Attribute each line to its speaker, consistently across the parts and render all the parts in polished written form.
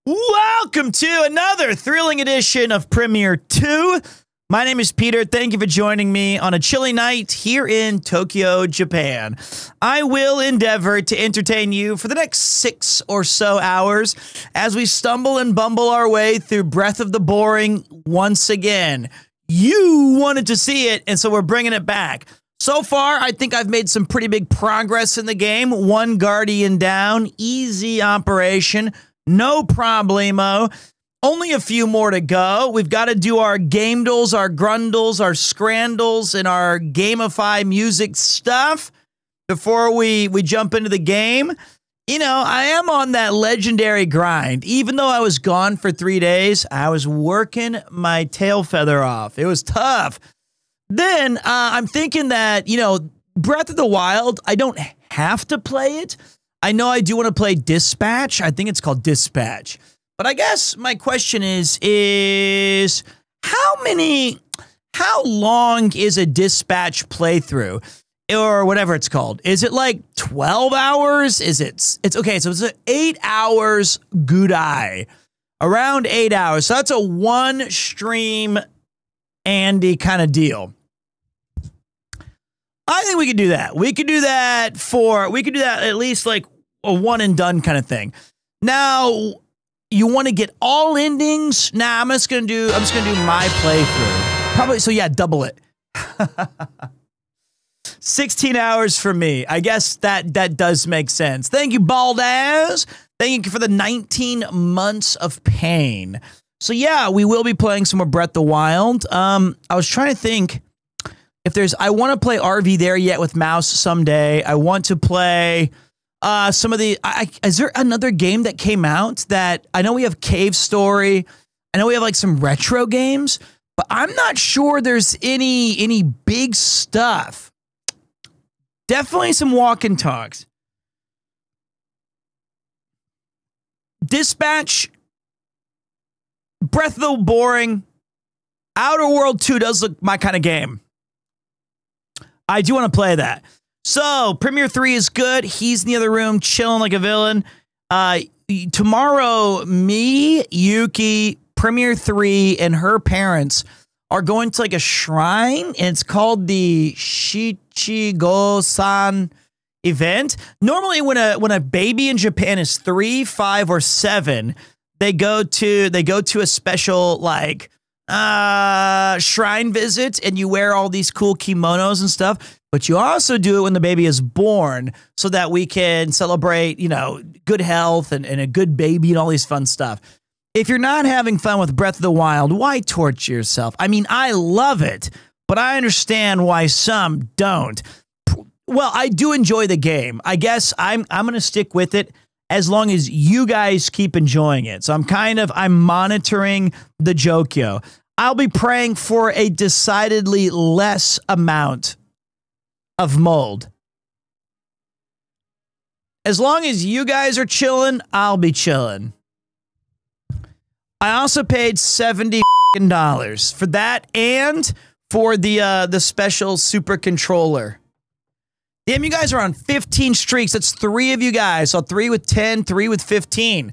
Speaker 1: Welcome to another thrilling edition of PremierTwo. My name is Peter. Thank you for joining me on a chilly night here in Tokyo, Japan. I will endeavor to entertain you for the next 6 or so hours as we stumble and bumble our way through Breath of the Boring once again. You wanted to see it, and so we're bringing it back. So far, I think I've made some pretty big progress in the game. 1 Guardian down, easy operation. No problemo. Only a few more to go. We've got to do our gamedles, our grundles, our scrandles, and our gamify music stuff before we jump into the game. You know, I am on that legendary grind. Even though I was gone for 3 days, I was working my tail feather off. It was tough. Then I'm thinking that, you know, Breath of the Wild, I don't have to play it. I know I do want to play Dispatch. I think it's called Dispatch. But I guess my question is how long is a Dispatch playthrough or whatever it's called? Is it like 12 hours? It's okay. So it's 8 hours good eye, around 8 hours. So that's a 1 stream Andy kind of deal. I think we could do that. We could do that at least like a one and done kind of thing. Now, you want to get all endings? Nah, I'm just gonna do my playthrough. Probably, so yeah, double it. 16 hours for me. I guess that does make sense. Thank you, Baldaz. Thank you for the 19 months of pain. So yeah, we will be playing some more Breath of the Wild. I was trying to think if I want to play RV There Yet with Mouse someday. I want to play some of the, is there another game that came out that, I know we have Cave Story. I know we have like some retro games, but I'm not sure there's any big stuff. Definitely some walk and talks. Dispatch, Breath of the Boring, Outer World 2 does look my kind of game. I do want to play that. So, Premier 3 is good. He's in the other room, chilling like a villain. Tomorrow, me, Yuki, Premier 3, and her parents are going to like a shrine, and it's called the Shichigo-san event. Normally, when a baby in Japan is 3, 5, or 7, they go to a special like shrine visit, and you wear all these cool kimonos and stuff. But you also do it when the baby is born so that we can celebrate, you know, good health and a good baby and all these fun stuff. If you're not having fun with Breath of the Wild, why torture yourself? I mean, I love it, but I understand why some don't. Well, I do enjoy the game. I guess I'm going to stick with it as long as you guys keep enjoying it. So I'm monitoring the Jokyo. I'll be praying for a decidedly less amount of mold. As long as you guys are chilling, I'll be chilling. I also paid $70 for that and for the special super controller. Damn, you guys are on 15 streaks. That's 3 of you guys. So 3 with 10, 3 with 15.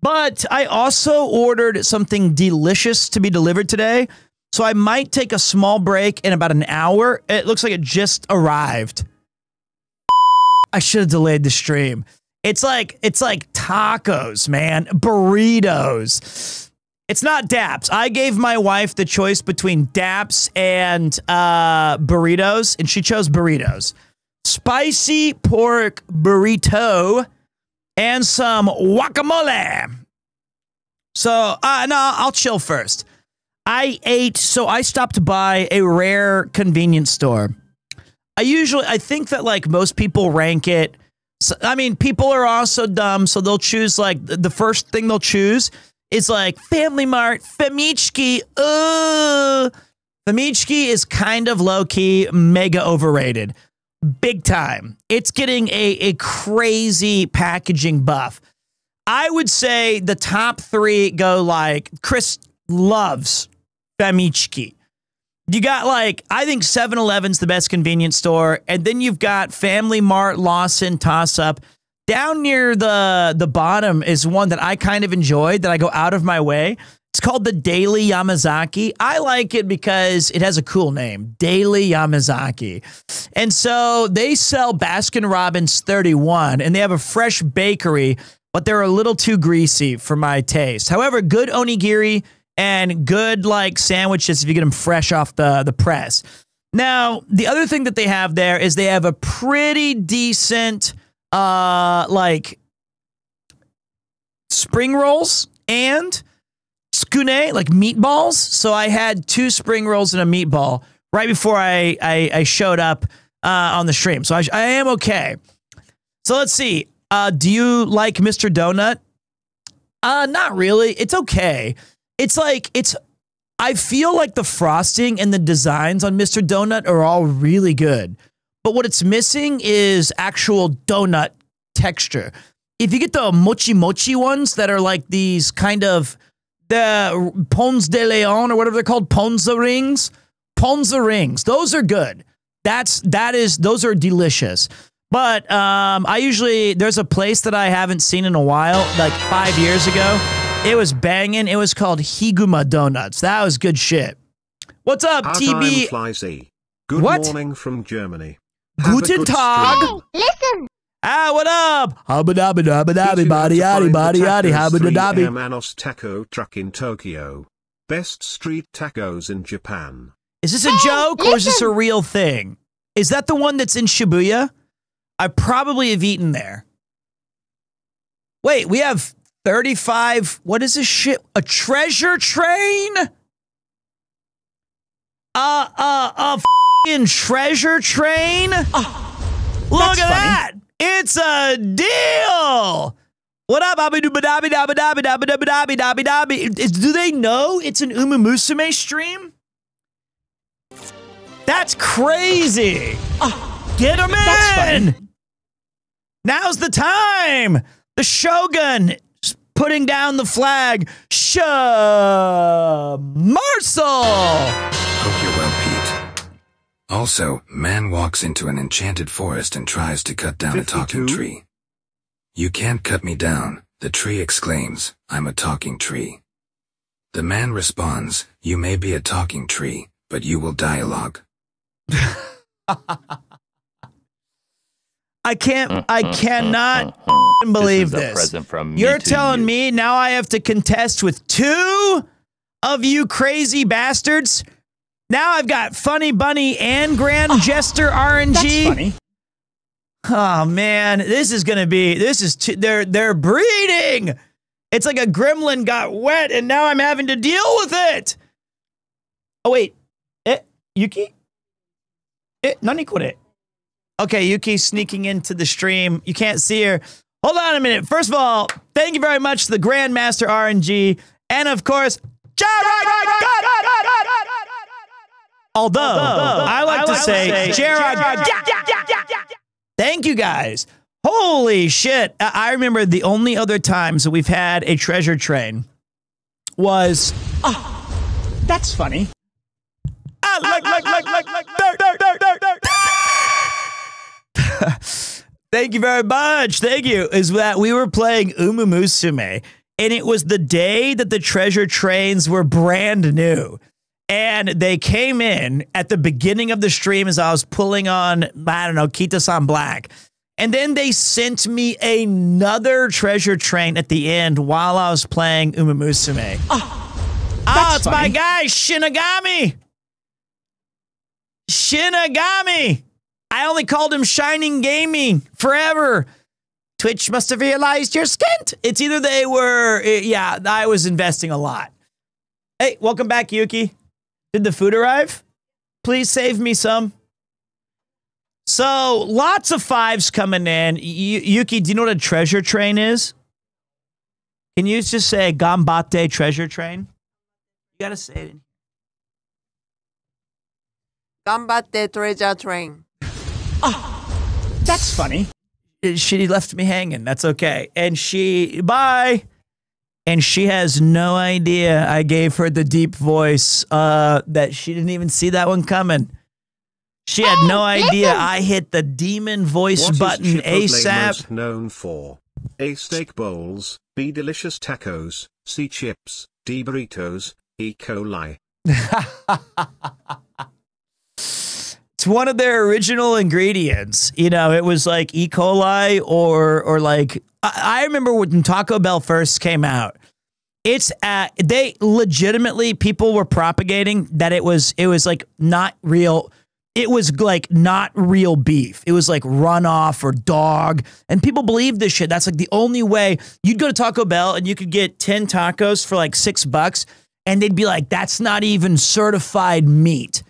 Speaker 1: But I also ordered something delicious to be delivered today. So I might take a small break in about an hour. It looks like it just arrived. I should have delayed the stream. It's like tacos, man. Burritos. It's not daps. I gave my wife the choice between daps and burritos, and she chose burritos. Spicy pork burrito and some guacamole. So, no, I'll chill first. I stopped by a rare convenience store. I think that like most people rank it. So, I mean, people are also dumb, so they'll choose like the first thing they'll choose is like Family Mart, Famichki. Famichki is kind of low key, mega overrated. Big time. It's getting a crazy packaging buff. I would say the top 3 go like Chris loves Famichki. You got like, I think 7-Eleven's the best convenience store. And then you've got Family Mart, Lawson, Toss Up. down near the bottom is one that I kind of enjoyed that I go out of my way. It's called the Daily Yamazaki. I like it because it has a cool name, Daily Yamazaki. And so they sell Baskin-Robbins 31, and they have a fresh bakery, but they're a little too greasy for my taste. However, good onigiri and good like sandwiches if you get them fresh off the press. Now, the other thing that they have there is they have a pretty decent like spring rolls and tsukune, like meatballs. So I had 2 spring rolls and a meatball right before I showed up on the stream. So I am okay. So let's see. Do you like Mr. Donut? Not really. It's okay. It's like, I feel like the frosting and the designs on Mr. Donut are all really good. But what it's missing is actual donut texture. If you get the mochi mochi ones that are like these kind of the Pons de Leon or whatever they're called, Ponza rings, those are good. Those are delicious. But there's a place that I haven't seen in a while, like 5 years ago. It was banging. It was called Higuma Donuts. That was good shit. What's up, TB?
Speaker 2: Good morning from Germany.
Speaker 1: Guten Tag.
Speaker 3: Hey, listen.
Speaker 1: What up?
Speaker 2: Manos taco truck in Tokyo. Best street tacos in Japan.
Speaker 1: Is this a joke or is this a real thing? Is that the one that's in Shibuya? I probably have eaten there. Wait, we have 35. What is this shit? A treasure train? F***ing treasure train? Look at that. It's a deal. What up? Do they know it's an Umumusume stream? That's crazy. Get him in. Now's the time. The Shogun is putting down the flag. Marcel.
Speaker 4: Hope you're well, Pete. Also, man walks into an enchanted forest and tries to cut down 52? A talking tree. You can't cut me down, the tree exclaims, I'm a talking tree. The man responds, you may be a talking tree, but you will dialogue.
Speaker 1: I cannot believe this. You're telling me now I have to contest with 2 of you crazy bastards? Now I've got Funny Bunny and Grand Jester RNG. That's funny. Oh man, this is gonna be. They're breeding. It's like a gremlin got wet, and now I'm having to deal with it. Oh wait, Yuki? Nani kore? Okay, Yuki's sneaking into the stream. You can't see her. Hold on a minute. First of all, thank you very much to the Grandmaster RNG, and of course, Although I like to say, Jared, thank you guys. Holy shit. I remember the only other times that we've had a treasure train was, that's funny. Thank you very much. Thank you. Is that we were playing Umumusume, and it was the day that the treasure trains were brand new. And they came in at the beginning of the stream as I was pulling on, I don't know, Kita-san Black. And then they sent me another treasure train at the end while I was playing Umumusume. It's funny. My guy, Shinigami. Shinigami. I only called him Shining Gaming forever. Twitch must have realized your skint. It's either they were, yeah, I was investing a lot. Hey, welcome back, Yuki. Did the food arrive? Please save me some. So, lots of 5s coming in. Yuki, do you know what a treasure train is? Can you just say Gambate treasure train? You gotta say it.
Speaker 5: Gambate treasure train.
Speaker 1: That's funny. She left me hanging. That's okay. And bye. And she has no idea I gave her the deep voice that she didn't even see that one coming. She had no idea I hit the demon voice
Speaker 2: What
Speaker 1: button
Speaker 2: is Chipotle
Speaker 1: ASAP.
Speaker 2: most known for? A. Steak bowls, B. Delicious tacos, C. Chips, D. Burritos, E. coli.
Speaker 1: It's one of their original ingredients. You know, it was like E. coli or like, I remember when Taco Bell first came out. They legitimately, people were propagating that it was like not real. It was like not real beef. It was like runoff or dog. And people believed this shit. That's like the only way. You'd go to Taco Bell and you could get 10 tacos for like $6. And they'd be like, that's not even certified meat.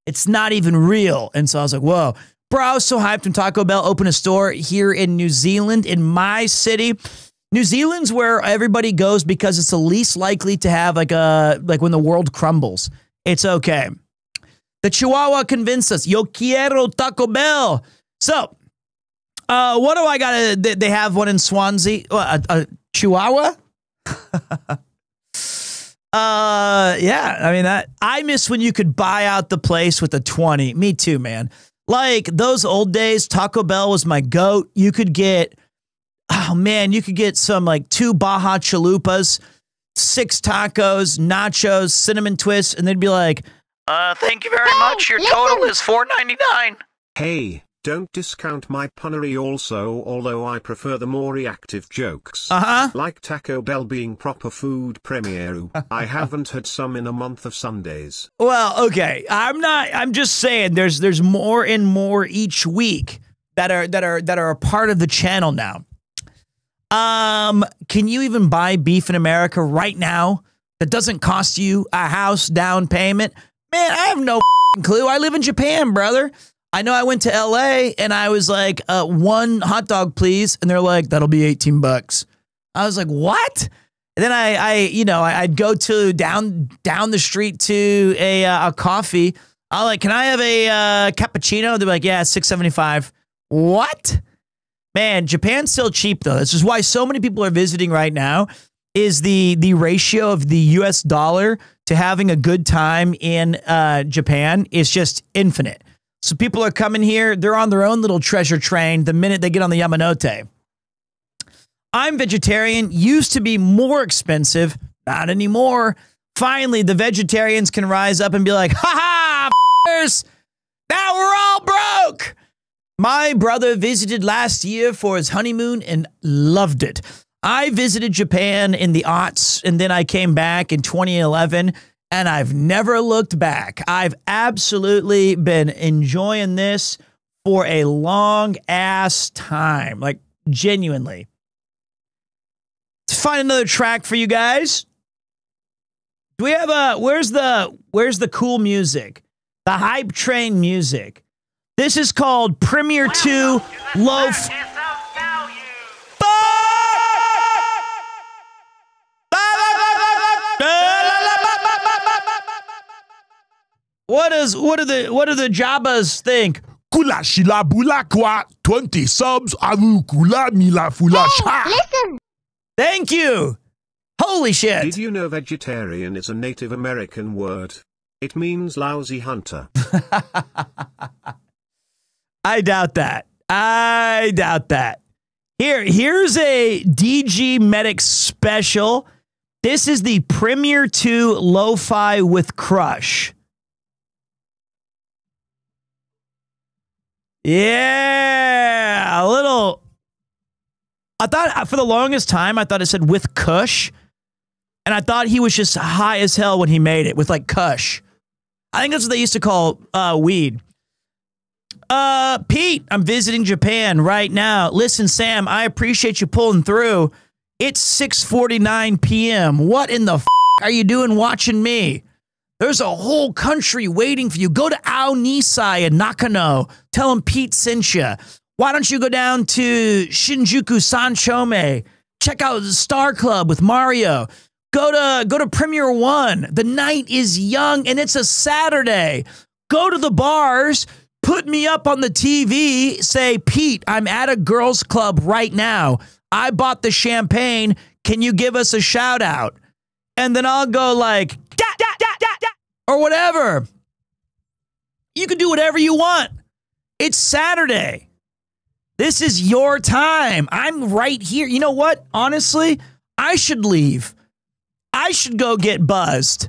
Speaker 1: It's not even real. And so I was like, whoa. Bro, I was so hyped when Taco Bell opened a store here in New Zealand, in my city. New Zealand's where everybody goes because it's the least likely to have like when the world crumbles. It's okay. The Chihuahua convinced us. Yo quiero Taco Bell. So, what do I got? They have one in Swansea. A Chihuahua? Yeah. I mean, I miss when you could buy out the place with a 20. Me too, man. Like those old days, Taco Bell was my goat. You could get, oh man, you could get some like 2 Baja Chalupas, 6 tacos, nachos, cinnamon twists, and they'd be like, thank you very much. Your total is $4.99.
Speaker 2: Hey, don't discount my punnery also, although I prefer the more reactive jokes. Like Taco Bell being proper food PremierTwo. I haven't had some in a month of Sundays.
Speaker 1: Well, okay. I'm just saying there's more and more each week that are a part of the channel now. Can you even buy beef in America right now that doesn't cost you a house down payment? Man, I have no clue. I live in Japan, brother. I know I went to LA and I was like, 1 hot dog, please. And they're like, that'll be $18. I was like, what? And then I'd go to down the street to a coffee. I'm like, can I have a cappuccino? They're like, yeah, $6.75. What? Man, Japan's still cheap though. This is why so many people are visiting right now. Is the ratio of the US dollar to having a good time in Japan is just infinite. So people are coming here. They're on their own little treasure train the minute they get on the Yamanote. I'm vegetarian. Used to be more expensive. Not anymore. Finally, the vegetarians can rise up and be like, ha ha, now we're all broke. My brother visited last year for his honeymoon and loved it. I visited Japan in the aughts, and then I came back in 2011, and I've never looked back. I've absolutely been enjoying this for a long-ass time, like genuinely. Let's find another track for you guys. Do we have where's the cool music? The hype train music. This is called PremierTwo Loaf. What do the Jabbas think?
Speaker 3: Kula shila bula kwa 20 subs avu kula mila fula sha.
Speaker 6: Listen.
Speaker 1: Thank you. Holy shit.
Speaker 2: Did you know vegetarian is a Native American word? It means lousy hunter.
Speaker 1: I doubt that. I doubt that. Here's a DG Medic special. This is the PremierTwo Lo-Fi with Crush. Yeah, a little. I thought for the longest time, I thought it said with Kush. And I thought he was just high as hell when he made it with like Kush. I think that's what they used to call weed. Pete, I'm visiting Japan right now. Listen, Sam, I appreciate you pulling through. It's 6:49 p.m. What in the f are you doing watching me? There's a whole country waiting for you. Go to Ao Nisai in Nakano. Tell him Pete sent you. Why don't you go down to Shinjuku Sanchome? Check out the Star Club with Mario. Go to Premier One. The night is young and it's a Saturday. Go to the bars. Put me up on the TV. Say, Pete, I'm at a girls' club right now. I bought the champagne. Can you give us a shout out? And then I'll go like, da, da, da, da, da, or whatever. You can do whatever you want. It's Saturday. This is your time. I'm right here. You know what? Honestly, I should leave. I should go get buzzed.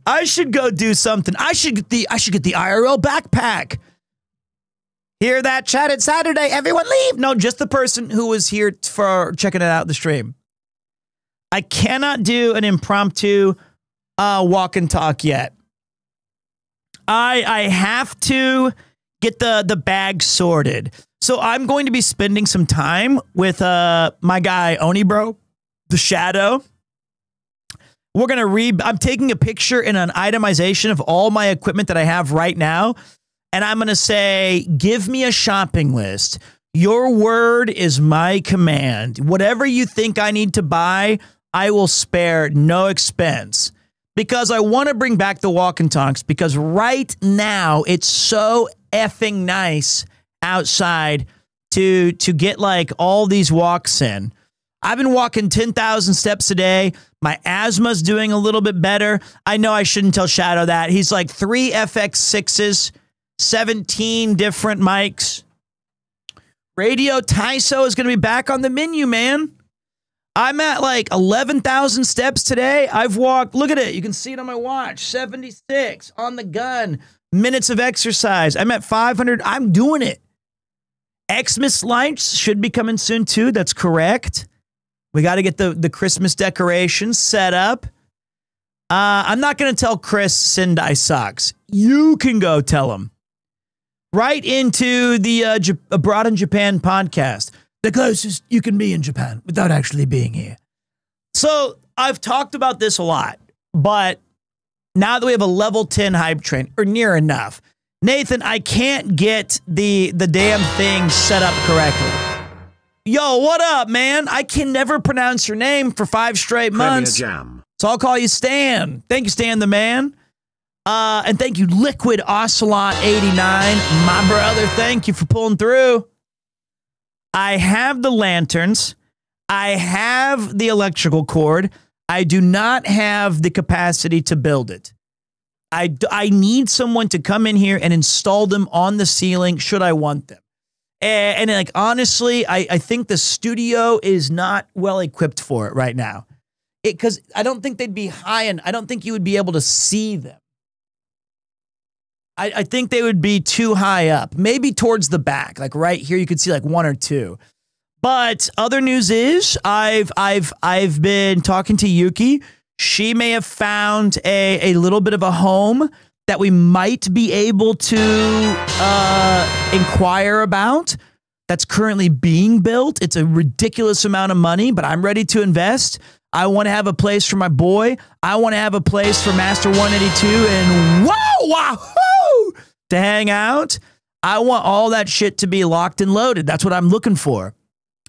Speaker 1: I should go do something. I should get the IRL backpack. Hear that, chat? It's Saturday. Everyone leave. No, just the person who was here for checking it out, the stream. I cannot do an impromptu walk and talk yet. I have to get the bag sorted. So I'm going to be spending some time with my guy, Oni Bro, the Shadow. We're going to I'm taking a picture and an itemization of all my equipment that I have right now. And I'm going to say, give me a shopping list. Your word is my command. Whatever you think I need to buy, I will spare no expense. Because I want to bring back the walk and talks, because right now it's so effing nice outside to get like all these walks in. I've been walking 10,000 steps a day. My asthma's doing a little bit better. I know I shouldn't tell Shadow that. He's like 3 FX6s, 17 different mics. Radio Tyso is going to be back on the menu, man. I'm at like 11,000 steps today. I've walked, look at it. You can see it on my watch. 76 on the gun. Minutes of exercise. I'm at 500. I'm doing it. Xmas lights should be coming soon too. That's correct. We got to get the Christmas decorations set up. I'm not going to tell Chris Sendai sucks. You can go tell him. Right into the Abroad in Japan podcast. The closest you can be in Japan without actually being here. So I've talked about this a lot, but now that we have a level 10 hype train, or near enough, Nathan, I can't get the damn thing set up correctly. Yo, what up, man? I can never pronounce your name for 5 straight months.
Speaker 2: Jam.
Speaker 1: So I'll call you Stan. Thank you, Stan the man. And thank you, Liquid Ocelot 89. My brother, thank you for pulling through. I have the lanterns. I have the electrical cord. I do not have the capacity to build it. I need someone to come in here and install them on the ceiling should I want them. And like, honestly, I think the studio is not well equipped for it right now. Because I don't think they'd be high, and I don't think you would be able to see them. I think they would be too high up, maybe towards the back, like right here. You could see like 1 or 2. But other news is I've been talking to Yuki. She may have found a little bit of a home that we might be able to inquire about. That's currently being built. It's a ridiculous amount of money, but I'm ready to invest. I want to have a place for my boy. I want to have a place for Master 182 and wahoo to hang out. I want all that shit to be locked and loaded. That's what I'm looking for.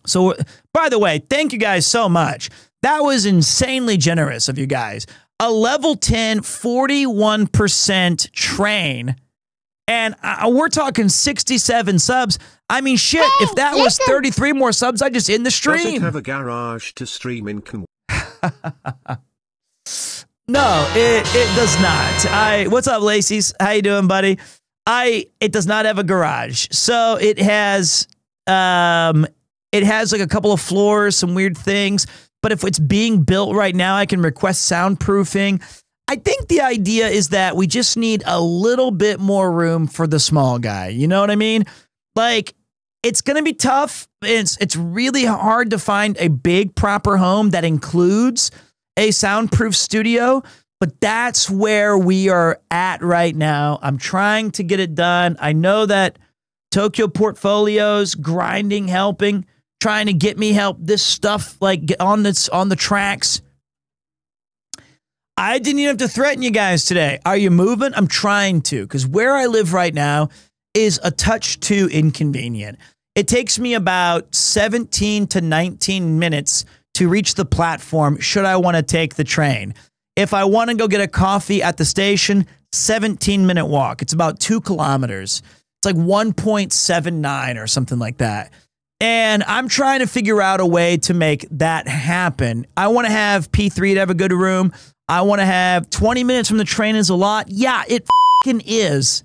Speaker 1: So, by the way, thank you guys so much. That was insanely generous of you guys. A level 10, 41% train. And we're talking 67 subs. I mean, shit, if that was 33 more subs, I'd just end the stream.
Speaker 2: Does it have a garage to stream in?
Speaker 1: No, it does not. What's up, Lacey's? How you doing, buddy? It does not have a garage. So it has like a couple of floors, some weird things. But if it's being built right now, I can request soundproofing. I think the idea is that we just need a little bit more room for the small guy. You know what I mean? Like, it's going to be tough. It's really hard to find a big proper home that includes a soundproof studio, but that's where we are at right now. I'm trying to get it done. I know that Tokyo Portfolio's grinding, helping, trying to get me help this stuff like get on the tracks. I didn't even have to threaten you guys today. Are you moving? I'm trying to, because where I live right now is a touch too inconvenient. It takes me about 17 to 19 minutes to reach the platform should I want to take the train. If I want to go get a coffee at the station, 17-minute walk. It's about 2 kilometers. It's like 1.79 or something like that. And I'm trying to figure out a way to make that happen. I want to have P3 to have a good room. I want to have 20 minutes from the train is a lot. Yeah, it fucking is.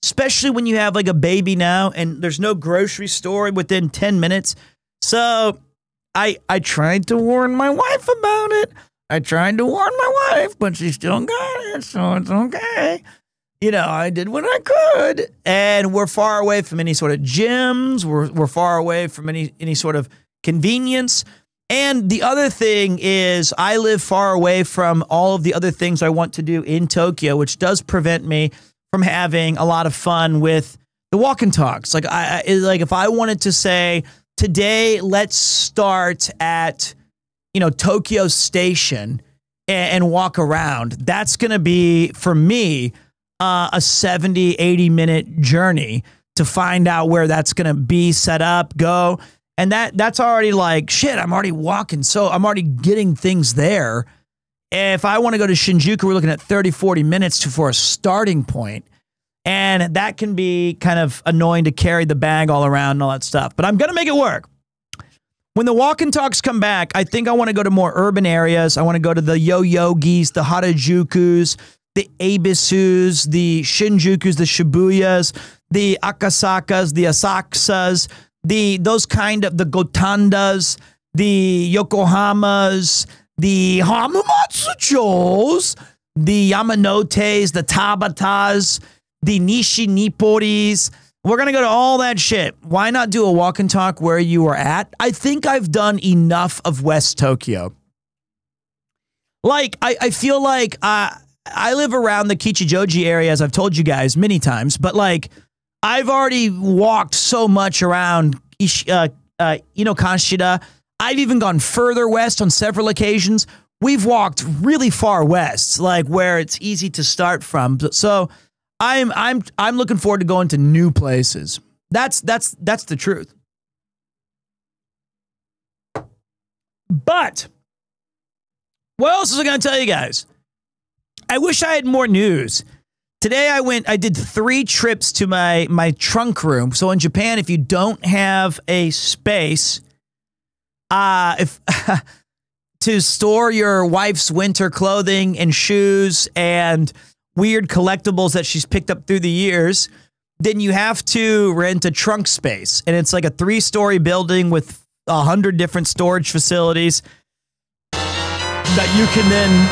Speaker 1: Especially when you have like a baby now and there's no grocery store within 10 minutes. So I tried to warn my wife about it. I tried to warn my wife, but she still got it, so it's okay. You know, I did what I could. And we're far away from any sort of gyms. We're far away from any sort of convenience. And the other thing is I live far away from all of the other things I want to do in Tokyo, which does prevent me from having a lot of fun with the walk and talks. Like like if I wanted to say today, let's start at, you know, Tokyo Station and walk around. That's going to be for me a 70, 80 minute journey to find out where that's going to be set up, go. And that's already like, shit, I'm already walking. So I'm already getting things there. If I want to go to Shinjuku, we're looking at 30, 40 minutes for a starting point. And that can be kind of annoying to carry the bag all around and all that stuff. But I'm going to make it work. When the walk and talks come back, I think I want to go to more urban areas. I want to go to the Yoyogis, the Harajukus, the Ebisus, the Shinjukus, the Shibuyas, the Akasakas, the Asakusas, those kind of the Gotandas, the Yokohamas, the Hamamatsuchos, the Yamanotes, the Tabatas, the Nishi Nipporis. We're going to go to all that shit. Why not do a walk and talk where you are at? I think I've done enough of West Tokyo. Like, I feel like I live around the Kichijoji area, as I've told you guys many times, but like, I've already walked so much around Inokashira. I've even gone further west on several occasions. We've walked really far west, like where it's easy to start from. So I'm looking forward to going to new places. That's the truth. But what else was I going to tell you guys? I wish I had more news. Today I did 3 trips to my trunk room. So in Japan, if you don't have a space to store your wife's winter clothing and shoes and weird collectibles that she's picked up through the years, then you have to rent a trunk space. And it's like a 3-story building with 100 different storage facilities that you can then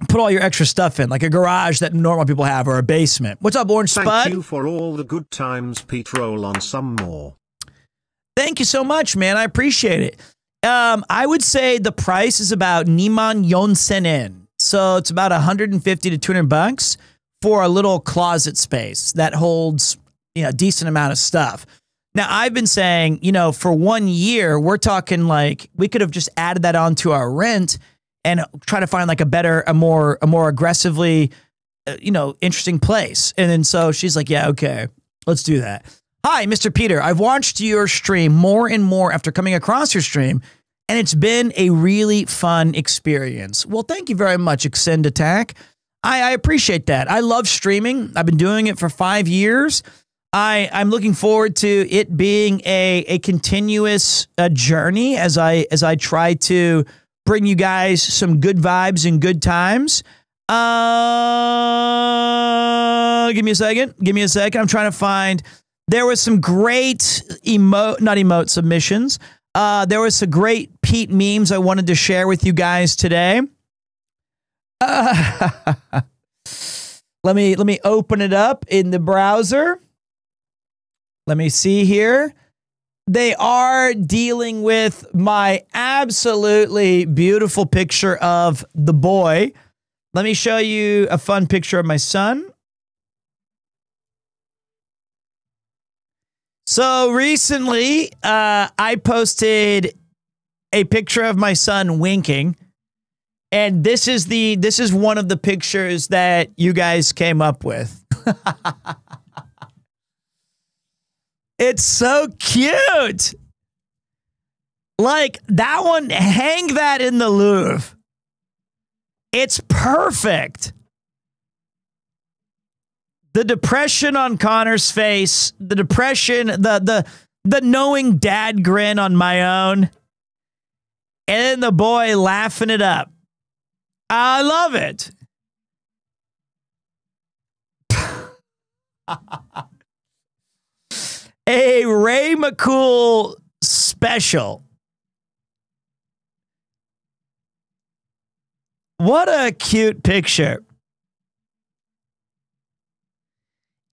Speaker 1: put all your extra stuff in, like a garage that normal people have or a basement. What's up, Orange Spud?
Speaker 2: Thank you for all the good times, Pete. Roll on some more.
Speaker 1: Thank you so much, man. I appreciate it. I would say the price is about Niman Yonsen yen. So it's about $150 to $200 for a little closet space that holds, you know, a decent amount of stuff. Now, I've been saying, you know, for 1 year, we're talking like we could have just added that onto our rent and try to find like a more aggressively, you know, interesting place. And then so she's like, yeah, okay, let's do that. Hi, Mr. Peter. I've watched your stream more and more after coming across your stream, and it's been a really fun experience. Well, thank you very much, Extend Attack. I appreciate that. I love streaming. I've been doing it for 5 years. I'm looking forward to it being a continuous journey as I try to bring you guys some good vibes and good times. Give me a second. I'm trying to find. There was some great submissions. There was some great Pete memes I wanted to share with you guys today. Let me open it up in the browser. Let me see here. They are dealing with my absolutely beautiful picture of the boy. Let me show you a fun picture of my son. So recently, I posted a picture of my son winking, and this is one of the pictures that you guys came up with. It's so cute. Like that one, hang that in the Louvre. It's perfect. The depression on Connor's face, the depression, the knowing dad grin on my own, and then the boy laughing it up. I love it. A Ray McCool special. What a cute picture.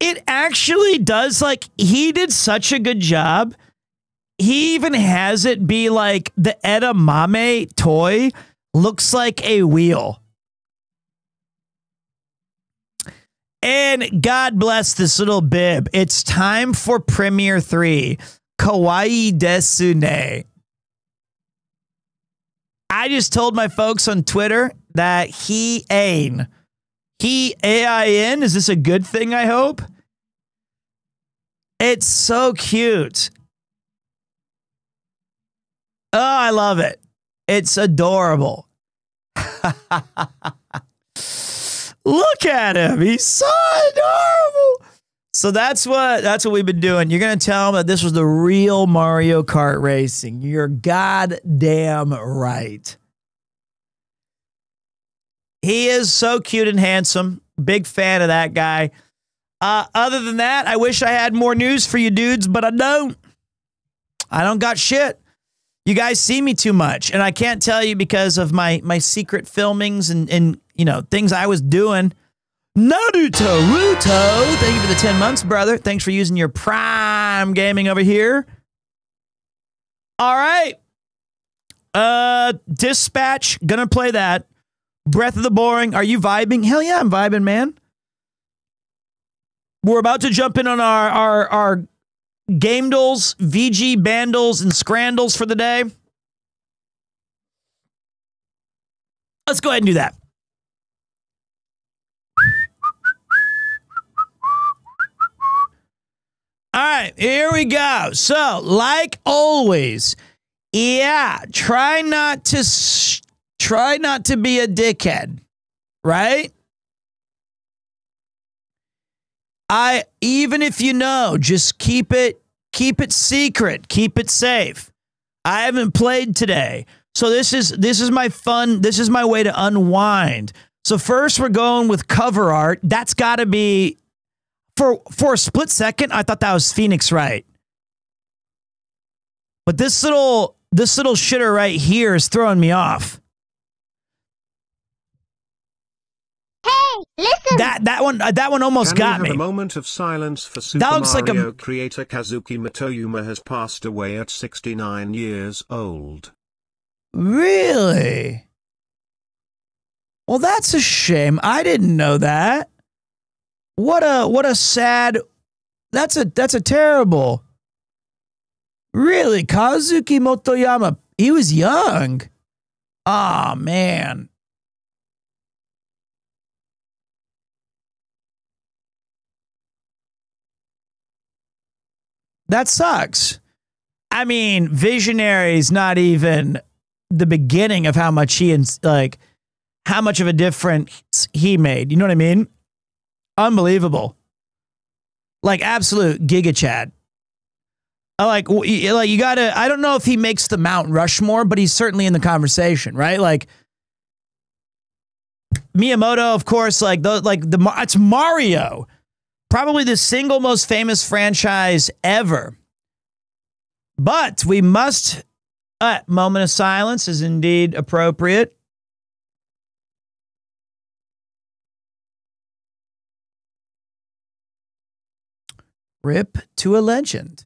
Speaker 1: It actually does, like, he did such a good job. He even has it be like the edamame toy looks like a wheel. And God bless this little bib. It's time for Premiere 3. Kawaii desune. I just told my folks on Twitter that he ain. He A-I-N. Is this a good thing, I hope? It's so cute. Oh, I love it. It's adorable. Look at him. He's so adorable. So that's what we've been doing. You're going to tell him that this was the real Mario Kart racing. You're goddamn right. He is so cute and handsome. Big fan of that guy. Other than that, I wish I had more news for you dudes, but I don't. I don't got shit. You guys see me too much, and I can't tell you because of my secret filmings and you know, things I was doing. Naruto Ruto, thank you for the 10 months, brother. Thanks for using your Prime Gaming over here. All right. Dispatch, gonna play that. Breath of the Boring, are you vibing? Hell yeah, I'm vibing, man. We're about to jump in on our Gamedles, VG Bandles, and Scrandles for the day. Let's go ahead and do that. All right, here we go. So, like always, yeah, try not to be a dickhead, right? Even if you know, just keep it secret, keep it safe. I haven't played today. So this is my fun, this is my way to unwind. So first we're going with cover art. That's got to be for a split second I thought that was Phoenix Wright. But this little shitter right here is throwing me off.
Speaker 6: Listen.
Speaker 1: That one almost got me.
Speaker 2: A moment of silence for Super Mario creator Kazuki Motoyama has passed away at 69 years old.
Speaker 1: Really? Well, that's a shame. I didn't know that. What a sad. That's a terrible. Really, Kazuki Motoyama. He was young. Oh man. That sucks. I mean, Visionary's not even the beginning of how much how much of a difference he made. You know what I mean? Unbelievable. Like absolute Giga Chad. Like you gotta, I don't know if he makes the Mount Rushmore, but he's certainly in the conversation, right? Like Miyamoto, of course, it's Mario. Probably the single most famous franchise ever. But we must, moment of silence is indeed appropriate. Rip to a legend.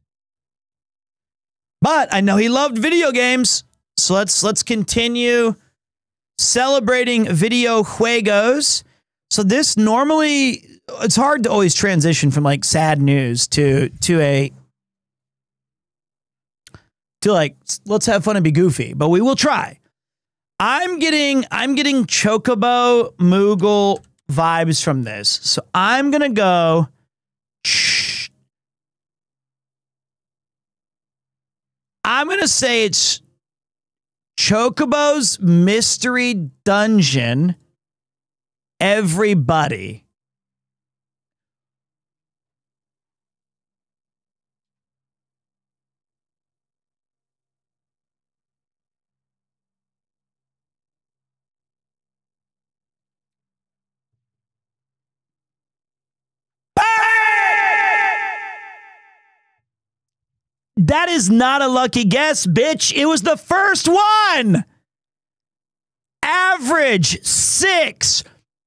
Speaker 1: But I know he loved video games, so let's continue celebrating video juegos. So this normally, it's hard to always transition from like sad news to like let's have fun and be goofy, but we will try. I'm getting Chocobo Moogle vibes from this, so I'm gonna go. I'm gonna say it's Chocobo's Mystery Dungeon. Everybody. That is not a lucky guess, bitch. It was the first one. Average 6.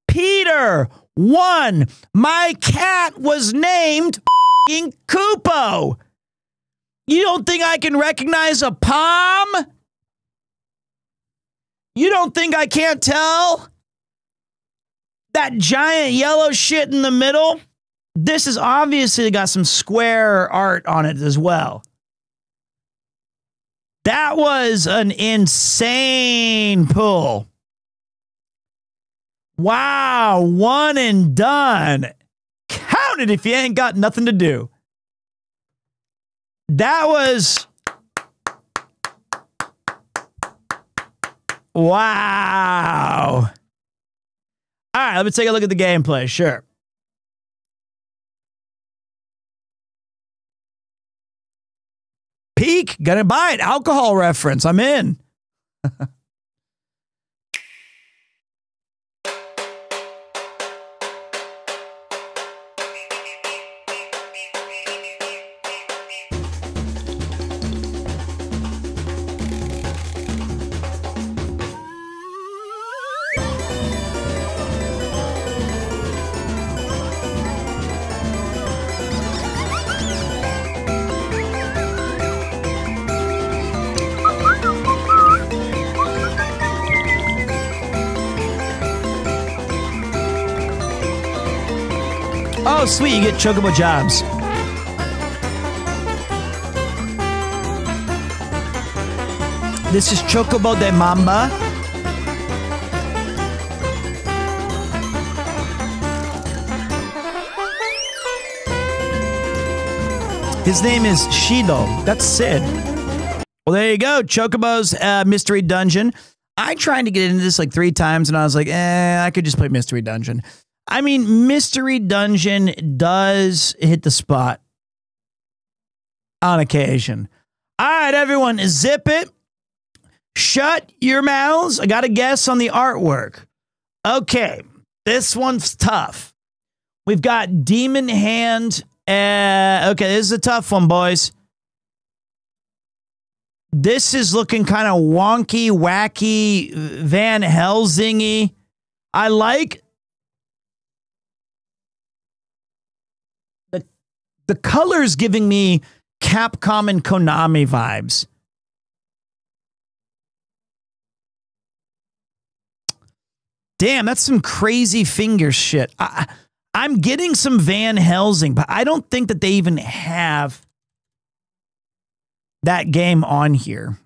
Speaker 1: Peter 1. My cat was named f***ing Kupo. You don't think I can recognize a palm? You don't think I can't tell? That giant yellow shit in the middle? This has obviously got some square art on it as well. That was an insane pull. Wow, one and done. Count it if you ain't got nothing to do. That was... Wow. All right, let me take a look at the gameplay. Sure. Peak, gonna buy it. Alcohol reference. I'm in. Oh, sweet, you get chocobo jobs. This is Chocobo de Mamba. His name is Shido. That's Sid. Well, there you go. Chocobo's Mystery Dungeon. I tried to get into this like 3 times, and I was like, I could just play Mystery Dungeon. I mean, Mystery Dungeon does hit the spot on occasion. All right, everyone, zip it. Shut your mouths. I got a guess on the artwork. Okay, this one's tough. We've got Demon Hand. Okay, this is a tough one, boys. This is looking kind of wonky, wacky, Van Helsing-y. I like the colors giving me Capcom and Konami vibes. Damn, that's some crazy finger shit. I'm getting some Van Helsing, but I don't think that they even have that game on here.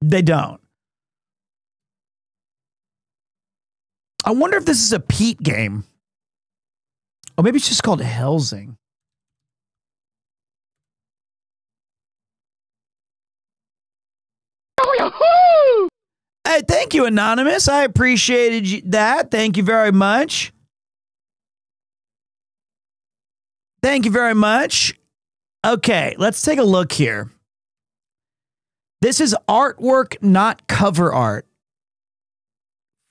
Speaker 1: They don't. I wonder if this is a Pete game. Or maybe it's just called Helsing. Hey, thank you, Anonymous. I appreciated that. Thank you very much. Thank you very much. Okay, let's take a look here. This is artwork, not cover art.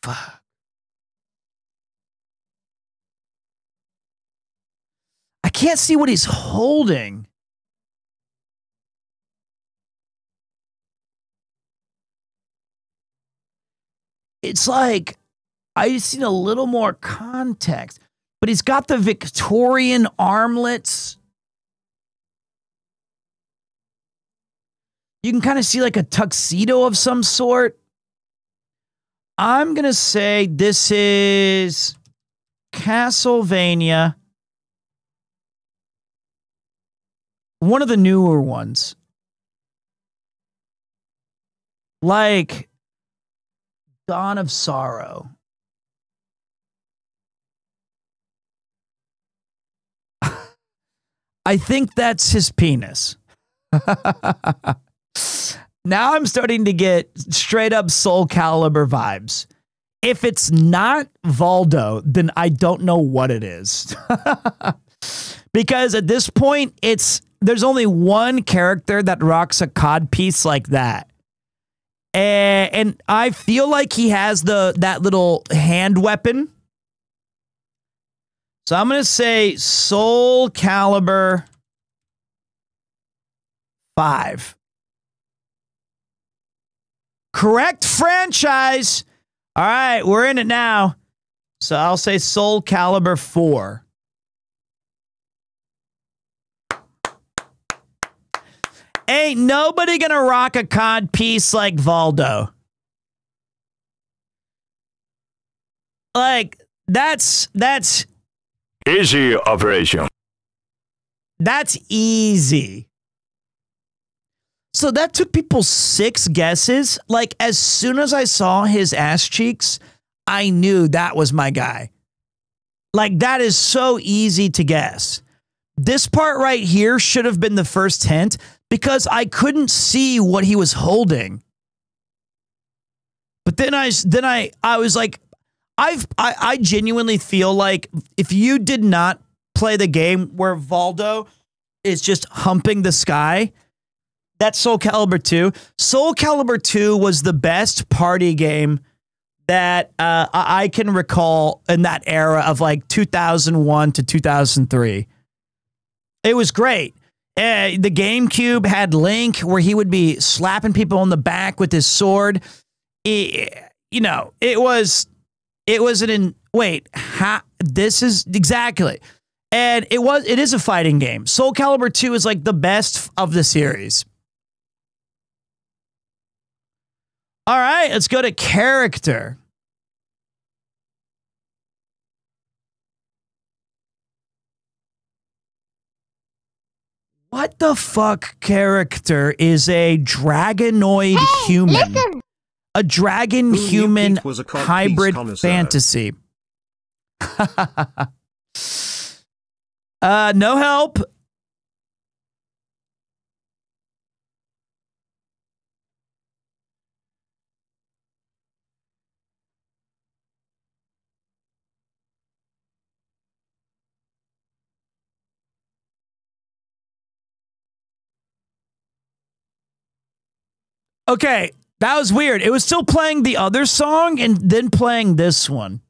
Speaker 1: Fuck. I can't see what he's holding. It's like I just need a little more context. But he's got the Victorian armlets. You can kind of see like a tuxedo of some sort. I'm going to say this is Castlevania. One of the newer ones. Like Dawn of Sorrow. I think that's his penis. Now I'm starting to get straight up Soul Calibur vibes. If it's not Valdo, then I don't know what it is. Because at this point, there's only one character that rocks a cod piece like that. And I feel like he has that little hand weapon. So I'm going to say Soul Calibur 5. Correct franchise. All right, we're in it now. So I'll say Soul Calibur 4. Ain't nobody gonna rock a cod piece like Valdo. Like, that's
Speaker 3: Easy operation.
Speaker 1: That's easy. So that took people 6 guesses. Like, as soon as I saw his ass cheeks, I knew that was my guy. Like, that is so easy to guess. This part right here should have been the first hint because I couldn't see what he was holding. But then I was like, I genuinely feel like if you did not play the game where Valdo is just humping the sky, that's Soul Calibur 2. Soul Calibur 2 was the best party game that I can recall in that era of like 2001 to 2003. It was great. The GameCube had Link where he would be slapping people in the back with his sword. This is exactly. And it is a fighting game. Soul Calibur 2 is like the best of the series. All right, let's go to character. What the fuck character is a dragonoid human? Listen. A dragon human hybrid fantasy. No help. Okay, that was weird. It was still playing the other song and then playing this one.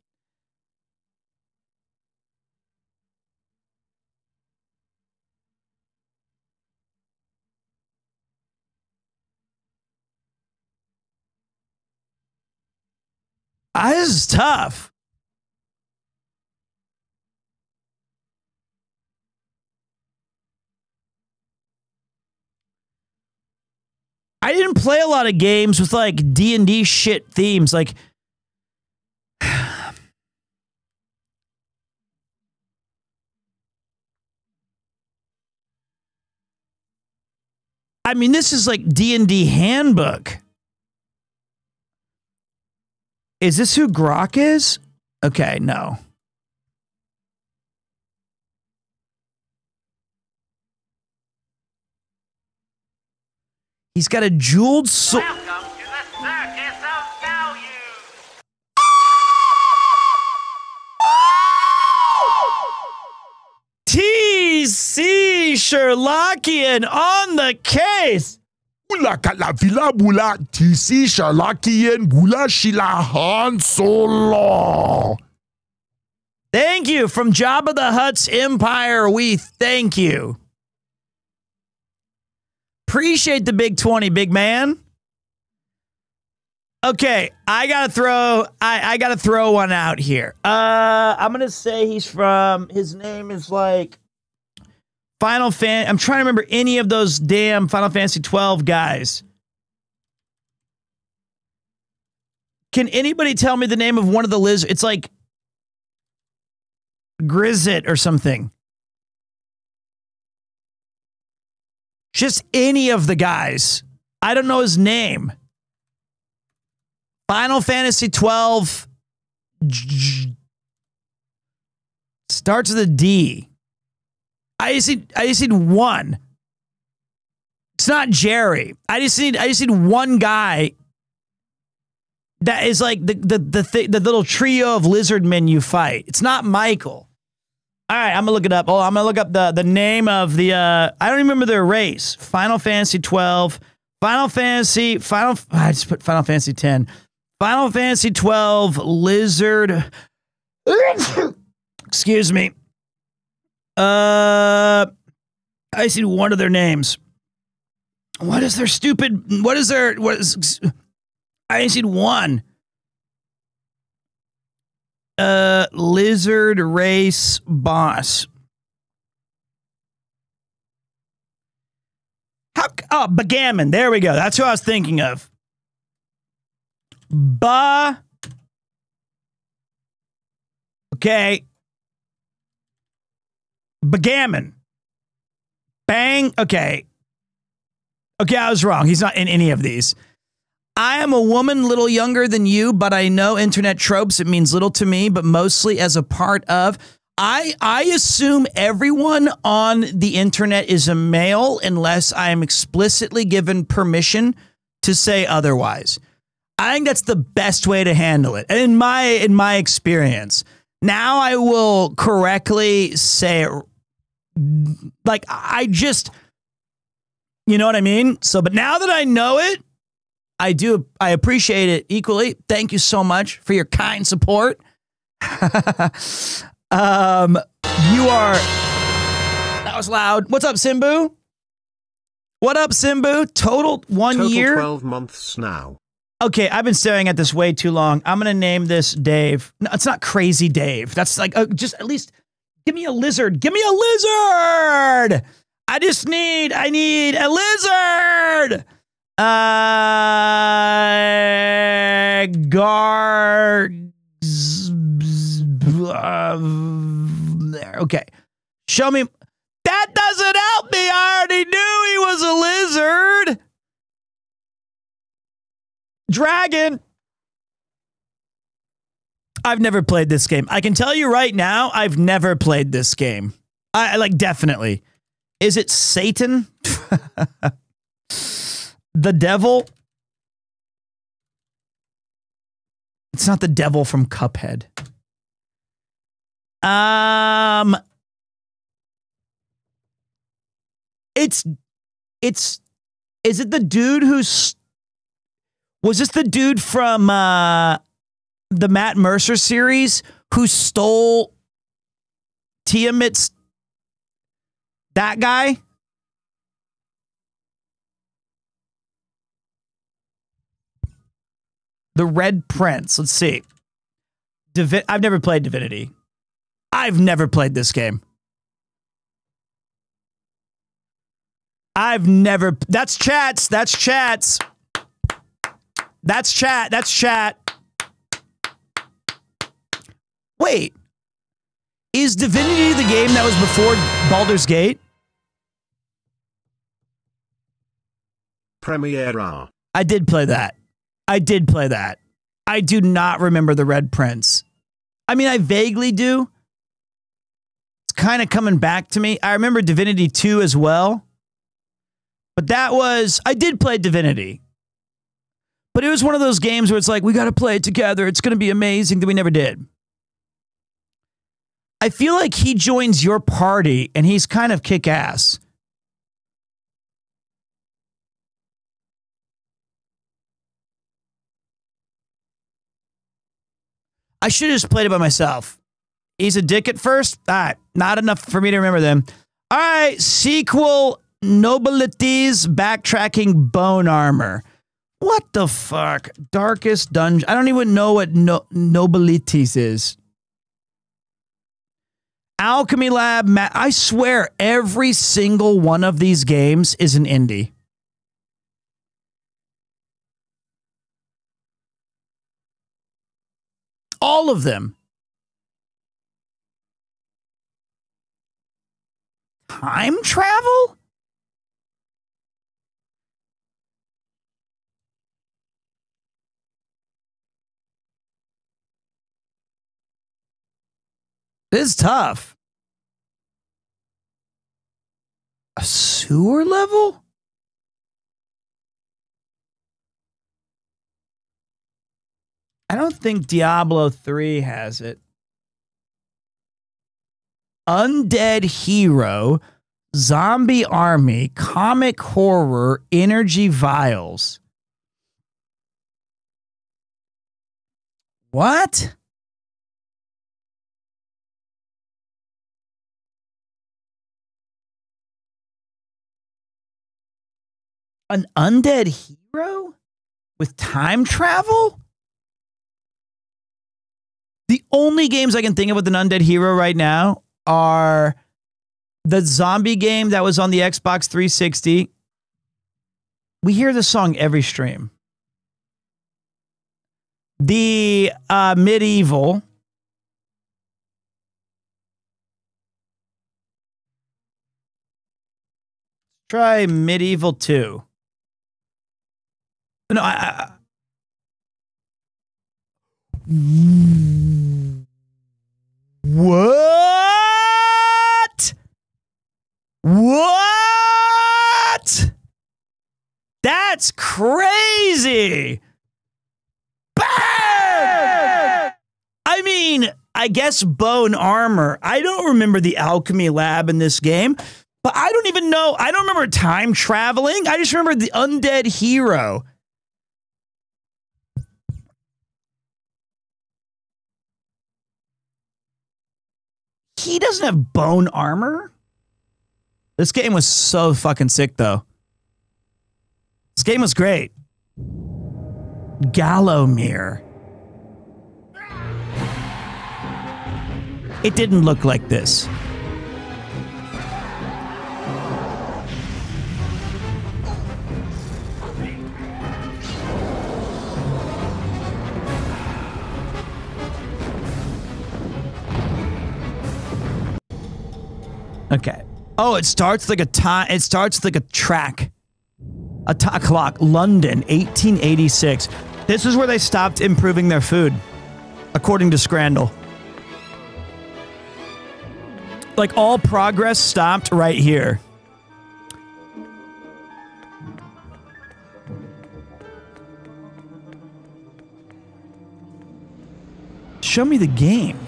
Speaker 1: This is tough. I didn't play a lot of games with like D&D shit themes. Like, I mean, this is like D&D handbook. Is this who Grok is? Okay, no. He's got a jeweled sword.
Speaker 6: Welcome to the circus of value.
Speaker 1: TC Sherlockian on the case.
Speaker 3: Bula kala vila bula TC Sherlockian bula shila Han Solo.
Speaker 1: Thank you from Jabba the Hutt's Empire. We thank you. Appreciate the big 20, big man. Okay, I gotta throw one out here. I'm gonna say his name is like Final Fan. I'm trying to remember any of those damn Final Fantasy 12 guys. Can anybody tell me the name of one of the lizards? It's like Grizzit or something. Just any of the guys. I don't know his name. Final Fantasy 12 starts with a D. I just need one. It's not Jerry. I just need one guy that is like the little trio of lizard men you fight. It's not Michael. All right, I'm gonna look it up. Oh, I'm gonna look up the name of the. I don't remember their race. Final Fantasy 12. I just put Final Fantasy 10. Final Fantasy 12 lizard. Excuse me. I see one of their names. What is their stupid? What is their? What is? I see one. Lizard race boss. Oh, Bagammon. There we go. That's who I was thinking of. Okay. Bagammon. Bang. Okay. Okay, I was wrong. He's not in any of these. I am a woman little younger than you, but I know internet tropes. It means little to me, but mostly as a part of. I assume everyone on the internet is a male unless I am explicitly given permission to say otherwise. I think that's the best way to handle it. In my experience. Now I will correctly say it. Like, I just, you know what I mean? So, but now that I know it, I appreciate it equally. Thank you so much for your kind support. That was loud. What's up, Simbu? What up, Simbu? Total year?
Speaker 2: 12 months now.
Speaker 1: Okay, I've been staring at this way too long. I'm going to name this Dave. No, it's not Crazy Dave. That's like, just at least give me a lizard. Give me a lizard. I need a lizard. There. Okay. Show me. That doesn't help me. I already knew he was a lizard. Dragon. I've never played this game. I can tell you right now, I've never played this game. I like, definitely. Is it Satan? The devil? It's not the devil from Cuphead. Is it the dude who's, was this the dude from the Matt Mercer series who stole Tiamat's, that guy? The Red Prince. Let's see. I've never played Divinity. I've never played this game. I've never. That's chats. That's chats. That's chat. That's chat. Wait. Is Divinity the game that was before Baldur's Gate?
Speaker 2: PremierTwo.
Speaker 1: I did play that. I did play that. I do not remember the Red Prince. I mean, I vaguely do. It's kind of coming back to me. I remember Divinity 2 as well. But that was, I did play Divinity. But it was one of those games where it's like, we got to play it together. It's going to be amazing. That we never did. I feel like he joins your party and he's kind of kick-ass. I should have just played it by myself. He's a dick at first? All right. Not enough for me to remember them. All right. Sequel, Nobilities, Backtracking, Bone Armor. What the fuck? Darkest Dungeon. I don't even know what Nobilities is. Alchemy Lab. I swear every single one of these games is an indie. All of them. Time travel? This is tough. A sewer level? I don't think Diablo 3 has it. Undead Hero, Zombie Army, Comic Horror, Energy Vials. What? An undead hero with time travel? The only games I can think of with an undead hero right now are the zombie game that was on the Xbox 360. We hear this song every stream. The Medieval. Try Medieval 2. No, What? What? That's crazy. Bam! I mean, I guess bone armor. I don't remember the alchemy lab in this game, but I don't even know. I don't remember time traveling. I just remember the undead hero. He doesn't have bone armor. This game was so fucking sick, though. This game was great. Gallowmere. It didn't look like this. Okay. Oh, it starts like a time. It starts like a track. A clock. London, 1886. This is where they stopped improving their food, according to Scrandle. Like all progress stopped right here. Show me the game.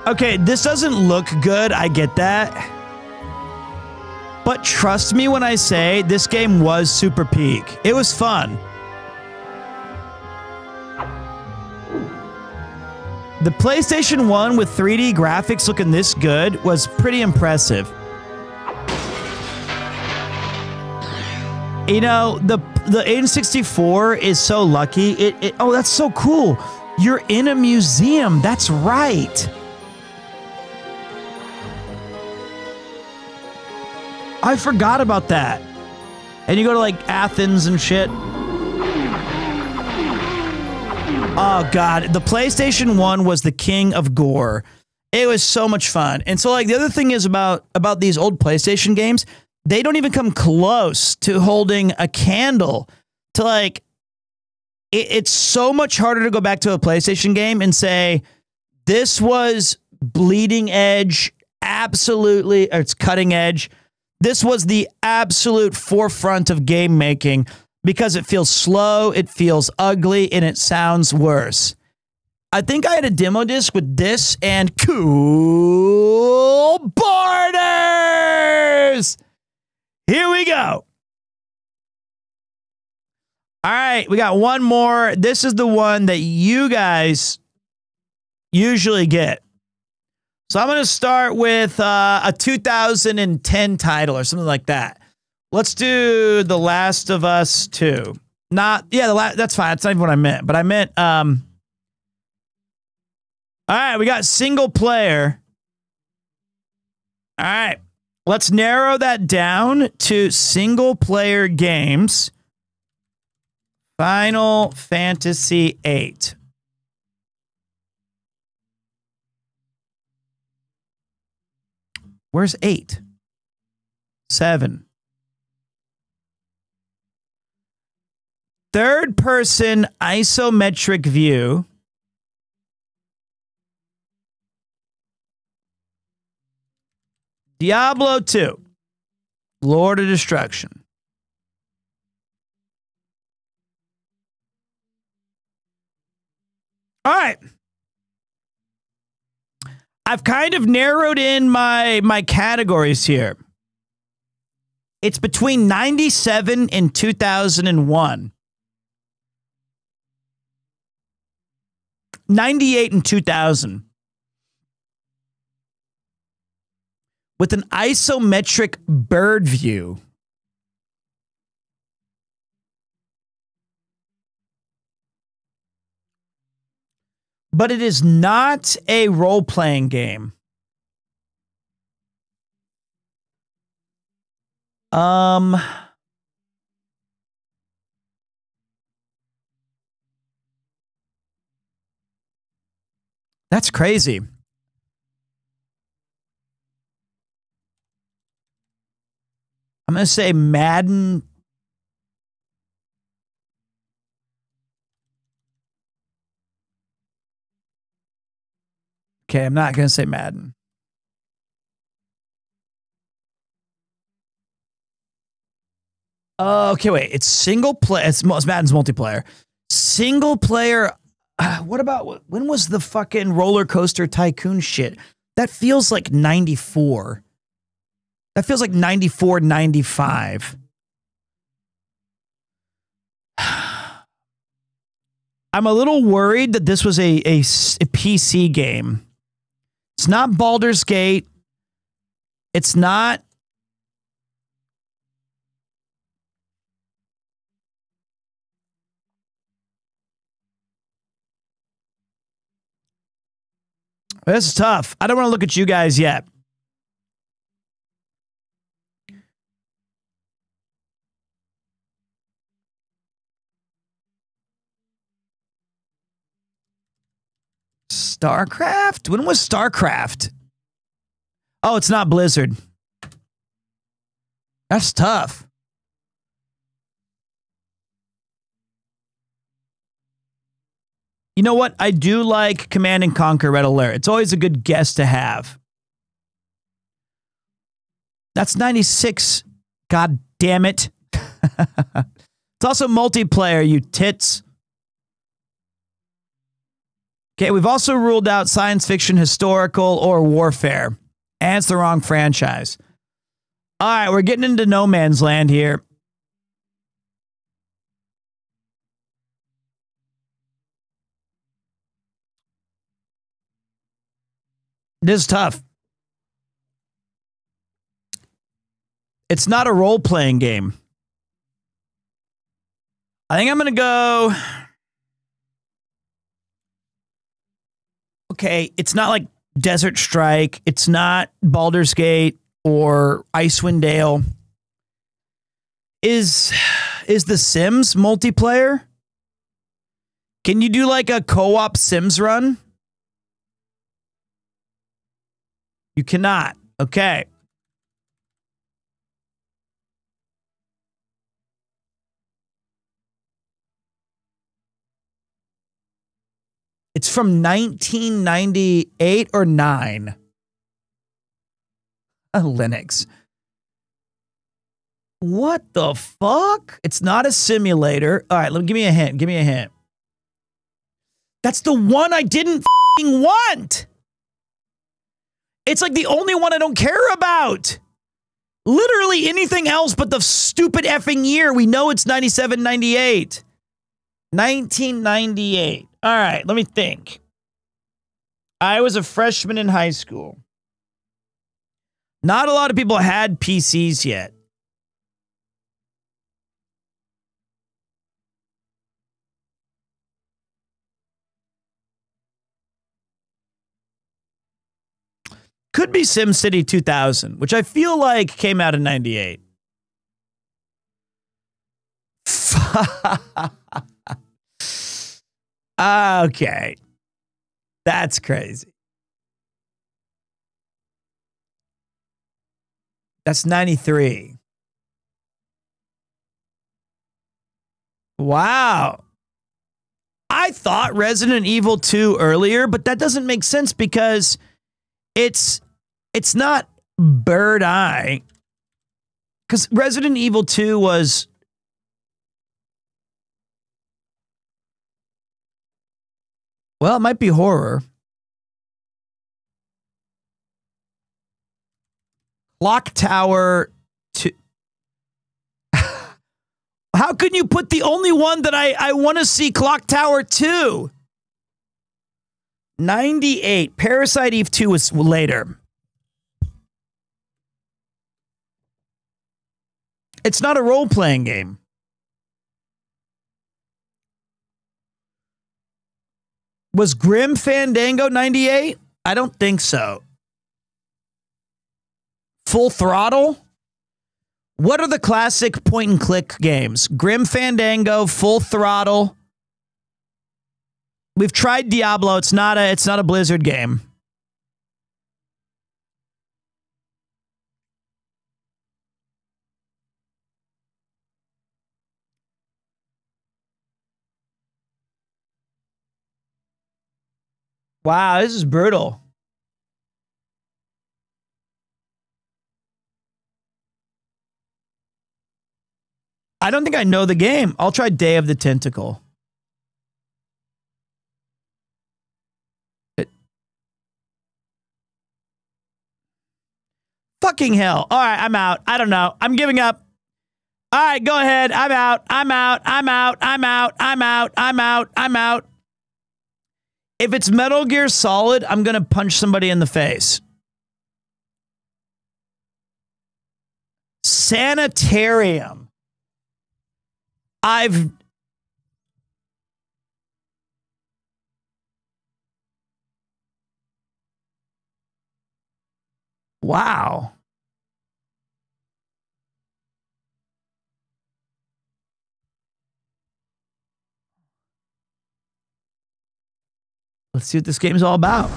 Speaker 1: Okay, this doesn't look good, I get that. But trust me when I say this game was super peak. It was fun. The PlayStation 1 with 3D graphics looking this good was pretty impressive. You know, the N64 is so lucky. Oh, that's so cool. You're in a museum. That's right. I forgot about that. And you go to like Athens and shit. Oh God, the PlayStation 1 was the king of gore. It was so much fun. And so like the other thing is about these old PlayStation games, they don't even come close to holding a candle to like, it's so much harder to go back to a PlayStation game and say, this was bleeding edge, absolutely, or it's cutting edge. This was the absolute forefront of game making because it feels slow, it feels ugly, and it sounds worse. I think I had a demo disc with this and Cool Borders. Here we go. All right, we got one more. This is the one that you guys usually get. So I'm going to start with a 2010 title or something like that. Let's do The Last of Us 2. That's fine. That's not even what I meant. But I meant, all right, we got single player. All right, let's narrow that down to single player games. Final Fantasy VIII. Where's 8? 7. Third person isometric view. Diablo 2. Lord of Destruction. All right. I've kind of narrowed in my categories here. It's between 97 and 2001. 98 and 2000. with an isometric bird view. But it is not a role-playing game. That's crazy. I'm going to say Madden. Okay, I'm not going to say Madden. Okay, wait. It's single player. It's Madden's multiplayer. Single player. What about, when was the fucking roller coaster tycoon shit? That feels like 94. That feels like 94, 95. I'm a little worried that this was a PC game. It's not Baldur's Gate. It's not. This is tough. I don't want to look at you guys yet. StarCraft? When was StarCraft? Oh, it's not Blizzard. That's tough. You know what? I do like Command and Conquer Red Alert. It's always a good guess to have. That's 96. God damn it. It's also multiplayer, you tits. Okay, we've also ruled out science fiction, historical, or warfare. And it's the wrong franchise. All right, we're getting into no man's land here. This is tough. It's not a role-playing game. I think I'm going to go... Okay, it's not like Desert Strike. It's not Baldur's Gate or Icewind Dale. Is The Sims multiplayer? Can you do like a co-op Sims run? You cannot. Okay. It's from 1998 or 9. Linux. What the fuck? It's not a simulator. All right, give me a hint. Give me a hint. That's the one I didn't fucking want. It's like the only one I don't care about. Literally anything else but the stupid effing year. We know it's 97, 98. 1998. All right, let me think. I was a freshman in high school. Not a lot of people had PCs yet. Could be SimCity 2000, which I feel like came out in 98. Okay. That's crazy. That's 93. Wow. I thought Resident Evil 2 earlier, but that doesn't make sense because it's not Bird Eye. Because Resident Evil 2 was... Well, it might be horror. Clock Tower 2. How can you put the only one that I want to see Clock Tower 2? 98. Parasite Eve 2 was later. It's not a role-playing game. Was Grim Fandango 98? I don't think so. Full Throttle? What are the classic point-and-click games? Grim Fandango, Full Throttle. We've tried Diablo. It's not a Blizzard game. Wow, this is brutal. I don't think I know the game. I'll try Day of the Tentacle. Fucking hell. All right, I'm out. I don't know. I'm giving up. All right, go ahead. I'm out. I'm out. I'm out. I'm out. I'm out. I'm out. I'm out. If it's Metal Gear Solid, I'm going to punch somebody in the face. Sanitarium. Wow. Let's see what this game's all about.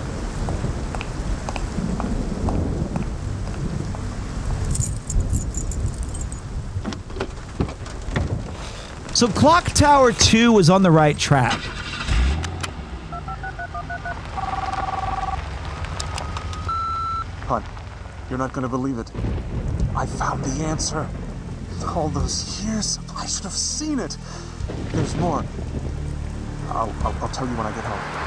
Speaker 1: So Clock Tower 2 was on the right track.
Speaker 7: Hon, you're not gonna believe it. I found the answer. All those years, I should have seen it. There's more. I'll tell you when I get home.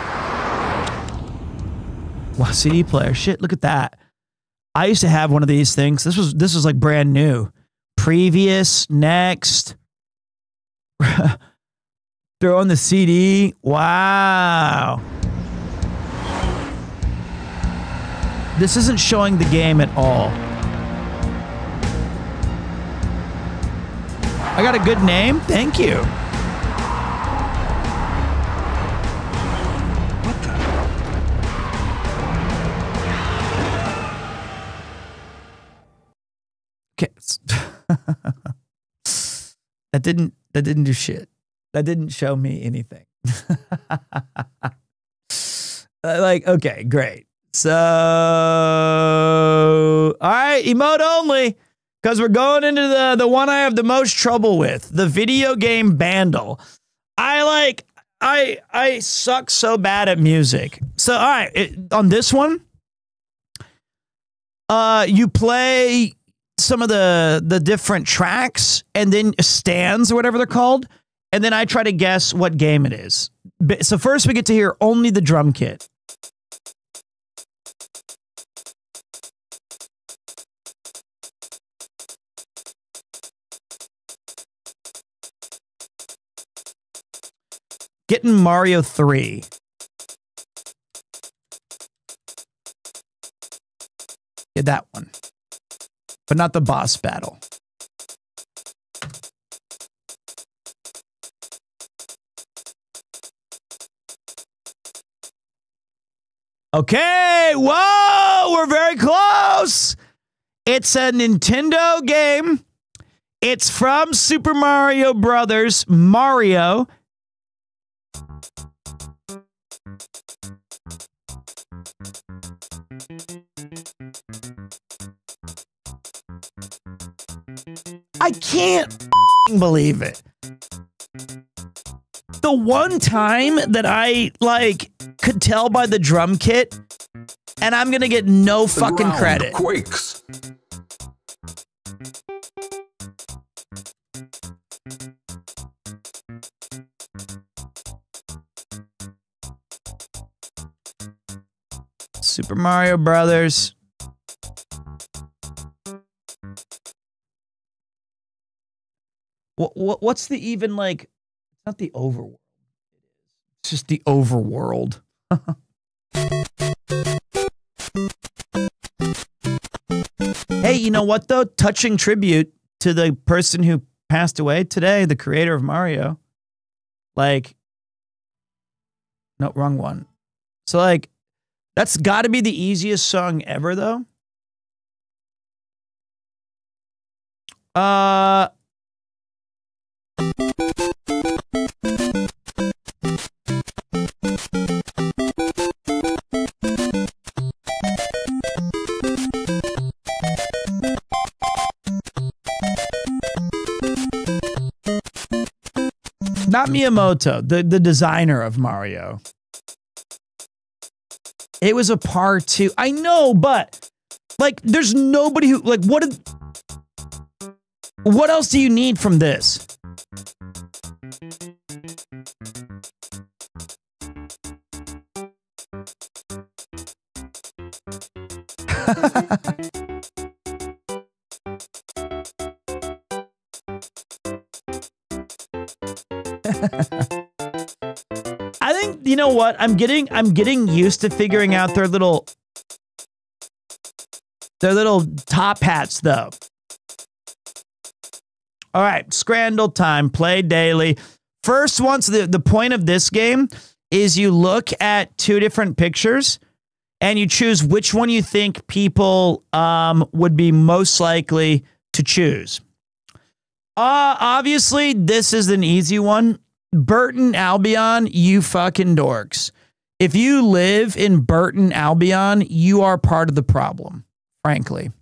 Speaker 1: Wow, CD player. Shit, look at that. I used to have one of these things. This was like brand new. Previous, next. Throw on the CD. Wow. This isn't showing the game at all. I got a good name? Thank you.
Speaker 7: What the?
Speaker 1: Okay. That didn't do shit. That didn't show me anything. Like, okay, great. So, all right, emote only, because we're going into the one I have the most trouble with, the video game Bandle. I suck so bad at music. So, all right, on this one, you play some of the different tracks and then stands or whatever they're called, and then I try to guess what game it is. So first we get to hear only the drum kit. Getting Mario 3. Yeah, that one. But not the boss battle. Okay, whoa, we're very close. It's a Nintendo game. It's from Super Mario Brothers, Mario. I can't believe it. The one time that I could tell by the drum kit, and I'm gonna get no fucking credit.
Speaker 3: Quakes.
Speaker 1: Super Mario Brothers. What's the even like? It's not the overworld. It's just the overworld. Hey, you know what though? Touching tribute. to the person who passed away today, the creator of Mario. Like, no, wrong one. So like, that's got to be the easiest song ever, though. Not Miyamoto, the designer of Mario. It was a part 2. I know, but like, there's nobody who like what else do you need from this? I think, you know what? I'm getting used to figuring out their little top hats though. All right, Scrandle time, play daily. First one, so the point of this game is you look at 2 different pictures and you choose which one you think people would be most likely to choose. Obviously, this is an easy one. Burton Albion, you fucking dorks. If you live in Burton Albion, you are part of the problem, frankly.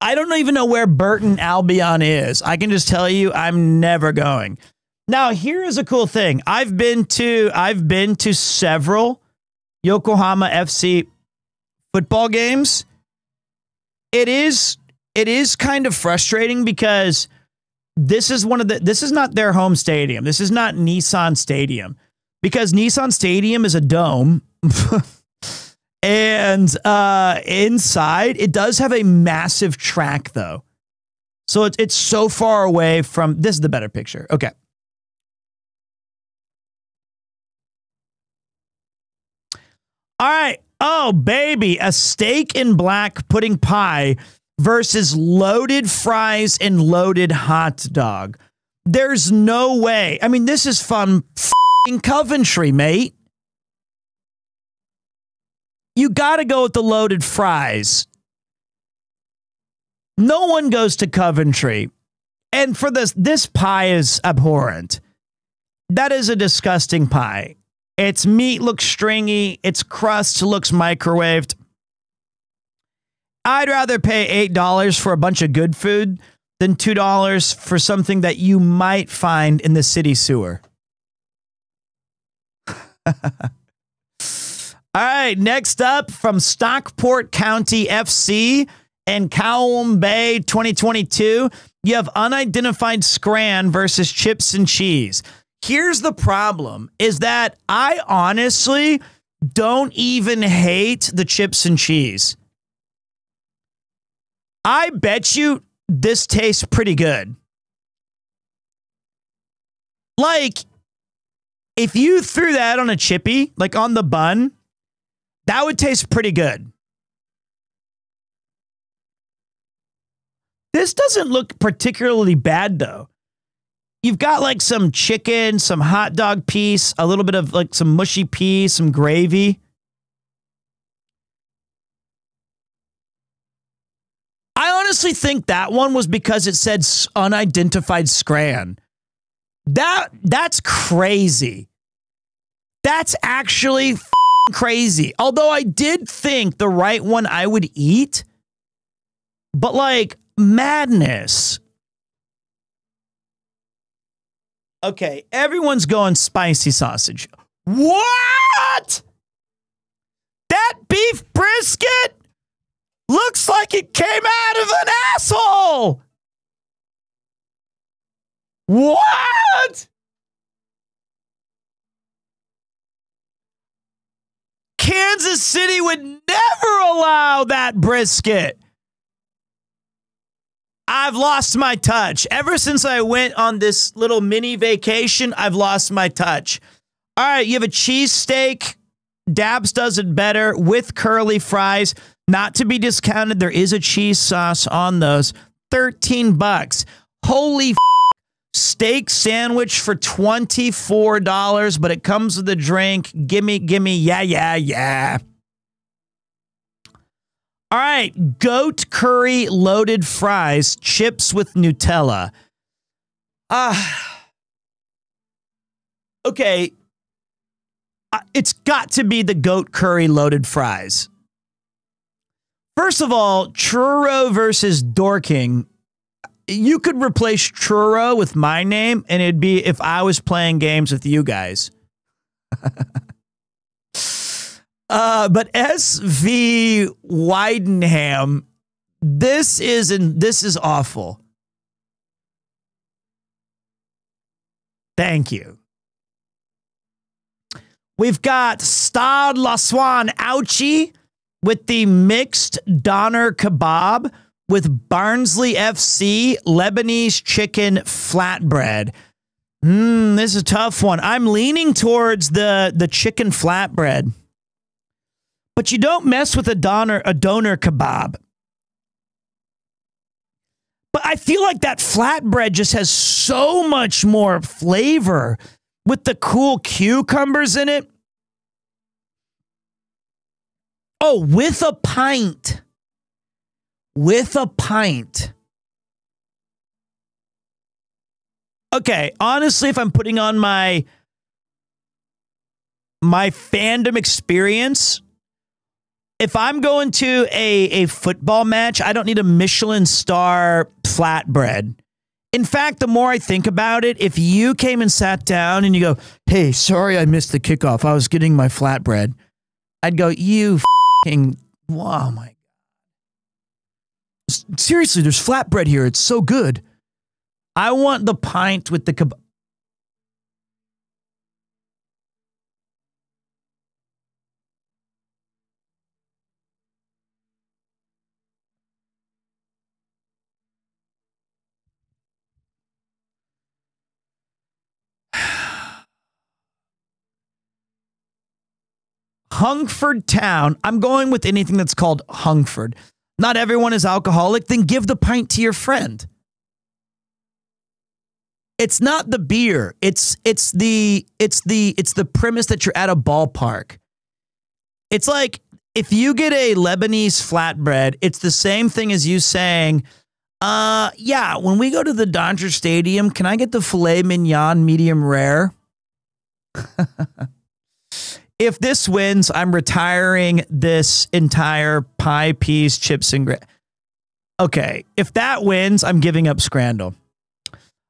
Speaker 1: I don't even know where Burton Albion is. I can just tell you I'm never going. Now, here is a cool thing. I've been to several Yokohama FC football games. It is kind of frustrating because this is not their home stadium. This is not Nissan Stadium, because Nissan Stadium is a dome. And inside, it does have a massive track, though. So it's so far away from... This is the better picture. Okay. All right. Oh, baby. A steak and black pudding pie versus loaded fries and loaded hot dog. There's no way. I mean, this is from f***ing Coventry, mate. You got to go with the loaded fries. No one goes to Coventry. And for this pie is abhorrent. That is a disgusting pie. Its meat looks stringy. Its crust looks microwaved. I'd rather pay $8 for a bunch of good food than $2 for something that you might find in the city sewer. All right, next up from Stockport County FC and Cowham Bay 2022, you have Unidentified Scran versus Chips and Cheese. Here's the problem, is that I honestly don't even hate the chips and cheese. I bet you this tastes pretty good. Like, if you threw that on a chippy, like on the bun, that would taste pretty good. This doesn't look particularly bad, though. You've got like some chicken, some hot dog piece, a little bit of like some mushy peas, some gravy. I honestly think that one was because it said unidentified scran. That's crazy. That's actually crazy. Although I did think the right one I would eat, but like madness. Okay, everyone's going spicy sausage. What? That beef brisket looks like it came out of an asshole. What? Kansas City would never allow that brisket. I've lost my touch. Ever since I went on this little mini vacation, I've lost my touch. All right, you have a cheesesteak. Dabs does it better with curly fries. Not to be discounted, there is a cheese sauce on those. $13. Holy steak sandwich for $24, but it comes with a drink. Gimme, yeah. All right, goat curry loaded fries, chips with Nutella. Okay, it's got to be the goat curry loaded fries. First of all, churro versus Dorking. You could replace churro with my name, and it'd be if I was playing games with you guys. But SV Weidenham, this is awful. Thank you. We've got Stade La Swan Ouchie with the mixed doner kebab with Barnsley FC Lebanese chicken flatbread. This is a tough one. I'm leaning towards the chicken flatbread. But you don't mess with a doner kebab. But I feel like that flatbread just has so much more flavor with the cool cucumbers in it. Oh, with a pint. With a pint. Okay, honestly, if I'm putting on my fandom experience, if I'm going to a football match, I don't need a Michelin star flatbread. In fact, the more I think about it, if you came and sat down and you go, hey, sorry I missed the kickoff, I was getting my flatbread, I'd go, you f***ing, oh my God. Seriously, there's flatbread here. It's so good. I want the pint with the kebab. Hungford Town. I'm going with anything that's called Hungford. Not everyone is alcoholic. Then give the pint to your friend. It's not the beer. It's the premise that you're at a ballpark. It's like if you get a Lebanese flatbread, it's the same thing as you saying, yeah, when we go to the Dodger Stadium, can I get the filet mignon medium rare? If this wins, I'm retiring this entire pie, peas, chips, and okay, if that wins, I'm giving up Scrandle.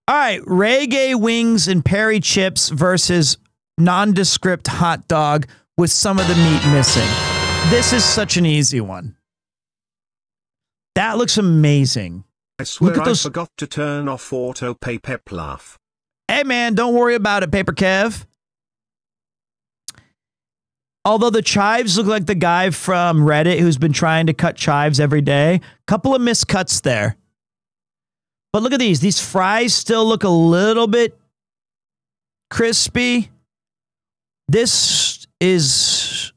Speaker 1: All right, reggae wings and peri chips versus nondescript hot dog with some of the meat missing. This is such an easy one. That looks amazing.
Speaker 2: I swear I forgot to turn off auto pay pep laugh.
Speaker 1: Hey man, don't worry about it, Paper Kev. Although the chives look like the guy from Reddit who's been trying to cut chives every day. Couple of miscuts there. But look at these. These fries still look a little bit crispy. This is...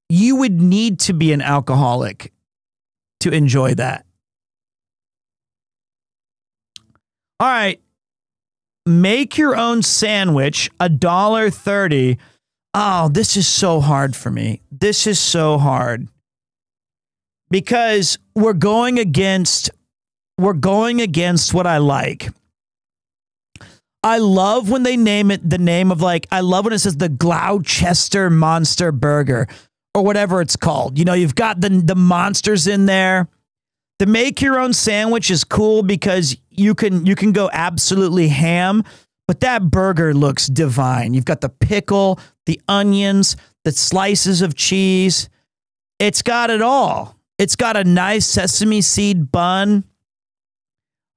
Speaker 1: You would need to be an alcoholic to enjoy that. All right. Make your own sandwich, $1.30. Oh, this is so hard for me. This is so hard. Because we're going against what I like. I love when they name it the name of, like, I love when it says the Gloucester Monster Burger or whatever it's called. You know, you've got the monsters in there. The make your own sandwich is cool because you can go absolutely ham, but that burger looks divine. You've got the pickle, the onions, the slices of cheese. It's got it all. It's got a nice sesame seed bun.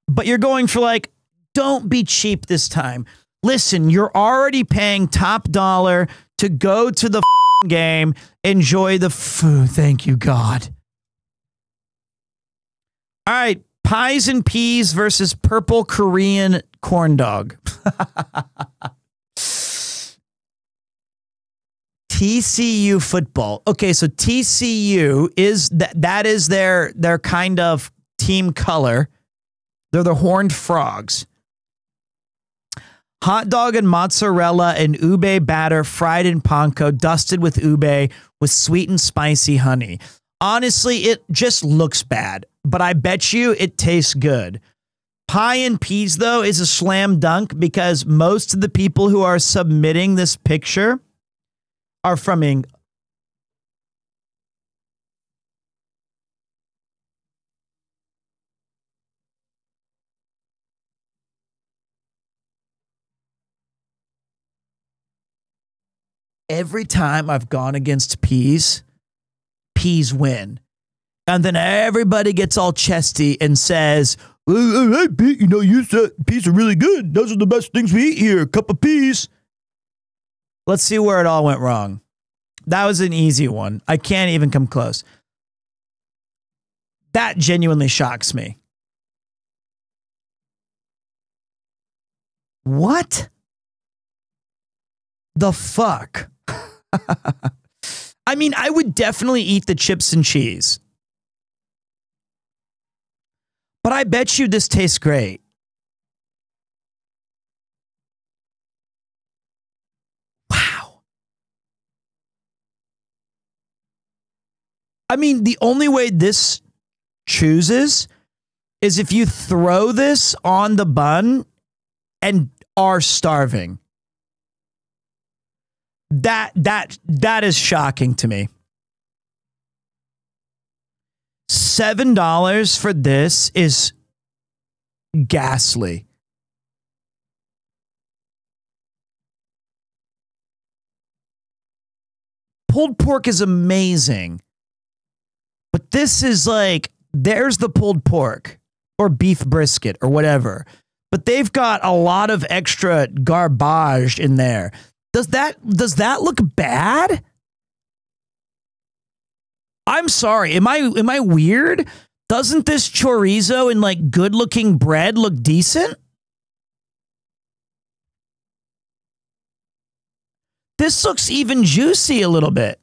Speaker 1: But you're going for, like, don't be cheap this time. Listen, you're already paying top dollar to go to the game. Enjoy the food. Thank you, God. All right. Pies and peas versus purple Korean corn dog. TCU football. Okay, so TCU is that is their kind of team color. They're the Horned Frogs. Hot dog and mozzarella and ube batter fried in panko, dusted with ube with sweet and spicy honey. Honestly, it just looks bad, but I bet you it tastes good. Pie and peas, though, is a slam dunk because most of the people who are submitting this picture are from England. Every time I've gone against peas, peas win. And then everybody gets all chesty and says, hey, Pete, you said peas are really good. Those are the best things we eat here. A cup of peas. Let's see where it all went wrong. That was an easy one. I can't even come close. That genuinely shocks me. What the fuck? I mean, I would definitely eat the chips and cheese. But I bet you this tastes great. Wow. I mean, the only way this chooses is if you throw this on the bun and are starving. That is shocking to me. $7 for this is ghastly. Pulled pork is amazing. But this is like, there's the pulled pork or beef brisket or whatever. But they've got a lot of extra garbage in there. Does that look bad? I'm sorry. Am I weird? Doesn't this chorizo and like good looking bread look decent? This looks even juicy a little bit.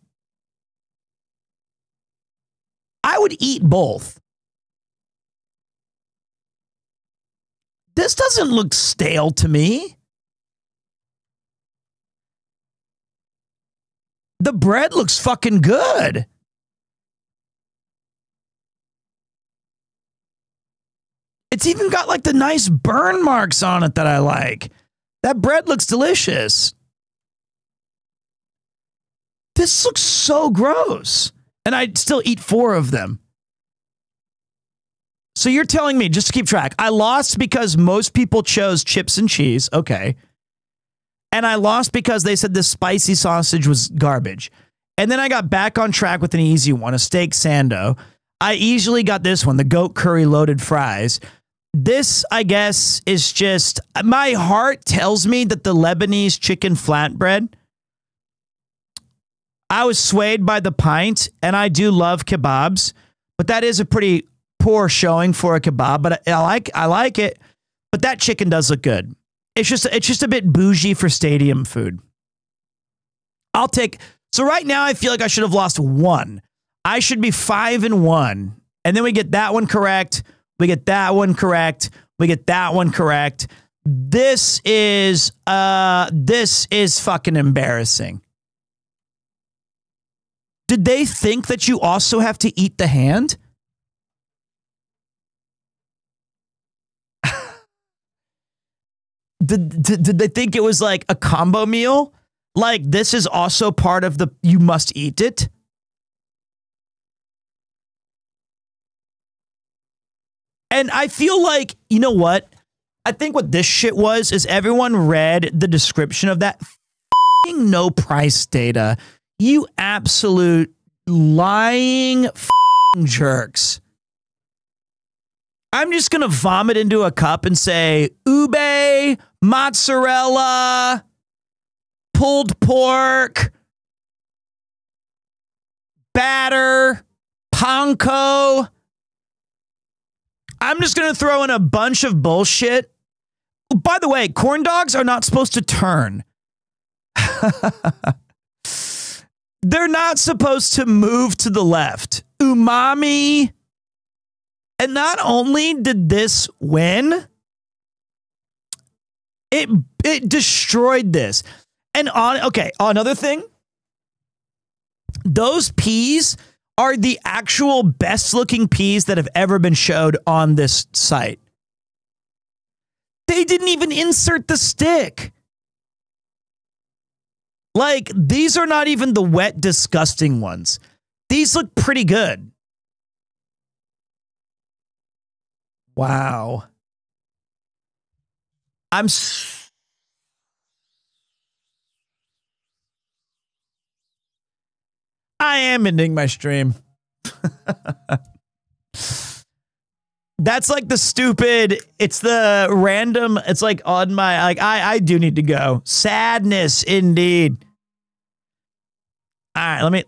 Speaker 1: I would eat both. This doesn't look stale to me. The bread looks fucking good. It's even got like the nice burn marks on it that I like. That bread looks delicious. This looks so gross. And I'd still eat 4 of them. So you're telling me, just to keep track, I lost because most people chose chips and cheese. Okay. And I lost because they said the spicy sausage was garbage. And then I got back on track with an easy one, a steak sando. I easily got this one, the goat curry loaded fries. This, I guess, is just, my heart tells me that the Lebanese chicken flatbread, I was swayed by the pint, and I do love kebabs, but that is a pretty poor showing for a kebab, but I like it. But that chicken does look good. It's just a bit bougie for stadium food. I'll take, so right now I feel like I should have lost 1. I should be 5-1. And then we get that one correct. We get that one correct. We get that one correct. This is fucking embarrassing. Did they think that you also have to eat the hand? Did they think it was like a combo meal? Like this is also part of the, you must eat it? And I feel like, you know what? I think what this shit was is everyone read the description of that f***ing no price data. You absolute lying f***ing jerks. I'm just going to vomit into a cup and say, ube, mozzarella, pulled pork, batter, panko. I'm just going to throw in a bunch of bullshit. By the way, corn dogs are not supposed to turn. They're not supposed to move to the left. Umami. And not only did this win, it destroyed this. And another thing, those peas are the actual best looking peas that have ever been showed on this site. They didn't even insert the stick. Like, these are not even the wet, disgusting ones. These look pretty good. Wow. I am ending my stream. That's like the stupid, it's the random, it's like on my, like, I do need to go. Sadness, indeed. All right,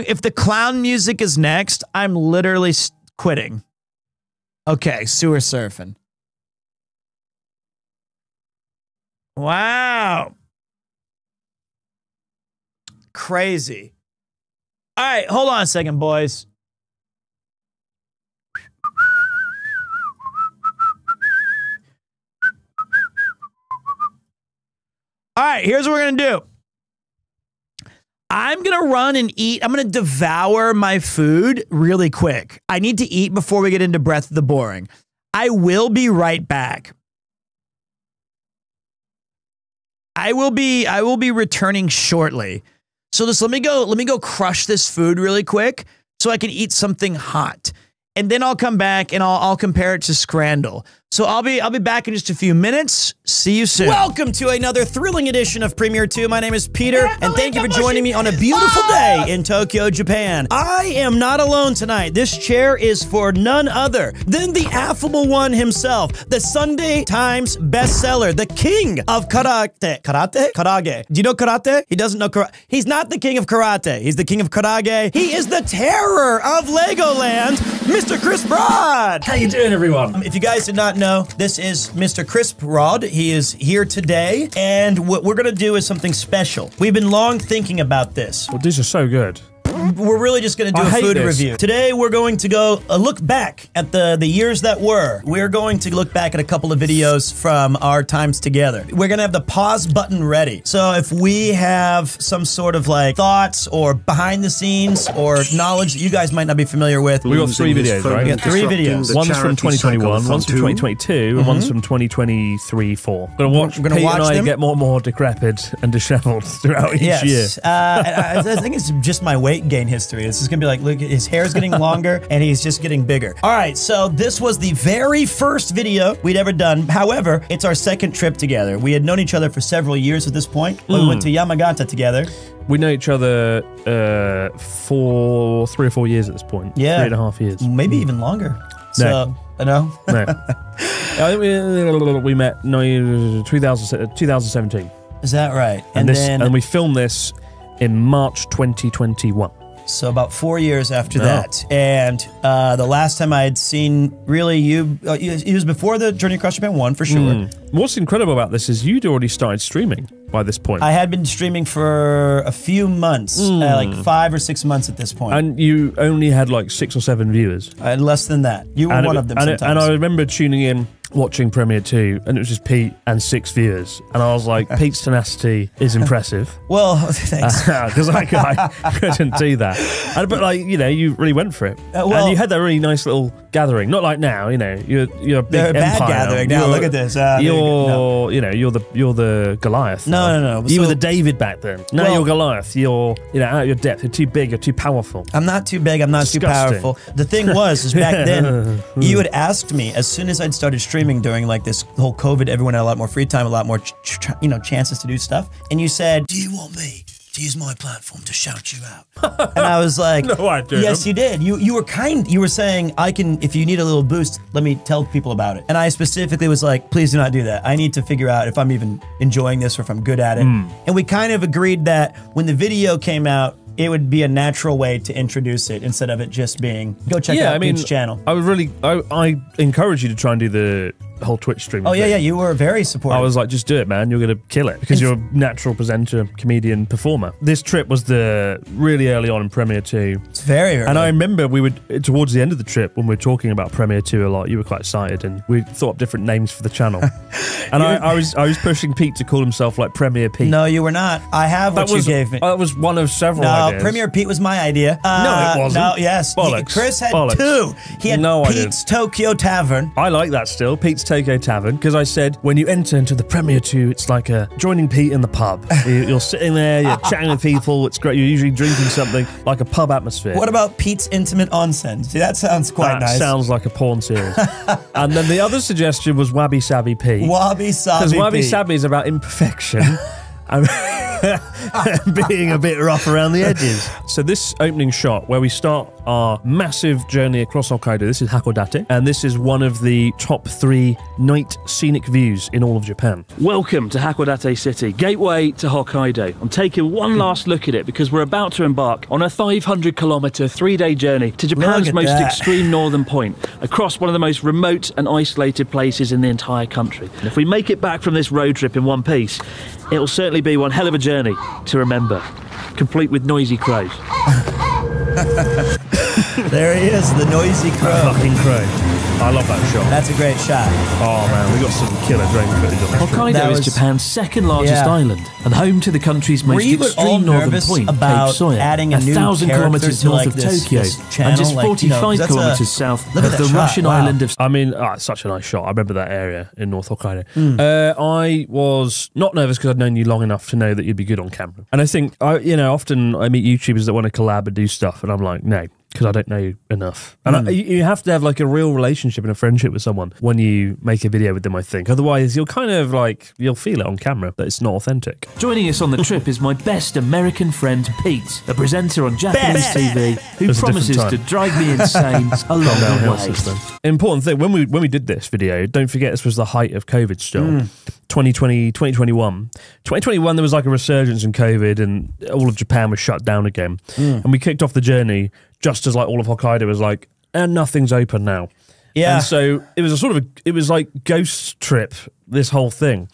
Speaker 1: if the clown music is next, I'm literally quitting. Okay, sewer surfing. Wow. Crazy. All right, hold on a second, boys. All right, here's what we're going to do. I'm going to run and eat. I'm going to devour my food really quick. I need to eat before we get into Breath of the Boring. I will be right back. I will be returning shortly. So just let me go crush this food really quick so I can eat something hot. And then I'll come back and I'll compare it to Scrandle. So I'll be back in just a few minutes. See you soon. Welcome to another thrilling edition of PremierTwo. My name is Peter, and thank you for joining me on a beautiful day in Tokyo, Japan. I am not alone tonight. This chair is for none other than the affable one himself, the Sunday Times bestseller, the king of karate. Karage. Do you know karate? He doesn't know karate. He's not the king of karate. He's the king of karage. He is the terror of Legoland, Mr. Chris Broad.
Speaker 8: How you doing, everyone?
Speaker 1: If you guys did not know, this is Mr. Chris Broad. He is here today, and what we're going to do is something special. We've been long thinking about this.
Speaker 8: Well, these are so good.
Speaker 1: We're really just going to do a food review. Today, we're going to go look back at the years that were. We're going to look back at a couple of videos from our times together. We're going to have the pause button ready. So if we have some sort of like thoughts or behind the scenes or knowledge that you guys might not be familiar with.
Speaker 8: We got 3 videos, right?
Speaker 1: We got 3 videos.
Speaker 8: One's from 2021, one's from 2022, and one's from 2023-4. We're going to watch Pete and I get more and more decrepit and disheveled throughout each year.
Speaker 1: I think it's just my weight gain history. This is gonna be like, look, his hair is getting longer and he's just getting bigger. All right, so this was the very first video we'd ever done. However, it's our second trip together. We had known each other for several years at this point. We went to Yamagata together.
Speaker 8: We know each other for 3 or 4 years at this point.
Speaker 1: Yeah.
Speaker 8: 3.5 years.
Speaker 1: Maybe even longer. So, no.
Speaker 8: I think we met 2017.
Speaker 1: Is that right?
Speaker 8: And we filmed this in March 2021.
Speaker 1: So about 4 years after that. And the last time I had seen really you, it was before the Journey Across Japan 1 for sure.
Speaker 8: What's incredible about this is you'd already started streaming by this point.
Speaker 1: I had been streaming for a few months, like 5 or 6 months at this point.
Speaker 8: And you only had like 6 or 7 viewers.
Speaker 1: I had less than that. You were one of them sometimes.
Speaker 8: And I remember tuning in, watching PremierTwo, and it was just Pete and 6 viewers. And I was like, Pete's tenacity is impressive.
Speaker 1: Well, thanks.
Speaker 8: Because I couldn't do that. But like, you know, you really went for it. And you had that really nice little gathering. Not like now, you know, you're a big empire.
Speaker 1: Bad gathering now. Look at this.
Speaker 8: You know, you're the Goliath.
Speaker 1: No.
Speaker 8: You were the David back then. Now you're Goliath. You're, you know, out of your depth. You're too big. You're too powerful.
Speaker 1: I'm not too big. I'm not too powerful. The thing was back then, you had asked me as soon as I'd started streaming during like this whole COVID, everyone had a lot more free time, a lot more chances to do stuff. And you said, "Do you want me to use my platform to shout you out?" And I was like,
Speaker 8: "No, I didn't."
Speaker 1: Yes, you did. You were kind. You were saying, "I can, if you need a little boost, let me tell people about it." And I specifically was like, "Please do not do that. I need to figure out if I'm even enjoying this or if I'm good at it." And we kind of agreed that when the video came out, it would be a natural way to introduce it instead of it just being, go check out Pete's channel.
Speaker 8: I encourage you to try and do the whole Twitch stream.
Speaker 1: Oh, yeah, you were very supportive.
Speaker 8: I was like, just do it, man. You're going to kill it because you're a natural presenter, comedian, performer. This trip was the really early on in PremierTwo.
Speaker 1: It's very early.
Speaker 8: And I remember we would, towards the end of the trip, when we were talking about PremierTwo a lot, you were quite excited and we thought up different names for the channel. And I was pushing Pete to call himself like Premier Pete.
Speaker 1: No, you were not. I have what you gave me.
Speaker 8: That was one of several ideas.
Speaker 1: Premier Pete was my idea.
Speaker 8: No, it wasn't.
Speaker 1: No, yes.
Speaker 8: Bollocks.
Speaker 1: Chris had
Speaker 8: Bollocks.
Speaker 1: 2. He had Pete's Tokyo Tavern.
Speaker 8: I like that still, Pete's Tokyo Tavern, because I said when you enter into the PremierTwo, it's like joining Pete in the pub. You're sitting there, you're chatting with people, it's great. You're usually drinking something, like a pub atmosphere.
Speaker 1: What about Pete's Intimate Onsen? See, that sounds quite nice.
Speaker 8: That sounds like a porn series. And then the other suggestion was Wabi Sabi Pete.
Speaker 1: Wabi Sabi
Speaker 8: Because Wabi
Speaker 1: Pete.
Speaker 8: Sabi is about imperfection. And being a bit rough around the edges. So this opening shot where we start our massive journey across Hokkaido, this is Hakodate, and this is one of the top 3 night scenic views in all of Japan. Welcome to Hakodate City, gateway to Hokkaido. I'm taking one last look at it because we're about to embark on a 500-kilometer 3-day journey to Japan's most extreme northern point, across one of the most remote and isolated places in the entire country. And if we make it back from this road trip in one piece, it'll certainly be one hell of a journey to remember, complete with noisy crows.
Speaker 1: There he is, the noisy crow.
Speaker 8: Fucking crow. I love that shot.
Speaker 1: That's a great shot.
Speaker 8: Oh man, we got some killer drone footage on that.
Speaker 9: Hokkaido is Japan's second largest island and home to the country's most extreme northern point, Cape Soya,
Speaker 1: adding a
Speaker 9: 1,000 kilometers north of Tokyo, and just 45 kilometers south of the Russian island of...
Speaker 8: I mean, it's such a nice shot. I remember that area in North Hokkaido. I was not nervous because I'd known you long enough to know that you'd be good on camera. And I think, often I meet YouTubers that want to collab and do stuff, and I'm like, no, because I don't know you enough. And you have to have like a real relationship and a friendship with someone when you make a video with them, I think. Otherwise, you'll kind of like, you'll feel it on camera that it's not authentic.
Speaker 9: Joining us on the trip is my best American friend, Pete, a presenter on Japanese TV who promises to drive me insane along the way.
Speaker 8: Important thing, when we did this video, don't forget this was the height of COVID still. 2020, 2021. 2021, there was like a resurgence in COVID and all of Japan was shut down again. And we kicked off the journey just as like all of Hokkaido was like, and nothing's open now. Yeah. And so it was it was like ghost trip, this whole thing.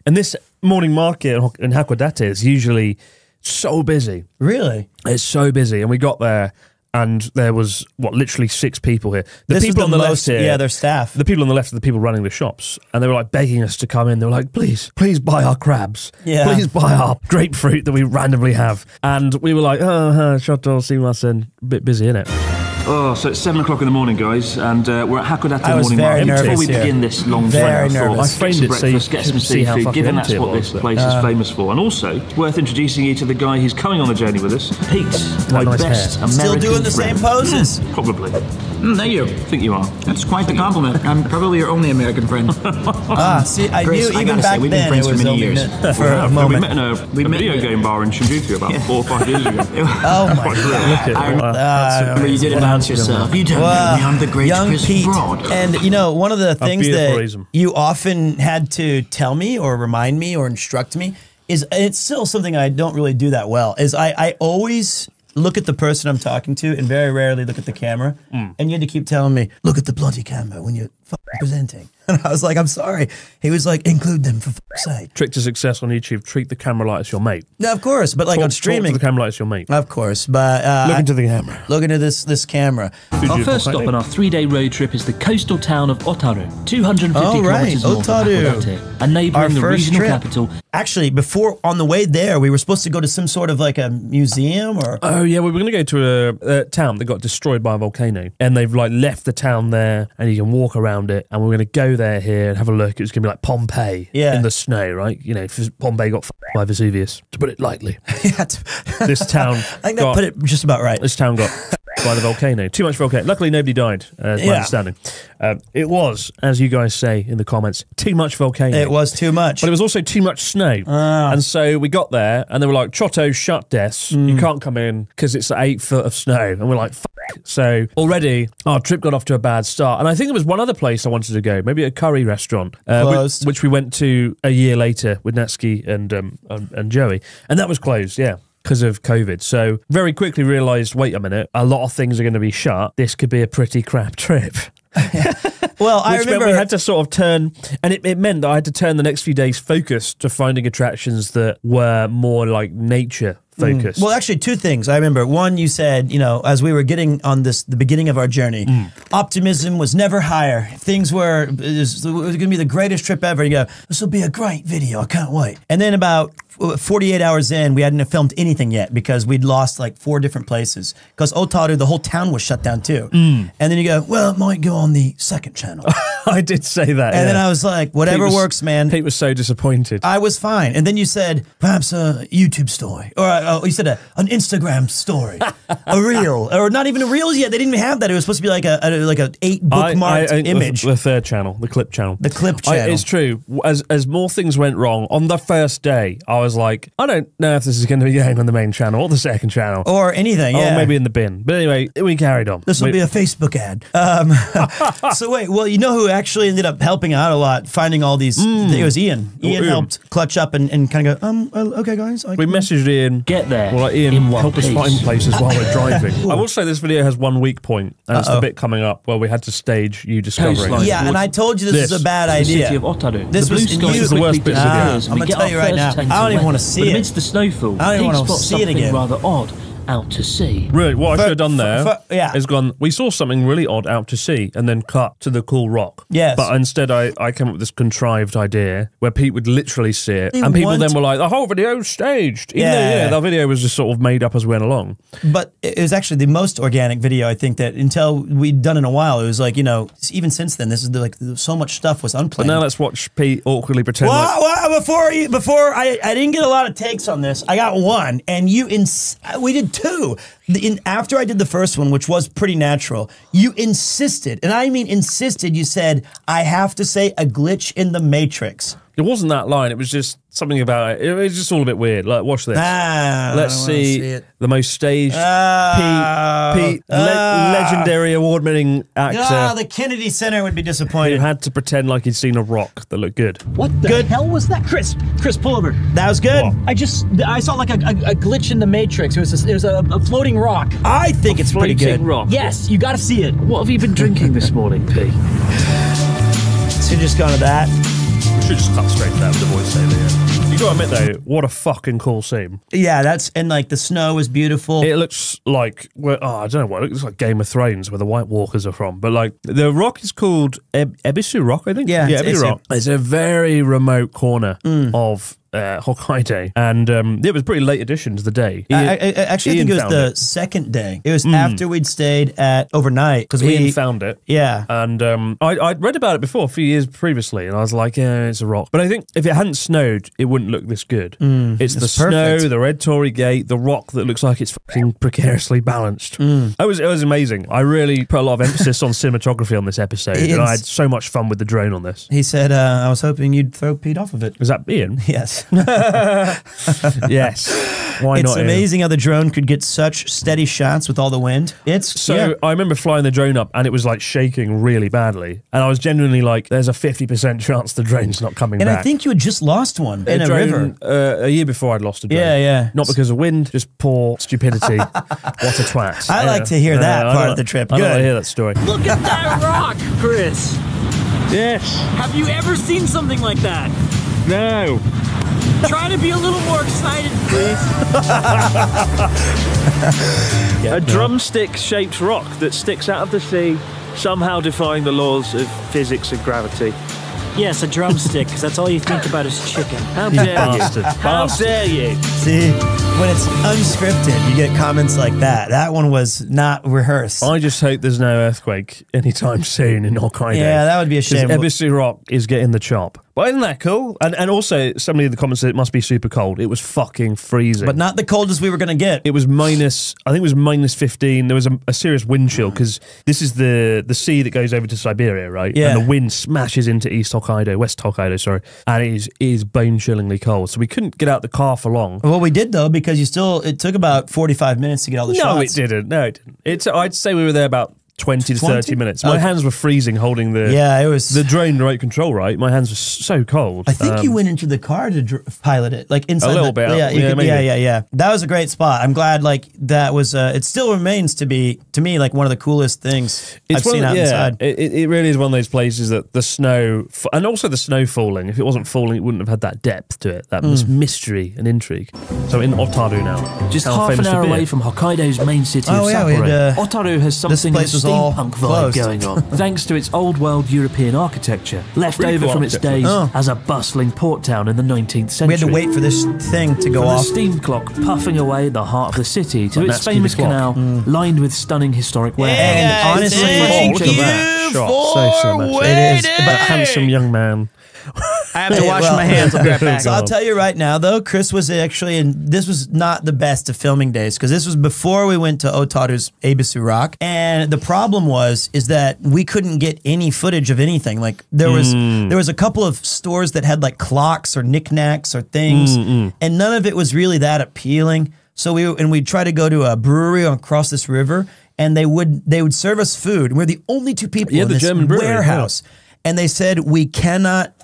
Speaker 8: And this morning market in Hakodate is usually so busy.
Speaker 1: Really?
Speaker 8: It's so busy. And we got there and there was, literally 6 people here. The people on the left here.
Speaker 1: Yeah, their staff.
Speaker 8: The people on the left are the people running the shops. And they were like begging us to come in. They were like, please buy our crabs. Yeah. Please buy our grapefruit that we randomly have. And we were like, shoto sumimasen. A bit busy, innit?
Speaker 9: Oh, so it's 7 o'clock in the morning, guys, and we're at Hakodate morning market. Before we begin this long trip, I thought
Speaker 8: I framed it so you
Speaker 9: get some seafood, given that's what this place is famous for. And also, it's worth introducing you to the guy who's coming on the journey with us, Pete, my best American
Speaker 1: Still doing the
Speaker 9: friend.
Speaker 1: same poses?
Speaker 9: Probably.
Speaker 10: Thank you.
Speaker 9: I think you are.
Speaker 10: That's quite the compliment. I'm probably your only American friend.
Speaker 1: See, I
Speaker 10: Chris,
Speaker 1: knew even back
Speaker 10: we've
Speaker 1: then
Speaker 10: been friends
Speaker 1: it was
Speaker 10: for many
Speaker 1: only
Speaker 10: years.
Speaker 1: For a moment.
Speaker 9: We met in a video game bar in Shinjuku about 4 or 5 years ago.
Speaker 1: Oh my God.
Speaker 10: You did announce yourself. You don't know me, I'm the great
Speaker 1: young
Speaker 10: Chris
Speaker 1: Pete.
Speaker 10: Broad.
Speaker 1: And one of the things that you often had to tell me or remind me or instruct me is, it's still something I don't really do that well, is I always look at the person I'm talking to and very rarely look at the camera. And you had to keep telling me, look at the bloody camera when you're presenting. And I was like, I'm sorry. He was like, include them for fuck's sake.
Speaker 8: Trick to success on YouTube, treat the camera like it's your mate.
Speaker 1: No, of course, but like on streaming.
Speaker 8: Talk to the camera like it's your mate.
Speaker 1: Of course, but
Speaker 8: look into the camera.
Speaker 1: Look into this camera.
Speaker 9: Our first stop on our 3-day road trip is the coastal town of Otaru, 250 kilometers north of Hakodate, and neighboring the regional capital.
Speaker 1: Actually, before, on the way there, we were supposed to go to some sort of like a museum or...
Speaker 8: Oh yeah, we were going to go to a town that got destroyed by a volcano, and they've like left the town there, and you can walk around it, and we're going to go there here and have a look. It's going to be like Pompeii in the snow, right? You know, Pompeii got by Vesuvius, to put it lightly. This town
Speaker 1: I think that put it just about right.
Speaker 8: This town got by the volcano. Too much volcano. Luckily, nobody died, as my understanding. It was, as you guys say in the comments, too much volcano.
Speaker 1: It was too much.
Speaker 8: But it was also too much snow. And so we got there, and they were like, Chotto, shut des. You can't come in because it's 8 foot of snow. And we're like, fuck. So already, our trip got off to a bad start. And I think there was one other place I wanted to go, maybe a curry restaurant, which we went to a year later with Natsuki and Joey. And that was closed, because of COVID. So very quickly realised, wait a minute, a lot of things are going to be shut. This could be a pretty crap trip.
Speaker 1: Well, I
Speaker 8: Which
Speaker 1: remember
Speaker 8: meant we had to sort of turn, and it meant that I had to turn the next few days focused to finding attractions that were more like nature focused.
Speaker 1: Well, actually, two things. I remember. One, you said, as we were getting on the beginning of our journey, optimism was never higher. Things were, it was going to be the greatest trip ever. You go, this will be a great video. I can't wait. And then about 48 hours in, we hadn't filmed anything yet because we'd lost like 4 different places. Because Otaru, the whole town was shut down too. And then you go, well, it might go on the second channel.
Speaker 8: I did say that.
Speaker 1: And then I was like, whatever works, man.
Speaker 8: Pete was so disappointed.
Speaker 1: I was fine. And then you said, perhaps a YouTube story. Or you said an Instagram story. A reel. Or not even a reel yet. They didn't even have that. It was supposed to be like a 8 bookmarked image.
Speaker 8: The third channel, the clip channel.
Speaker 1: The clip channel.
Speaker 8: It's true. As more things went wrong, on the first day, I was like, I don't know if this is going to be going on the main channel or the second channel.
Speaker 1: Or anything, yeah.
Speaker 8: Or maybe in the bin. But anyway, we carried on.
Speaker 1: This will be a Facebook ad. So wait, well, you know who actually ended up helping out a lot, finding all these, it was Ian. Ian helped clutch up and kind of go, okay guys.
Speaker 8: We messaged Ian.
Speaker 9: Get there.
Speaker 8: Well, like, Ian helped us find places while we're driving. I will say this video has one weak point, and it's the bit coming up where we had to stage you discovering.
Speaker 1: Yeah, and I told you this is a bad idea.
Speaker 9: City of Otaru.
Speaker 1: This was
Speaker 8: the worst bit of the video.
Speaker 1: I'm going to tell you right now, I don't even want to see it.
Speaker 9: Amidst the snowfall,
Speaker 1: I don't even want to see it again.
Speaker 9: Rather odd out to sea.
Speaker 8: Really, what I should have done there
Speaker 1: yeah.
Speaker 8: is gone, we saw something really odd out to sea, and then cut to the cool rock.
Speaker 1: Yes.
Speaker 8: But instead, I came up with this contrived idea where Pete would literally see it, and people then were like, the whole video's staged. Even though, the video was just sort of made up as we went along.
Speaker 1: But it was actually the most organic video, I think, that until we'd done in a while, it was like, even since then, this is like so much stuff was unplanned.
Speaker 8: But now let's watch Pete awkwardly pretend
Speaker 1: before I didn't get a lot of takes on this. I got one, and we did 2. After I did the first one, which was pretty natural, you insisted, and I mean insisted, you said, I have to say a glitch in the Matrix.
Speaker 8: It wasn't that line, it was just something about it. It was just all a bit weird. Like, watch this. Let's see the most staged Pete, legendary award-winning actor.
Speaker 1: The Kennedy Center would be disappointed.
Speaker 8: Who had to pretend like he'd seen a rock that looked good.
Speaker 11: What the hell was that? Chris, pull over.
Speaker 1: That was good.
Speaker 8: What?
Speaker 11: I saw like a glitch in the Matrix. It was a floating rock.
Speaker 1: I think it's pretty good.
Speaker 9: Rock.
Speaker 11: Yes, you got to see it.
Speaker 9: What have you been drinking this morning, Pete?
Speaker 1: So you're just going to that?
Speaker 8: We should just cut straight to that with the voiceover, yeah. You gotta admit though, what a fucking cool scene.
Speaker 1: Yeah, and like the snow is beautiful.
Speaker 8: It looks like, I don't know what, it looks like Game of Thrones where the White Walkers are from. But like, the rock is called Ebisu Rock, I think?
Speaker 1: Yeah,
Speaker 8: Ebisu Rock. It's a very remote corner of Hokkaido, and it was a pretty late addition to the day.
Speaker 1: I actually think it was the second day. It was after we'd stayed overnight because
Speaker 8: Ian found it.
Speaker 1: Yeah,
Speaker 8: and I'd read about it before a few years previously, and I was like, yeah, it's a rock. But I think if it hadn't snowed, it wouldn't look this good. It's the snow, the red Torii Gate, the rock that looks like it's fucking precariously balanced. It was amazing. I really put a lot of emphasis on cinematography on this episode, and I had so much fun with the drone on this.
Speaker 1: He said, I was hoping you'd throw Pete off of it.
Speaker 8: Was that Ian?
Speaker 1: Yes.
Speaker 8: Yes. Why
Speaker 1: it's
Speaker 8: not?
Speaker 1: Amazing how the drone could get such steady shots with all the wind.
Speaker 8: I remember flying the drone up and it was like shaking really badly, and I was genuinely like, "There's a 50% chance the drone's not coming back."
Speaker 1: And I think you had just lost one in a river
Speaker 8: a year before I'd lost a drone.
Speaker 1: Yeah.
Speaker 8: Not because of wind, just poor stupidity. What a twat!
Speaker 1: I like to hear that part of the trip. Good.
Speaker 8: I like to hear that story.
Speaker 11: Look at that rock, Chris.
Speaker 8: Yes.
Speaker 11: Have you ever seen something like that?
Speaker 8: No.
Speaker 11: Try to be a little more excited, please.
Speaker 9: A drumstick-shaped rock that sticks out of the sea, somehow defying the laws of physics and gravity.
Speaker 11: Yes, a drumstick, because that's all you think about is chicken.
Speaker 9: How dare you? How dare you?
Speaker 1: See, when it's unscripted, you get comments like that. That one was not rehearsed.
Speaker 8: I just hope there's no earthquake anytime soon in Hokkaido.
Speaker 1: Yeah, that would be a shame.
Speaker 8: Ebisu Rock is getting the chop. But isn't that cool? And also, somebody in the comments said it must be super cold. It was fucking freezing.
Speaker 1: But not the coldest we were going to get.
Speaker 8: It was I think it was -15. There was a serious wind chill because this is the sea that goes over to Siberia, right?
Speaker 1: Yeah.
Speaker 8: And the wind smashes into West Hokkaido, sorry. And it is bone-chillingly cold. So we couldn't get out the car for long.
Speaker 1: Well, we did, though, because it took about 45 minutes to get all the shots.
Speaker 8: No, it didn't. I'd say we were there about 20 to 30 minutes. My hands were freezing holding the
Speaker 1: it was
Speaker 8: the drone remote control, right? My hands were so cold.
Speaker 1: I think you went into the car to pilot it, like inside
Speaker 8: a little bit.
Speaker 1: Yeah. That was a great spot. I'm glad like that was it still remains to me like one of the coolest things I've seen out inside.
Speaker 8: It really is one of those places that the snow and also the snow falling, if it wasn't falling it wouldn't have had that depth to it, that mystery and intrigue. So in Otaru now,
Speaker 9: just half an hour away from Hokkaido's main city of Sapporo, Otaru has something of a steampunk vibe going on, thanks to its old world European architecture, left over from its days as a bustling port town in the 19th century.
Speaker 1: We had to wait for this thing to go off.
Speaker 9: The steam clock puffing away at the heart of the city to its famous canal, lined with stunning historic warehouses.
Speaker 1: And honestly,
Speaker 8: look at that shot. So much. It is about a handsome young man.
Speaker 1: I have to wash my hands. I'll be right back. So I'll tell you right now, though, Chris was actually, and this was not the best of filming days because this was before we went to Otaru's Ebisu Rock, and the problem is that we couldn't get any footage of anything. Like there was a couple of stores that had like clocks or knickknacks or things, and none of it was really that appealing. So we'd try to go to a brewery across this river, and they would serve us food. We're the only two people in this
Speaker 8: German brewery,
Speaker 1: warehouse. And they said, we cannot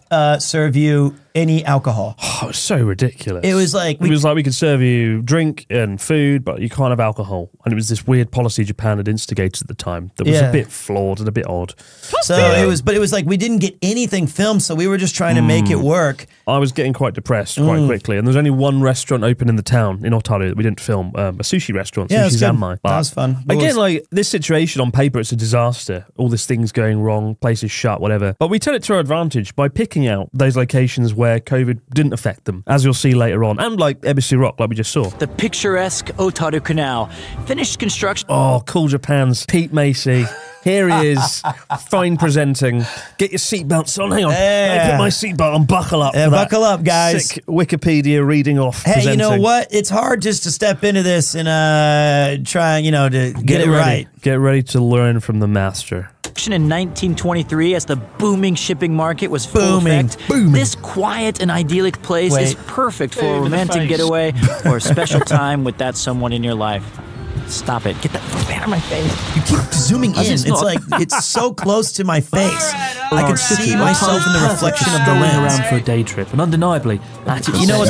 Speaker 1: serve you any alcohol.
Speaker 8: Oh, it's so ridiculous.
Speaker 1: It was like
Speaker 8: we could serve you drink and food, but you can't have alcohol. And it was this weird policy Japan had instigated at the time that was a bit flawed and a bit odd.
Speaker 1: So it was like we didn't get anything filmed, so we were just trying to make it work.
Speaker 8: I was getting quite depressed quite quickly, and there was only one restaurant open in the town in Otaru that we didn't film, a sushi restaurant, Sushi Zanmai.
Speaker 1: That was fun.
Speaker 8: Again, like this situation on paper, it's a disaster. All these things going wrong, places shut, whatever. But we turned it to our advantage by picking out those locations where COVID didn't affect them, as you'll see later on, and like Ebisu Rock, like we just saw.
Speaker 11: The picturesque Otaru Canal. Finished construction.
Speaker 8: Oh, cool Japan's Pete Macy. Here he is, fine presenting. Get your seatbelts on. Hang on. Let me put my seatbelt on. Buckle up.
Speaker 1: Buckle up, guys.
Speaker 8: Sick Wikipedia reading off.
Speaker 1: Hey,
Speaker 8: presenting.
Speaker 1: you know what? It's hard just to step into this and try, to get it right.
Speaker 8: Get ready to learn from the master.
Speaker 11: In 1923, as the booming shipping market was full effect, this quiet and idyllic place is perfect for a romantic getaway or a special time with that someone in your life. Stop it. Get that out of my face.
Speaker 1: You keep zooming in. It's like, it's so close to my face. I can see myself in the reflection of the lens.
Speaker 9: Around for a day trip, and undeniably, at its
Speaker 1: you know what?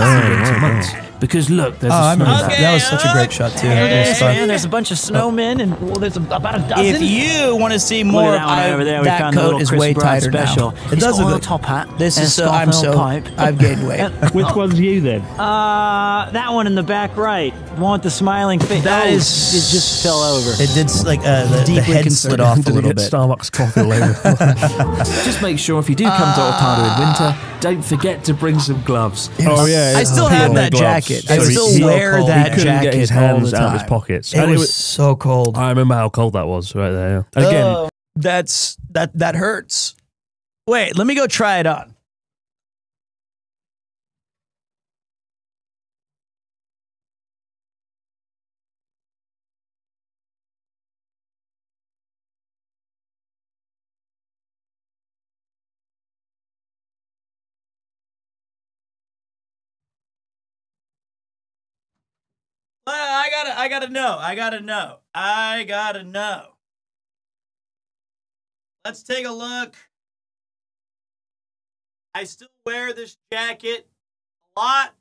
Speaker 9: Because look, there's
Speaker 1: I remember that. That was such a great shot too.
Speaker 11: Man, there's a bunch of snowmen, and there's about a dozen.
Speaker 1: If you want to see more, that coat is way tighter now. It does look good.
Speaker 11: Top hat.
Speaker 1: This is I've gained weight.
Speaker 8: Which one's you then?
Speaker 11: That one in the back right. The one with the smiling face. That is. It just fell over.
Speaker 1: It did like the head slid off a little bit.
Speaker 8: Starbucks coffee all over.
Speaker 9: Just make sure if you do come to Otaru in winter, don't forget to bring some gloves.
Speaker 1: I still have that jacket. I still wear that jacket. He couldn't
Speaker 8: get his hands out of his pockets.
Speaker 1: It was so cold.
Speaker 8: I remember how cold that was right there. And again,
Speaker 1: that hurts. Wait, let me go try it on. I gotta know. Let's take a look. I still wear this jacket a lot.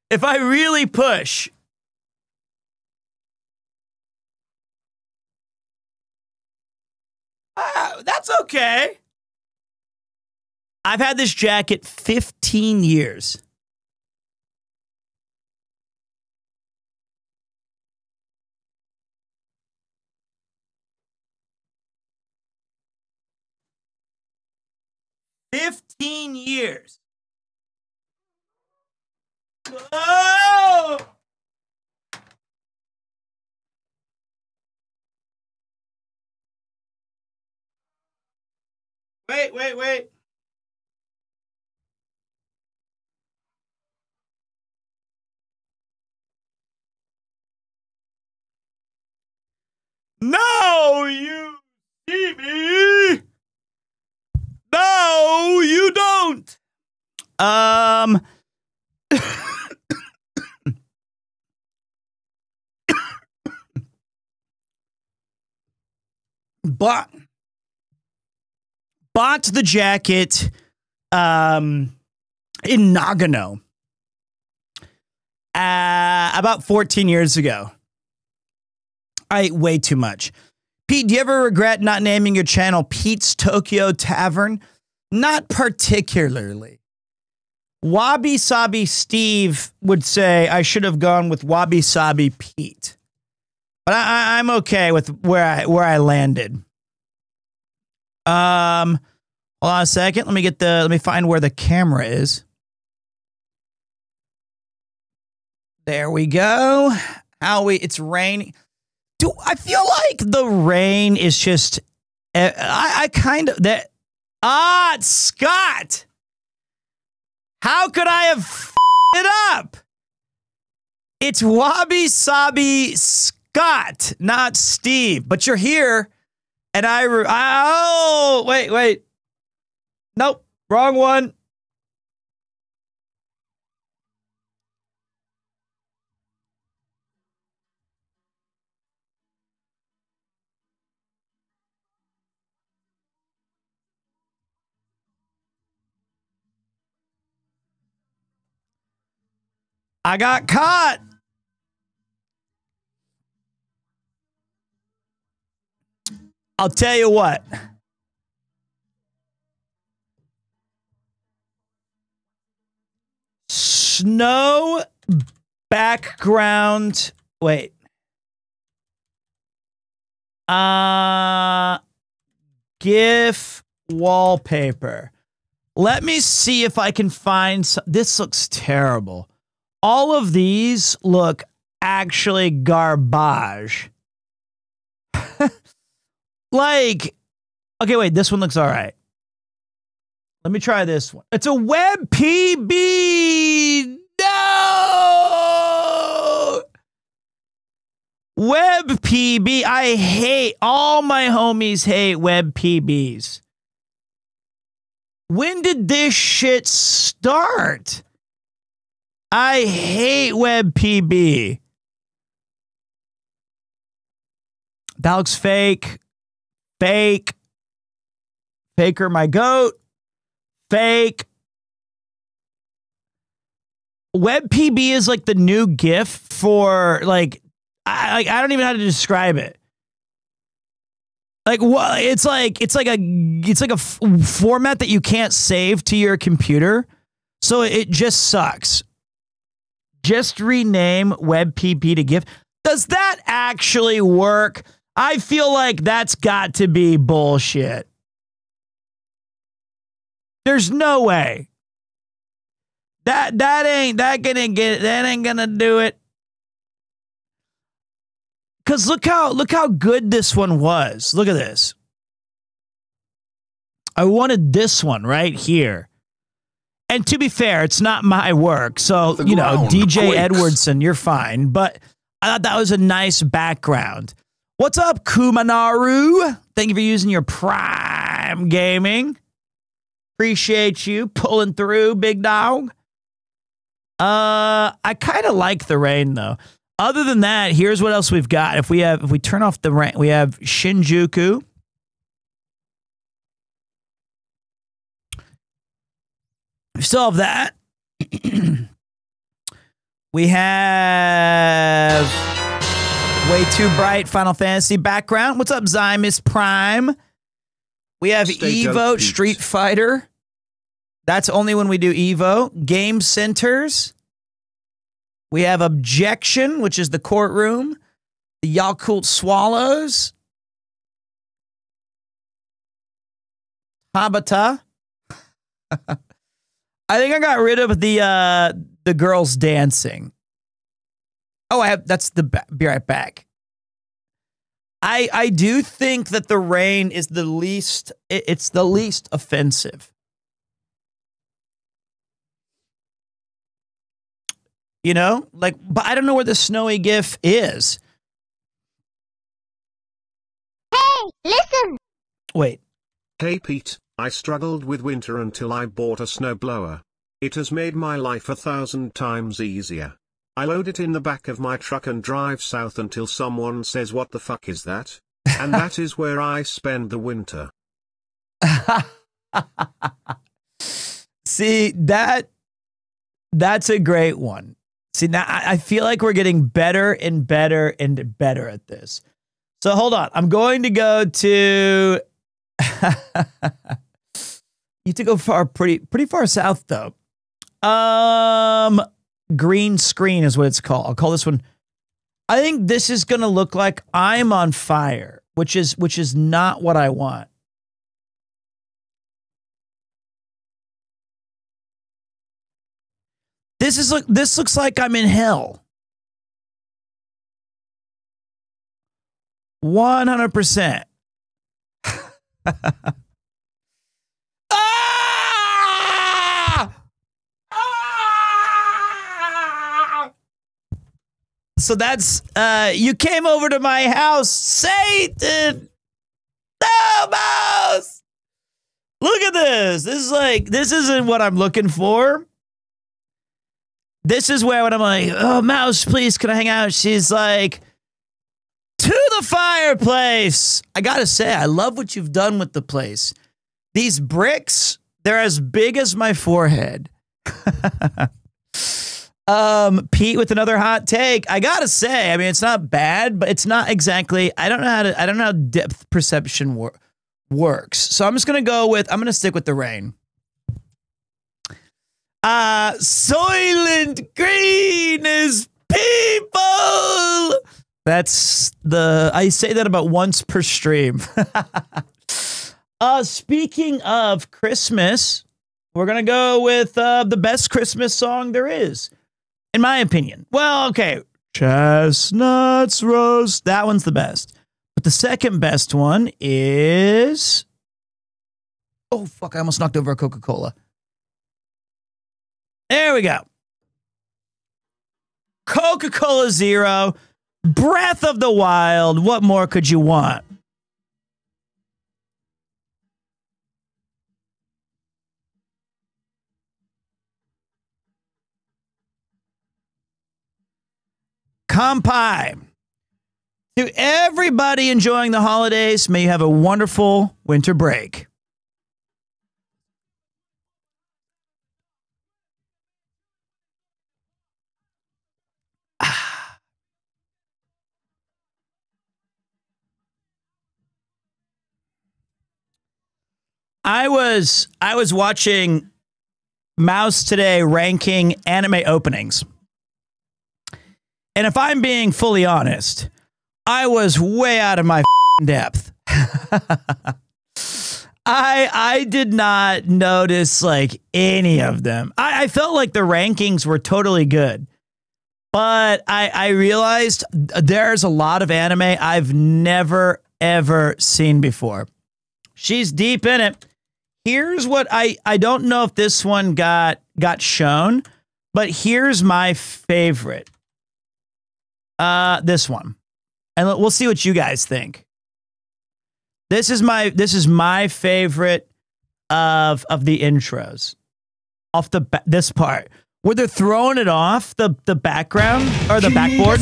Speaker 1: If I really push, that's okay. I've had this jacket 15 years. $15. Oh! Wait. Bought the jacket in Nagano about 14 years ago. I ate way too much. Pete, do you ever regret not naming your channel Pete's Tokyo Tavern? Not particularly. Wabi Sabi Steve would say I should have gone with Wabi Sabi Pete. But I'm okay with where I landed. Hold on a second. Let me find where the camera is. There we go. It's raining. I feel like the rain is just I kind of that it's Scott. How could I have f***ed it up? It's Wabi Sabi Scott, not Steve. But you're here, and oh, wait. Nope, wrong one. I got caught. I'll tell you what. Snow background. Wait. GIF wallpaper. Let me see if I can find some. This looks terrible. All of these look actually garbage. Like, okay, wait, this one looks all right. Let me try this one. It's a web PB. No! Web PB. I hate, all my homies hate web PBs. When did this shit start? I hate web PB. That looks fake. Fake. Faker my goat. Fake. Web PB is like the new GIF for like I don't even know how to describe it. Like what? It's like a format that you can't save to your computer, so it just sucks. Just rename web PB to GIF. Does that actually work? I feel like that's got to be bullshit. There's no way. That ain't gonna do it. Cause look how good this one was. Look at this. I wanted this one right here. And to be fair, it's not my work. So, you know, DJ Edwardson, you're fine. But I thought that was a nice background. What's up, Kumanaru? Thank you for using your Prime Gaming. Appreciate you pulling through, big dog. I kind of like the rain, though. Other than that, here's what else we've got. If we turn off the rain, we have Shinjuku. We still have that. We have way too bright Final Fantasy background. What's up, Zymus Prime? We have Evo Street Fighter. That's only when we do Evo. Game Centers. We have Objection, which is the courtroom. The Yakult Swallows. Habata. I think I got rid of the girls dancing. Oh, that's the be right back. I do think that the rain is the least. It's the least offensive. You know, like, but I don't know where the snowy GIF is.
Speaker 12: Hey, listen.
Speaker 1: Wait.
Speaker 2: Hey Pete, I struggled with winter until I bought a snowblower. It has made my life 1,000 times easier. I load it in the back of my truck and drive south until someone says, "What the fuck is that?" And that is where I spend the winter.
Speaker 1: See, that's a great one. See, now I feel like we're getting better and better and better at this. So hold on. I'm going to go to... You have to go pretty far south, though. Green screen is what it's called. I'll call this one. I think this is going to look like I'm on fire, which is not what I want. This looks like I'm in hell. 100%. So that's, you came over to my house, Satan! No, mouse! Look at this. This isn't what I'm looking for. This is where when I'm like, "Oh, mouse, please, can I hang out?" She's like, "To the fireplace." I gotta say, I love what you've done with the place. These bricks, they're as big as my forehead. Pete with another hot take. I gotta say, I mean, it's not bad, but it's not exactly. I don't know how depth perception works. So I'm just gonna I'm gonna stick with the rain. Soylent Green is people. That's I say that about once per stream. Speaking of Christmas, we're gonna go with the best Christmas song there is, in my opinion. Well, okay, Chestnuts Roast. That one's the best. But the second best one is... Oh, fuck, I almost knocked over a Coca-Cola. There we go. Coca-Cola Zero. Breath of the Wild. What more could you want? Kampai. To everybody enjoying the holidays, may you have a wonderful winter break. I was watching Mouse today ranking anime openings. And if I'm being fully honest, I was way out of my depth. I did not notice like any of them. I felt like the rankings were totally good. But I realized there's a lot of anime I've never, ever seen before. She's deep in it. Here's what I don't know if this one got shown, but here's my favorite. This one. And we'll see what you guys think. This is my favorite of the intros. Off this part where they're throwing it off the background or the backboard.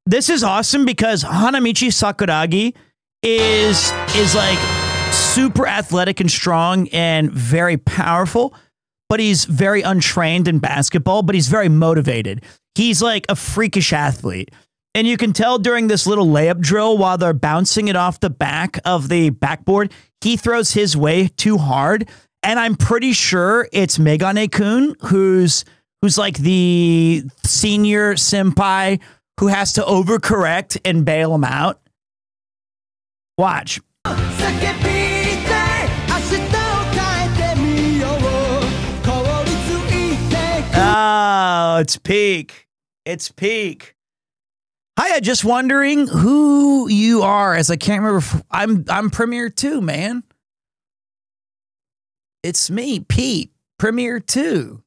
Speaker 1: This is awesome because Hanamichi Sakuragi is like super athletic and strong and very powerful, but he's very untrained in basketball, but he's very motivated. He's like a freakish athlete. And you can tell during this little layup drill while they're bouncing it off the back of the backboard, he throws his way too hard. And I'm pretty sure it's Megane-kun, who's like the senior senpai who has to overcorrect and bail him out. Watch. Oh, it's peak. It's peak. Hi, I'm just wondering who you are, as I can't remember. I'm PremierTwo, man. It's me, Pete, PremierTwo.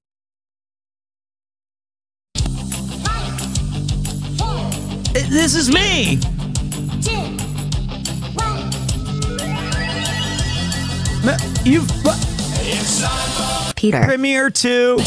Speaker 1: This is me. 3, 2, 1. You've
Speaker 13: Peter.
Speaker 1: PremierTwo.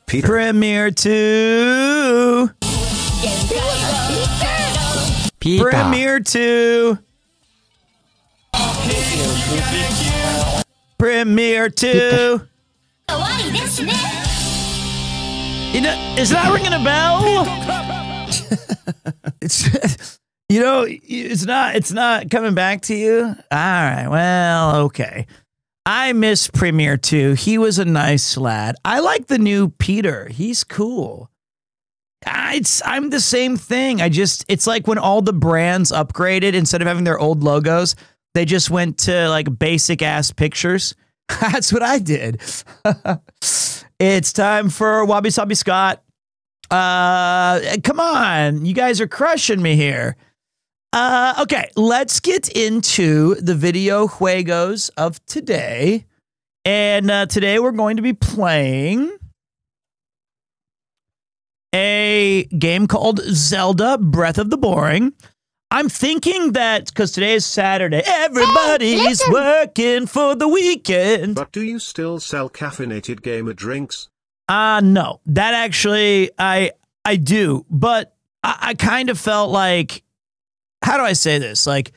Speaker 2: Peter.
Speaker 1: PremierTwo.
Speaker 11: Peter.
Speaker 1: PremierTwo. PremierTwo. You know, is that ringing a bell? It's, you know, it's not coming back to you. All right, well, okay. I miss PremierTwo. He was a nice lad. I like the new Peter. He's cool. I'm the same thing. It's like when all the brands upgraded, instead of having their old logos, they just went to like basic ass pictures. That's what I did. It's time for Wabi Sabi Scott. Come on, you guys are crushing me here. Okay, let's get into the video juegos of today. And today we're going to be playing a game called Zelda Breath of the Boring. I'm thinking that because today is Saturday, everybody's working for the weekend.
Speaker 2: But do you still sell caffeinated gamer drinks?
Speaker 1: No. That actually, I do. But I kind of felt like, how do I say this? Like,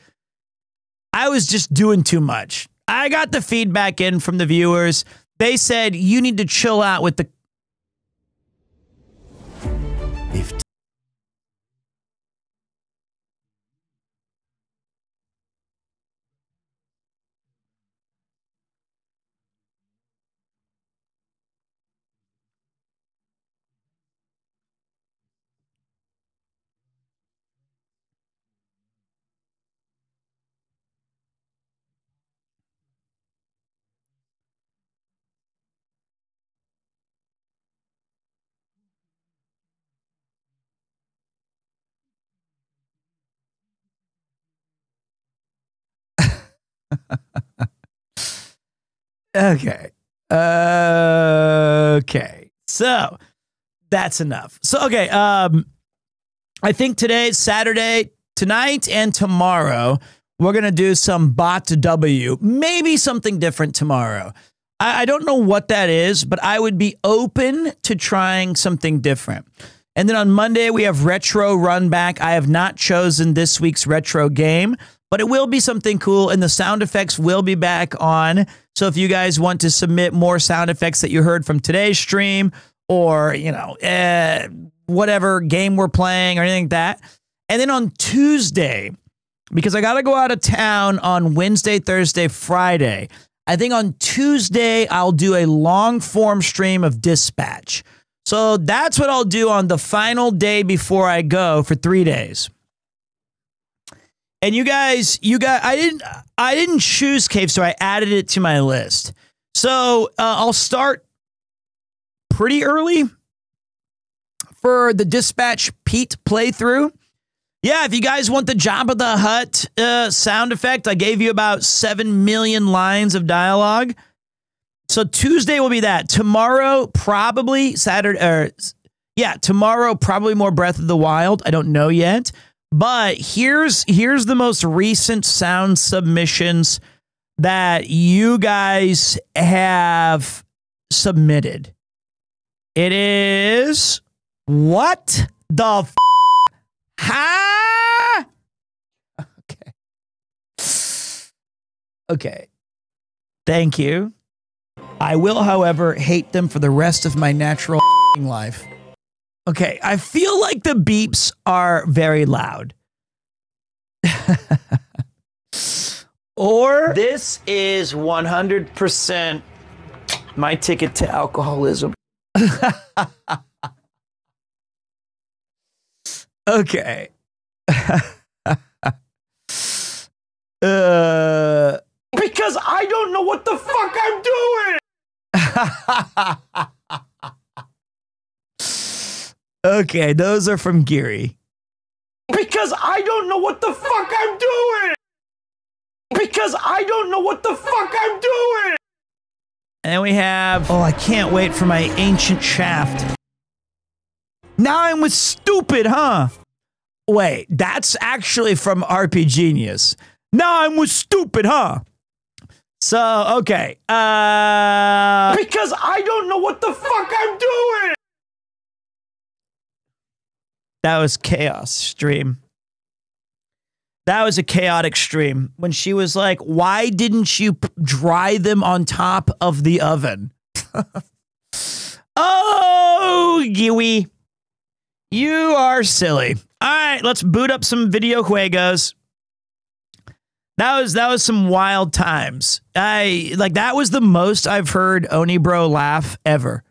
Speaker 1: I was just doing too much. I got the feedback in from the viewers. They said, you need to chill out with the... Okay. Okay. So that's enough. So, okay. I think today's Saturday, tonight and tomorrow, we're going to do some bot to W, maybe something different tomorrow. I don't know what that is, but I would be open to trying something different. And then on Monday, we have retro run back. I have not chosen this week's retro game, but it will be something cool, and the sound effects will be back on. So if you guys want to submit more sound effects that you heard from today's stream, or, you know, whatever game we're playing or anything like that. And then on Tuesday, because I got to go out of town on Wednesday, Thursday, Friday, I think on Tuesday, I'll do a long form stream of Dispatch. So that's what I'll do on the final day before I go for 3 days. And you guys, I didn't choose Cave, so I added it to my list. So I'll start pretty early for the Dispatch Pete playthrough. Yeah, if you guys want the Jabba the Hutt sound effect, I gave you about 7 million lines of dialogue. So Tuesday will be that. Tomorrow, probably tomorrow, probably more Breath of the Wild. I don't know yet. But here's the most recent sound submissions that you guys have submitted. It is what the f? Ha? Okay. Okay. Thank you. I will, however, hate them for the rest of my natural life. Okay, I feel like the beeps are very loud. Or this is 100% my ticket to alcoholism. Okay. Because I don't know what the fuck I'm doing. Okay, those are from Geary. Because I don't know what the fuck I'm doing. Because I don't know what the fuck I'm doing. And then we have, oh, I can't wait for my ancient shaft. Now I'm with stupid, huh? Wait, that's actually from RP Genius. Now I'm with stupid, huh? So, okay. Because I don't know what the fuck I'm doing. That was chaos stream. That was a chaotic stream when she was like, why didn't you dry them on top of the oven? Oh, Yui. You are silly. All right, let's boot up some video juegos. That was some wild times. That was the most I've heard Oni Bro laugh ever.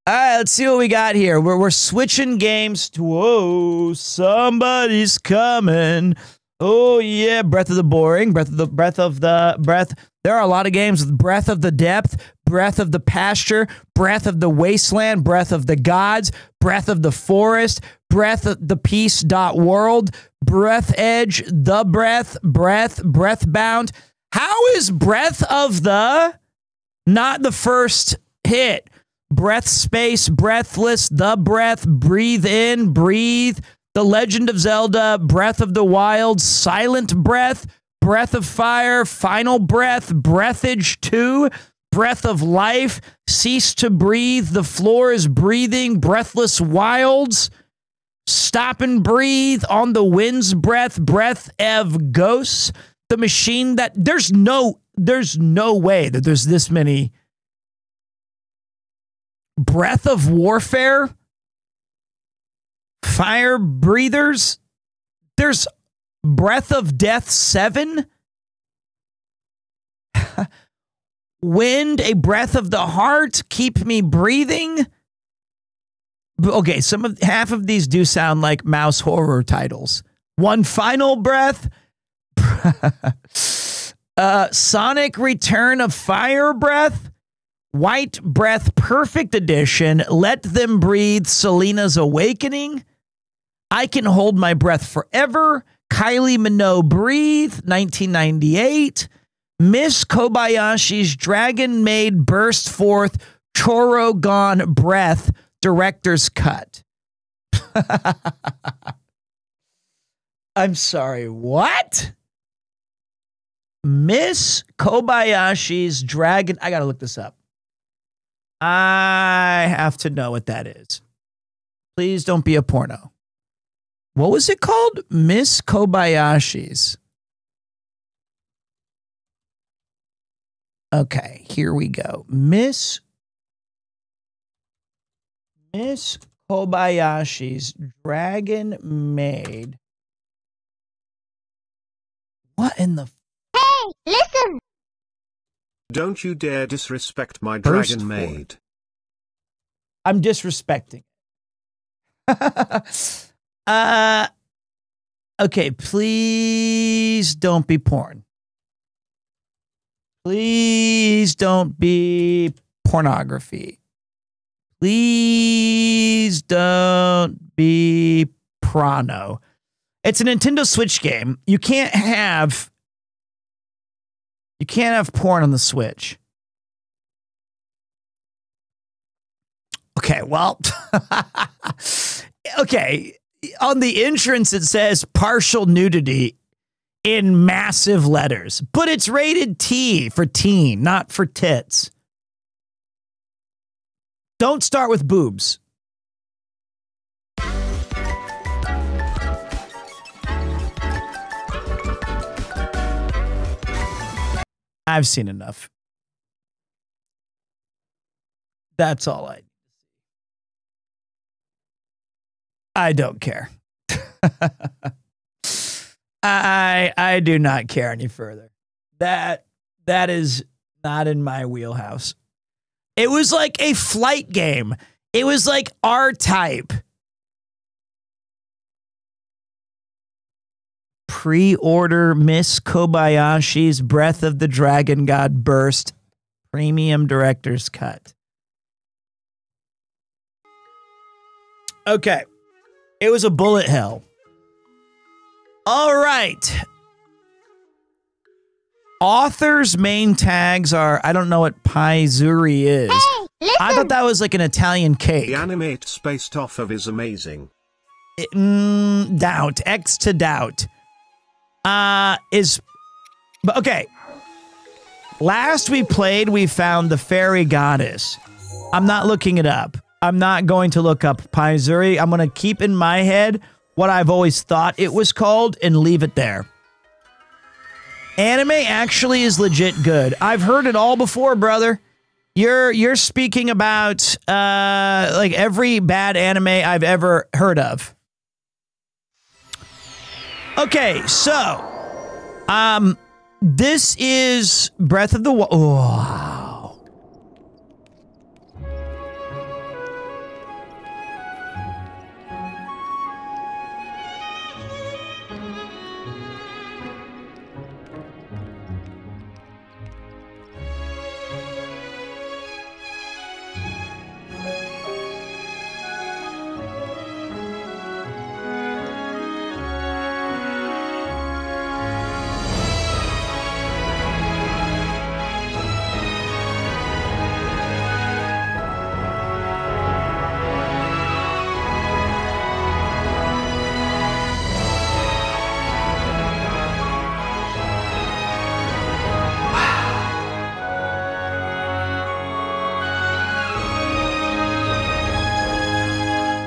Speaker 1: All right, let's see what we got here. We're switching games to, whoa, somebody's coming. Oh yeah, Breath of the Boring, Breath of the. There are a lot of games with Breath of the Depth, Breath of the Pasture, Breath of the Wasteland, Breath of the Gods, Breath of the Forest, Breath of the Peace World, Breath Edge, The Breath, Breathbound. How is Breath of the not the first hit? Breath Space, Breathless, The Breath, Breathe In, Breathe, The Legend of Zelda, Breath of the Wild, Silent Breath, Breath of Fire, Final Breath, Breathage 2, Breath of Life, Cease to Breathe, The Floor is Breathing, Breathless Wilds, Stop and Breathe, On the Wind's Breath, Breath of Ghosts, The Machine that there's no way that there's this many. Breath of Warfare, Fire Breathers, there's Breath of Death 7, Wind, A Breath of the Heart, Keep Me Breathing. Okay, half of these do sound like mouse horror titles. One Final Breath, Sonic Return of Fire Breath, White Breath Perfect Edition, Let Them Breathe, Selena's Awakening, I Can Hold My Breath Forever, Kylie Minogue Breathe, 1998, Miss Kobayashi's Dragon Maid Burst Forth, Choro Gone Breath, Director's Cut. I'm sorry, what? Miss Kobayashi's Dragon, I gotta look this up. I have to know what that is. Please don't be a porno. What was it called? Miss Kobayashi's. Okay, here we go. Miss Kobayashi's Dragon Maid. What in the...
Speaker 12: Hey, listen!
Speaker 2: Don't you dare disrespect my Dragon Maid.
Speaker 1: I'm disrespecting. Okay, please don't be porn. Please don't be pornography. Please don't be porno. It's a Nintendo Switch game. You can't have porn on the Switch. Okay, well, okay. On the entrance, it says partial nudity in massive letters, but it's rated T for teen, not for tits. Don't start with boobs. I've seen enough. That's all I don't care. I do not care any further. That is not in my wheelhouse. It was like a flight game. It was like R-Type. Pre-order Miss Kobayashi's Breath of the Dragon God Burst Premium Director's Cut. Okay. It was a bullet hell. All right. author's main tags are, I don't know what paizuri is.
Speaker 12: Hey, listen.
Speaker 1: I thought that was like an Italian cake.
Speaker 2: The anime it's based off of is amazing.
Speaker 1: Doubt. X to doubt. But okay. Last we played, we found the fairy goddess. I'm not looking it up. I'm not going to look up paizuri. I'm going to keep in my head what I've always thought it was called and leave it there. Anime actually is legit good. I've heard it all before, brother. You're speaking about like every bad anime I've ever heard of. Okay, so this is Breath of the Wild. Wow.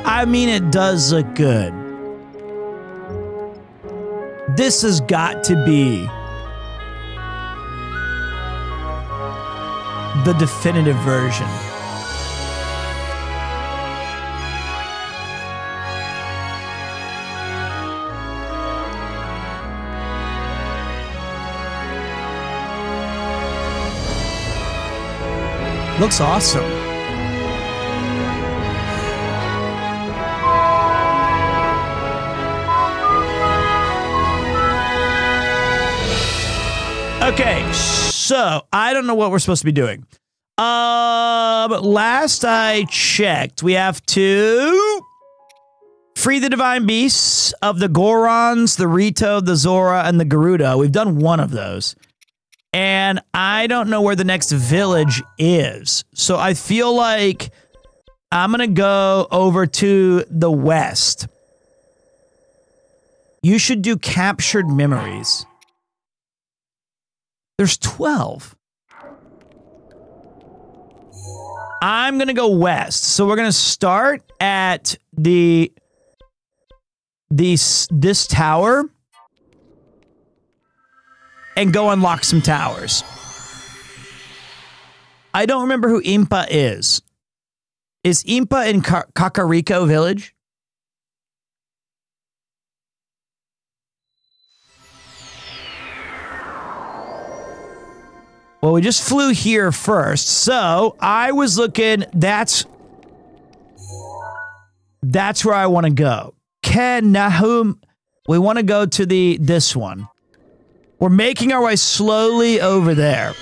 Speaker 1: I mean, it does look good. This has got to be the definitive version. Looks awesome. Okay, so I don't know what we're supposed to be doing. Last I checked, we have to free the divine beasts of the Gorons, the Rito, the Zora, and the Garuda. We've done one of those. And I don't know where the next village is. So I feel like I'm going to go over to the west. You should do captured memories. There's 12. I'm going to go west. So we're going to start at this tower and go unlock some towers. I don't remember who Impa is. Is Impa in Kakariko Village? Well, we just flew here first, so I was looking, that's where I want to go. Ken Nahum, we want to go to this one. We're making our way slowly over there.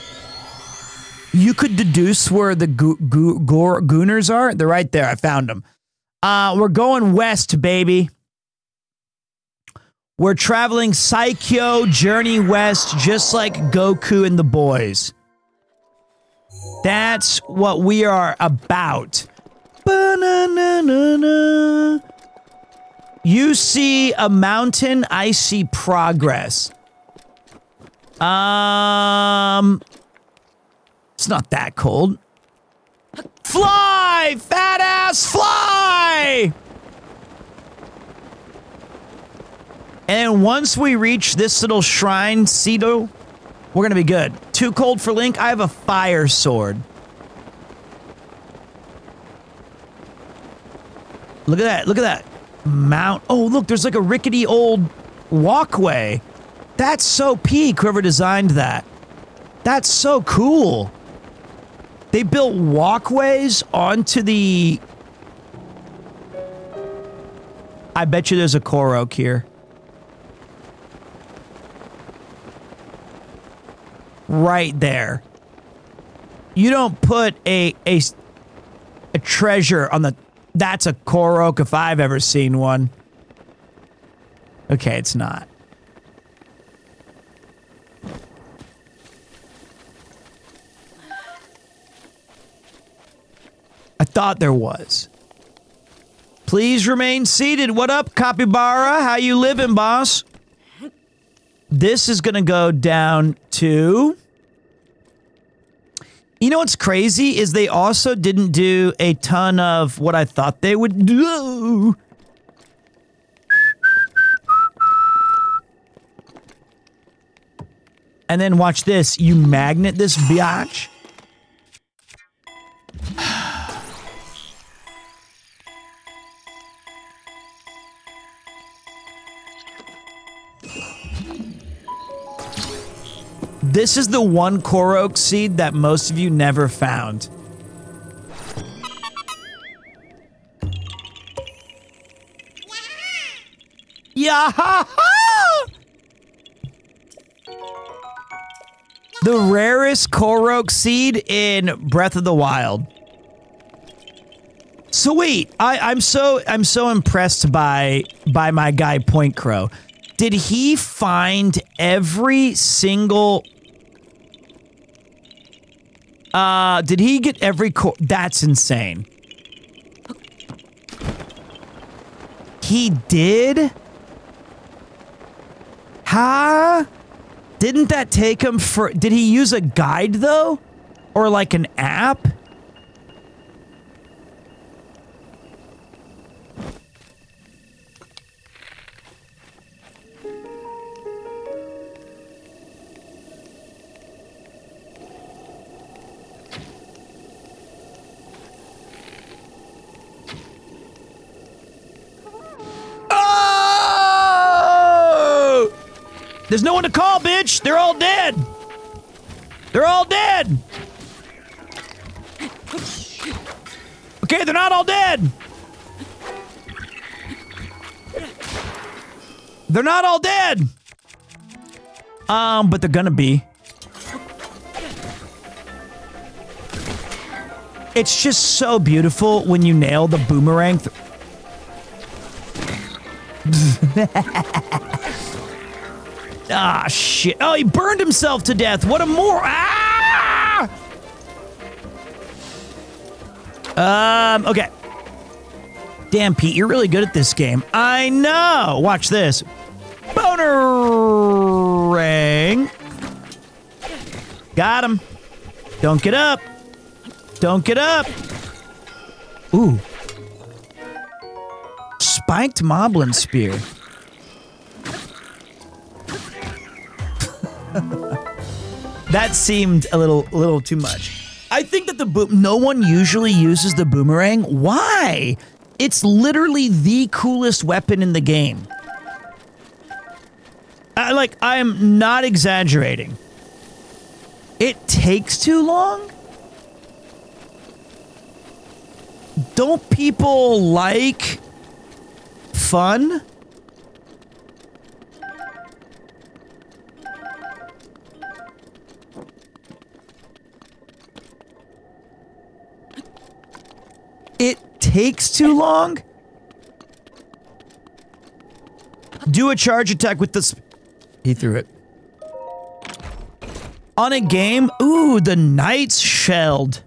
Speaker 1: You could deduce where the Gooners are. They're right there. I found them. We're going west, baby. We're traveling Saikyo Journey West, just like Goku and the boys. That's what we are about. Ba-na-na-na-na. You see a mountain, I see progress. It's not that cold. Fly, fat ass, fly! And once we reach this little shrine, Cedo, we're going to be good. Too cold for Link? I have a fire sword. Look at that. Look at that. Mount. Oh, look, there's like a rickety old walkway. That's so peak, whoever designed that. That's so cool. They built walkways onto the... I bet you there's a Korok here. Right there. You don't put a treasure on the... That's a Korok if I've ever seen one. Okay, it's not. I thought there was. Please remain seated. What up, Capybara? How you living, boss? This is gonna go down to... You know what's crazy is they also didn't do a ton of what I thought they would do. And then watch this. You magnet this biatch. This is the one Korok seed that most of you never found. Yeah! The rarest Korok seed in Breath of the Wild. Sweet. I'm so impressed by my guy Point Crow. Did he find every single... did he get every That's insane. He did? Huh? Didn't that take him for... Did he use a guide, though? Or like an app? There's no one to call, bitch! They're all dead! They're all dead! Okay, they're not all dead! They're not all dead! But they're gonna be. It's just so beautiful when you nail the boomerang. Ah, shit. Oh, he burned himself to death. What a Ah! Okay. Damn, Pete, you're really good at this game. I know. Watch this. Boner ring. Got him. Don't get up. Don't get up. Ooh. Spiked Moblin Spear. That seemed a little too much. I think that no one usually uses the boomerang. Why? It's literally the coolest weapon in the game. I am not exaggerating. It takes too long? Don't people like fun? It takes too long? Do a charge attack with this. He threw it. On a game? Ooh, the Knight's shelled.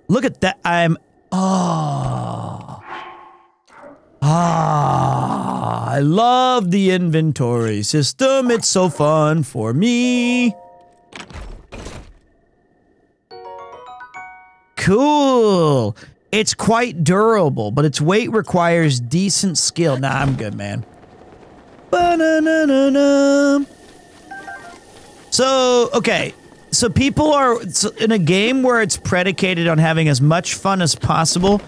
Speaker 1: Look at that. I love the inventory system. It's so fun for me. Cool. It's quite durable, but its weight requires decent skill. Nah, I'm good, man. Ba-na-na-na-na. So, okay. So people are in a game where it's predicated on having as much fun as possible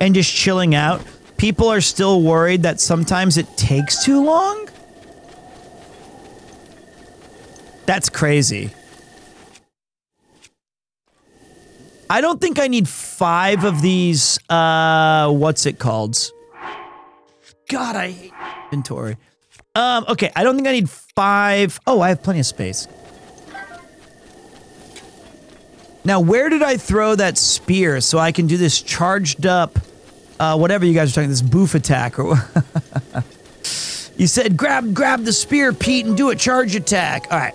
Speaker 1: and just chilling out. People are still worried that sometimes it takes too long? That's crazy. I don't think I need 5 of these, what's it called? God, I hate inventory. Okay, I don't think I need 5. Oh, I have plenty of space. Now, where did I throw that spear so I can do this charged up, whatever you guys are talking, this boof attack or You said grab the spear, Pete, and do a charge attack. All right.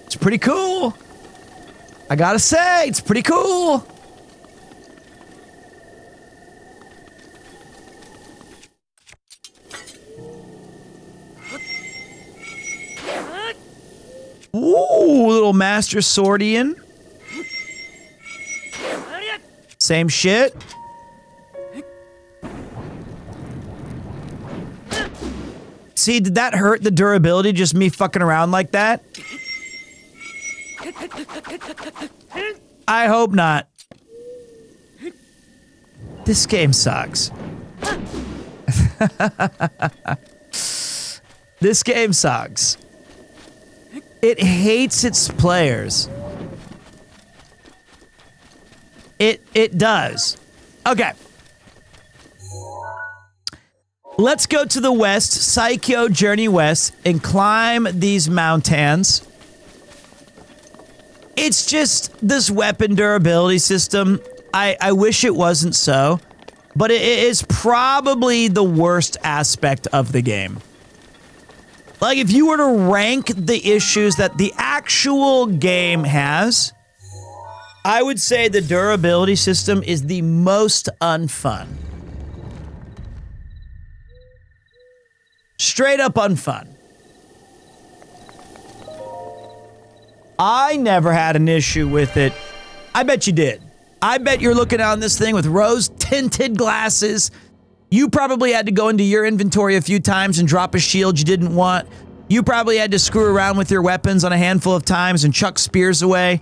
Speaker 1: It's pretty cool. I gotta say, it's pretty cool. Ooh, little Master Swordian. Same shit. See, did that hurt the durability, just me fucking around like that? I hope not. This game sucks. This game sucks. It hates its players. It does. Okay. Let's go to the west, Psycho Journey West, and climb these mountains. It's just this weapon durability system. I wish it wasn't so, but it is probably the worst aspect of the game. Like, if you were to rank the issues that the actual game has, I would say the durability system is the most unfun. Straight up unfun. I never had an issue with it. I bet you did. I bet you're looking on this thing with rose-tinted glasses. You probably had to go into your inventory a few times and drop a shield you didn't want. You probably had to screw around with your weapons on a handful of times and chuck spears away.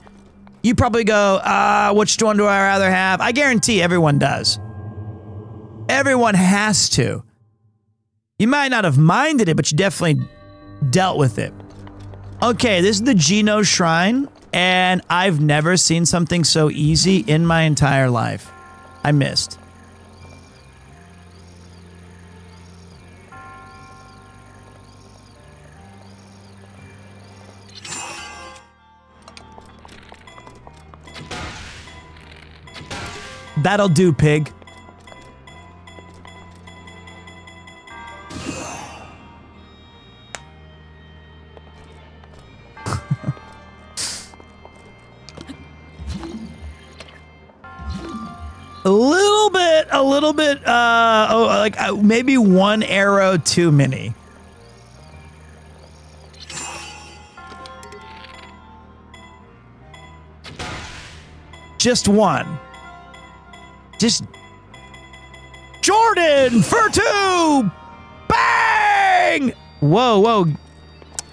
Speaker 1: You probably go, which one do I rather have? I guarantee everyone does. Everyone has to. You might not have minded it, but you definitely dealt with it. Okay, this is the Geno Shrine, and I've never seen something so easy in my entire life. I missed. That'll do, pig. A little bit, maybe one arrow too many. Just one. Just Jordan for two. Bang! Whoa, whoa.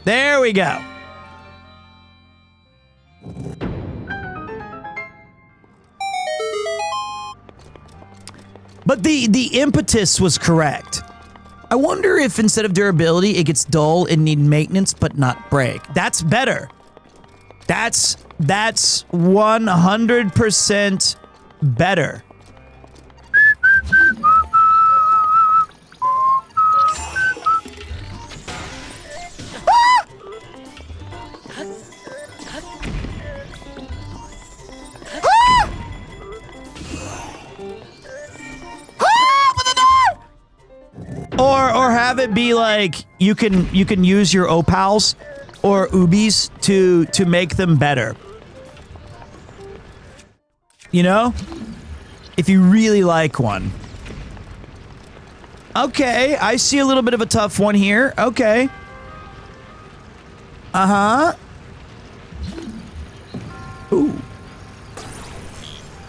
Speaker 1: There we go. But the impetus was correct. I wonder if instead of durability, it gets dull and need maintenance but not break. That's better. That's 100% better. Or have it be like you can use your opals or ubies to make them better. You know? If you really like one. Okay, I see a little bit of a tough one here. Okay. Uh-huh. Ooh.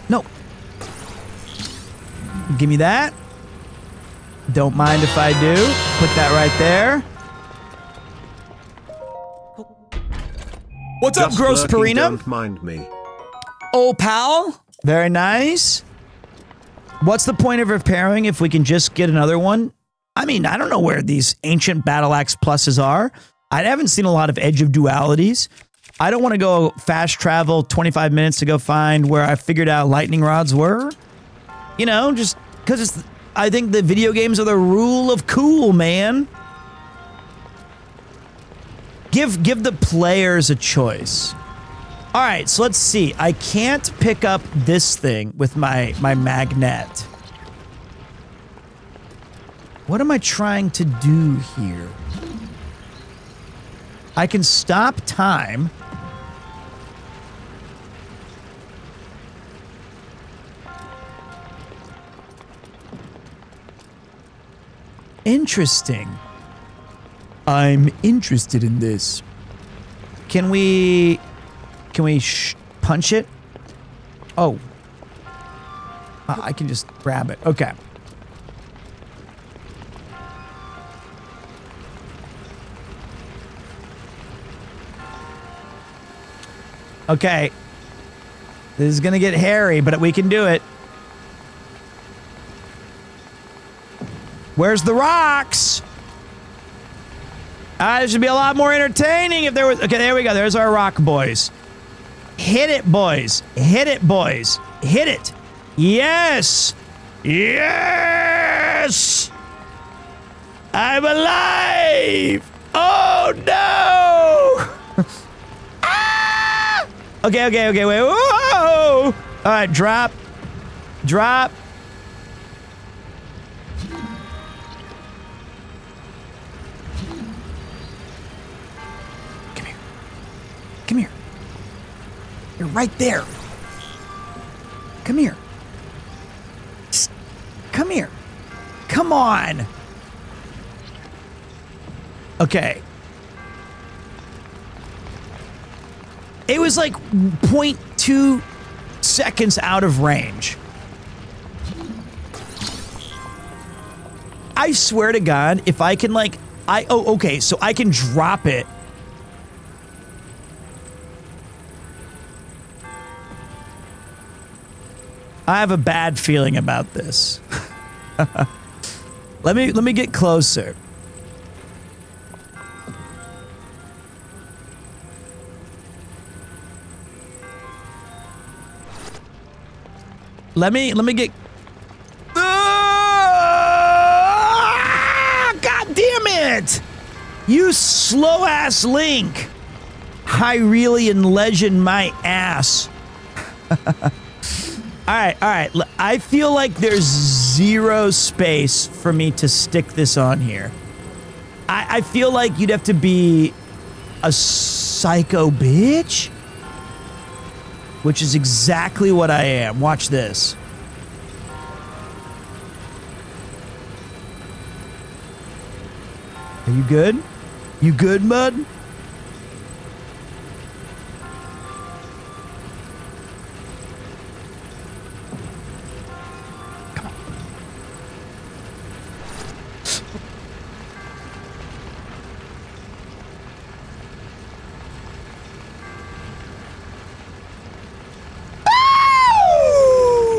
Speaker 1: No. Give me that. Don't mind if I do. Put that right there. What's up, Gross Perina?
Speaker 2: Don't mind me.
Speaker 1: Oh, pal. Very nice. What's the point of repairing if we can just get another one? I mean, I don't know where these ancient battle axe pluses are. I haven't seen a lot of Edge of Dualities. I don't want to go fast travel 25 minutes to go find where I figured out lightning rods were. You know, just because it's... I think the video games are the rule of cool, man. Give the players a choice. All right, so let's see. I can't pick up this thing with my magnet. What am I trying to do here? I can stop time. Interesting. I'm interested in this. Can we punch it? Oh. I can just grab it. Okay. Okay. This is gonna get hairy, but we can do it. Where's the rocks? This should be a lot more entertaining if there was... Okay, there we go. There's our rock boys. Hit it, boys. Hit it, boys. Hit it. Yes. Yes. I'm alive. Oh, no. Ah! Okay, okay, okay. Wait. Whoa. All right, drop. Drop. Come here. You're right there. Come here. Come here. Come on. Okay. It was like 0.2 seconds out of range. I swear to God, if I can like... Oh, okay, so I can drop it. I have a bad feeling about this. Let me get closer. Let me get... Ah! God damn it! You slow-ass Link! Hyrulean legend my ass. All right. I feel like there's zero space for me to stick this on here. I feel like you'd have to be a psycho bitch, which is exactly what I am. Watch this. Are you good? You good, bud?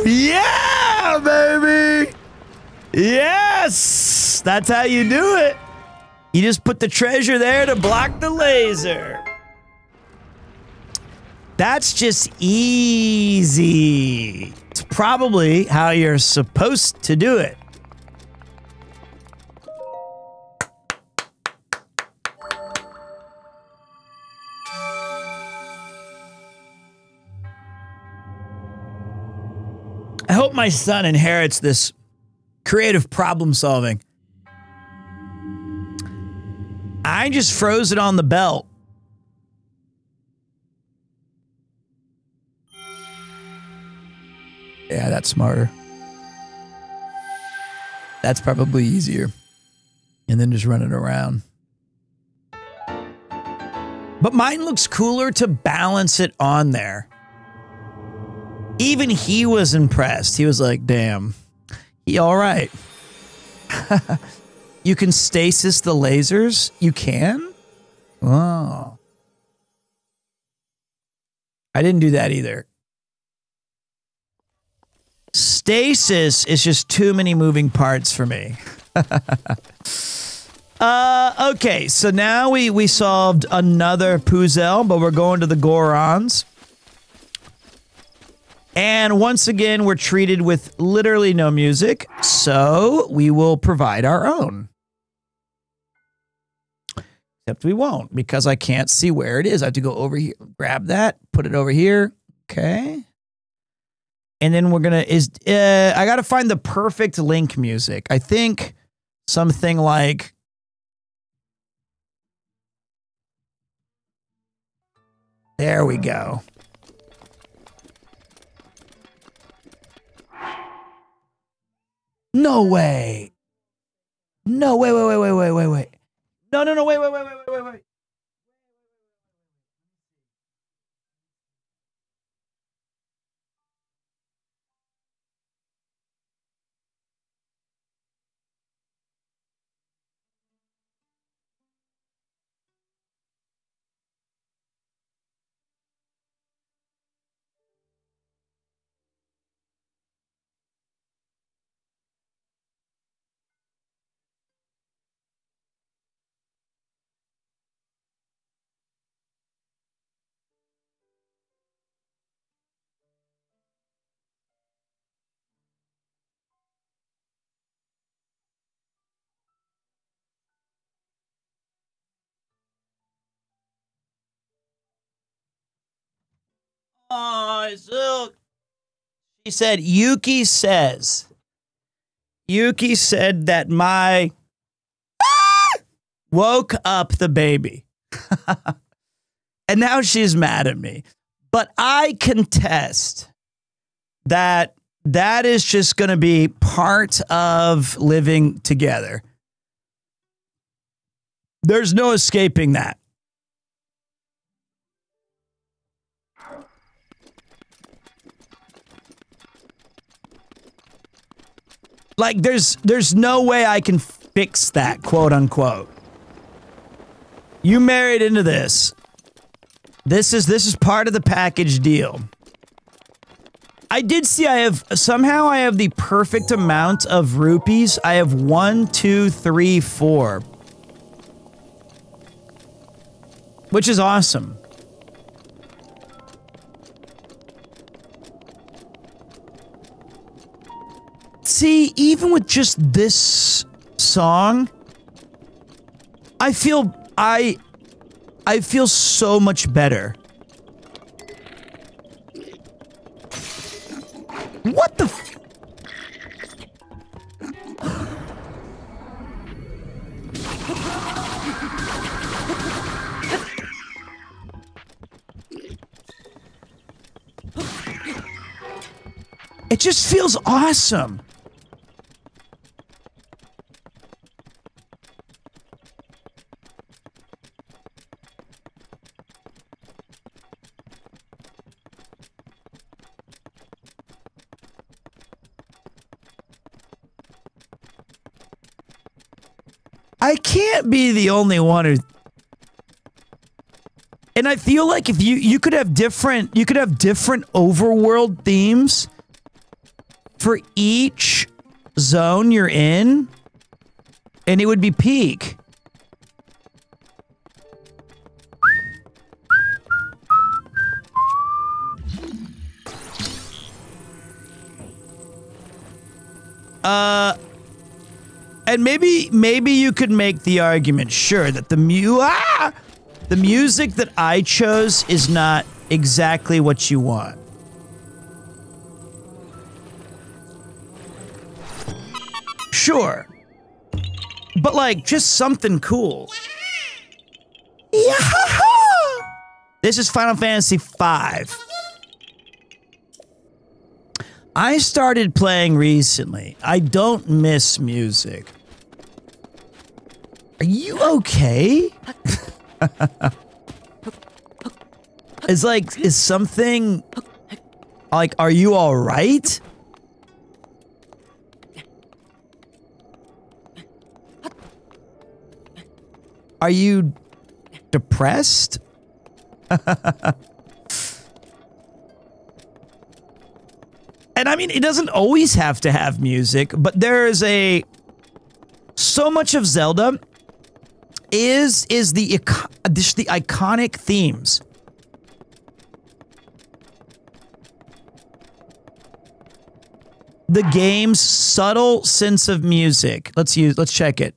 Speaker 1: Yeah, baby! Yes! That's how you do it. You just put the treasure there to block the laser. That's just easy. It's probably how you're supposed to do it. I hope my son inherits this creative problem solving. I just froze it on the belt. Yeah, that's smarter. That's probably easier. And then just run it around. But mine looks cooler to balance it on there. Even he was impressed. He was like, damn, he all right. You can stasis the lasers? You can? Oh. I didn't do that either. Stasis is just too many moving parts for me. Okay, so now we solved another puzzle, but we're going to the Gorons. And once again, we're treated with literally no music, so we will provide our own. Except we won't, because I can't see where it is. I have to go over here, grab that, put it over here. Okay. And then we're gonna, I gotta find the perfect Link music. I think something like... There we go. No way. No, wait. No, wait. Oh, Zook. She said, Yuki said that my woke up the baby. And now she's mad at me. But I contest that that is just going to be part of living together. There's no escaping that. Like, there's no way I can fix that, quote unquote. You married into this. This is part of the package deal. I did see somehow I have the perfect amount of rupees. I have 1, 2, 3, 4. Which is awesome. See, even with just this song, I feel so much better. What the f- It just feels awesome. I can't be the only one who, and I feel like if you could have different overworld themes for each zone you're in, and it would be peak. And maybe you could make the argument, sure, that the music that I chose is not exactly what you want. Sure. But like, just something cool. Yeah. This is Final Fantasy V. I started playing recently. I don't miss music. Are you okay? Is something like, are you all right? Are you depressed? And I mean, it doesn't always have to have music, but there is so much of Zelda is the iconic themes. The game's subtle sense of music. Let's check it.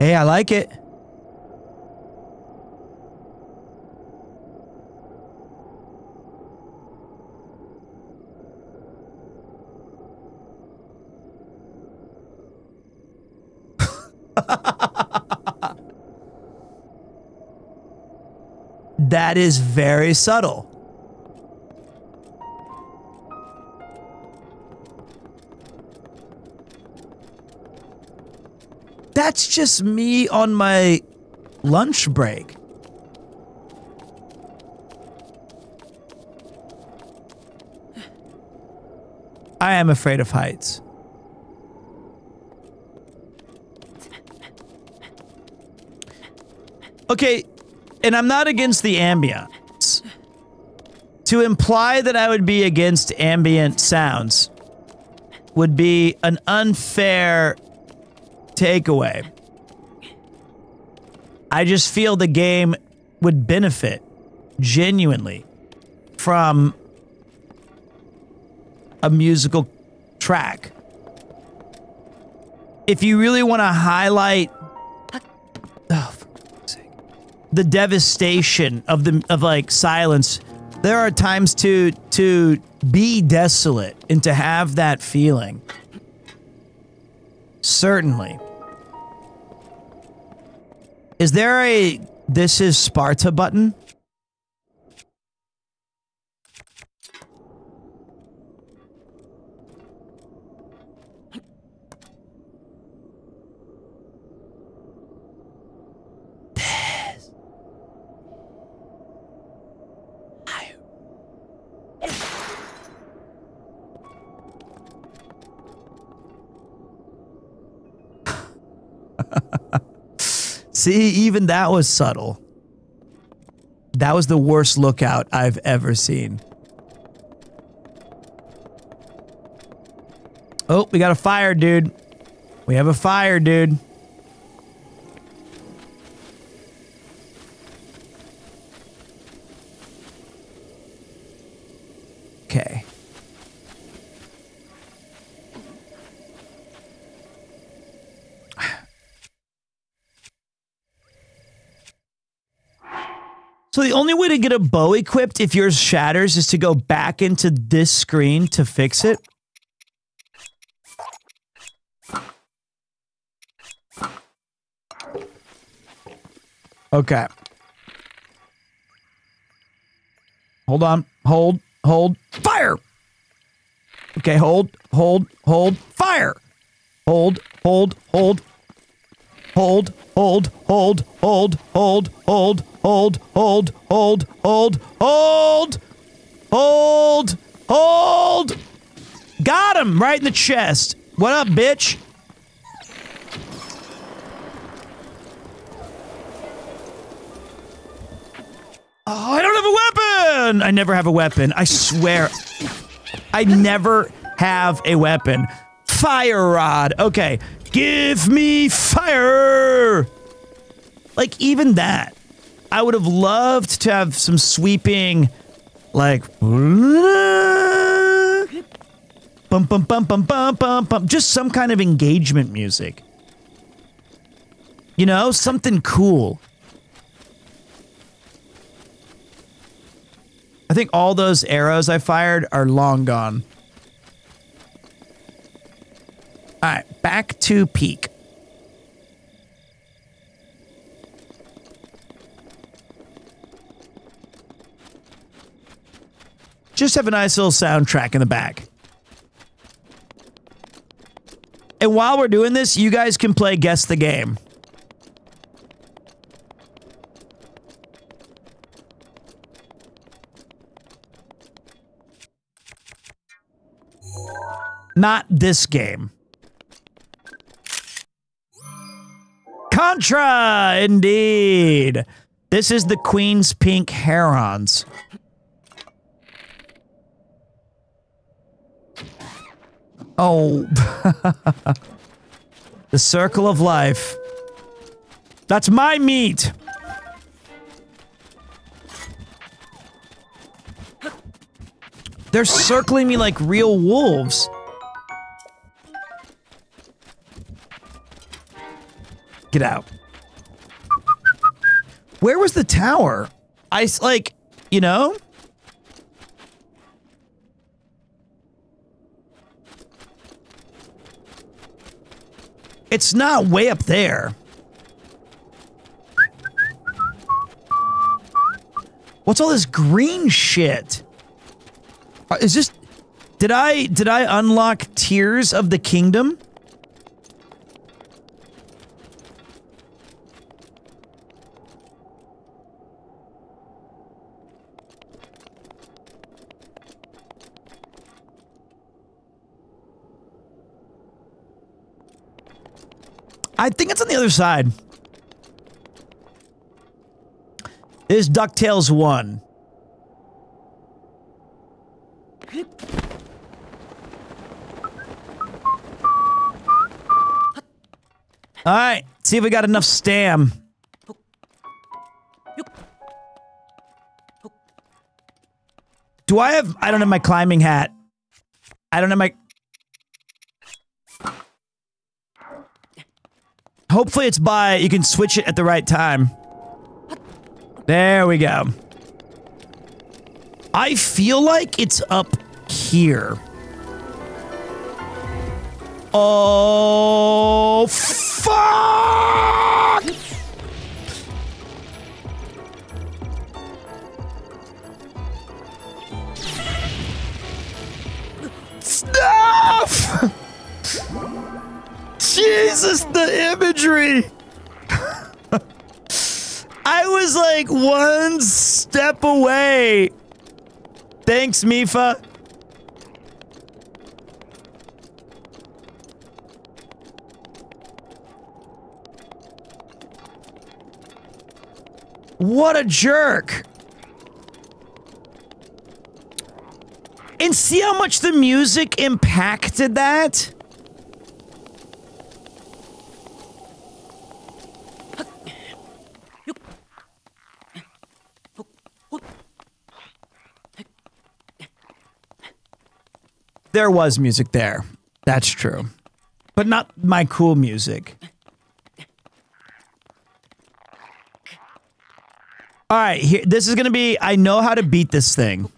Speaker 1: Hey, I like it. That is very subtle. That's just me on my lunch break. I am afraid of heights. Okay, and I'm not against the ambience. To imply that I would be against ambient sounds would be an unfair takeaway. I just feel the game would benefit genuinely from a musical track. If you really want to highlight the devastation of like silence, there are times to be desolate and to have that feeling. Certainly. Is there a "This is Sparta" button? See, even that was subtle. That was the worst lookout I've ever seen. Oh, we got a fire, dude. We have a fire, dude. Okay. So the only way to get a bow equipped if yours shatters is to go back into this screen to fix it? Okay. Hold on. Hold. Fire! Okay, hold. Fire! Hold. Hold. Got him right in the chest. What up, bitch? Oh, I don't have a weapon! I never have a weapon. I swear. I never have a weapon. Fire rod. Okay. Give me fire! Like, even that. I would have loved to have some sweeping, like, bum, just some kind of engagement music. You know, something cool. I think all those arrows I fired are long gone. Alright, back to peak. Just have a nice little soundtrack in the back. And while we're doing this, you guys can play Guess the Game. Not this game. Contra, indeed. This is the Queen's Pink Herons. Oh. The circle of life. That's my meat. They're circling me like real wolves. Get out. Where was the tower? Like, you know? It's not way up there. What's all this green shit? Is this... Did I unlock Tears of the Kingdom? I think it's on the other side. This is DuckTales 1. Alright, see if we got enough stam. Do I have... I don't have my climbing hat. I don't have my... Hopefully it's by... You can switch it at the right time. There we go. I feel like it's up here. Oh, fuck! Stuff! Jesus, the imagery! I was like one step away. Thanks, Mifa. What a jerk. And see how much the music impacted that? There was music there. That's true. But not my cool music. Alright, here, this is gonna be... I know how to beat this thing.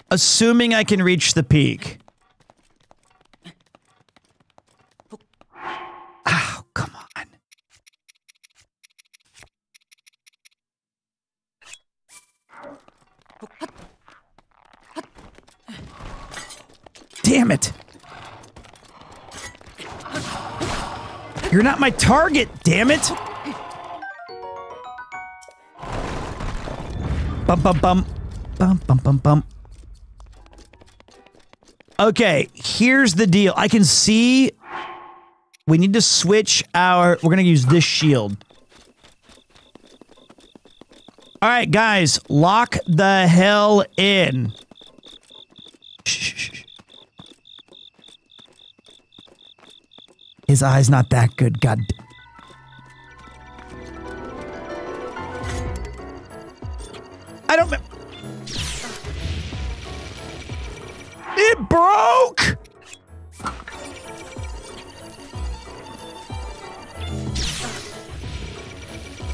Speaker 1: Assuming I can reach the peak. Oh, come on. Damn it. You're not my target, damn it! Bum bum bum. Bum bum bum bum. Okay, here's the deal. I can see... We need to switch our... We're gonna use this shield. Alright, guys. Lock the hell in. Shh. His eye's not that good, god. I don't... It broke!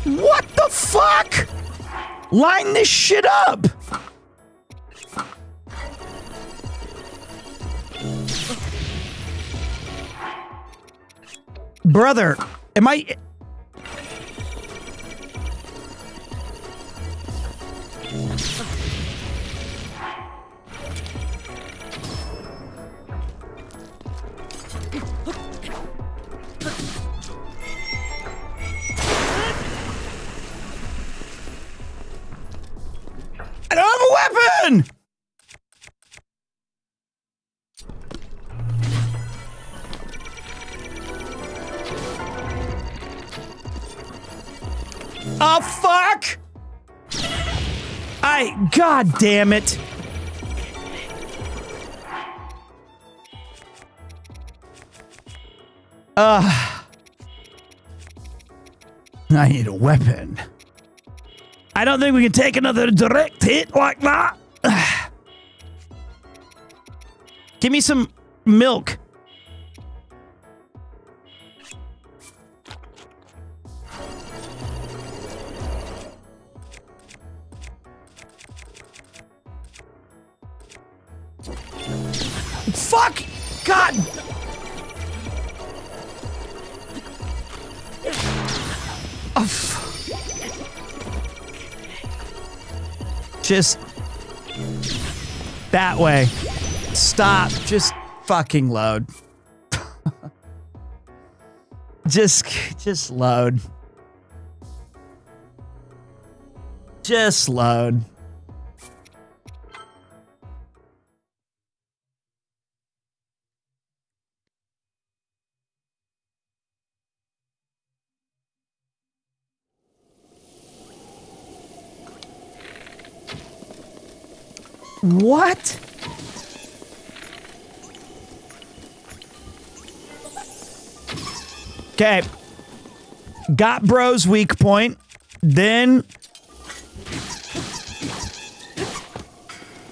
Speaker 1: What the fuck? Line this shit up! Brother, am I... I don't have a weapon! Oh, fuck! God damn it. I need a weapon. I don't think we can take another direct hit like that. Give me some milk. Fuck! God! Just that way. Stop. Just fucking load. just load. Just load. What? Okay. Got bro's weak point. Then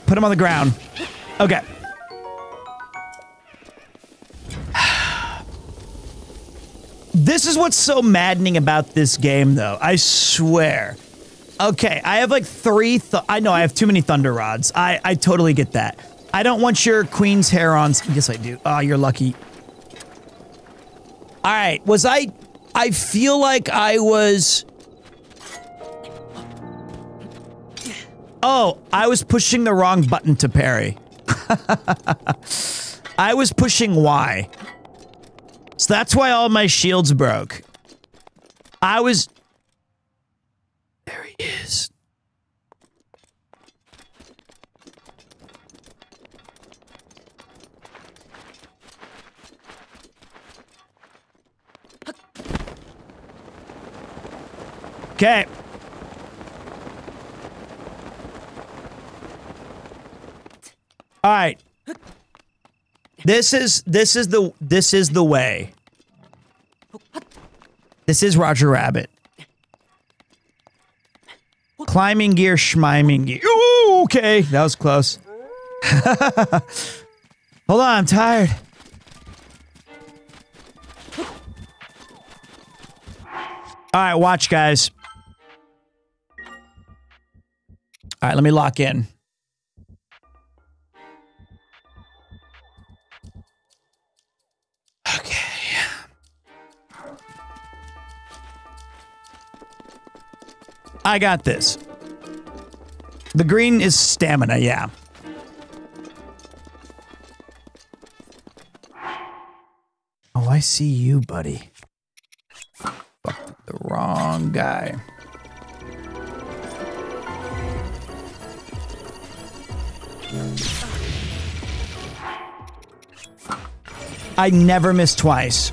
Speaker 1: put him on the ground. Okay. This is what's so maddening about this game, though. I swear. Okay, I have like 3 I know I have too many thunder rods. I totally get that. I don't want your queen's hair on. Yes, I do. Oh, you're lucky. All right, I feel like I was... Oh, I was pushing the wrong button to parry. I was pushing Y. So that's why all my shields broke. I was... There he is. Okay. All right. This is the way. This is Roger Rabbit. Climbing gear, schmiming gear. Ooh, okay, that was close. Hold on, I'm tired. All right, watch, guys. All right, let me lock in. Okay. I got this. The green is stamina, yeah. Oh, I see you, buddy. Fuck, the wrong guy. I never miss twice.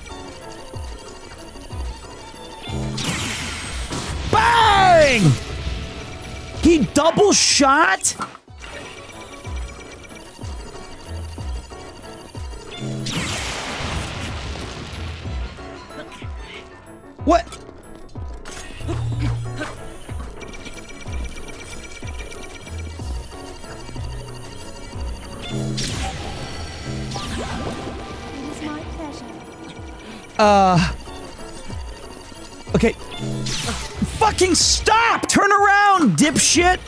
Speaker 1: Bang! He double shot? What? Okay. Fucking stop! Turn around, dipshit!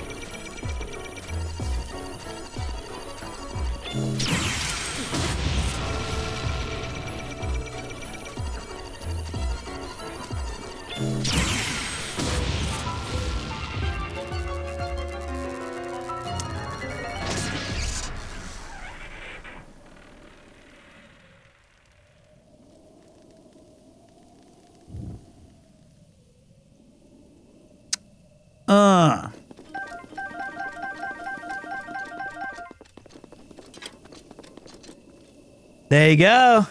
Speaker 1: There you go.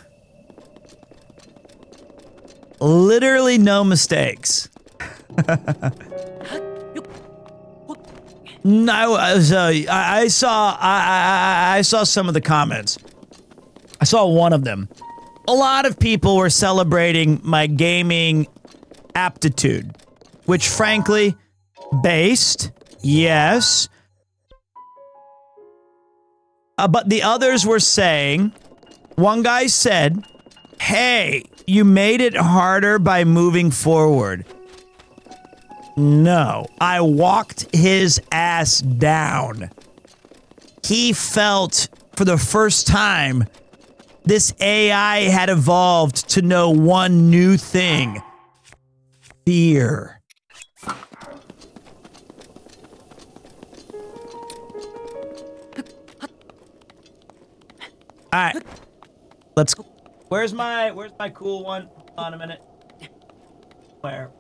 Speaker 1: Literally no mistakes. No, I saw some of the comments. I saw one of them. A lot of people were celebrating my gaming aptitude, which frankly, based, yes. But the others were saying One guy said, hey, you made it harder by moving forward. No, I walked his ass down. He felt, for the first time, this AI had evolved to know one new thing. Fear. Alright. Let's... Where's my cool one? Hold on a minute. Where?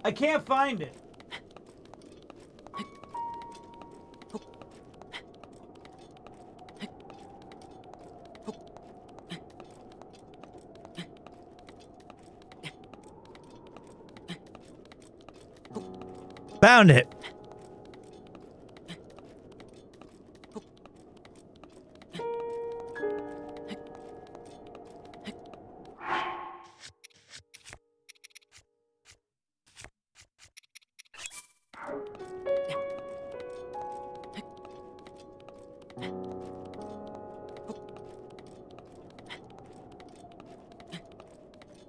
Speaker 1: I can't find it. Found it.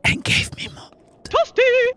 Speaker 1: And gave me more. Toasty!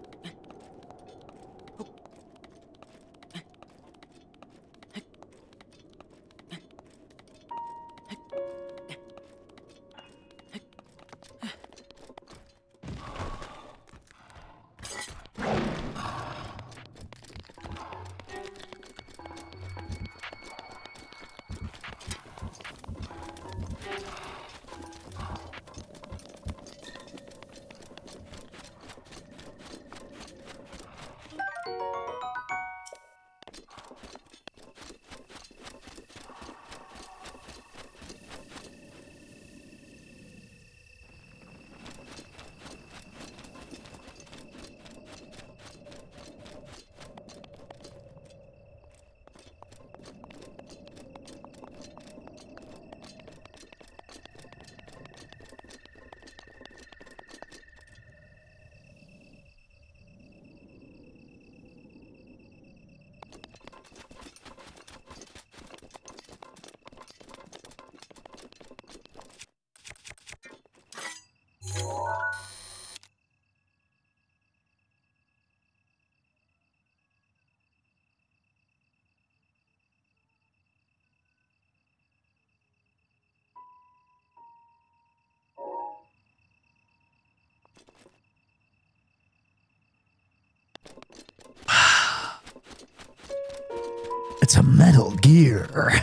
Speaker 1: It's a Metal Gear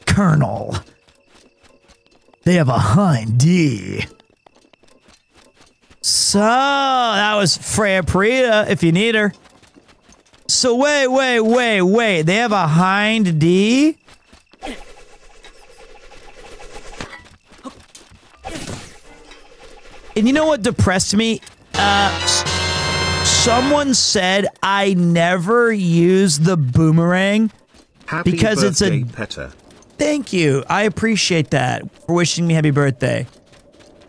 Speaker 1: Colonel. They have a hind D. So, that was Freya Priya, if you need her. So, wait. They have a hind D? And you know what depressed me? Someone said I never use the boomerang because it's a...
Speaker 2: Petter.
Speaker 1: Thank you. I appreciate that for wishing me happy birthday.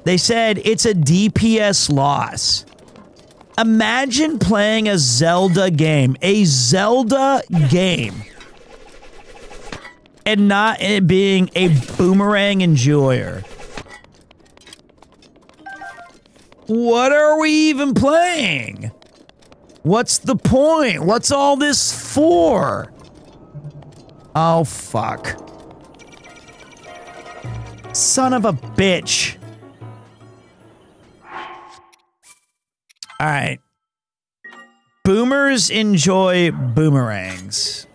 Speaker 1: They said it's a DPS loss. Imagine playing a Zelda game. A Zelda game. And not it being a boomerang enjoyer. What are we even playing? What's the point? What's all this for? Oh, fuck. Son of a bitch. Alright. Boomers enjoy boomerangs.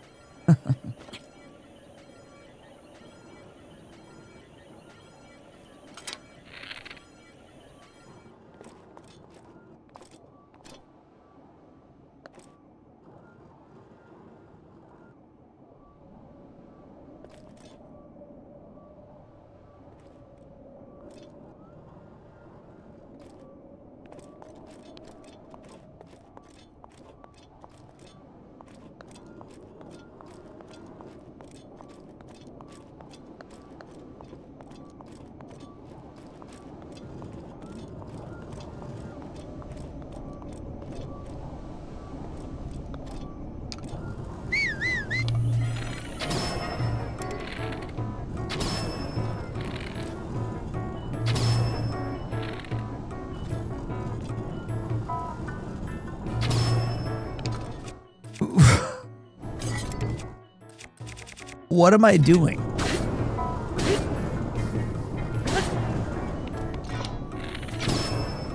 Speaker 1: What am I doing?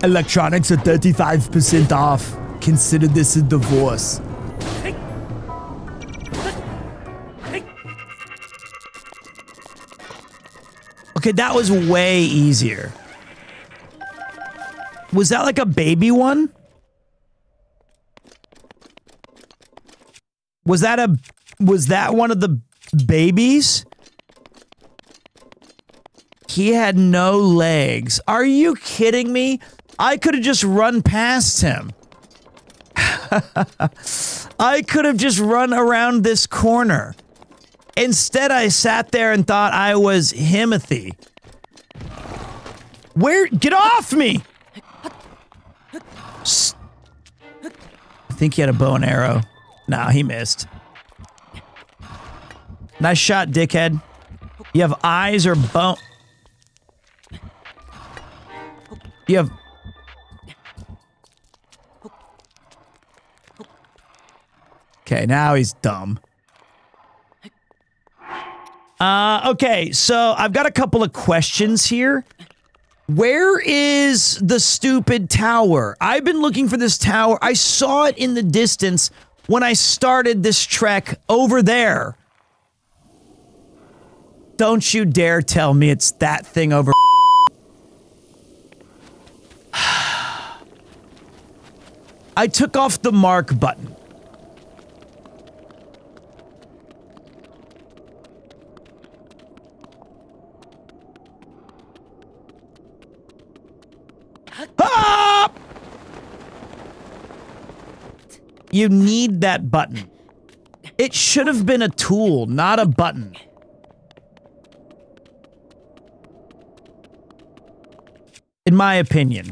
Speaker 1: Electronics are 35% off. Consider this a divorce. Okay, that was way easier. Was that like a baby one? Was that one of the babies? He had no legs. Are you kidding me? I could have just run past him. I could have just run around this corner. Instead, I sat there and thought I was Himothy. Where? Get off me! I think he had a bow and arrow. Nah, he missed. Nice shot, dickhead. You have eyes or bone? You have... Okay, now he's dumb. Okay, so I've got a couple of questions here. Where is the stupid tower? I've been looking for this tower. I saw it in the distance when I started this trek over there. Don't you dare tell me it's that thing over. I took off the mark button. Ah! You need that button. It should have been a tool, not a button. In my opinion.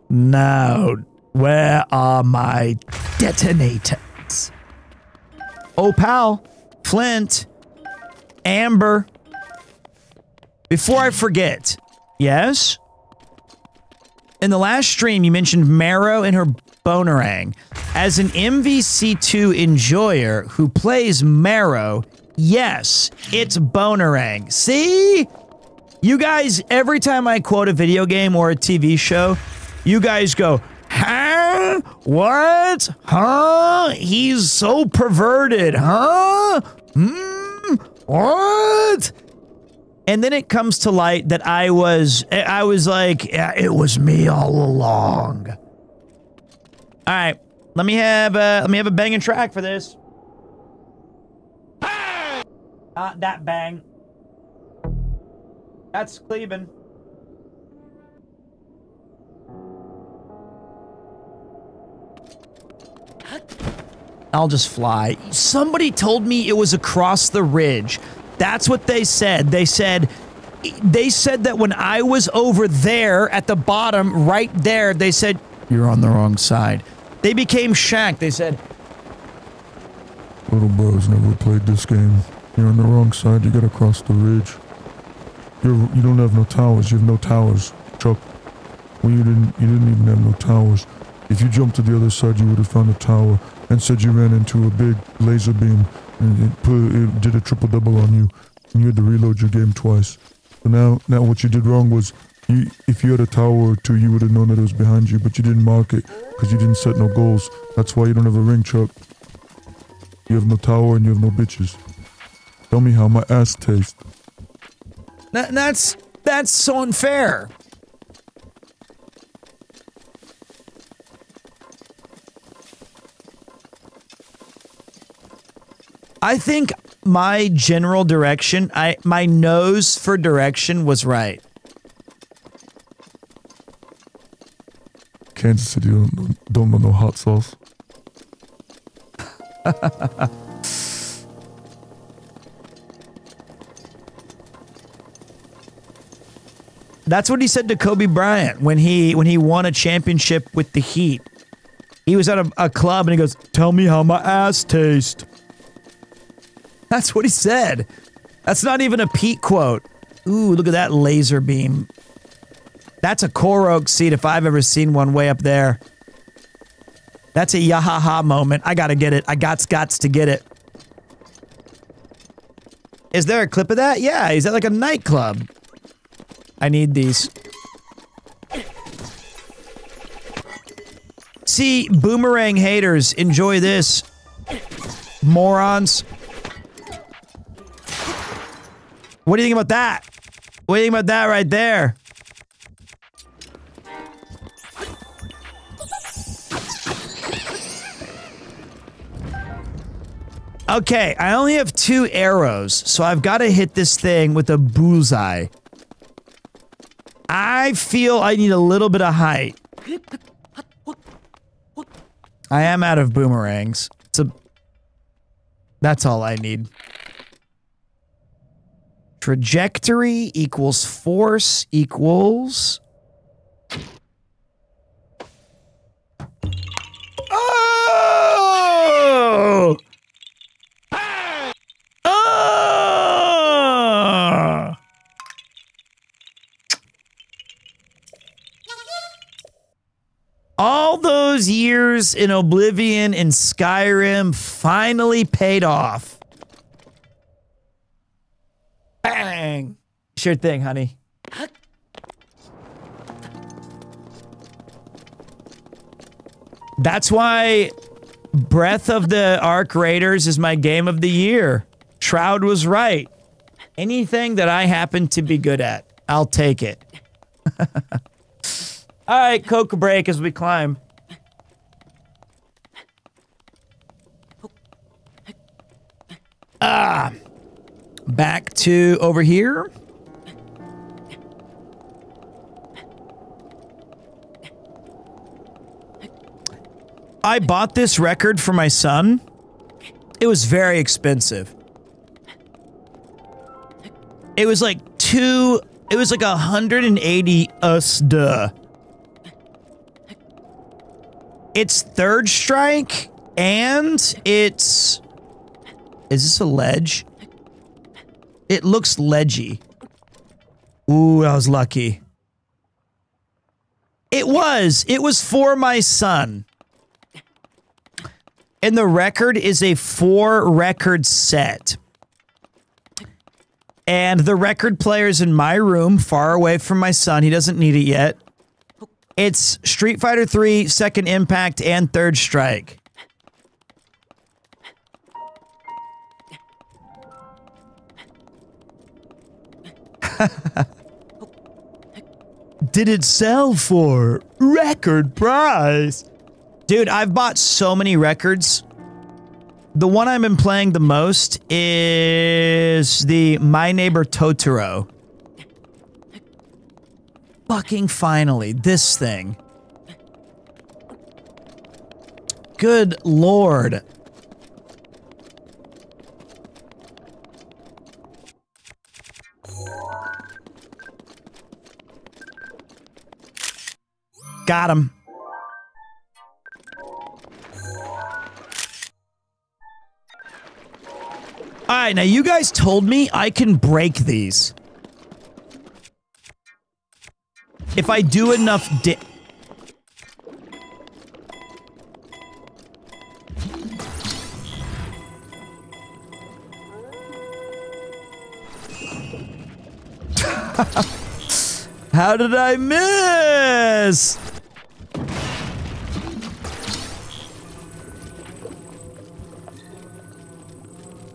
Speaker 1: Now, where are my detonators? Opal, Flint, Amber. Before I forget, yes? In the last stream, you mentioned Marrow and her Bonerang. As an MVC2 enjoyer who plays Marrow, yes, it's Bonerang. See? You guys, every time I quote a video game or a TV show, you guys go, huh? What? Huh? He's so perverted, huh? What? And then it comes to light that I was like, yeah, it was me all along. All right, let me have a banging track for this. Not that bang. That's Cleveland. I'll just fly. Somebody told me it was across the ridge. That's what they said. They said that when I was over there at the bottom, right there, they said, you're on the wrong side. They became Shaq. They said,
Speaker 3: little bro's never played this game. You're on the wrong side. You gotta cross the ridge. You don't have no towers. You have no towers, Chuck. Well, you didn't even have no towers. If you jumped to the other side, you would have found a tower. And said you ran into a big laser beam, and it did a triple-double on you, and you had to reload your game twice. So now what you did wrong was, if you had a tower or two, you would have known that it was behind you, but you didn't mark it, because you didn't set no goals. That's why you don't have a ring, Chuck. You have no tower and you have no bitches. Tell me how my ass tastes.
Speaker 1: That's so unfair. I think my general direction, my nose for direction was right.
Speaker 3: Kansas City don't know no hot sauce.
Speaker 1: That's what he said to Kobe Bryant when he won a championship with the Heat. He was at a club and he goes, "Tell me how my ass tastes." That's what he said. That's not even a Pete quote. Ooh, look at that laser beam. That's a Korok seat if I've ever seen one way up there. That's a yahaha moment. I gotta get it. I gots to get it. Is there a clip of that? Yeah, he's at like a nightclub. I need these. See, boomerang haters, enjoy this. Morons. What do you think about that? What do you think about that right there? Okay, I only have 2 arrows, so I've got to hit this thing with a bullseye. I feel I need a little bit of height. I am out of boomerangs. That's all I need. Trajectory equals force equals... Oh! Oh! All those years in Oblivion and Skyrim finally paid off. Bang! Sure thing, honey. That's why Breath of the Arc Raiders is my game of the year. Shroud was right. Anything that I happen to be good at, I'll take it. Alright, Coke break as we climb. Back to over here. I bought this record for my son. It was very expensive. It was like it was like 180 USD. It's Third Strike, and it's... Is this a ledge? It looks ledgy. Ooh, I was lucky. It was for my son. And the record is a 4-record set. And the record player's in my room, far away from my son. He doesn't need it yet. It's Street Fighter 3, Second Impact, and Third Strike. Did it sell for record price? Dude, I've bought so many records. The one I've been playing the most is the My Neighbor Totoro. Fucking finally, this thing. Good lord. Got him. Alright, now you guys told me I can break these. If I do enough How did I miss?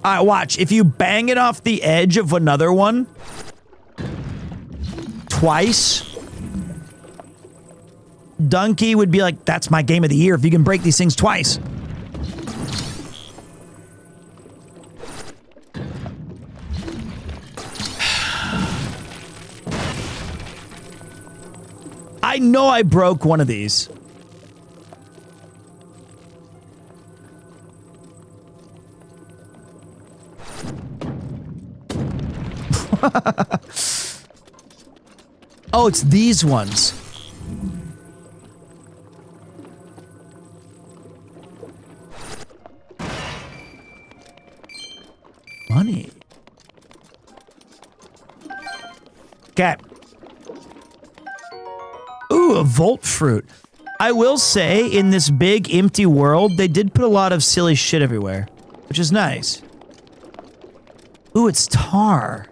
Speaker 1: Alright, watch. If you bang it off the edge of another one twice, Donkey would be like, that's my game of the year if you can break these things twice. I know I broke one of these. Oh, it's these ones. Money. Okay. Ooh, a Volt Fruit. I will say, in this big, empty world, they did put a lot of silly shit everywhere, which is nice. Ooh, it's tar.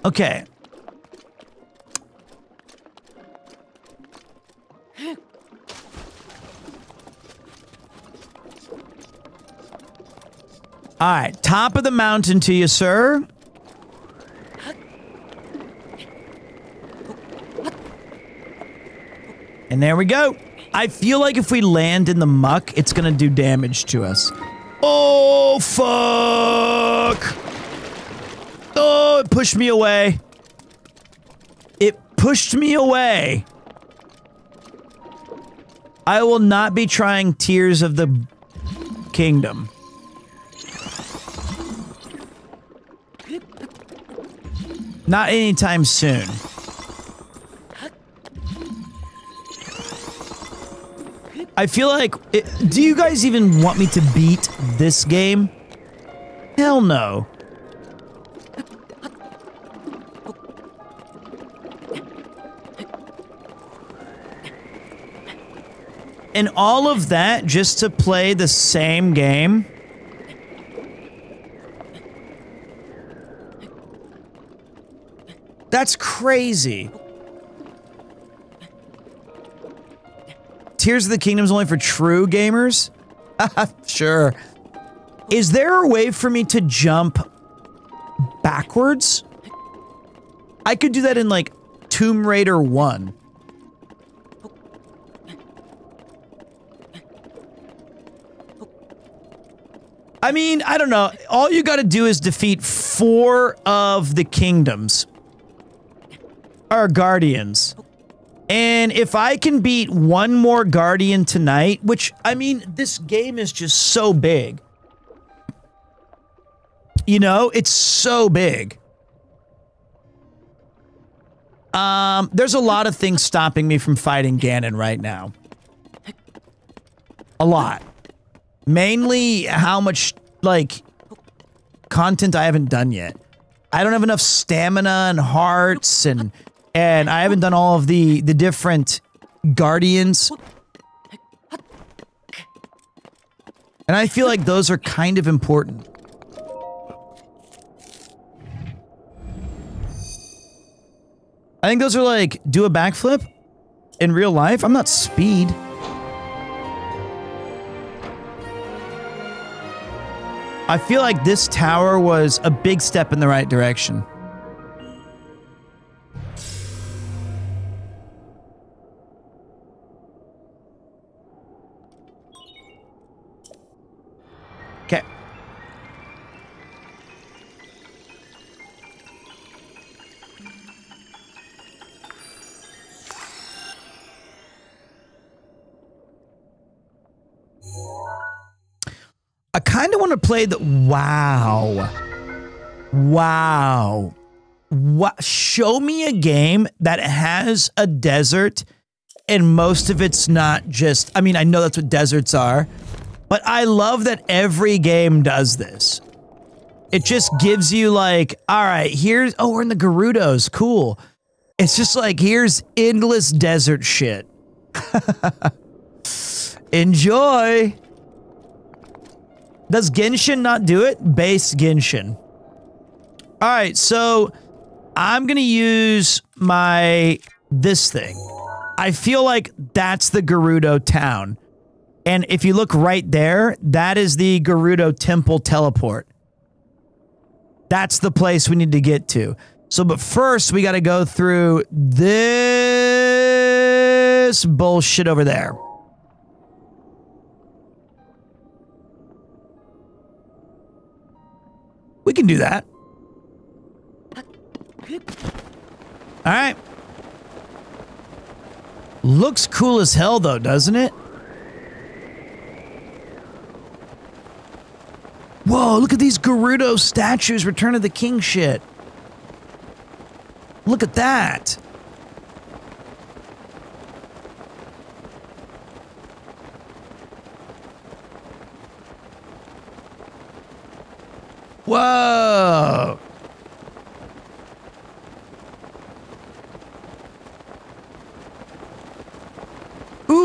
Speaker 1: Okay. All right, top of the mountain to you, sir. And there we go. I feel like if we land in the muck, it's gonna do damage to us. Oh, fuck! Oh, it pushed me away. It pushed me away. I will not be trying Tears of the Kingdom. Not anytime soon. I feel like... do you guys even want me to beat this game? Hell no. And all of that just to play the same game? That's crazy. Tears of the Kingdom's only for true gamers? Sure. Is there a way for me to jump backwards? I could do that in, like, Tomb Raider 1. I mean, I don't know. All you gotta do is defeat 4 of the kingdoms. Or guardians. And if I can beat one more guardian tonight, which, I mean, this game is just so big. You know, it's so big. There's a lot of things stopping me from fighting Ganon right now. A lot. Mainly how much, like, content I haven't done yet. I don't have enough stamina and hearts, and I haven't done all of the different guardians. And I feel like those are kind of important. I think those are like, do a backflip in real life. I'm not Speed. I feel like this tower was a big step in the right direction. Okay. I kind of want to play the... Wow. Wow. What? Show me a game that has a desert and most of it's not just... I mean, I know that's what deserts are, but I love that every game does this. It just gives you like, all right, here's... Oh, we're in the Gerudos. Cool. It's just like, here's endless desert shit. Enjoy. Does Genshin not do it? Base Genshin. All right, so I'm gonna use this thing. I feel like that's the Gerudo town. And if you look right there, that is the Gerudo temple teleport. That's the place we need to get to. So, but first we gotta go through this bullshit over there. We can do that. All right. Looks cool as hell, though, doesn't it? Whoa, look at these Gerudo statues, Return of the King shit. Look at that. Whoa.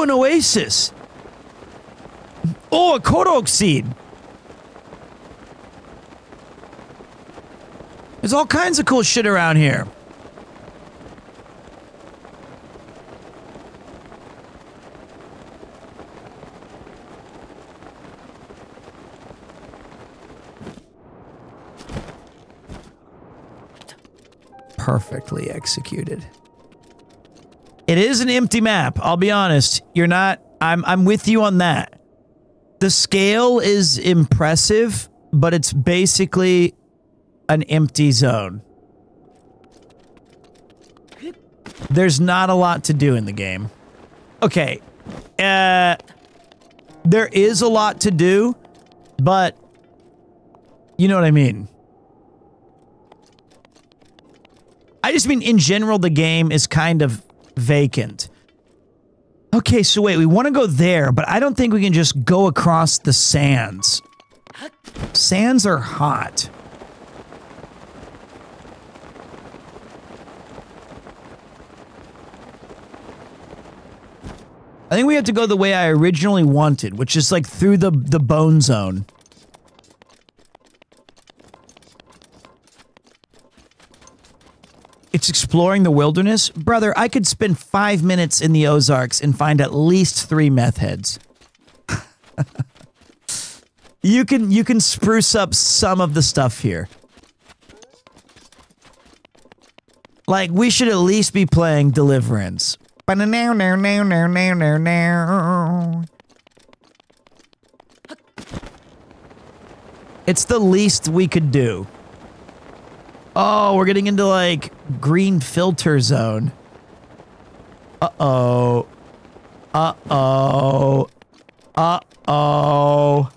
Speaker 1: Ooh, an oasis. Oh, a Korok seed. There's all kinds of cool shit around here. Perfectly executed. It is an empty map, I'll be honest. You're not... I'm with you on that. The scale is impressive, but it's basically an empty zone. There's not a lot to do in the game. Okay. There is a lot to do, but you know what I mean. I just mean, in general, the game is kind of vacant. Okay, so wait, we want to go there, but I don't think we can just go across the sands. Sands are hot. I think we have to go the way I originally wanted, which is like through the bone zone. It's exploring the wilderness? Brother, I could spend 5 minutes in the Ozarks and find at least 3 meth heads. You can spruce up some of the stuff here. Like, we should at least be playing Deliverance. It's the least we could do. Oh, we're getting into, like, green filter zone. Uh-oh. Uh-oh. Uh-oh.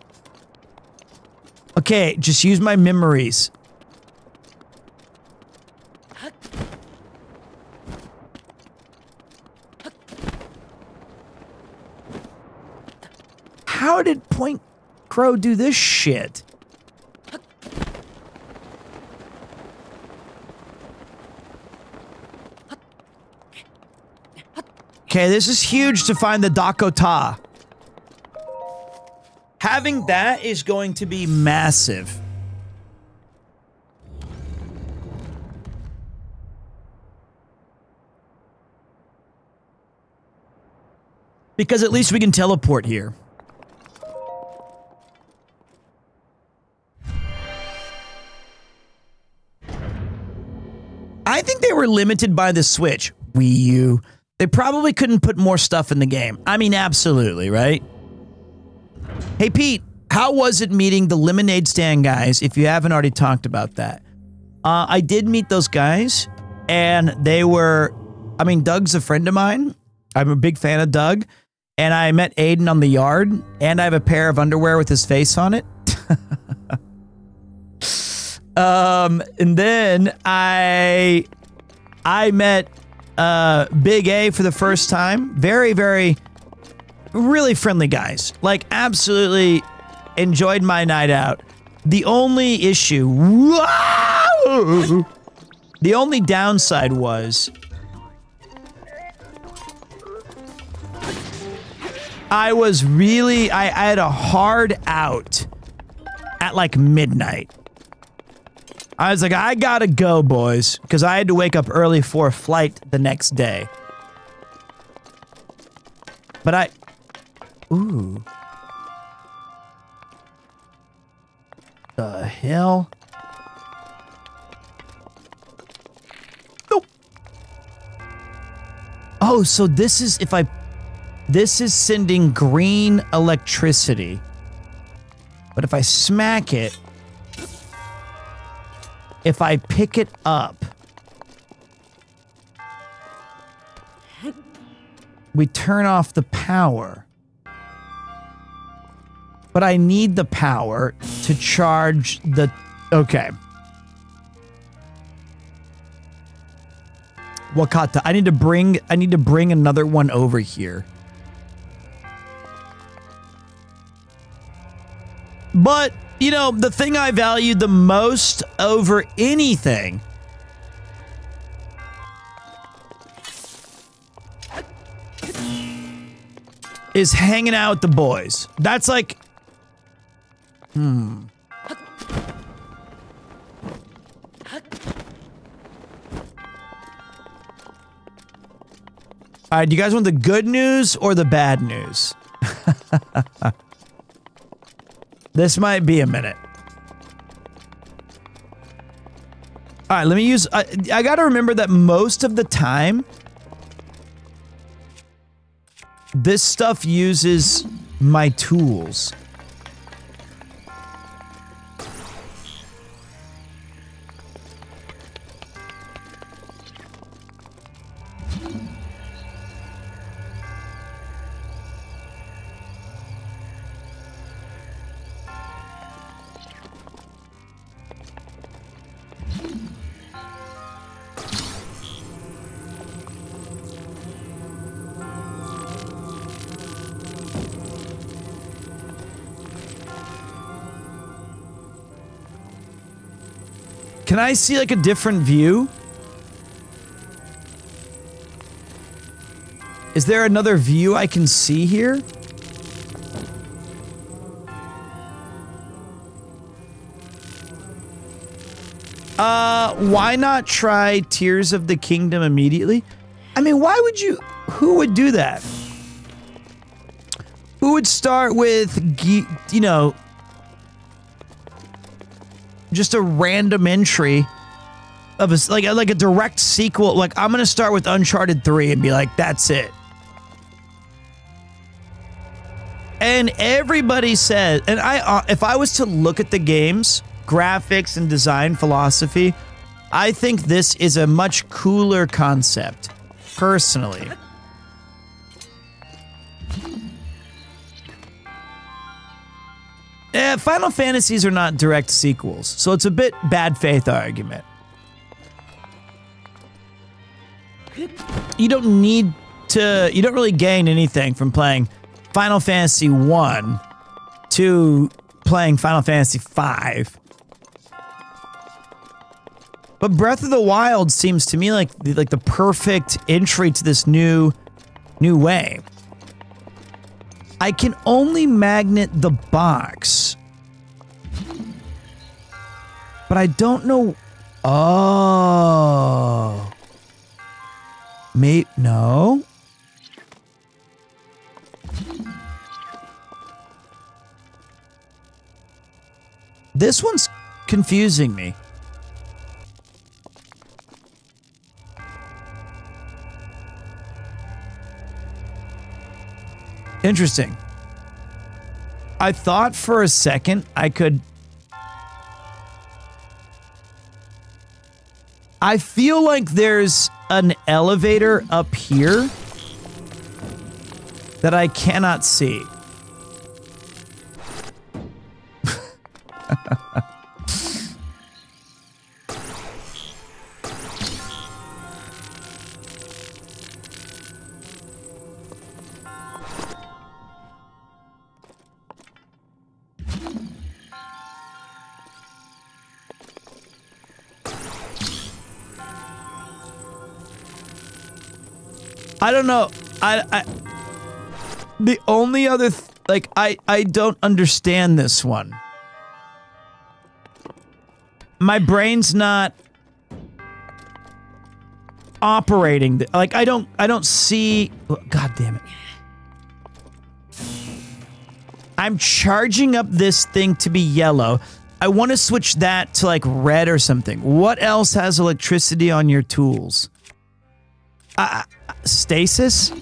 Speaker 1: Okay, just use my memories. How did Point Crow do this shit? Okay, this is huge to find the Dakota. Having that is going to be massive. Because at least we can teleport here. I think they were limited by the Switch. Wii U. They probably couldn't put more stuff in the game. I mean, absolutely, right? Hey, Pete, how was it meeting the lemonade stand guys, if you haven't already talked about that? I did meet those guys, and they were... I mean, Doug's a friend of mine. I'm a big fan of Doug. And I met Aiden on the yard, and I have a pair of underwear with his face on it. And then I met Big A for the first time. Very, very, really friendly guys. Like, absolutely enjoyed my night out. The only issue... Whoa! The only downside was... I had a hard out at like midnight. I was like, I gotta go, boys, because I had to wake up early for a flight the next day. But ooh. The hell? Nope. Oh, so this is this is sending green electricity. But if I smack it, if I pick it up, we turn off the power. But I need the power to charge the... Okay. Wakata, I need to bring another one over here. But, you know, the thing I value the most over anything is hanging out with the boys. That's like... Alright, do you guys want the good news or the bad news? This might be a minute. Alright, let me use... I gotta remember that most of the time, this stuff uses my tools. Can I see, like, a different view? Is there another view I can see here? Why not try Tears of the Kingdom immediately? I mean, why would you... Who would do that? Who would start with, you know... just a random entry of a, like a direct sequel. Like, I'm gonna start with Uncharted 3 and be like, that's it. And everybody says, and if I was to look at the game's graphics and design philosophy, I think this is a much cooler concept, personally. Final Fantasies are not direct sequels, so it's a bit bad faith argument. You don't need to... You don't really gain anything from playing Final Fantasy 1 to playing Final Fantasy 5. But Breath of the Wild seems to me like the perfect entry to this new way. I can only magnet the box. But I don't know... Oh... No? This one's confusing me. Interesting. I thought for a second I could... I feel like there's an elevator up here that I cannot see. I don't know. The only other I don't understand this one. My brain's not operating. Like I don't see. God damn it! I'm charging up this thing to be yellow. I want to switch that to like red or something. What else has electricity on your tools? Stasis?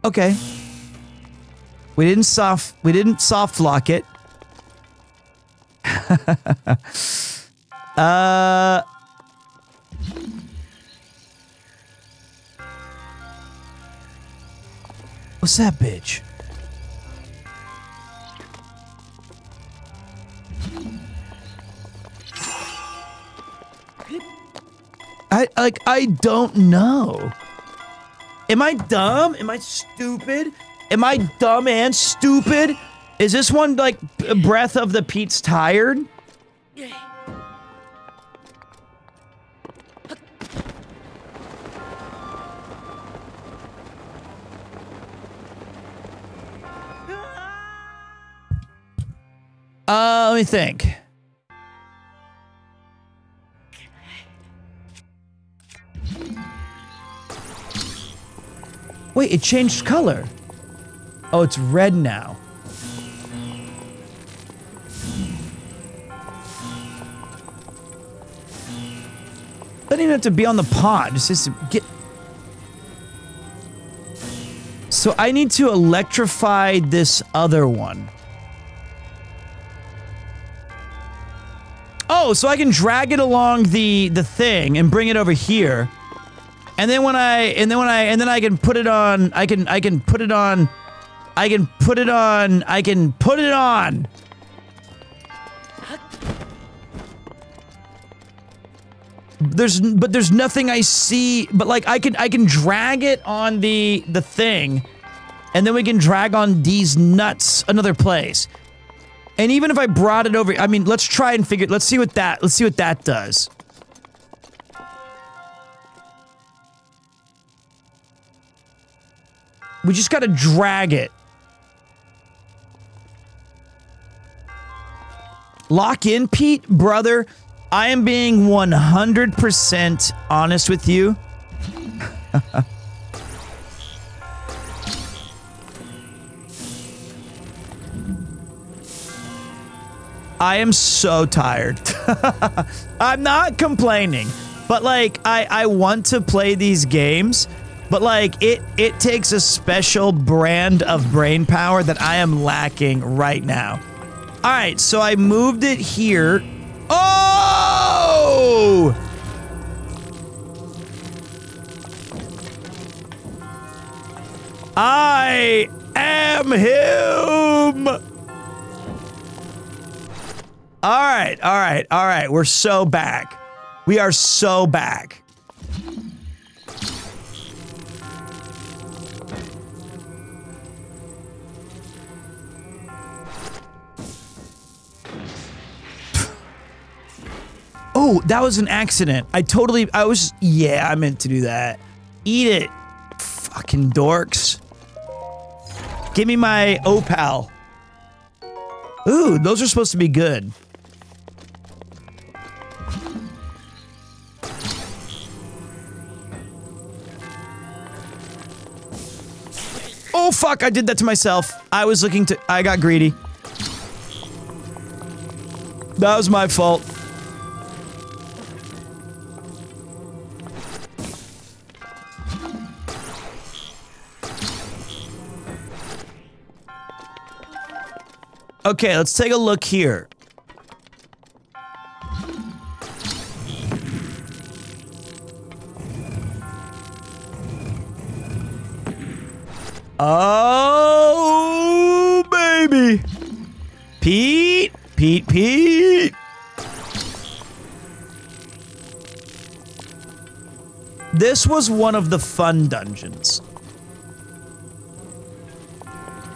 Speaker 1: Okay. We didn't soft lock it. What's that bitch? I don't know. Am I dumb? Am I stupid? Am I dumb and stupid? Is this one like Breath of the Pete's tired? Let me think. Wait, it changed color. Oh, it's red now. Doesn't even have to be on the pod. Just has to get... So I need to electrify this other one. Oh, so I can drag it along the thing and bring it over here. And then I can put it on. I can put it on. There's nothing I see, but like I can drag it on the thing, and then we can drag on these nuts another place. And even if I brought it over, I mean, let's try and figure. Let's see what that does. We just gotta drag it. Lock in, Pete, brother. I am being 100% honest with you. I am so tired. I'm not complaining, but like I want to play these games, but like it takes a special brand of brain power that I am lacking right now. All right, so I moved it here. Oh! I am him. All right. We're so back. We are so back. Oh, that was an accident. I meant to do that. Eat it, fucking dorks. Give me my opal. Ooh, those are supposed to be good. Oh fuck, I did that to myself. I got greedy. That was my fault. Okay, let's take a look here. Oh, baby. Pete. This was one of the fun dungeons.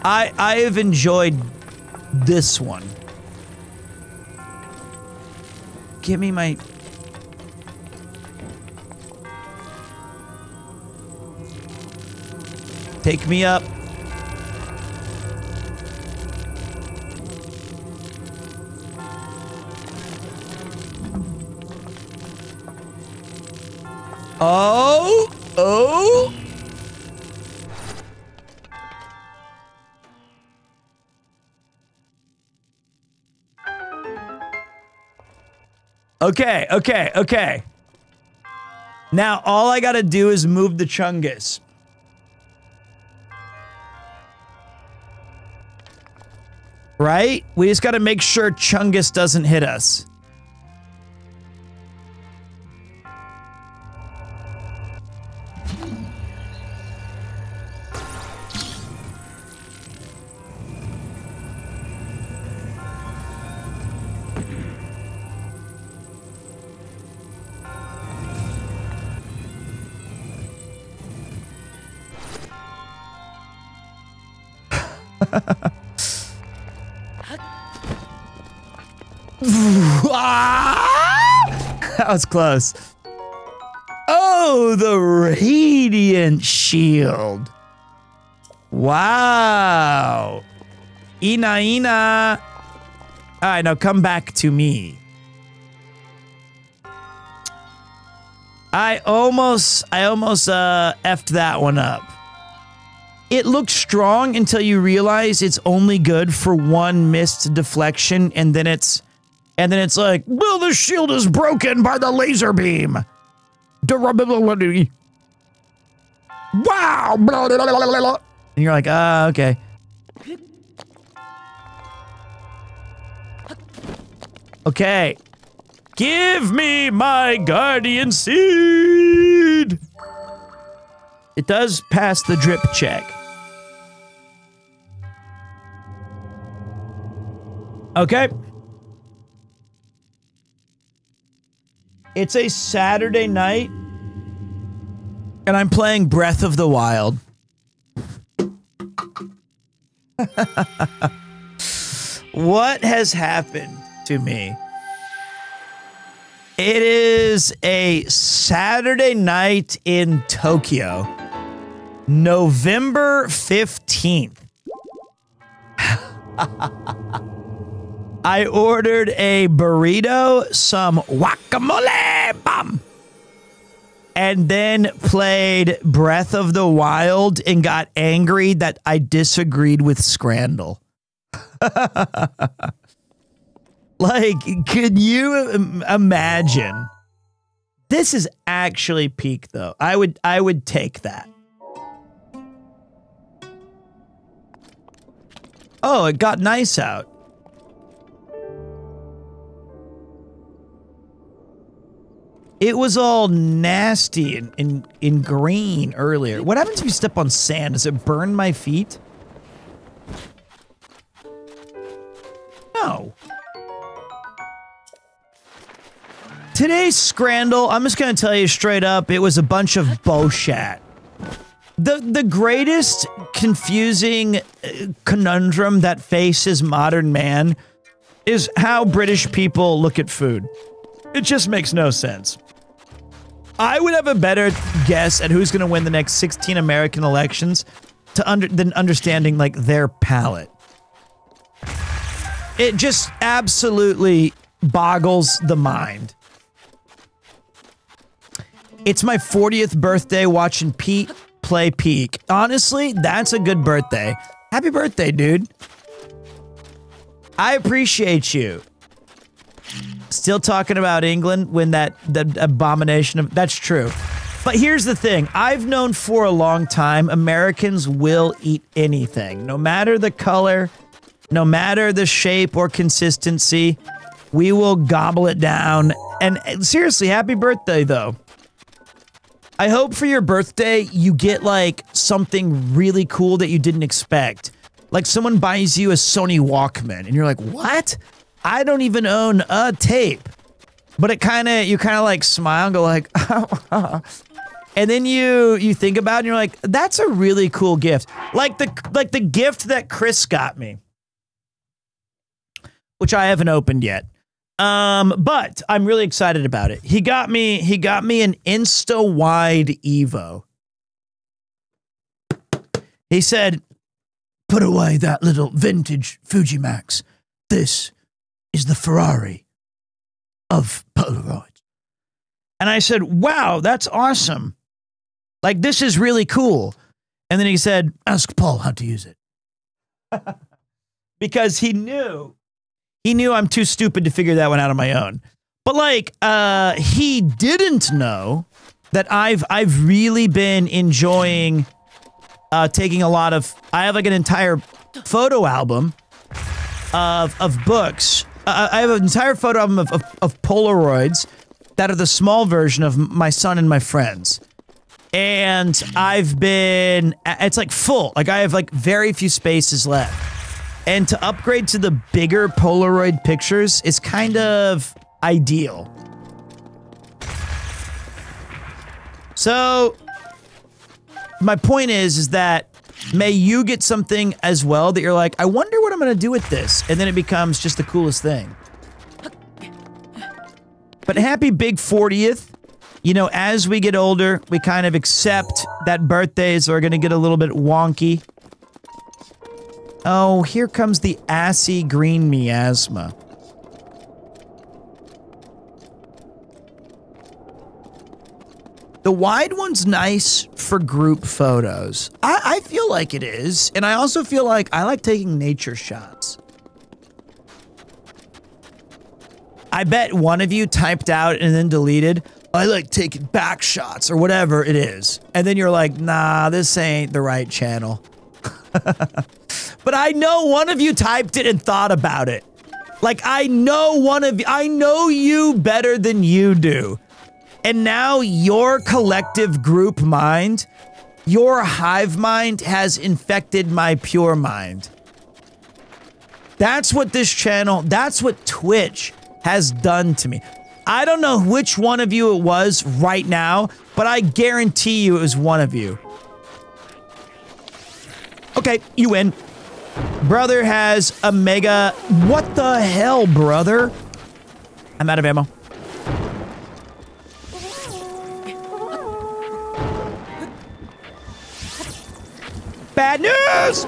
Speaker 1: I have enjoyed this one. Give me my... Take me up. Oh! Okay. Now, all I gotta do is move the Chungus. Right? We just gotta make sure Chungus doesn't hit us. That was close. Oh, the Radiant Shield. Wow. Ina. All right, now come back to me. I almost effed that one up. It looks strong until you realize it's only good for one missed deflection, and then it's like, well, the shield is broken by the laser beam. Durability. Wow. Blah, blah, blah, blah, blah. And you're like, okay. Okay. Give me my guardian seed. It does pass the drip check. Okay. It's a Saturday night, and I'm playing Breath of the Wild. What has happened to me? It is a Saturday night in Tokyo, November 15th. I ordered a burrito, some guacamole, bam, and then played Breath of the Wild and got angry that I disagreed with Scrandle. Like, could you imagine? This is actually peak, though. I would take that. Oh, it got nice out. It was all nasty and in green earlier. What happens if you step on sand? Does it burn my feet? No. Today's Scrandle, I'm just gonna tell you straight up, it was a bunch of bullshit. The greatest confusing conundrum that faces modern man is how British people look at food. It just makes no sense. I would have a better guess at who's gonna win the next 16 American elections than understanding, like, their palate. It just absolutely boggles the mind. It's my 40th birthday watching Pete play Peak. Honestly, that's a good birthday. Happy birthday, dude. I appreciate you. Still talking about England when the abomination of... That's true. But here's the thing. I've known for a long time Americans will eat anything. No matter the color, no matter the shape or consistency, we will gobble it down. And seriously, happy birthday, though. I hope for your birthday you get, like, something really cool that you didn't expect. Like, someone buys you a Sony Walkman, and you're like, what? I don't even own a tape. But you kind of like smile and go like, and then you think about it and you're like, that's a really cool gift. Like the gift that Chris got me, which I haven't opened yet. But I'm really excited about it. He got me an Insta-Wide Evo. He said, put away that little vintage Fujimax. This is the Ferrari of Polaroids. And I said, wow, that's awesome. Like, this is really cool. And then he said, ask Paul how to use it. Because he knew I'm too stupid to figure that one out on my own. But like, he didn't know that I've really been enjoying taking a lot of... I have like an entire photo album of books. I have an entire photo album of Polaroids that are the small version of my son and my friends. And I've been... It's like full. Like, I have like very few spaces left. And to upgrade to the bigger Polaroid pictures is kind of ideal. So, my point is that may you get something as well that you're like, I wonder what I'm going to do with this. And then it becomes just the coolest thing. But happy big 40th. You know, as we get older, we kind of accept that birthdays are going to get a little bit wonky. Oh, here comes the assy green miasma. The wide one's nice for group photos. I feel like it is. And I also feel like I like taking nature shots. I bet one of you typed out and then deleted, I like taking back shots or whatever it is. And then you're like, nah, this ain't the right channel. But I know one of you typed it and thought about it. Like, I know one of you, I know you better than you do. And now your collective group mind, your hive mind has infected my pure mind. That's what this channel, that's what Twitch has done to me. I don't know which one of you it was right now, but I guarantee you it was one of you. Okay, you win. Brother has a mega... What the hell, brother? I'm out of ammo. Bad news!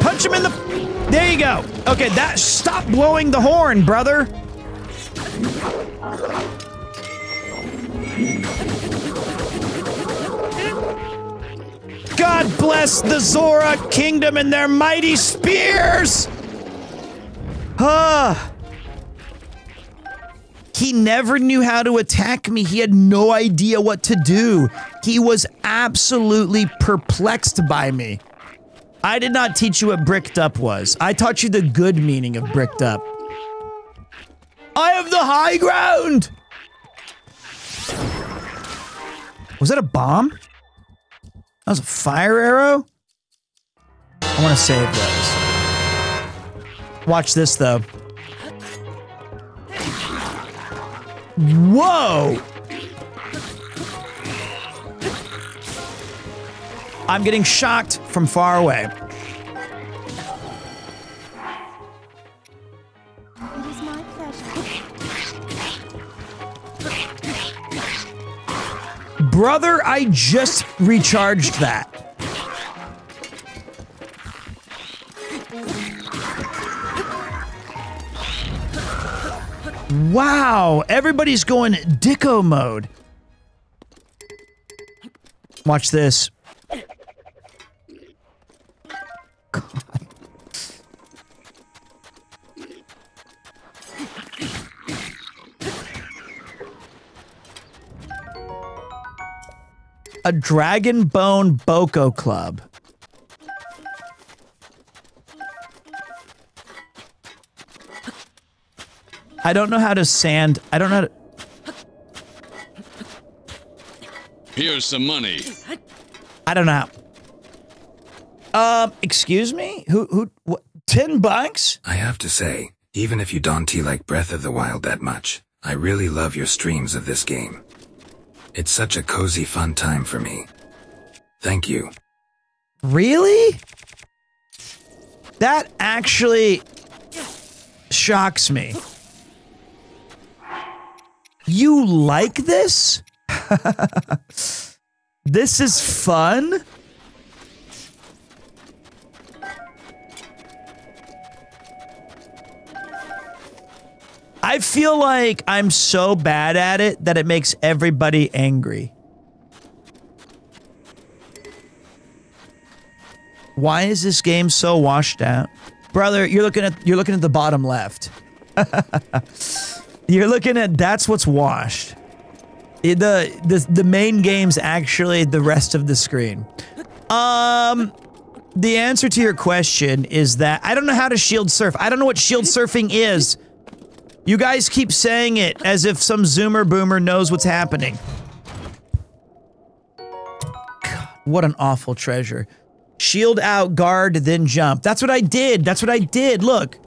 Speaker 1: Punch him in the... There you go. Okay, that... Stop blowing the horn, brother. God bless the Zora Kingdom and their mighty spears! He never knew how to attack me. He had no idea what to do. He was absolutely perplexed by me. I did not teach you what bricked up was. I taught you the good meaning of bricked up. I have the high ground! Was that a bomb? That was a fire arrow? I want to save those. Watch this, though. Whoa! I'm getting shocked from far away.
Speaker 12: It is my pleasure.
Speaker 1: Brother, I just recharged that. Wow, everybody's going Dicko mode. Watch this. God. A Dragon Bone Boko Club. I don't know how to sand. I don't know how to...
Speaker 13: Here's some money.
Speaker 1: I don't know how. Excuse me? What? $10?
Speaker 4: I have to say, even if you don't like Breath of the Wild that much, I really love your streams of this game. It's such a cozy, fun time for me. Thank you.
Speaker 1: Really? That actually shocks me. You like this? This is fun? I feel like I'm so bad at it that it makes everybody angry. Why is this game so washed out? Brother, you're looking at the bottom left. You're looking at, that's what's washed. The main game's actually the rest of the screen. The answer to your question is that I don't know how to shield surf. I don't know what shield surfing is. You guys keep saying it as if some Zoomer Boomer knows what's happening. God, what an awful treasure. Shield out, guard, then jump. That's what I did. That's what I did. Look.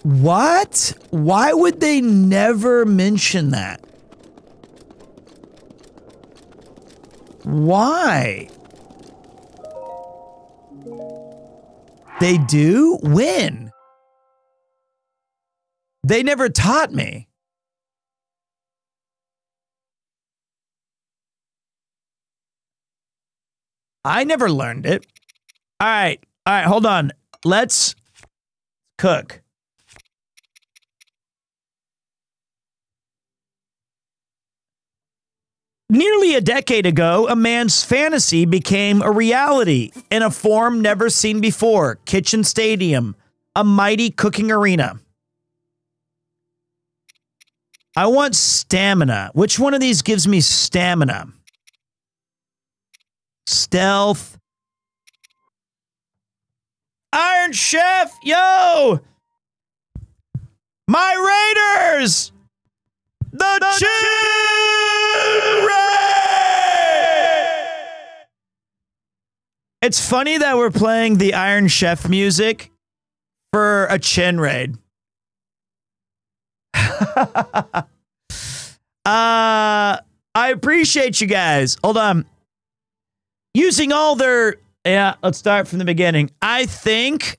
Speaker 1: What? Why would they never mention that? Why? They do? When? They never taught me. I never learned it. All right, hold on. Let's cook. Nearly a decade ago, a man's fantasy became a reality in a form never seen before. Kitchen Stadium, a mighty cooking arena. I want stamina. Which one of these gives me stamina? Stealth. Iron Chef, yo! My Raiders! The Chin Raid! It's funny that we're playing the Iron Chef music for a Chin Raid. I appreciate you guys. Hold on. Using all their... Yeah, let's start from the beginning. I think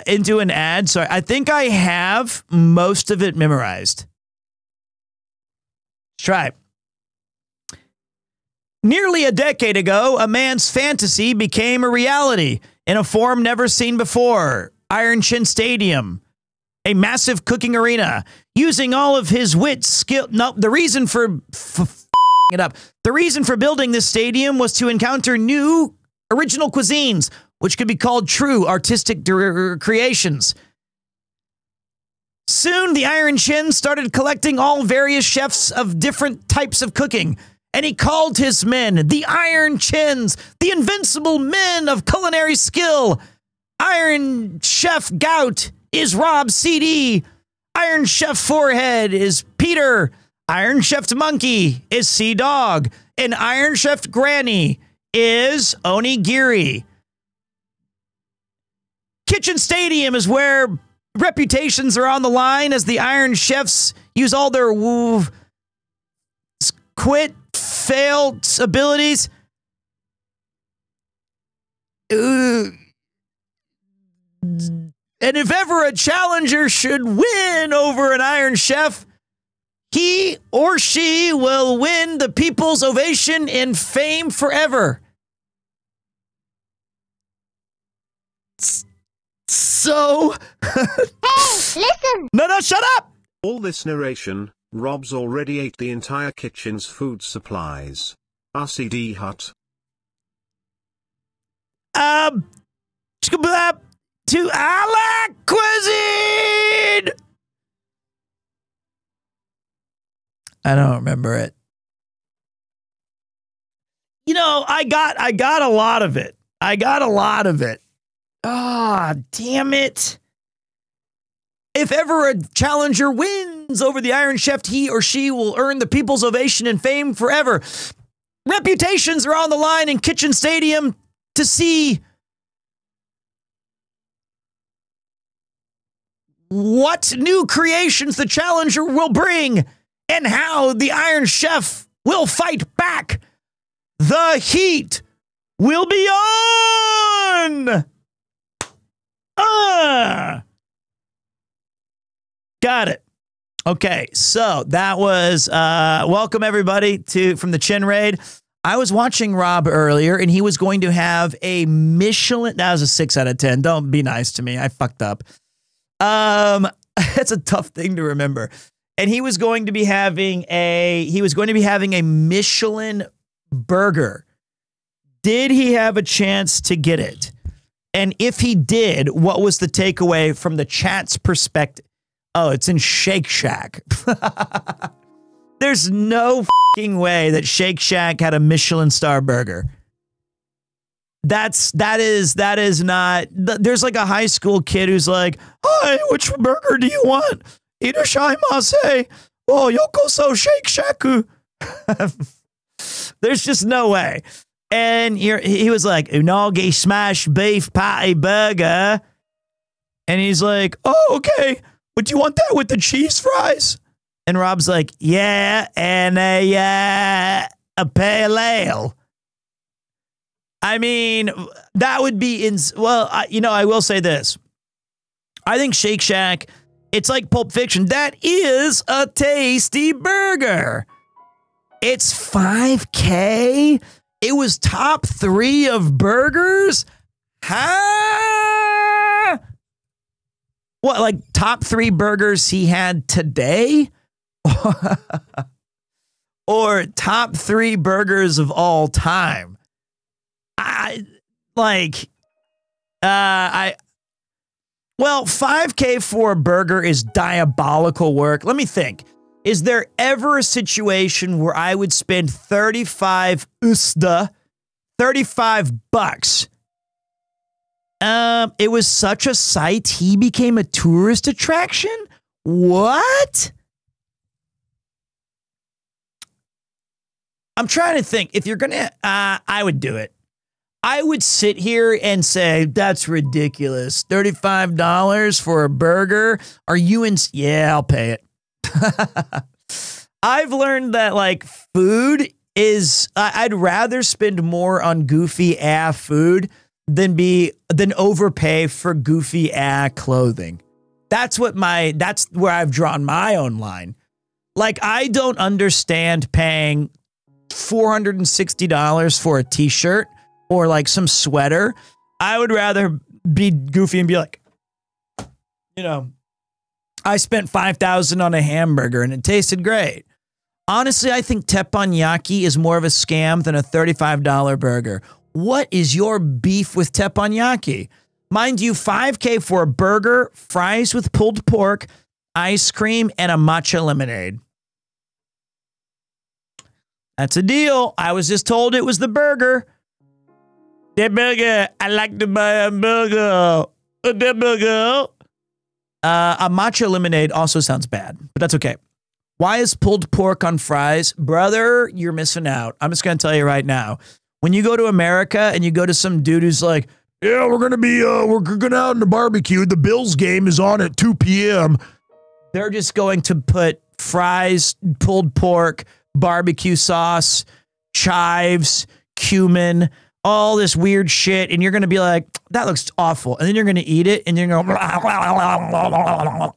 Speaker 1: into an ad. Sorry, I think I have most of it memorized. Let's try. Nearly a decade ago, a man's fantasy became a reality in a form never seen before. Iron Chin Stadium, a massive cooking arena. Using all of his wit, skill. No, the reason for it up. The reason for building this stadium was to encounter new original cuisines, which could be called true artistic creations. Soon, the Iron Chin started collecting all various chefs of different types of cooking, and he called his men the Iron Chins, the invincible men of culinary skill. Iron Chef Gout is Rob CD. Iron Chef Forehead is Peter. Iron Chef Monkey is Sea Dog. And Iron Chef Granny is Onigiri. Kitchen Stadium is where reputations are on the line as the Iron Chefs use all their failed abilities. And if ever a challenger should win over an Iron Chef, he or she will win the people's ovation and fame forever. So...
Speaker 2: Hey,
Speaker 1: listen! No, shut up!
Speaker 2: All this narration, Rob's already ate the entire kitchen's food supplies. RCD Hut.
Speaker 1: To a la cuisine! I don't remember it. You know, I got a lot of it. I got a lot of it. Ah, damn it. If ever a challenger wins over the Iron Chef, he or she will earn the people's ovation and fame forever. Reputations are on the line in Kitchen Stadium to see what new creations the challenger will bring and how the Iron Chef will fight back. The heat will be on! Got it. Okay, so that was welcome everybody from the Chin Raid. I was watching Rob earlier, and he was going to have a Michelin. That was a 6 out of 10. Don't be nice to me. I fucked up. That's a tough thing to remember. And he was going to be having a Michelin burger. Did he have a chance to get it? And if he did, what was the takeaway from the chat's perspective? Oh, it's in Shake Shack. There's no fucking way that Shake Shack had a Michelin star burger. That is not. There's like a high school kid who's like, "Hi, which burger do you want?" Irashaimase. Oh, yokoso Shake Shaku. There's just no way. And he was like, unagi smash beef patty burger. And he's like, oh, okay. Would you want that with the cheese fries? And Rob's like, yeah, and a pale ale. I mean, that would be I will say this. I think Shake Shack, it's like Pulp Fiction. That is a tasty burger. It's $5K. It was top 3 of burgers. Huh? What, like top 3 burgers he had today? Or top 3 burgers of all time? Well, $5K for a burger is diabolical work. Let me think. Is there ever a situation where I would spend 35 bucks? It was such a sight, he became a tourist attraction? What? I'm trying to think. If you're gonna, I would do it. I would sit here and say, that's ridiculous. $35 for a burger? Are you in? Yeah, I'll pay it. I've learned that like food is, I'd rather spend more on goofy food than overpay for goofy clothing. That's where I've drawn my own line. Like, I don't understand paying $460 for a t-shirt or like some sweater. I would rather be goofy and be like, I spent $5,000 on a hamburger and it tasted great. Honestly, I think teppanyaki is more of a scam than a $35 burger. What is your beef with teppanyaki? Mind you, $5K for a burger, fries with pulled pork, ice cream, and a matcha lemonade. That's a deal. I was just told it was the burger. The burger. I like to buy a burger. The burger. A matcha lemonade also sounds bad, but that's okay. Why is pulled pork on fries? Brother, you're missing out. I'm just going to tell you right now. When you go to America and you go to some dude who's like, yeah, we're going out in the barbecue. The Bills game is on at 2 p.m. They're just going to put fries, pulled pork, barbecue sauce, chives, cumin, all this weird shit. And you're going to be like, that looks awful. And then you're going to eat it and you're going to,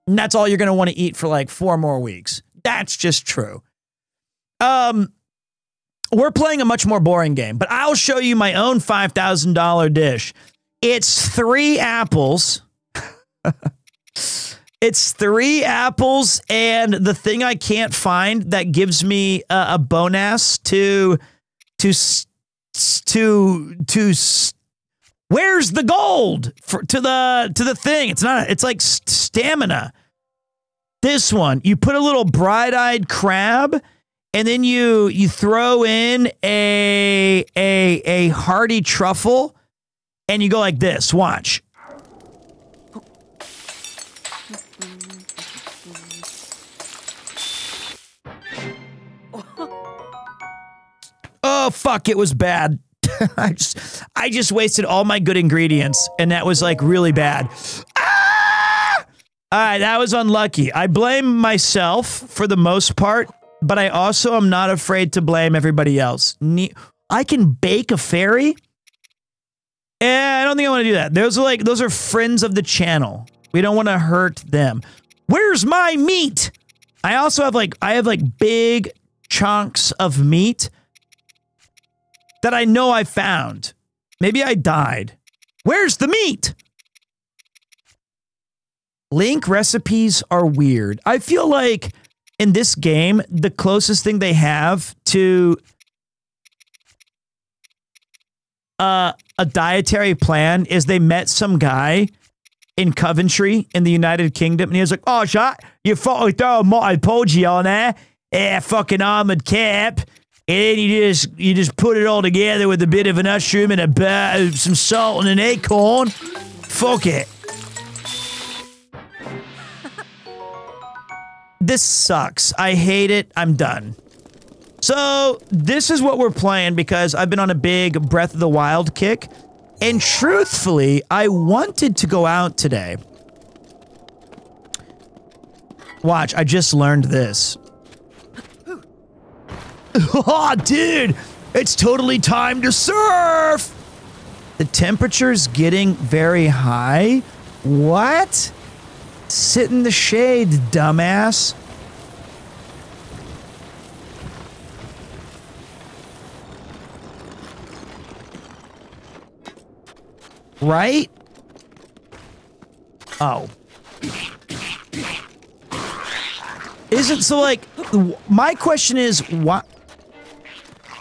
Speaker 1: and that's all you're going to want to eat for like 4 more weeks. That's just true. We're playing a much more boring game, but I'll show you my own $5,000 dish. It's 3 apples. It's 3 apples and the thing I can't find that gives me a bonus to where's the gold to the thing? It's not, it's like stamina. This one, you put a little bright-eyed crab and then you throw in a hearty truffle and you go like this. Watch. Oh, fuck, it was bad. I just wasted all my good ingredients, and that was, like, really bad. Ah! All right, that was unlucky. I blame myself for the most part, but I also am not afraid to blame everybody else. I can bake a fairy? I don't think I want to do that. Those are friends of the channel. We don't want to hurt them. Where's my meat? I also have, I have big chunks of meat that I know I found. Maybe I died. Where's the meat? Link recipes are weird. I feel like in this game, the closest thing they have to a dietary plan is they met some guy in Coventry in the United Kingdom, and he was like, "Oh, shit, you fucking throw a motto podgy on there, fucking armored cap." And then you just put it all together with a bit of an mushroom and some salt and an acorn. Fuck it. This sucks. I hate it. I'm done. So, this is what we're playing because I've been on a big Breath of the Wild kick. And truthfully, I wanted to go out today. Watch, I just learned this. Oh, dude! It's totally time to surf! The temperature's getting very high. What? Sit in the shade, dumbass. Right? Oh. Isn't so like my question is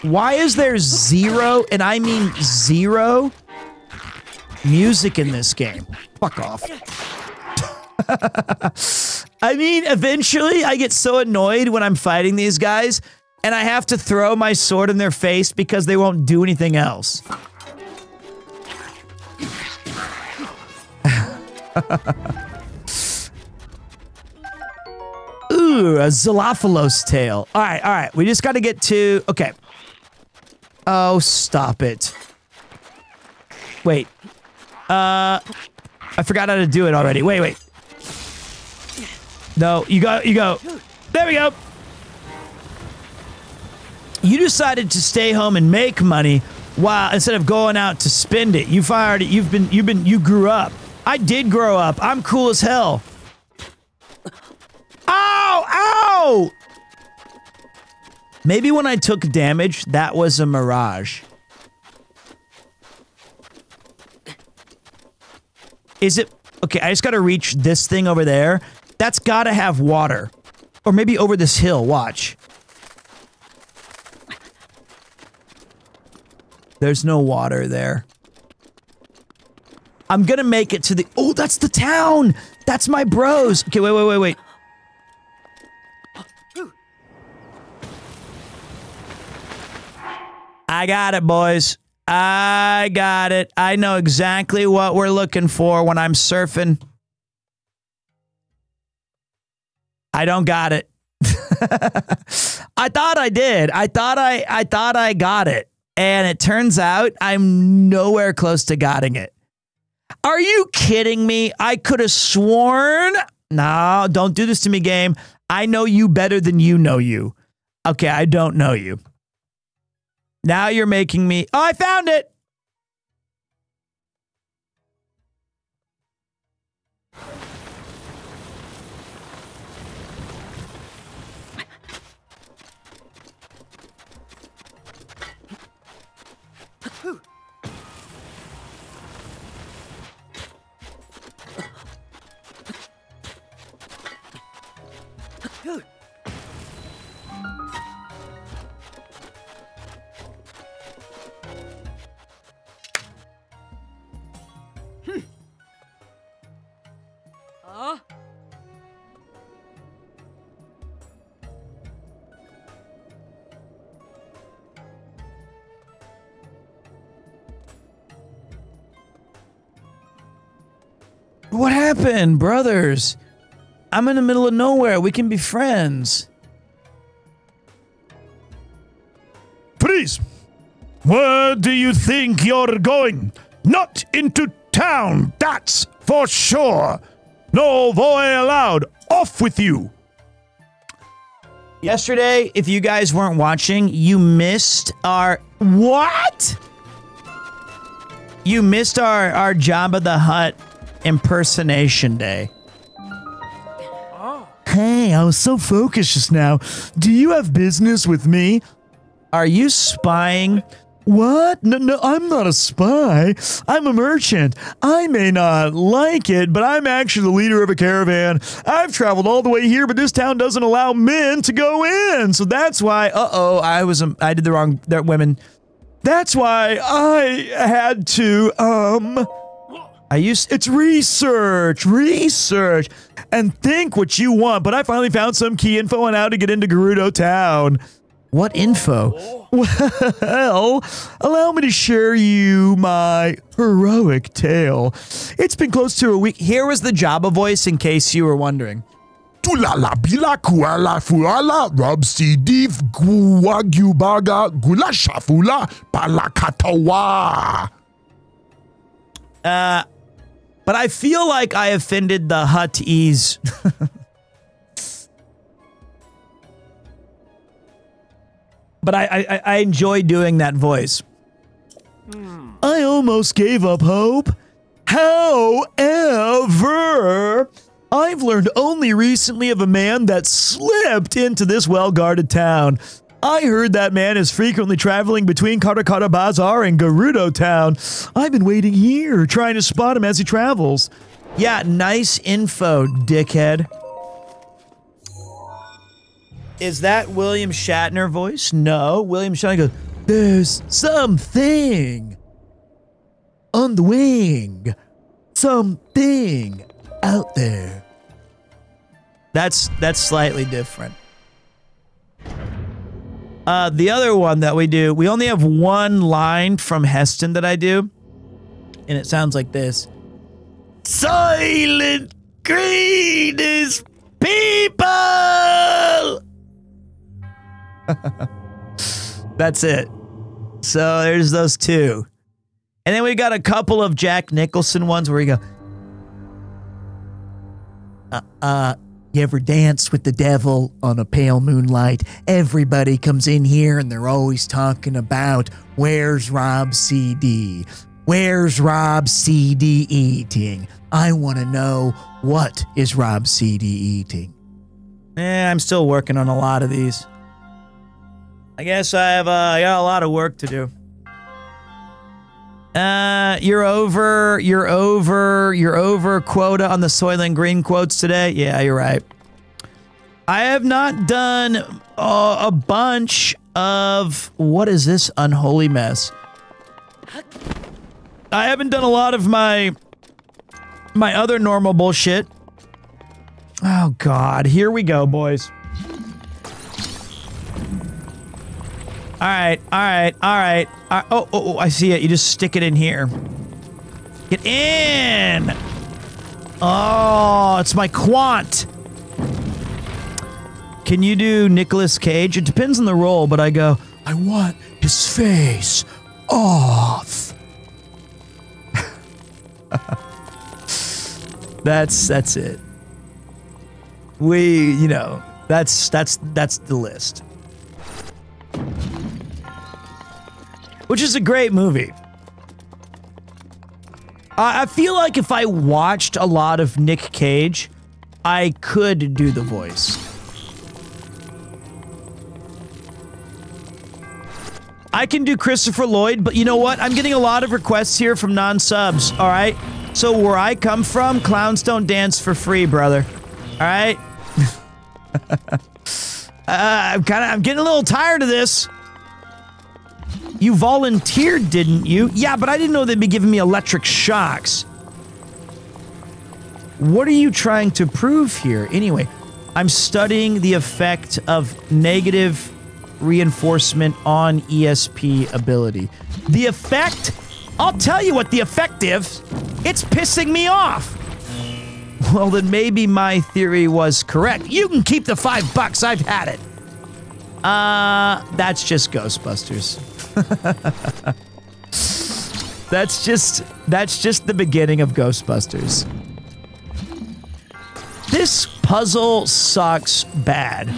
Speaker 1: why is there zero, and I mean zero, music in this game? Fuck off. I mean, eventually I get so annoyed when I'm fighting these guys and I have to throw my sword in their face because they won't do anything else. Ooh, a Zalophalos tail. All right. We just got to get to... Okay. Oh, stop it. Wait. I forgot how to do it already. Wait. No, you go. There we go. You decided to stay home and make money while instead of going out to spend it. You grew up. I did grow up. I'm cool as hell. Ow! Maybe when I took damage, that was a mirage. Is it... Okay, I just gotta reach this thing over there. That's gotta have water. Or maybe over this hill, watch. There's no water there. I'm gonna make it to the... Oh, that's the town! That's my bros! Okay, wait. I got it, boys. I got it. I know exactly what we're looking for when I'm surfing. I don't got it. I thought I did. I thought I got it. And it turns out I'm nowhere close to getting it. Are you kidding me? I could have sworn... No, don't do this to me, game. I know you better than you know you. Okay, I don't know you. Now you're making me... Oh, I found it! What happened, brothers? I'm in the middle of nowhere. We can be friends.
Speaker 3: Please, where do you think you're going? Not into town, that's for sure. No voy allowed. Off with you.
Speaker 1: Yesterday, if you guys weren't watching, you missed our... What? You missed our Jabba the Hutt impersonation day. Hey, I was so focused just now. Do you have business with me? Are you spying? What? No, I'm not a spy. I'm a merchant. I may not like it, but I'm actually the leader of a caravan. I've traveled all the way here, but this town doesn't allow men to go in. So that's why, I did the wrong, women. That's why I had to, it's research, and think what you want, but I finally found some key info on how to get into Gerudo Town. What info? Well, allow me to share you my heroic tale. It's been close to a week. Here was the Jabba voice in case you were wondering.
Speaker 3: Tulala bila kuala fuala Rob Steve Guagubaga Gula Shafula Palakatawa.
Speaker 1: But I feel like I offended the Hutties. But I enjoy doing that voice. I almost gave up hope. However, I've learned only recently of a man that slipped into this well-guarded town. I heard that man is frequently traveling between Karakata Bazaar and Gerudo Town. I've been waiting here, trying to spot him as he travels. Yeah, nice info, dickhead. Is that William Shatner voice? No, William Shatner goes, there's something on the wing. Something out there. That's slightly different. The other one that we do, we only have one line from Heston that I do, and it sounds like this. Silent greatest people! That's it. So there's those two. And then we got a couple of Jack Nicholson ones where you go, you ever danced with the devil on a pale moonlight? Everybody comes in here and they're always talking about, where's Rob CD? Where's Rob CD eating? I want to know, what is Rob CD eating? I'm still working on a lot of these. I guess I got a lot of work to do. You're over quota on the Soylent Green quotes today. Yeah, you're right. I have not done a bunch of, what is this unholy mess? I haven't done a lot of my other normal bullshit. Oh God, here we go, boys. All right. Oh, I see it. You just stick it in here. Get in! Oh, it's my quant. Can you do Nicolas Cage? It depends on the role, but I go, I want his face off. That's it. That's the list. Which is a great movie. I feel like if I watched a lot of Nick Cage, I could do the voice. I can do Christopher Lloyd, but you know what? I'm getting a lot of requests here from non-subs, all right? So where I come from, clowns don't dance for free, brother. All right? I'm getting a little tired of this. You volunteered, didn't you? Yeah, but I didn't know they'd be giving me electric shocks. What are you trying to prove here? Anyway, I'm studying the effect of negative reinforcement on ESP ability. The effect? I'll tell you what the effect is. It's pissing me off. Well, then maybe my theory was correct. You can keep the $5. I've had it. That's just Ghostbusters. That's just the beginning of Ghostbusters. This puzzle sucks bad.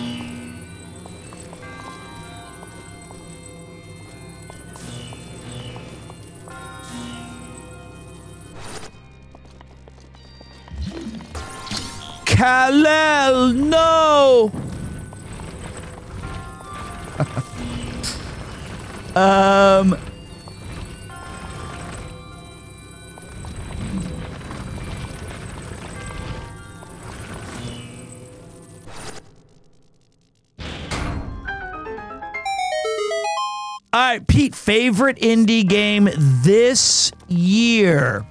Speaker 1: Kal-El, no! All right, Pete, favorite indie game this year?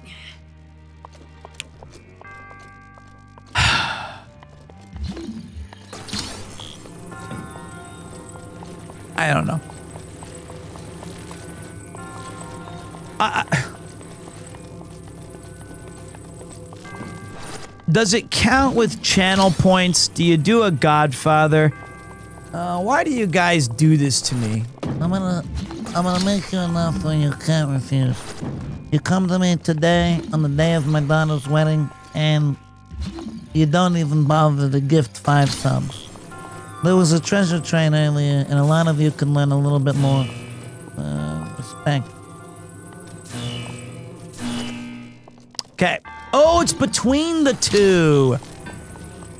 Speaker 1: I don't know. Does it count with channel points? Do you do a Godfather? Why do you guys do this to me?
Speaker 14: I'm gonna make you an offer you can't refuse. You come to me today on the day of my daughter's wedding, and you don't even bother to gift 5 subs. There was a treasure train earlier, and a lot of you can learn a little bit more respect.
Speaker 1: Okay. Oh, it's between the two.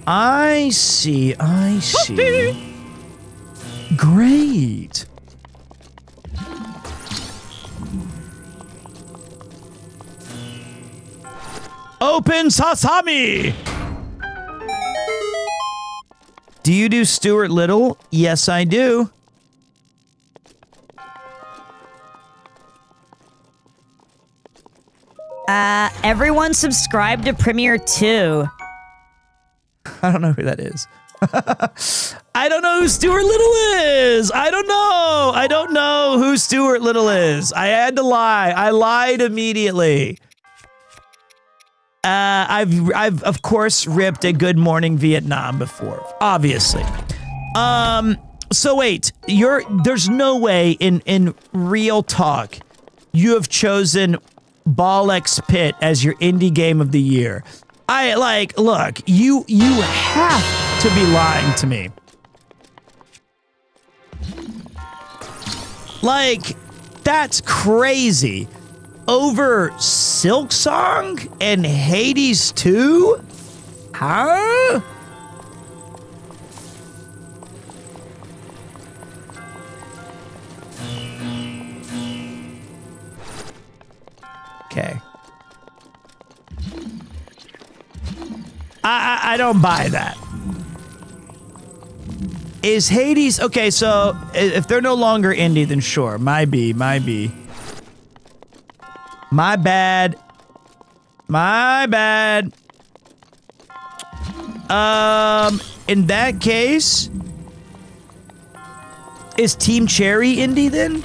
Speaker 1: I see. I see. Great. Open sesame. Do you do Stuart Little? Yes, I do.
Speaker 15: Everyone subscribe to PremierTwo.
Speaker 1: I don't know who that is. I don't know who Stuart Little is. I don't know. I don't know who Stuart Little is. I had to lie. I lied immediately. I've of course ripped a Good Morning Vietnam before, obviously. So wait, there's no way in real talk you have chosen Ball-X Pit as your indie game of the year. Look, you have to be lying to me. Like, that's crazy. Over Silksong and Hades 2? Huh? Okay. I don't buy that. Is Hades... Okay, so if they're no longer indie, then sure. Might be. My bad. My bad. In that case... Is Team Cherry indie then?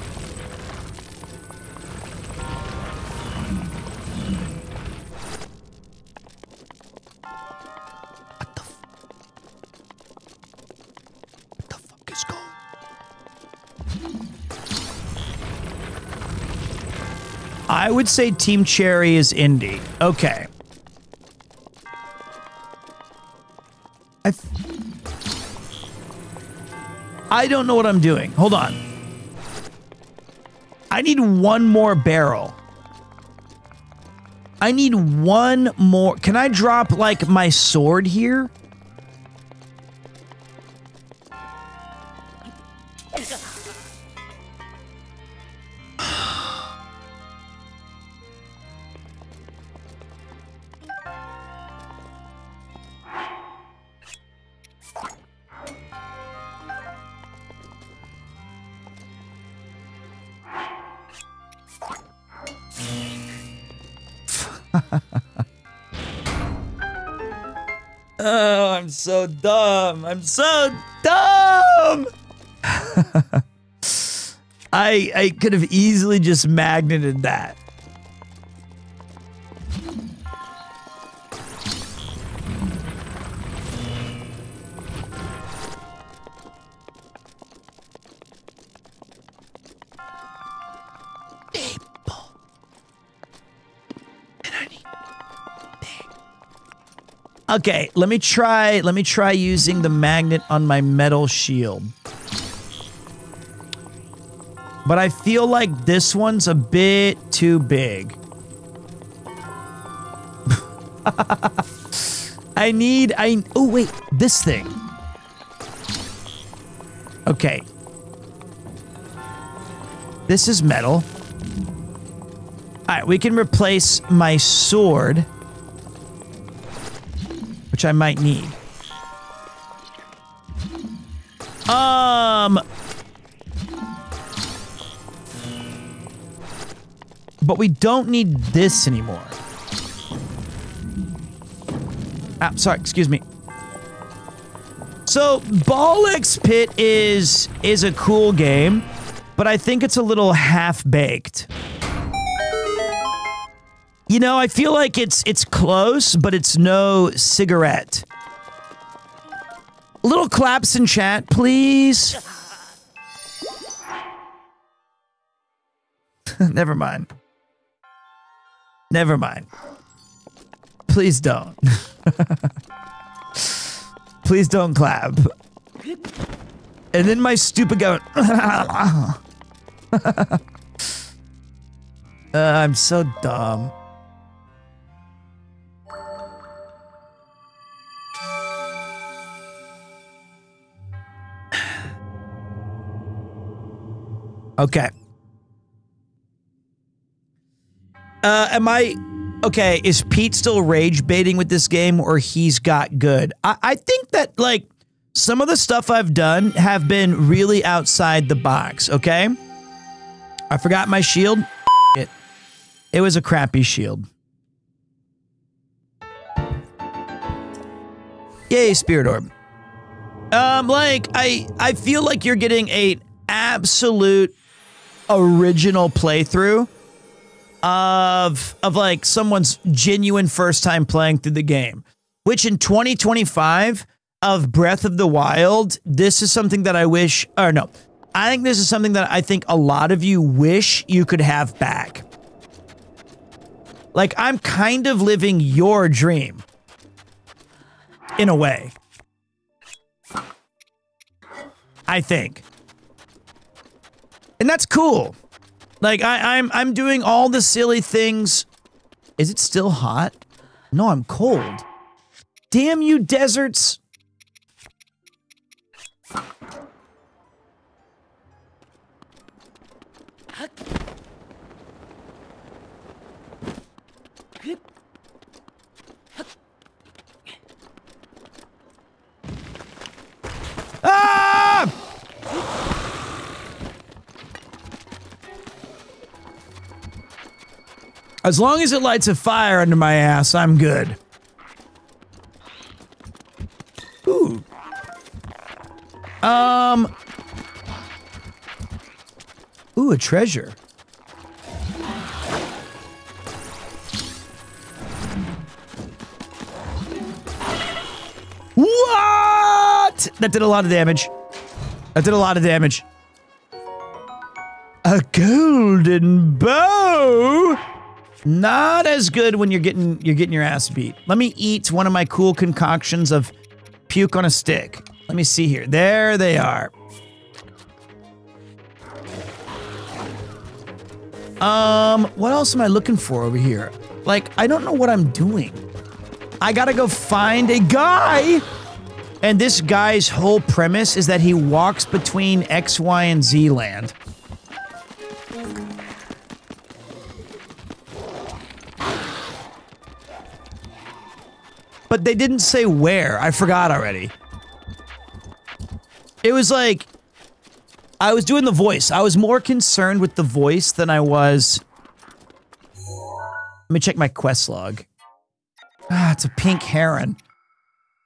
Speaker 1: I would say Team Cherry is indie. Okay. I don't know what I'm doing. Hold on. I need one more barrel. I need one more. Can I drop, like, my sword here? Oh, I'm so dumb. I'm so dumb. I could have easily just magneted that. Okay, let me try using the magnet on my metal shield. But I feel like this one's a bit too big. Oh wait, this thing. Okay. This is metal. Alright, we can replace my sword, which I might need. But we don't need this anymore. Sorry, excuse me. So, Ball-X Pit is a cool game, but I think it's a little half-baked. You know, I feel like it's close, but it's no cigarette. Little claps in chat, please. Never mind. Never mind. Please don't. Please don't clap. And then my stupid going. I'm so dumb. Okay. Okay, is Pete still rage baiting with this game, or he's got good? I think that, like, some of the stuff I've done have been really outside the box, okay? I forgot my shield. It was a crappy shield. Yay, Spirit Orb. Like, I feel like you're getting a absolute original playthrough of like someone's genuine first time playing through the game, which in 2025 of Breath of the Wild, this is something that I wish, or no, I think this is something that I think a lot of you wish you could have back. Like, I'm kind of living your dream in a way, I think. And that's cool. Like, I'm doing all the silly things. Is it still hot? No, I'm cold. Damn you, deserts. Ah! As long as it lights a fire under my ass, I'm good. Ooh. Ooh, a treasure. What? That did a lot of damage. That did a lot of damage. A golden bow? Not as good when you're getting your ass beat. Let me eat one of my cool concoctions of puke on a stick. Let me see here. There they are. What else am I looking for over here? Like, I don't know what I'm doing. I gotta go find a guy! And this guy's whole premise is that he walks between X, Y, and Z land. But they didn't say where. I forgot already. It was like, I was doing the voice. I was more concerned with the voice than I was. Let me check my quest log. Ah, it's a pink heron.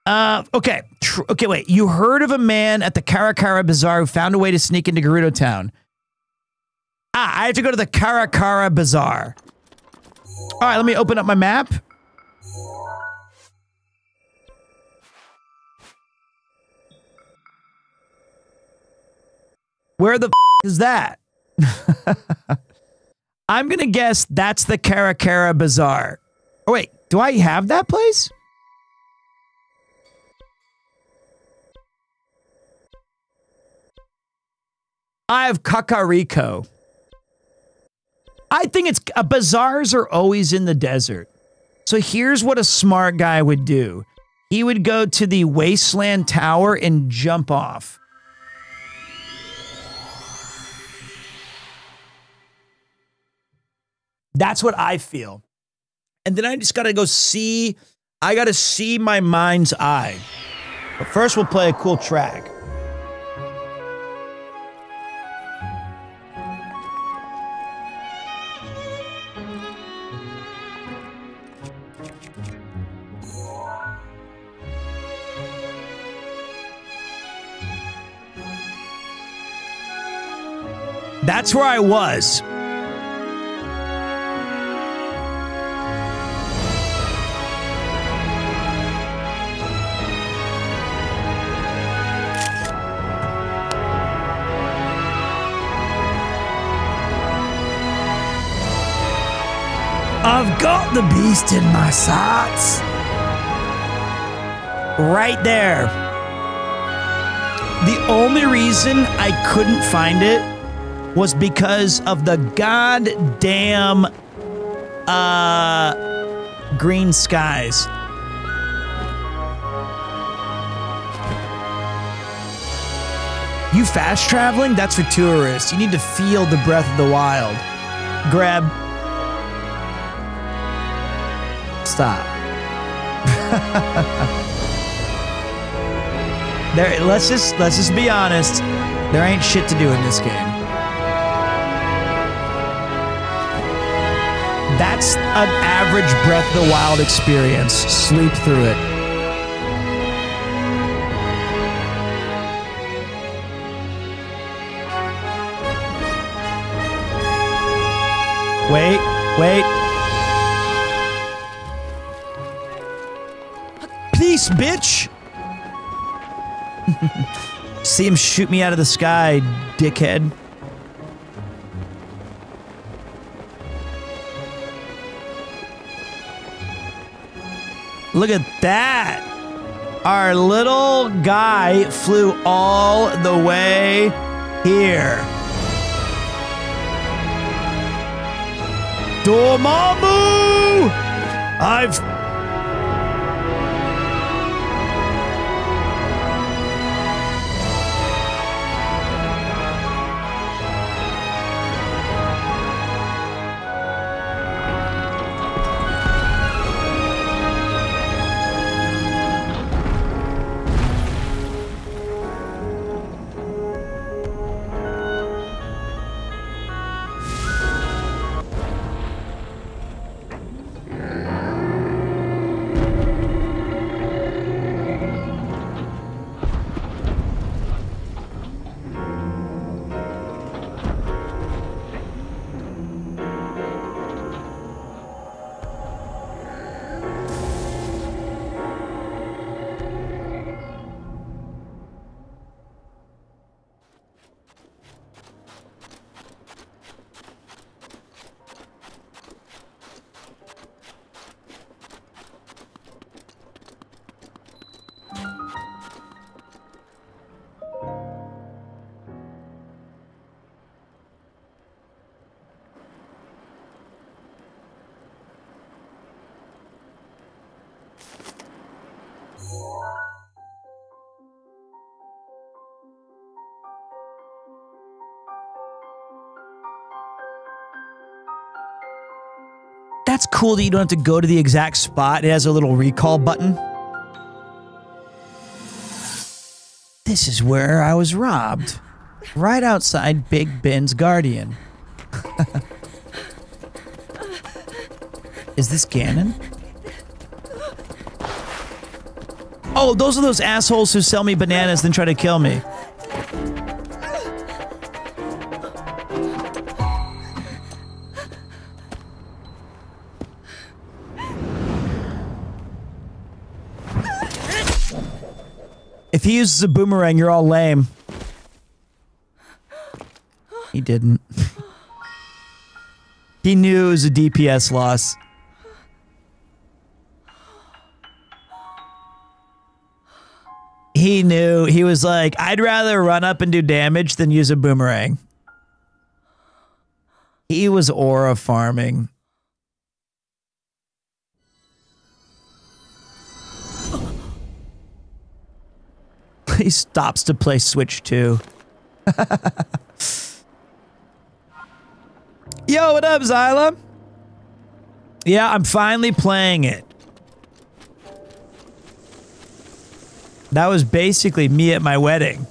Speaker 1: Okay. Okay, wait. You heard of a man at the Karakara Bazaar who found a way to sneak into Gerudo Town. Ah, I have to go to the Karakara Bazaar. All right, let me open up my map. Where the f is that? I'm gonna guess that's the Karakara Bazaar. Oh wait, do I have that place? I have Kakariko. I think it's bazaars are always in the desert. So here's what a smart guy would do. He would go to the Wasteland Tower and jump off. That's what I feel. And then I just gotta go see, I gotta see my mind's eye. But first we'll play a cool track. That's where I was. Caught the beast in my sights. Right there. The only reason I couldn't find it was because of the goddamn green skies. You fast traveling? That's for tourists. You need to feel the breath of the wild. Grab. Stop. Let's just be honest. There ain't shit to do in this game. That's an average Breath of the Wild experience. Sleep through it. Wait. Peace, bitch! See him shoot me out of the sky, dickhead. Look at that! Our little guy flew all the way here. Dormammu! That's cool that you don't have to go to the exact spot. It has a little recall button. This is where I was robbed. Right outside Big Ben's Guardian. Is this Ganon? Oh, those are those assholes who sell me bananas then try to kill me. If he uses a boomerang, you're all lame. He didn't. He knew it was a DPS loss. He knew. He was like, I'd rather run up and do damage than use a boomerang. He was aura farming. He stops to play Switch 2. Yo, what up, Zyla? Yeah, I'm finally playing it. That was basically me at my wedding.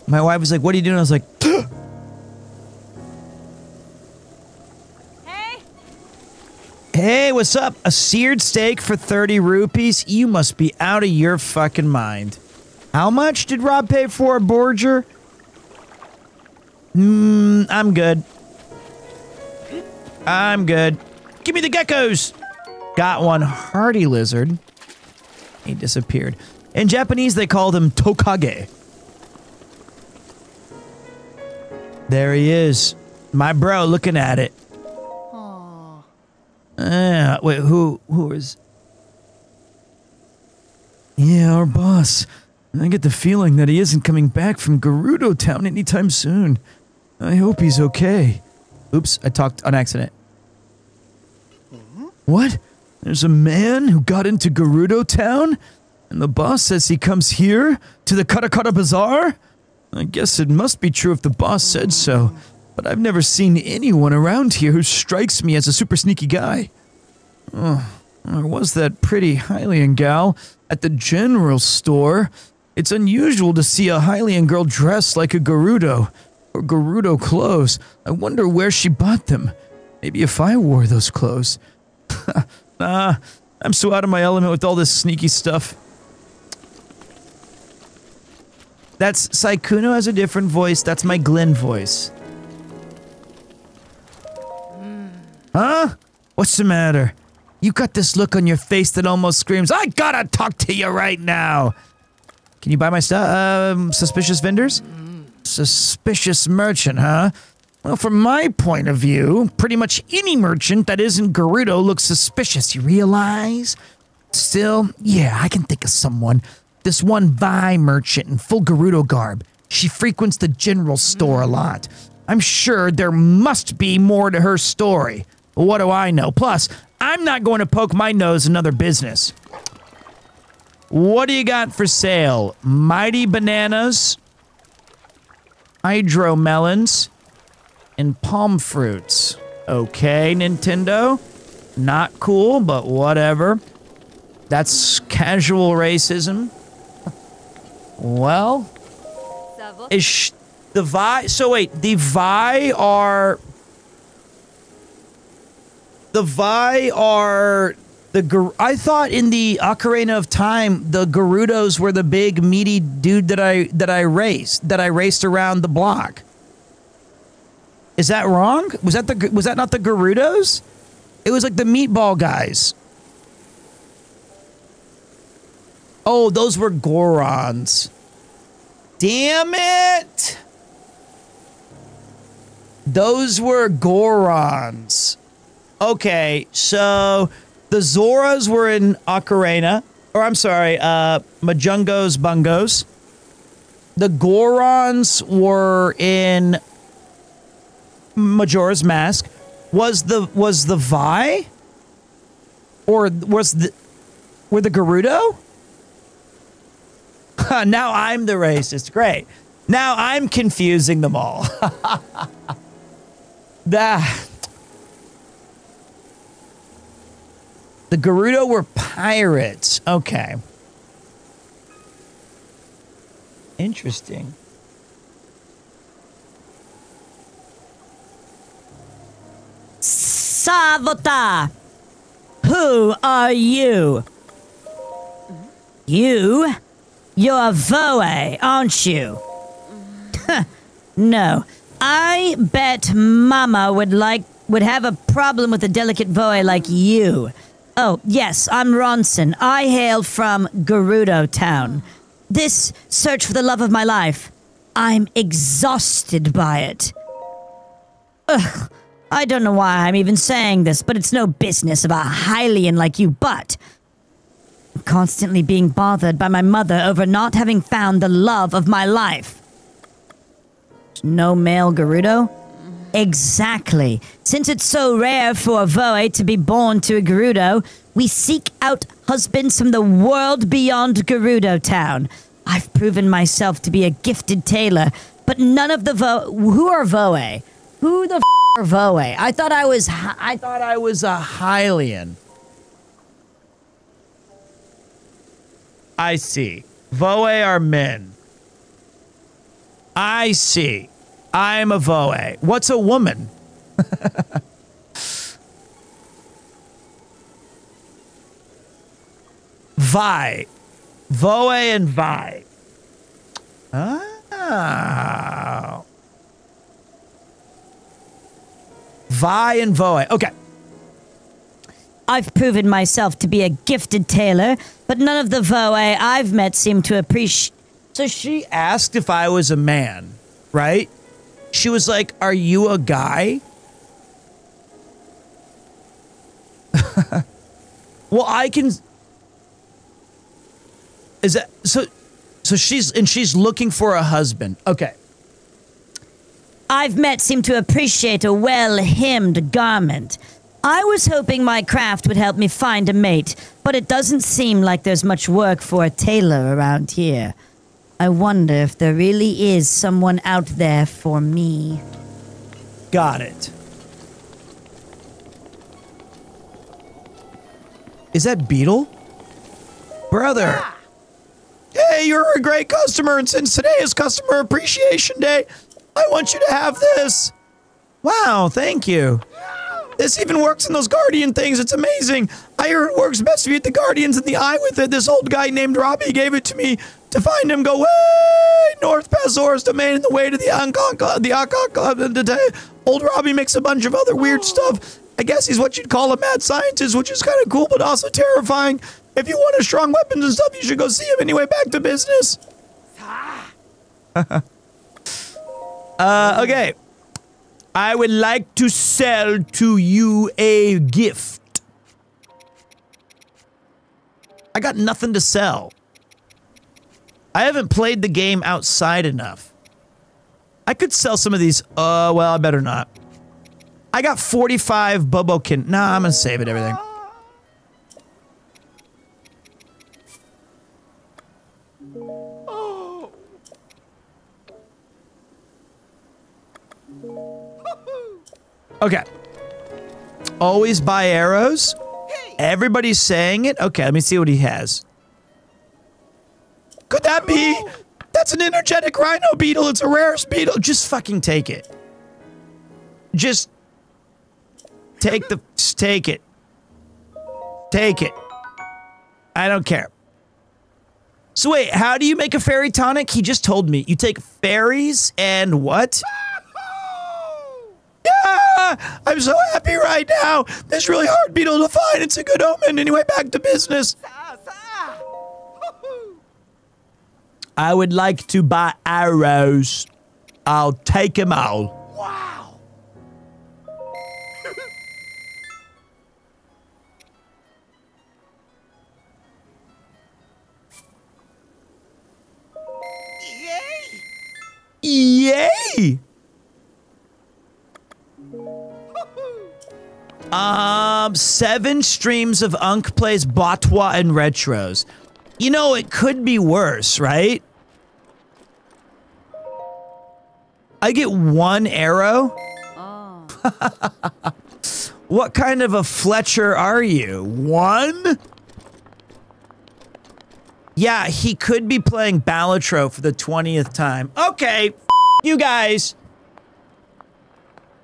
Speaker 1: My wife was like, what are you doing? I was like, Hey, what's up? A seared steak for 30 rupees? You must be out of your fucking mind. How much did Rob pay for a Borger? I'm good. I'm good. Give me the geckos! Got one hardy lizard. He disappeared. In Japanese, they called him Tokage. There he is. My bro looking at it. Wait, who is? Yeah, our boss. I get the feeling that he isn't coming back from Gerudo Town anytime soon. I hope he's okay. Oops, I talked on accident. What? There's a man who got into Gerudo Town? And the boss says he comes here? To the Katakata Bazaar? I guess it must be true if the boss said so. But I've never seen anyone around here who strikes me as a super sneaky guy. Oh, there was that pretty Hylian gal at the general store. It's unusual to see a Hylian girl dressed like a Gerudo, or Gerudo clothes. I wonder where she bought them. Maybe if I wore those clothes. Nah, I'm so out of my element with all this sneaky stuff. That's Saikuno has a different voice. That's my Glenn voice. Huh? What's the matter? You got this look on your face that almost screams, I gotta talk to you right now. Can you buy my stuff? Suspicious vendors? Suspicious merchant, huh? Well, from my point of view, pretty much any merchant that isn't Gerudo looks suspicious, you realize? Still, yeah, I can think of someone. This one Vi merchant in full Gerudo garb. She frequents the general store a lot. I'm sure there must be more to her story. But what do I know? Plus, I'm not going to poke my nose in other business. What do you got for sale? Mighty bananas, hydro melons, and palm fruits. Okay, Nintendo. Not cool, but whatever. That's casual racism. Well, is the Vi... So wait, the Vi are... The Vi are... I thought in the Ocarina of Time, the Gerudos were the big meaty dude that I raced around the block. Is that wrong? Was that not the Gerudos? It was like the meatball guys. Oh, those were Gorons. Damn it! Those were Gorons. Okay, so the Zoras were in Ocarina, or I'm sorry, Majungos Bungos. The Gorons were in Majora's Mask. Was the Vi? Or were the Gerudo? Now I'm the racist. Great. Now I'm confusing them all. The Gerudo were pirates. Okay. Interesting.
Speaker 15: Savota! Who are you? You? You're Voe, aren't you? No. I bet Mama would have a problem with a delicate Voe like you. Oh, yes, I'm Ronson. I hail from Gerudo Town. This search for the love of my life, I'm exhausted by it. Ugh, I don't know why I'm even saying this, but it's no business of a Hylian like you, but I'm constantly being bothered by my mother over not having found the love of my life. No male Gerudo? Exactly. Since it's so rare for a Voe to be born to a Gerudo, we seek out husbands from the world beyond Gerudo Town. I've proven myself to be a gifted tailor, but none of the Who are Voe? Who the are Voe? I thought I was a Hylian. I see. Voe are men. I see. I'm a Voe. What's a woman? Vi. Voe and Vi. Oh. Vi and Voe. Okay. I've proven myself to be a gifted tailor, but none of the Voe I've met seem to appreciate... So she asked if I was a man, right? She was like, are you a guy?
Speaker 1: Well, I can... Is that... So she's looking for a husband. Okay.
Speaker 15: I've met seem to appreciate a well-hemmed garment. I was hoping my craft would help me find a mate, but it doesn't seem like there's much work for a tailor around here. I wonder if there really is someone out there for me.
Speaker 1: Got it. Is that Beetle? Brother. Hey, you're a great customer, and since today is Customer Appreciation Day, I want you to have this. Wow, thank you. This even works in those Guardian things. It's amazing. I hear it works best if you hit the Guardians in the eye with it. This old guy named Robbie gave it to me to find him. Go way north past Zora's Domain and the way to the Old Robbie makes a bunch of other weird stuff. I guess he's what you'd call a mad scientist, which is kind of cool, but also terrifying. If you want a strong weapons and stuff, you should go see him. Anyway, back to business. Okay. I would like to sell to you a gift. I got nothing to sell. I haven't played the game outside enough. I could sell some of these. Well, I better not. I got 45 Bobokin. Nah, I'm gonna save it, everything. Okay. Always buy arrows. Everybody's saying it. Okay, let me see what he has. Could that be? That's an energetic rhino beetle. It's a rarest beetle. Just fucking take it. Just take it. Take it. I don't care. So wait, how do you make a fairy tonic? He just told me. You take fairies and what? Yeah! I'm so happy right now. This really hard beetle to find. It's a good omen. Anyway, back to business. I would like to buy arrows. I'll take them all.
Speaker 6: Wow.
Speaker 1: Yay! 7 streams of Unk Plays Botwa and Retros. You know, it could be worse, right? I get 1 arrow? Oh. What kind of a Fletcher are you? 1? Yeah, he could be playing Balatro for the 20th time. Okay, you guys.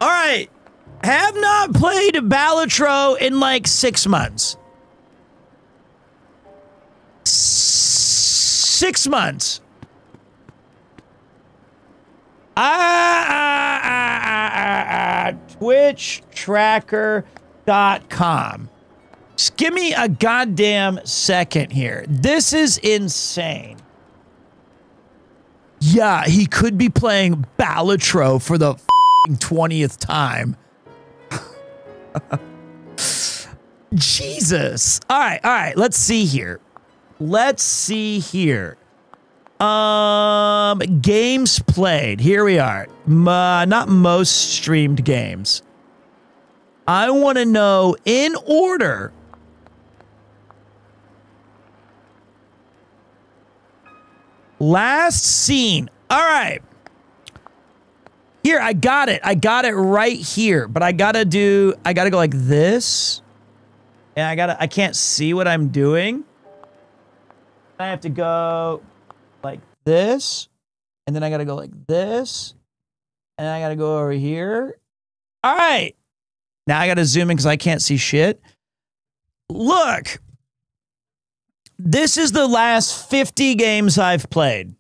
Speaker 1: All right. Have not played Balatro in like 6 months. 6 months. TwitchTracker.com. Just give me a goddamn second here. This is insane. Yeah, he could be playing Balatro for the 20th time. Jesus. All right. Let's see here. Games played. Here we are. Not most streamed games. I want to know in order. Last seen. All right. Here, I got it. I got it right here. But I gotta go like this. And I can't see what I'm doing. I have to go like this. And then I gotta go like this. And then I gotta go over here. All right. Now I gotta zoom in because I can't see shit. Look. This is the last 50 games I've played.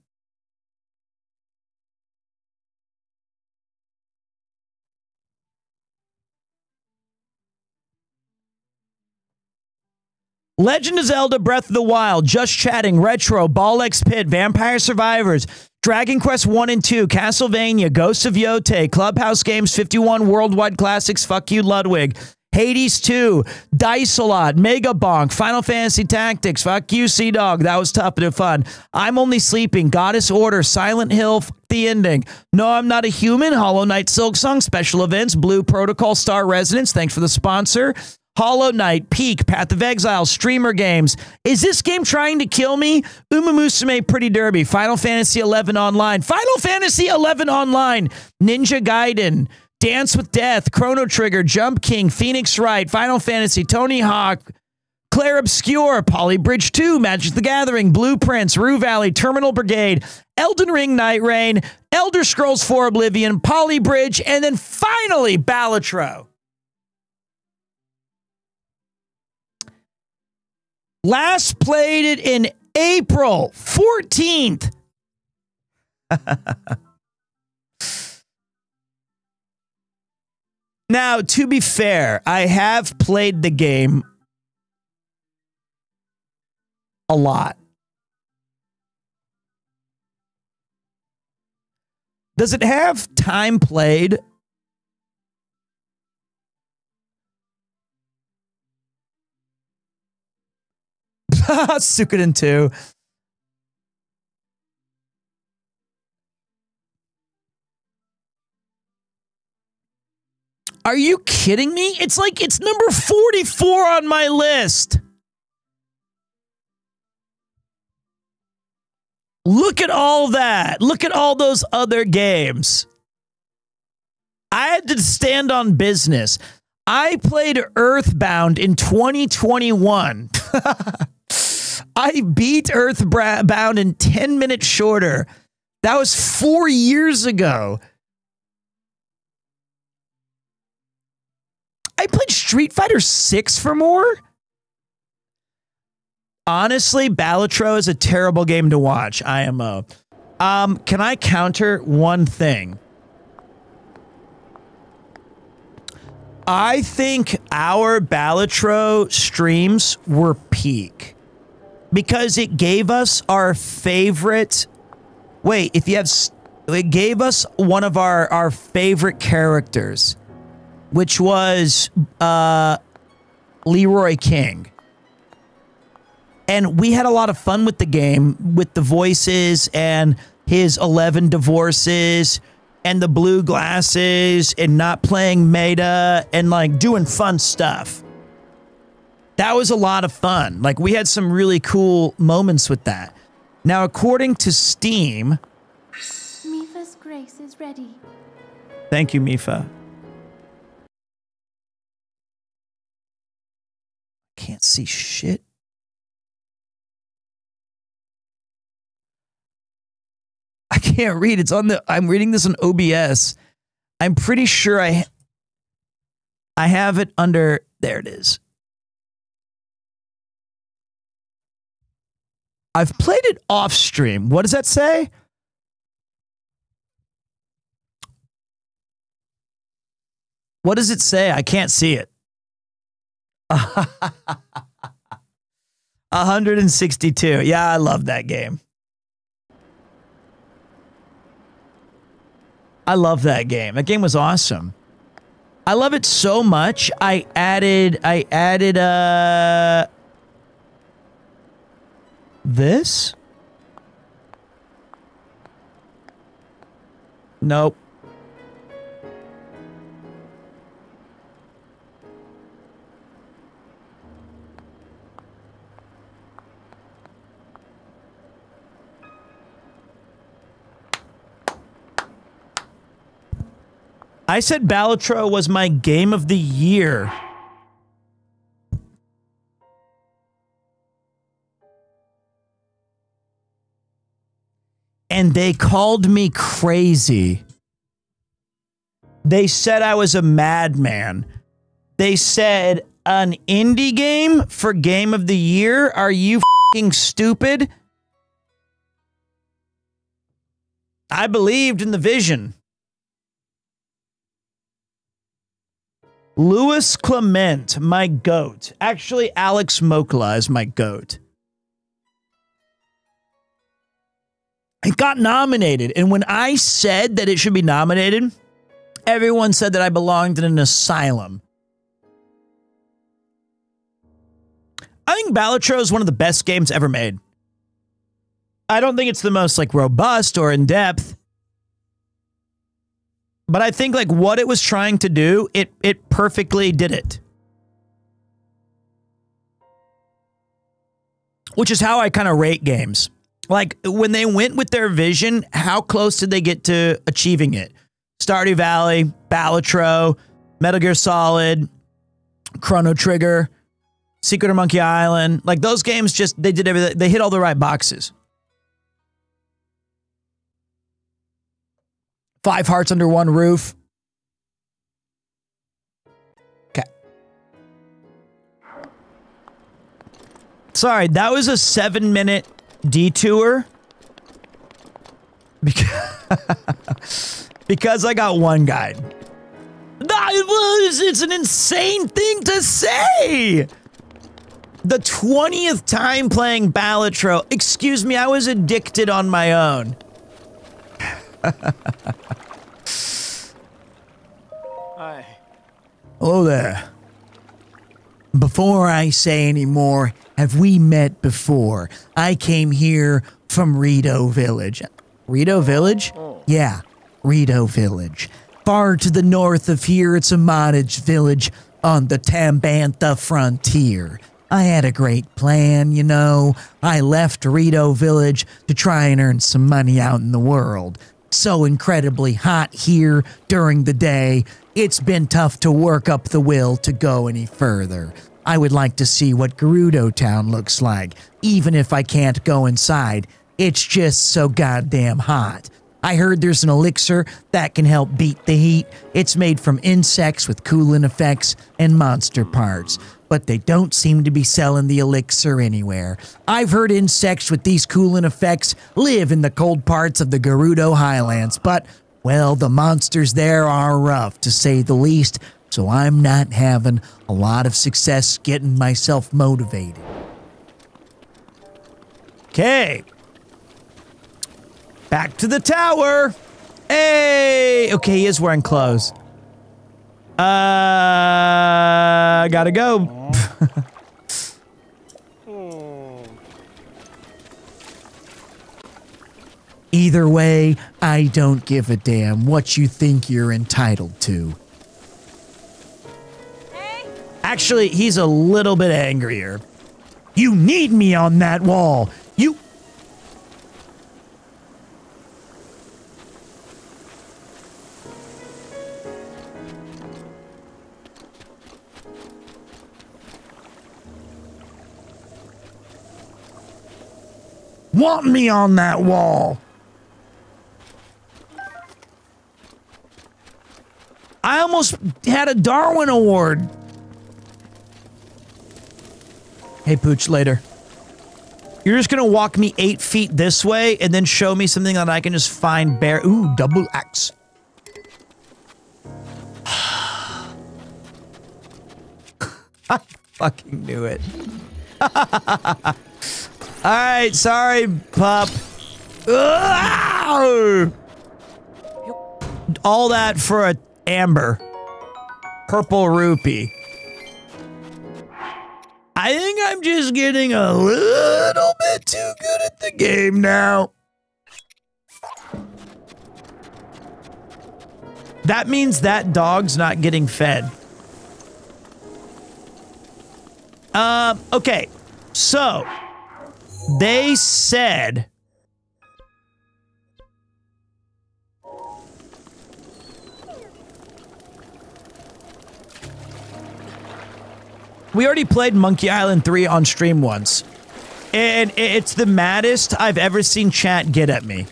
Speaker 1: Legend of Zelda Breath of the Wild, Just Chatting, Retro, Ball X Pit, Vampire Survivors, Dragon Quest 1 and 2, Castlevania, Ghosts of Yotei, Clubhouse Games 51, Worldwide Classics, Fuck You Ludwig, Hades 2, Dice a Lot, Mega Bonk, Final Fantasy Tactics, fuck you, Sea-Dog, that was tough but fun. I'm Only Sleeping, Goddess Order, Silent Hill, the ending. No, I'm Not a Human, Hollow Knight Silksong, Special Events, Blue Protocol, Star Residence, thanks for the sponsor. Hollow Knight, Peak, Path of Exile, Streamer Games. Is this game trying to kill me? Uma Musume Pretty Derby, Final Fantasy 11 Online, Final Fantasy 11 Online, Ninja Gaiden, Dance with Death, Chrono Trigger, Jump King, Phoenix Wright, Final Fantasy, Tony Hawk, Claire Obscure, Polybridge 2, Magic the Gathering, Blueprints, Rue Valley, Terminal Brigade, Elden Ring Night Rain, Elder Scrolls 4 Oblivion, Polybridge, and then finally Balatro. Last played it in April 14th. Now, to be fair, I have played the game a lot. Does it have time played? Suikoden 2. Are you kidding me? It's like it's number 44 on my list. Look at all that. Look at all those other games. I had to stand on business. I played Earthbound in 2021. I beat Earthbound in 10 minutes shorter. That was 4 years ago. I played Street Fighter 6 for more. Honestly, Balatro is a terrible game to watch, IMO. Can I counter one thing? I think our Balatro streams were peak because it gave us our favorite. Wait, if you have, it gave us one of our favorite characters, which was Leroy King. And we had a lot of fun with the game, with the voices and his 11 divorces and the blue glasses and not playing meta and like doing fun stuff. That was a lot of fun. Like we had some really cool moments with that. Now, according to Steam.
Speaker 12: Mifa's grace is ready.
Speaker 1: Thank you, Mifa. Can't see shit. I can't read. It's on the. I'm reading this on OBS. I'm pretty sure I have it under. There it is. I've played it off stream. What does that say? What does it say? I can't see it. 162. Yeah, I love that game. I love that game. That game was awesome. I love it so much. I added this? Nope. I said Balatro was my game of the year. And they called me crazy. They said I was a madman. They said, an indie game for game of the year? Are you f***ing stupid? I believed in the vision. Louis Clement, my goat. Actually, Alex Mokola is my goat. It got nominated, and when I said that it should be nominated, everyone said that I belonged in an asylum. I think Balatro is one of the best games ever made. I don't think it's the most like robust or in depth, but I think like what it was trying to do, it perfectly did it. Which is how I kind of rate games. Like when they went with their vision, how close did they get to achieving it? Stardew Valley, Balatro, Metal Gear Solid, Chrono Trigger, Secret of Monkey Island. Like those games just, they did everything. They hit all the right boxes. 5 Hearts Under One Roof. Okay. Sorry, that was a 7-minute detour. Because I got one guide. It's an insane thing to say. The 20th time playing Balatro. Excuse me, I was addicted on my own.
Speaker 16: Hi.
Speaker 1: Hello there. Before I say any more, have we met before? I came here from Rito Village. Rito Village? Yeah, Rito Village. Far to the north of here, it's a modded village on the Tambantha frontier. I had a great plan, you know. I left Rito Village to try and earn some money out in the world. So incredibly hot here during the day, it's been tough to work up the will to go any further. I would like to see what Gerudo Town looks like, even if I can't go inside. It's just so goddamn hot. I heard there's an elixir that can help beat the heat. It's made from insects with cooling effects and monster parts, but they don't seem to be selling the elixir anywhere. I've heard insects with these cooling effects live in the cold parts of the Gerudo Highlands, but, well, the monsters there are rough, to say the least, so I'm not having a lot of success getting myself motivated. Okay. Back to the tower. Hey! Okay, he is wearing clothes. Gotta go. Either way, I don't give a damn what you think you're entitled to. Actually, he's a little bit angrier. You need me on that wall. You... want me on that wall. I almost had a Darwin Award. Hey, Pooch, later. You're just gonna walk me 8 feet this way and then show me something that I can just find bare. Ooh, double axe. I fucking knew it. Alright, sorry, pup. All that for a amber. Purple rupee. I think I'm just getting a little bit too good at the game now. That means that dog's not getting fed. Okay. So, they said... we already played Monkey Island 3 on stream once. And it's the maddest I've ever seen chat get at me.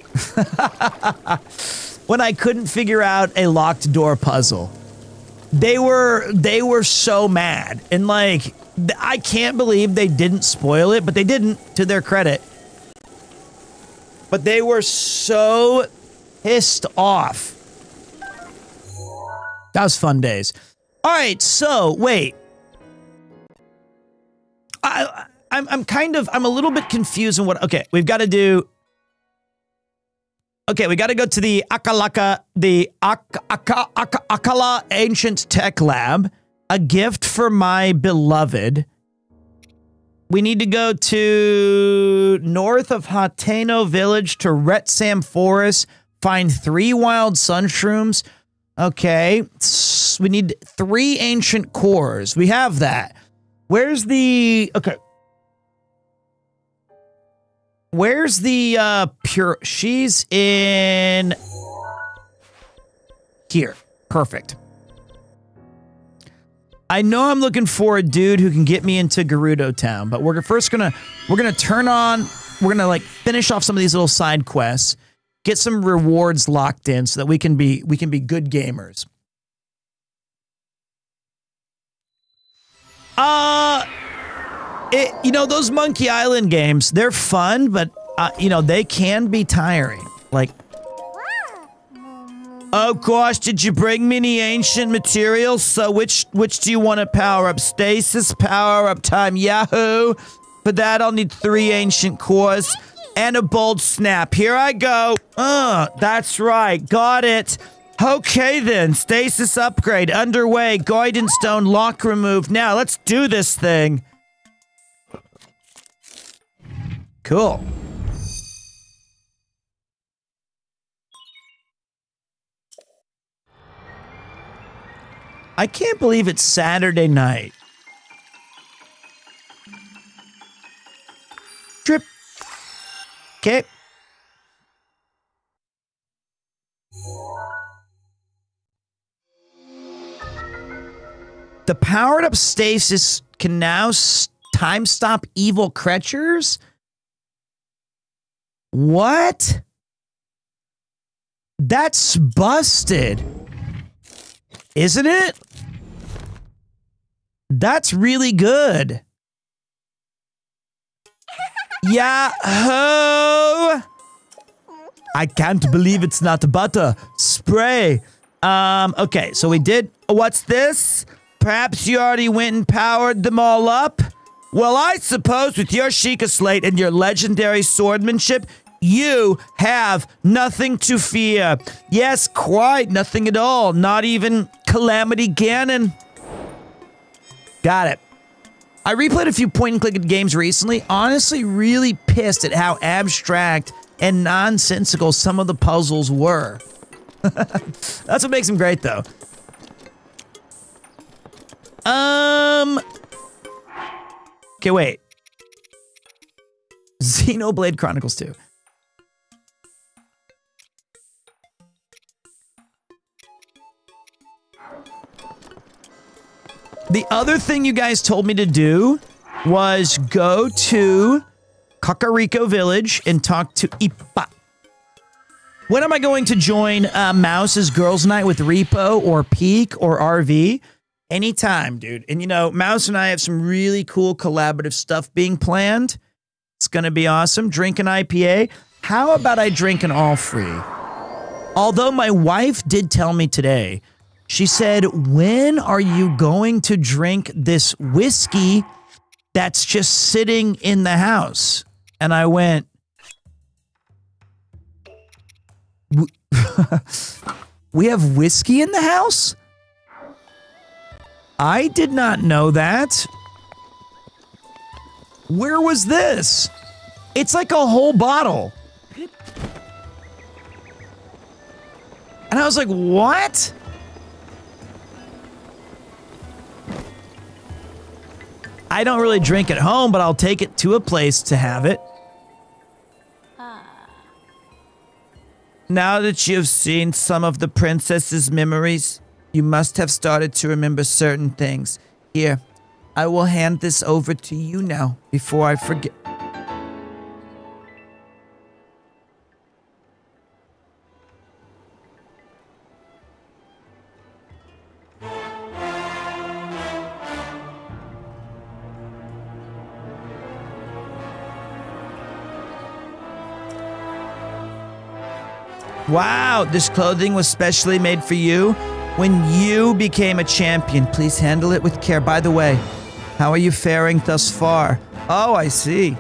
Speaker 1: When I couldn't figure out a locked door puzzle. They were so mad. And like, I can't believe they didn't spoil it, but they didn't, to their credit. But they were so pissed off. That was fun days. All right, so wait. I'm a little bit confused on what. Okay, we've got to do. Okay, we got to go to the Akala Ancient Tech Lab. A gift for my beloved. We need to go to north of Hateno Village to Retsam Forest. Find 3 wild sunshrooms. Okay. We need 3 ancient cores. We have that. Where's the... Okay. Where's the pure... She's in... Here. Perfect. I know I'm looking for a dude who can get me into Gerudo Town, but we're first gonna turn on, we're gonna like finish off some of these little side quests, get some rewards locked in so that we can be good gamers. You know, those Monkey Island games, they're fun, but you know, they can be tiring. Like, oh gosh, did you bring me any ancient materials? So which do you want to power up? Stasis, power up time, Yahoo! For that, I'll need 3 ancient cores and a bold snap. Here I go. That's right, got it. Okay then, stasis upgrade underway. Guidance stone lock removed. Now let's do this thing. Cool. I can't believe it's Saturday night. Trip. Okay. The powered up stasis can now time stop evil creatures? What? That's busted. Isn't it? That's really good. Yahoo! I can't believe it's not butter. Spray. Okay, so we did... What's this? Perhaps you already went and powered them all up? Well, I suppose with your Sheikah Slate and your legendary swordsmanship, you have nothing to fear. Yes, quite nothing at all. Not even Calamity Ganon. Got it. I replayed a few point-and-click games recently. Honestly, really pissed at how abstract and nonsensical some of the puzzles were. That's what makes them great, though. Okay, wait. Xenoblade Chronicles 2. The other thing you guys told me to do was go to Kakariko Village and talk to Ippa. When am I going to join Mouse's Girls Night with Repo or Peak or RV? Anytime, dude. And you know, Mouse and I have some really cool collaborative stuff being planned. It's going to be awesome. Drink an IPA. How about I drink an all free? Although my wife did tell me today, she said, when are you going to drink this whiskey that's just sitting in the house? And I went, we have whiskey in the house? I did not know that. Where was this? It's like a whole bottle. And I was like, what? I don't really drink at home, but I'll take it to a place to have it. Now that you've seen some of the princess's memories, you must have started to remember certain things. Here, I will hand this over to you now, before I forget. Wow, this clothing was specially made for you when you became a champion. Please handle it with care. By the way, how are you faring thus far? Oh, I see.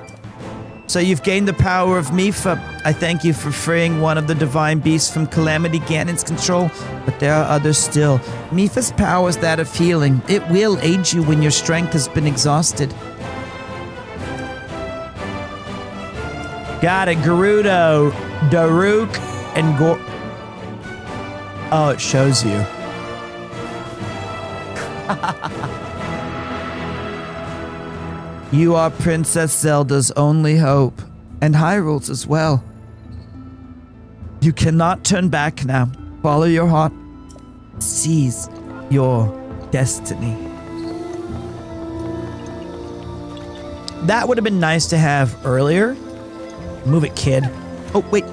Speaker 1: So you've gained the power of Mipha. I thank you for freeing one of the divine beasts from Calamity Ganon's control, but there are others still. Mipha's power is that of healing. It will aid you when your strength has been exhausted. Got it. Gerudo, Daruk, and Gor... Oh, it shows you. You are Princess Zelda's only hope, and Hyrule's as well. You cannot turn back now. Follow your heart. Seize your destiny. That would have been nice to have earlier. Move it, kid. Oh, wait.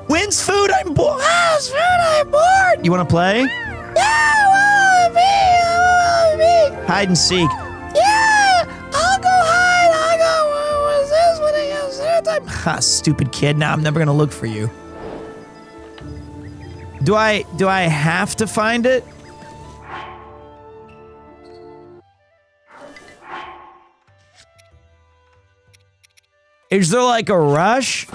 Speaker 1: When's food? I'm bored. Food, I'm bored. You want to play? Yeah, I want me. Hide and seek. Yeah, I'll go hide. I'll go. What was this? What is this time? Ha, stupid kid. Now I'm never gonna look for you. Do I have to find it? Is there like a rush?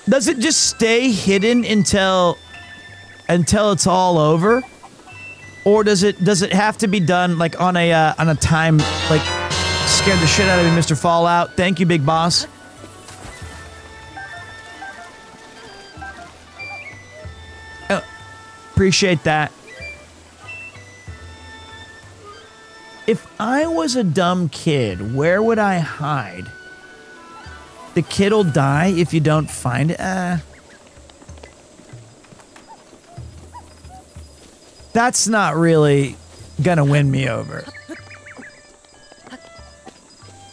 Speaker 1: Does it just stay hidden until it's all over? Or does it have to be done like on a time, like, scared the shit out of me, Mr. Fallout. Thank you, big boss. Appreciate that. If I was a dumb kid, where would I hide? The kid'll die if you don't find it. That's not really gonna win me over.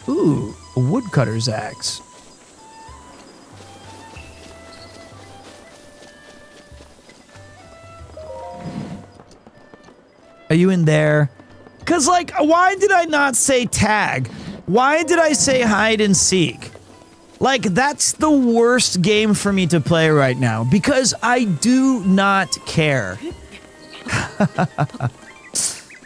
Speaker 1: Ooh, a woodcutter's axe. Are you in there? 'Cause, like, why did I not say tag? Why did I say hide and seek? Like, that's the worst game for me to play right now, because I do not care.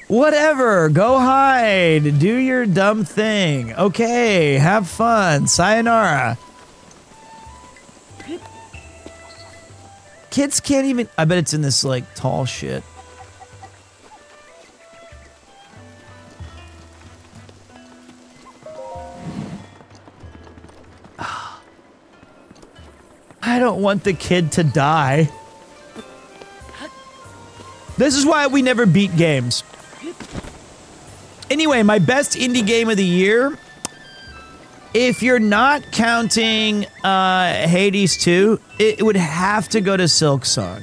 Speaker 1: Whatever, go hide, do your dumb thing. Okay, have fun, sayonara. Kids can't even, I bet it's in this, like, tall shit. I don't want the kid to die. This is why we never beat games. Anyway, my best indie game of the year, if you're not counting Hades 2, it would have to go to Silksong.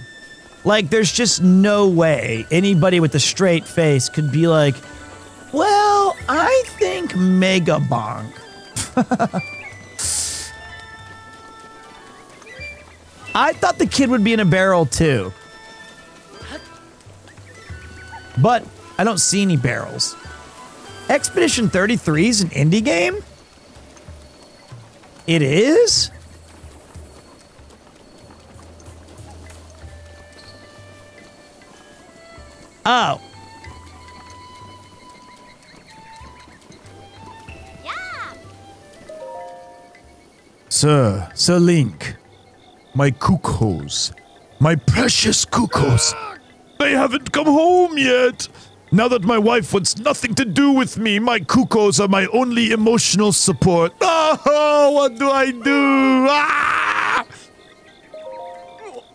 Speaker 1: Like, there's just no way anybody with a straight face could be like, well, I think Mega Bonk. I thought the kid would be in a barrel too. But I don't see any barrels. Expedition 33 is an indie game? It is? Oh.
Speaker 12: Yeah.
Speaker 3: Sir Link. My cuckoos. My precious cuckoos. They haven't come home yet. Now that my wife wants nothing to do with me, my cuckoos are my only emotional support. Oh, what do I do? Ah!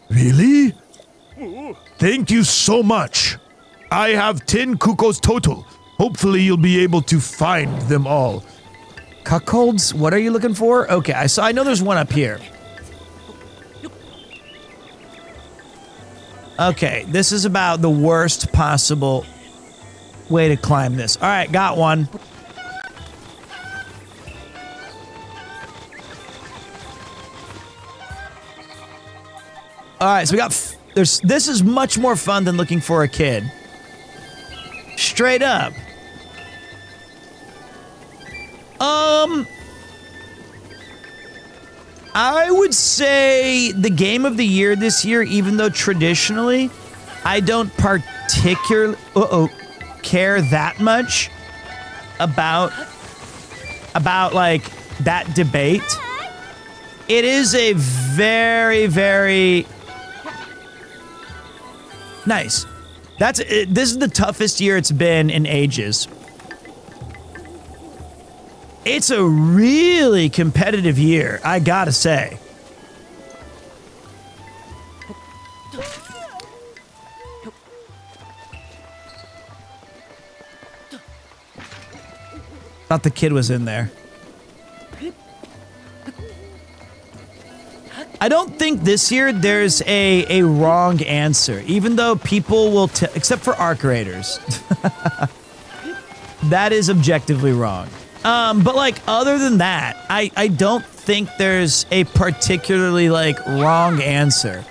Speaker 3: Really? Thank you so much. I have 10 cuckoos total. Hopefully you'll be able to find them all.
Speaker 1: Cuckolds? What are you looking for? Okay, I know there's one up here. Okay, this is about the worst possible way to climb this. All right, got one. All right, so we got this is much more fun than looking for a kid. Straight up. I would say the game of the year this year, even though traditionally I don't particularly care that much about about like that debate. It is a very, very nice. This is the toughest year it's been in ages. It's a really competitive year, I gotta say. Thought the kid was in there. I don't think this year there's a wrong answer, even though people will, except for arc raiders. That is objectively wrong. But like, other than that, I don't think there's a particularly like wrong answer.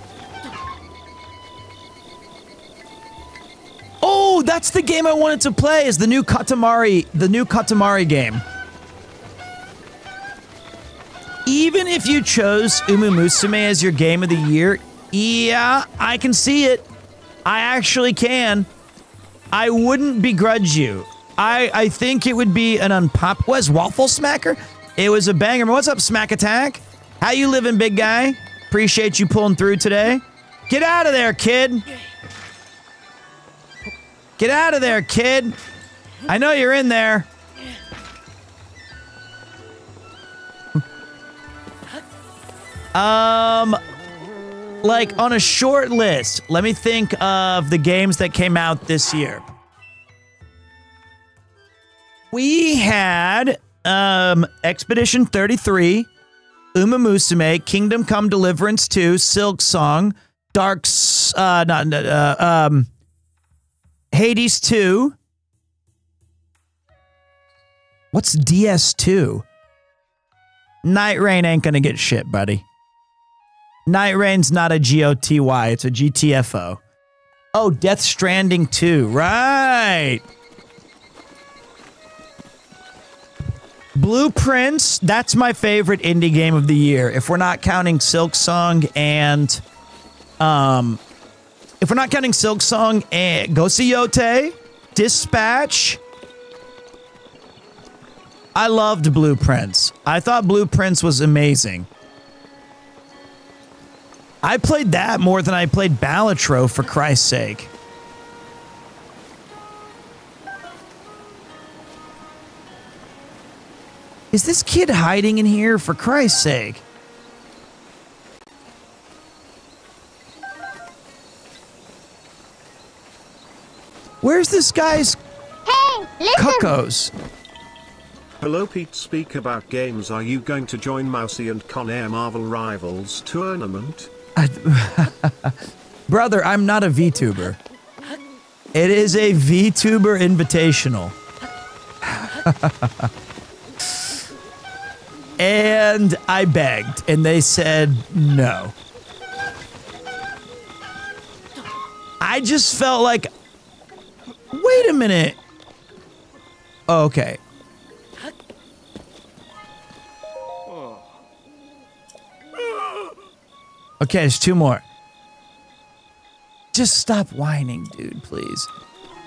Speaker 1: Oh, that's the game I wanted to play, is the new Katamari game. Even if you chose Umumusume as your game of the year, yeah, I can see it. I actually can. I wouldn't begrudge you. I think it would be an unpop. Was Waffle Smacker? It was a banger. What's up, Smack Attack? How you living, big guy? Appreciate you pulling through today. Get out of there, kid. Get out of there, kid. I know you're in there. Like on a short list, let me think of the games that came out this year. We had Expedition 33, Umumusume, Kingdom Come Deliverance 2, Silk Song, Hades 2. What's DS2? Night Rain ain't gonna get shit, buddy. Night Rain's not a GOTY, it's a GTFO. Oh, Death Stranding 2, right. Blueprints, that's my favorite indie game of the year. If we're not counting Silk Song and, Ghost Yote, Dispatch. I loved Blueprints. I thought Blueprints was amazing. I played that more than I played Balatro, for Christ's sake. Is this kid hiding in here, for Christ's sake? Where's this guy's cuckoos?
Speaker 2: Hello Pete, speak about games. Are you going to join Mousy and Conair Marvel Rivals tournament?
Speaker 1: Brother, I'm not a VTuber. It is a VTuber invitational. And I begged, and they said no. I just felt like, wait a minute. Okay. Okay, there's two more. Just stop whining, dude, please.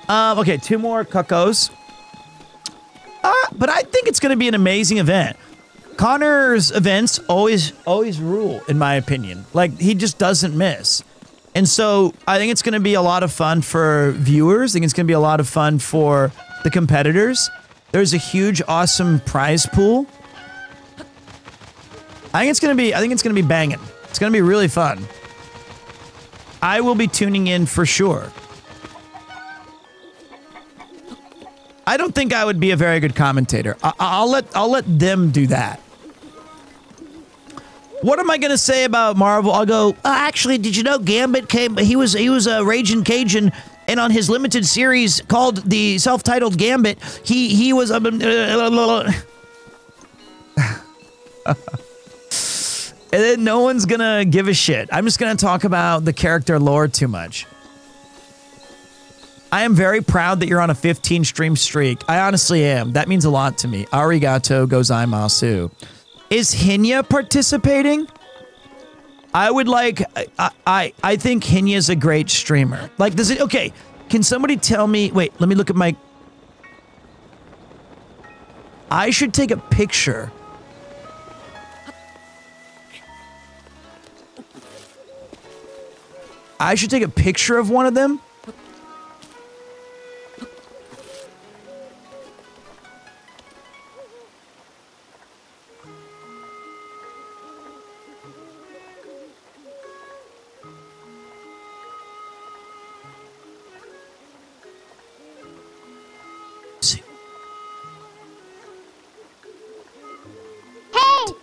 Speaker 1: Okay, two more cuckoos. But I think it's going to be an amazing event. Connor's events always rule, in my opinion. Like, he just doesn't miss. And so, I think it's going to be a lot of fun for viewers. I think it's going to be a lot of fun for the competitors. There's a huge, awesome prize pool. I think it's going to be banging. It's going to be really fun. I will be tuning in for sure. I don't think I would be a very good commentator. I'll let them do that. What am I going to say about Marvel? I'll go, actually, did you know Gambit came, he was a Raging Cajun, and on his limited series called the self-titled Gambit, he was and then no one's gonna give a shit. I'm just gonna talk about the character lore too much. I am very proud that you're on a 15 stream streak. I honestly am. That means a lot to me. Arigato gozaimasu. Is Hinya participating? I would like, I think Hinya's a great streamer. Like, does it, okay, can somebody tell me, wait, let me look at my, I should take a picture. I should take a picture of one of them.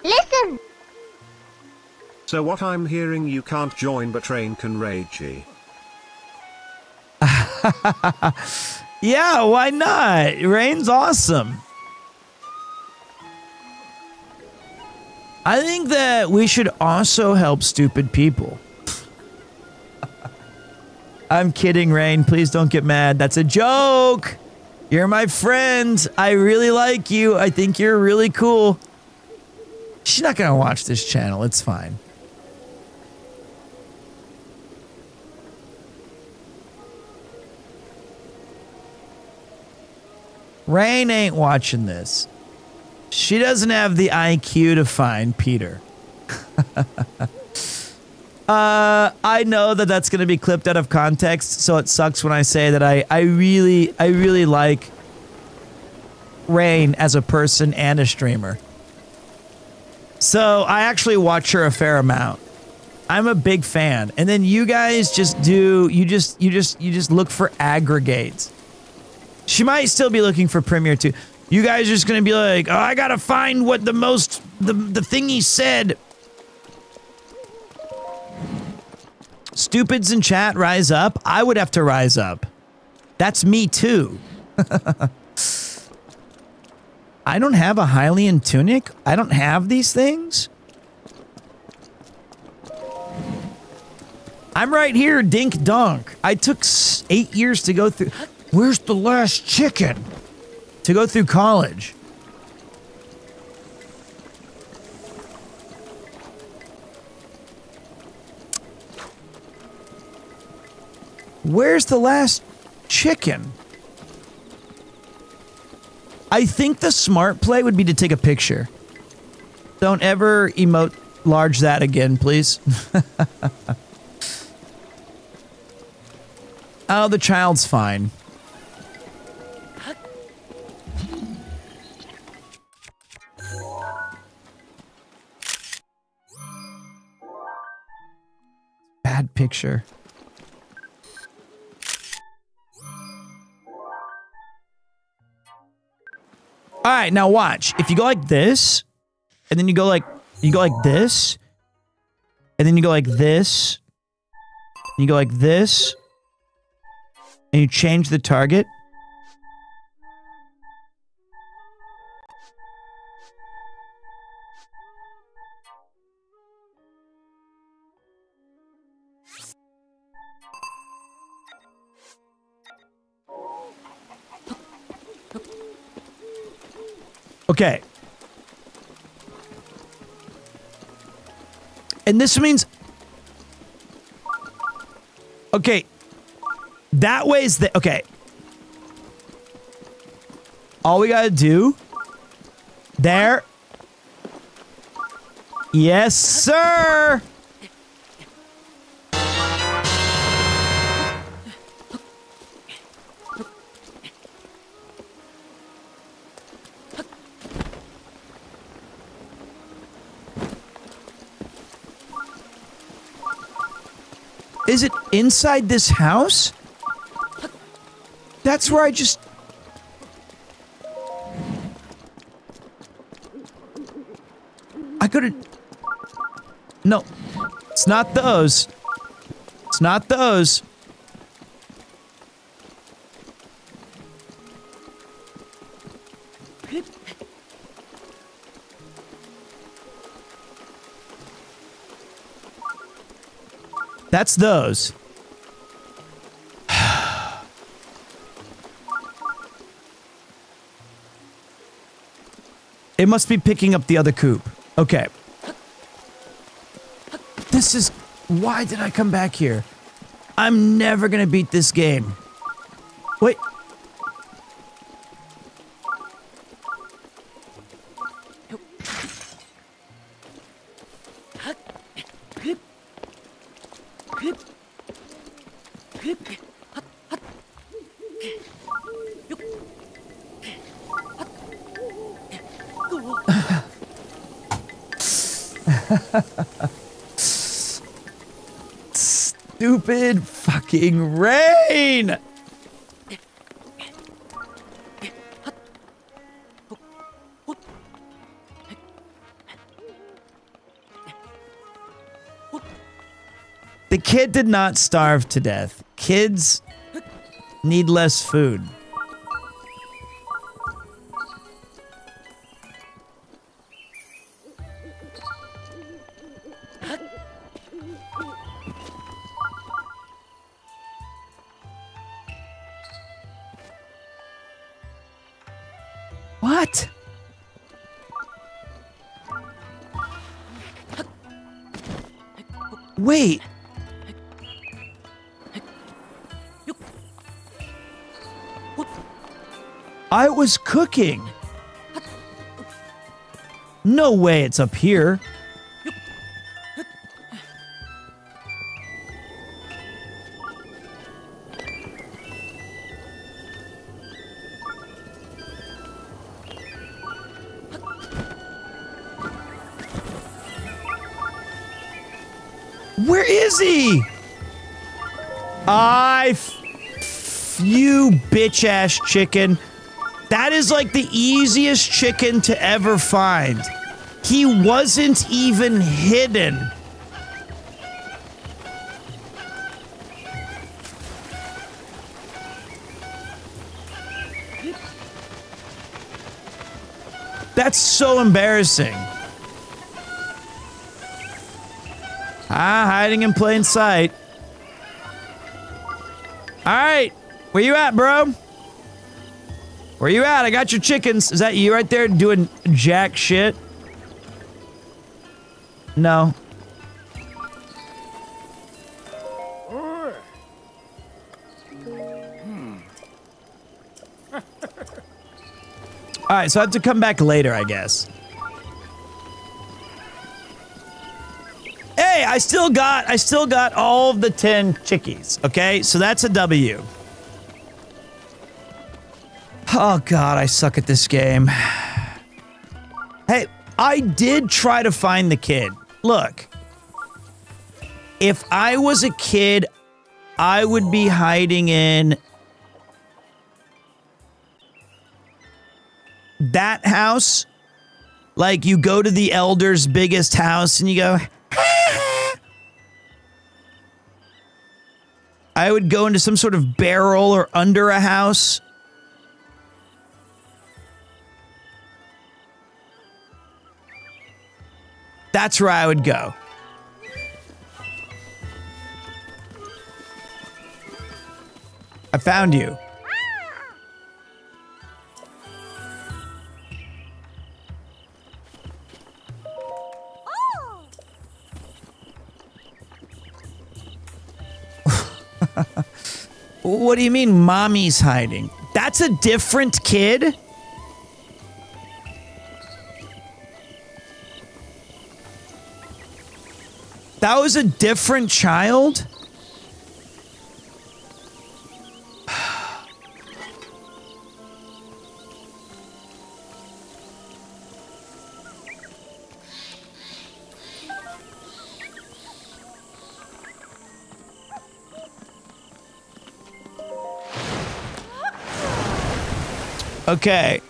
Speaker 16: Listen!
Speaker 2: So what I'm hearing, you can't join but Rain can ragey.
Speaker 1: Yeah, why not? Rain's awesome. I think that we should also help stupid people. I'm kidding, Rain. Please don't get mad. That's a joke. You're my friend. I really like you. I think you're really cool. She's not gonna watch this channel. It's fine. Rain ain't watching this. She doesn't have the IQ to find Peter. I know that that's gonna be clipped out of context, so it sucks when I say that I really like Rain as a person and a streamer. So I actually watch her a fair amount. I'm a big fan. And then you guys just do, you just look for aggregates. She might still be looking for PremierTwo. You guys are just gonna be like, oh, I gotta find what the thing he said. Stupids in chat, rise up. I would have to rise up. That's me too. I don't have a Hylian tunic. I don't have these things. I'm right here, dink donk. I took 8 years to go through. Where's the last chicken? To go through college. Where's the last chicken? I think the smart play would be to take a picture. Don't ever emote large that again, please. Oh, the child's fine. Bad picture. All right, now watch. If you go like this, and then you go like this, and then you go like this, and you go like this, and you change the target. Okay. And this means... Okay. That way is the... Okay. All we gotta do... There. Yes, sir! Is it inside this house? That's where I just... I could've... No. It's not those. It's not those. That's those. It must be picking up the other coop. Okay. This is... Why did I come back here? I'm never gonna beat this game. Wait. Stupid fucking rain! The kid did not starve to death. Kids need less food. What? Wait. I was cooking. No way it's up here. Where is he? You bitch-ass chicken. That is like the easiest chicken to ever find. He wasn't even hidden. That's so embarrassing. Hiding in plain sight. Alright, where you at, bro? Where you at? I got your chickens. Is that you right there doing jack shit? No. Alright, so I have to come back later, I guess. Hey, I still got all of the 10 chickies, okay? So that's a W. Oh god, I suck at this game. Hey, I did try to find the kid. Look. If I was a kid, I would be hiding in that house. Like, you go to the elder's biggest house and you go... I would go into some sort of barrel or under a house. That's where I would go. I found you. What do you mean mommy's hiding? That's a different kid? That was a different child? Okay.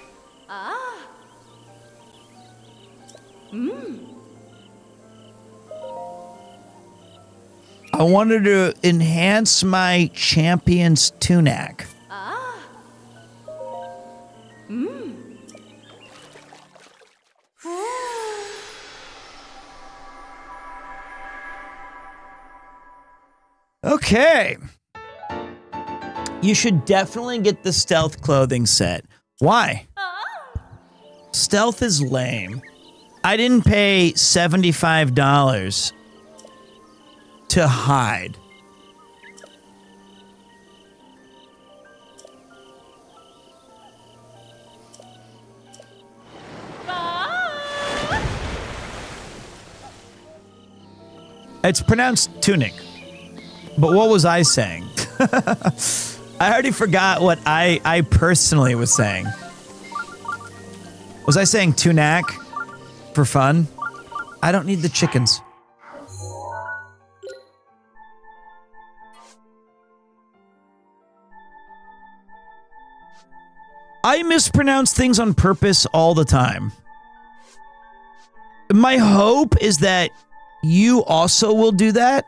Speaker 1: I wanted to enhance my champion's tunic. Okay. You should definitely get the stealth clothing set. Why? Stealth is lame. I didn't pay $75 to hide. It's pronounced tunic. But what was I saying? I already forgot what I personally was saying. Was I saying tunic for fun? I don't need the chickens. I mispronounce things on purpose all the time. My hope is that you also will do that.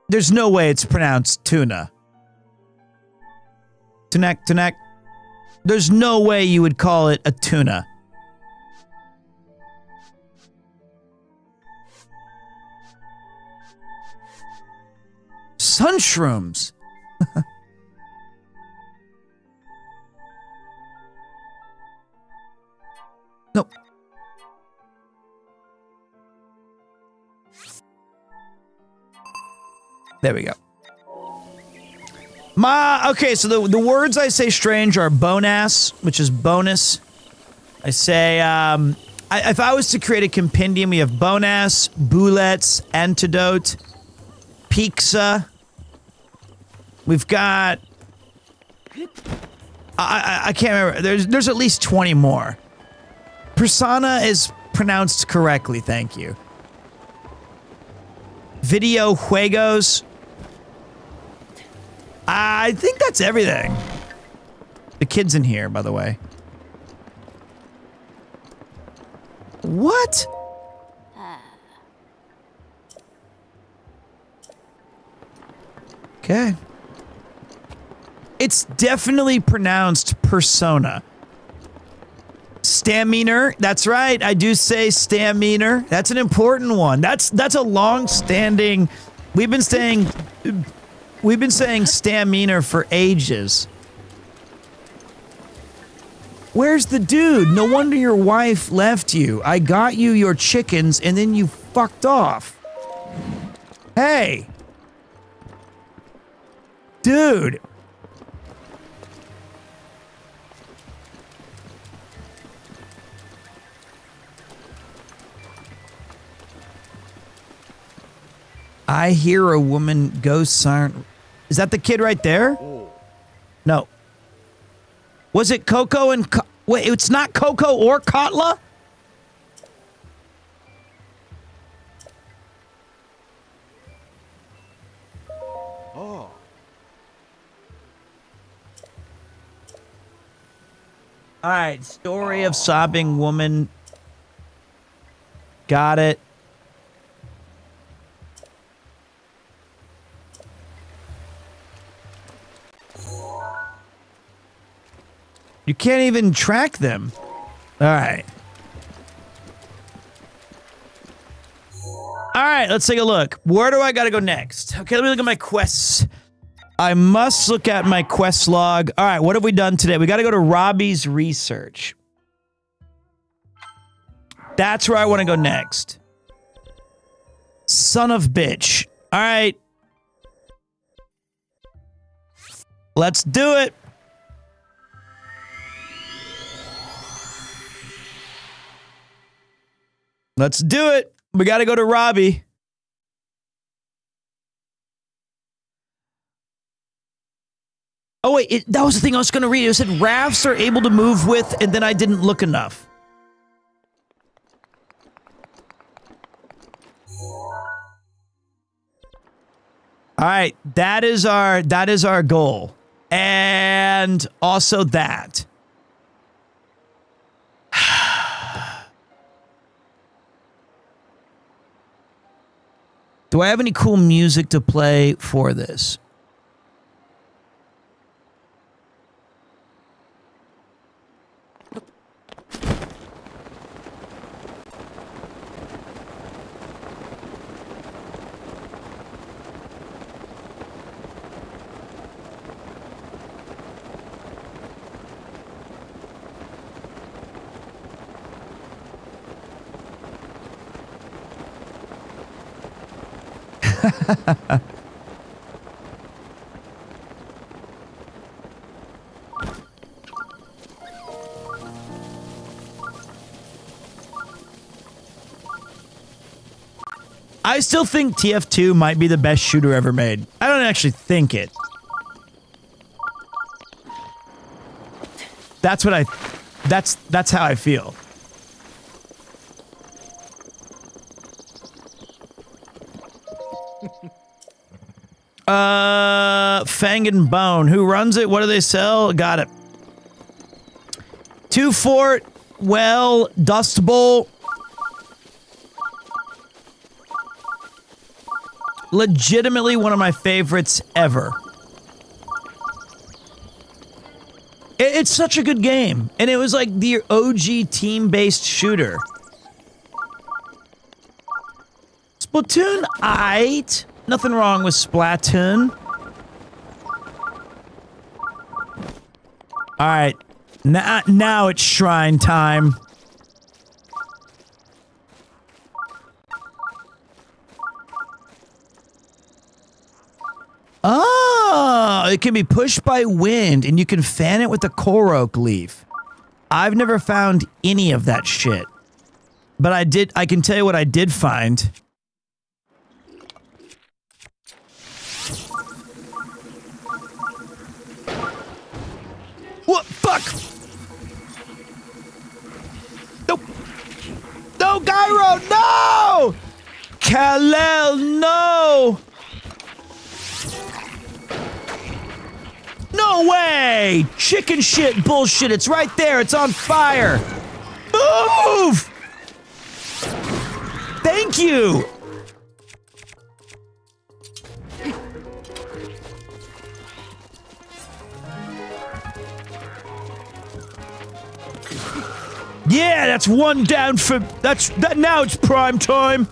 Speaker 1: There's no way it's pronounced tuna. Tunak. There's no way you would call it a tuna. Sunshrooms. No. There we go. Okay, so the words I say strange are bonass, which is bonus. I say, if I was to create a compendium, we have bonass, bullets, antidote, pizza. We've got... I can't remember. There's at least 20 more. Persona is pronounced correctly, thank you. Video juegos. I think that's everything. The kid's in here, by the way. What? Okay. It's definitely pronounced persona. Stamina. That's right. I do say stamina. That's an important one. That's a long-standing. We've been saying stamina for ages. Where's the dude? No wonder your wife left you. I got you your chickens and then you fucked off. Hey. Dude. I hear a woman ghost siren. Is that the kid right there? No. Was it Coco and... Wait, it's not Coco or Katla? Oh. Alright, story of sobbing woman. Got it. You can't even track them. All right. All right, let's take a look. Where do I gotta go next? Okay, let me look at my quests. I must look at my quest log. All right, what have we done today? We gotta go to Robbie's research. That's where I want to go next. Son of bitch. All right. Let's do it. Let's do it. We got to go to Robbie. Oh, wait. That was the thing I was going to read. It said rafts are able to move with, and then I didn't look enough. All right. That is our goal. And also that. Do I have any cool music to play for this? I still think TF2 might be the best shooter ever made. I don't actually think it. That's how I feel. Fang and Bone. Who runs it? What do they sell? Got it. 2 Fort, well, Dust Bowl. Legitimately one of my favorites ever. It's such a good game. And it was like the OG team-based shooter. Splatoon, aight. Nothing wrong with Splatoon. Alright. Now it's shrine time. Oh, it can be pushed by wind, and you can fan it with a Korok leaf. I've never found any of that shit. But I can tell you what I did find. What? Fuck! Nope. No, Gyro, no! Kal-El, no! No way! Chicken shit bullshit, it's right there, it's on fire! Move! Thank you! Yeah, that's one down for... now it's prime time!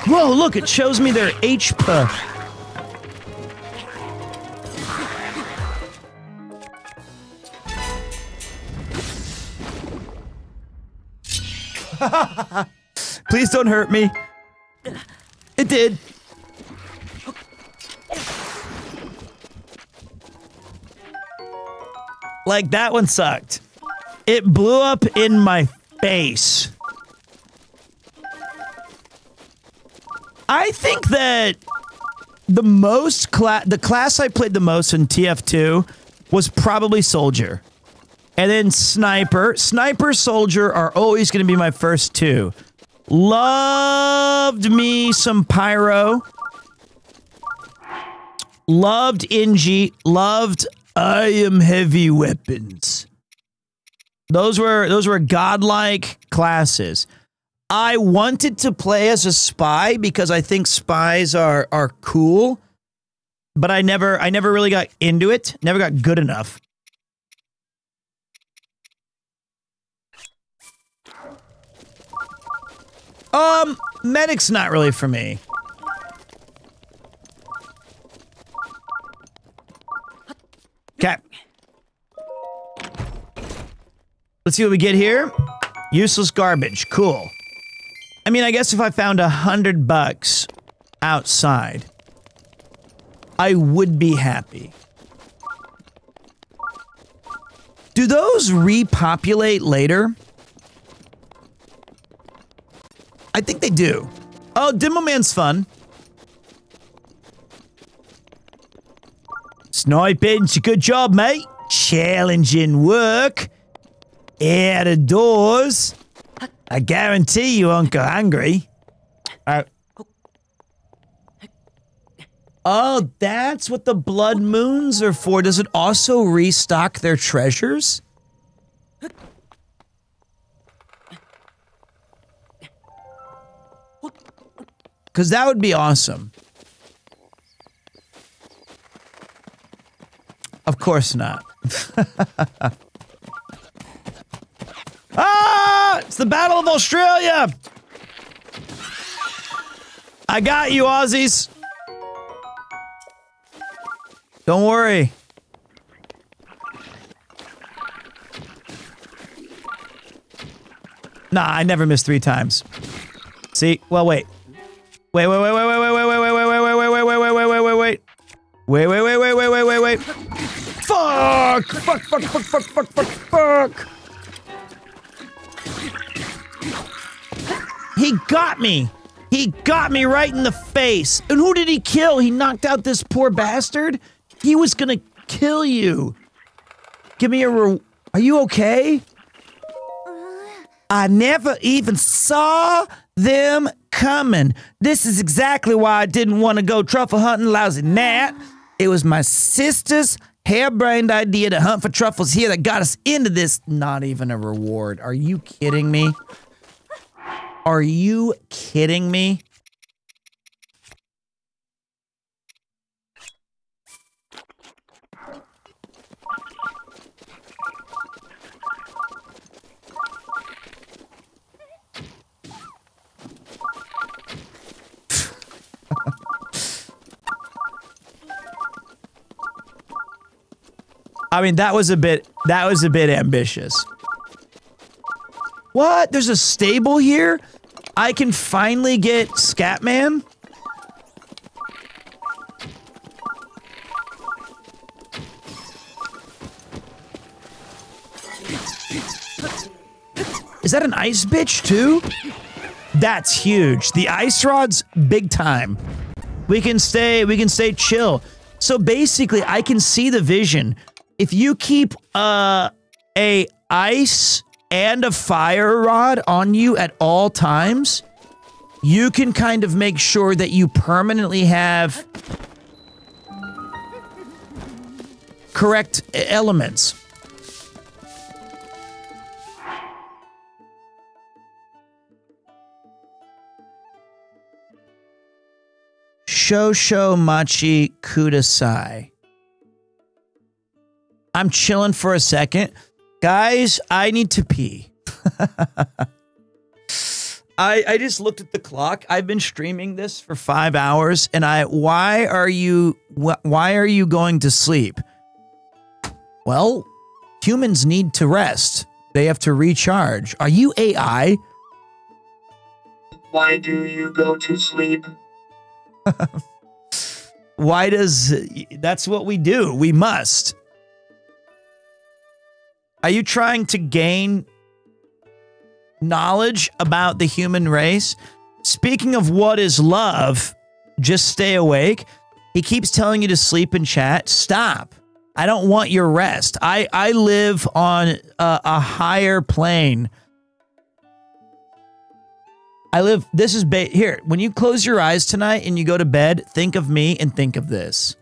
Speaker 1: Whoa, look, it shows me their HP. Please don't hurt me. It did. Like, that one sucked. It blew up in my face. I think that the class I played the most in TF2 was probably Soldier. And then Sniper. Sniper, Soldier are always going to be my first two. Loved me some Pyro. Loved Inji. Loved I am heavy weapons. Those were godlike classes. I wanted to play as a spy because I think spies are cool, but I never really got into it. Never got good enough. Medic's not really for me. Okay. Let's see what we get here. Useless garbage. Cool. I mean, I guess if I found $100 outside, I would be happy. Do those repopulate later? I think they do. Oh, Demo Man's fun. Sniping's a good job, mate. Challenging work. Out of doors. I guarantee you won't go hungry. Oh, that's what the blood moons are for. Does it also restock their treasures? Because that would be awesome. Of course not. Ah! It's the Battle of Australia! I got you, Aussies. Don't worry. Nah, I never miss 3 times. See? Well, wait. Wait. Fuck! He got me! He got me right in the face! And who did he kill? He knocked out this poor bastard? He was gonna kill you! Give me a Are you okay? I never even saw them coming. This is exactly why I didn't want to go truffle hunting, lousy gnat. It was my sister's harebrained idea to hunt for truffles here that got us into this. Not even a reward. Are you kidding me? Are you kidding me? I mean, that was a bit ambitious. What? There's a stable here? I can finally get Scatman? Is that an ice bitch too? That's huge. The ice rod's big time. We can stay chill. So basically, I can see the vision. If you keep a ice and a fire rod on you at all times, you can kind of make sure that you permanently have correct elements. Shosho Machi Kudasai. I'm chilling for a second. Guys, I need to pee. I just looked at the clock. I've been streaming this for 5 hours and why are you going to sleep? Well, humans need to rest. They have to recharge. Are you AI?
Speaker 17: Why do you go to sleep?
Speaker 1: That's what we do. We must. Are you trying to gain knowledge about the human race? Speaking of what is love, just stay awake. He keeps telling you to sleep in chat. Stop. I don't want your rest. I live on a higher plane. Here, when you close your eyes tonight and you go to bed, think of me and think of this.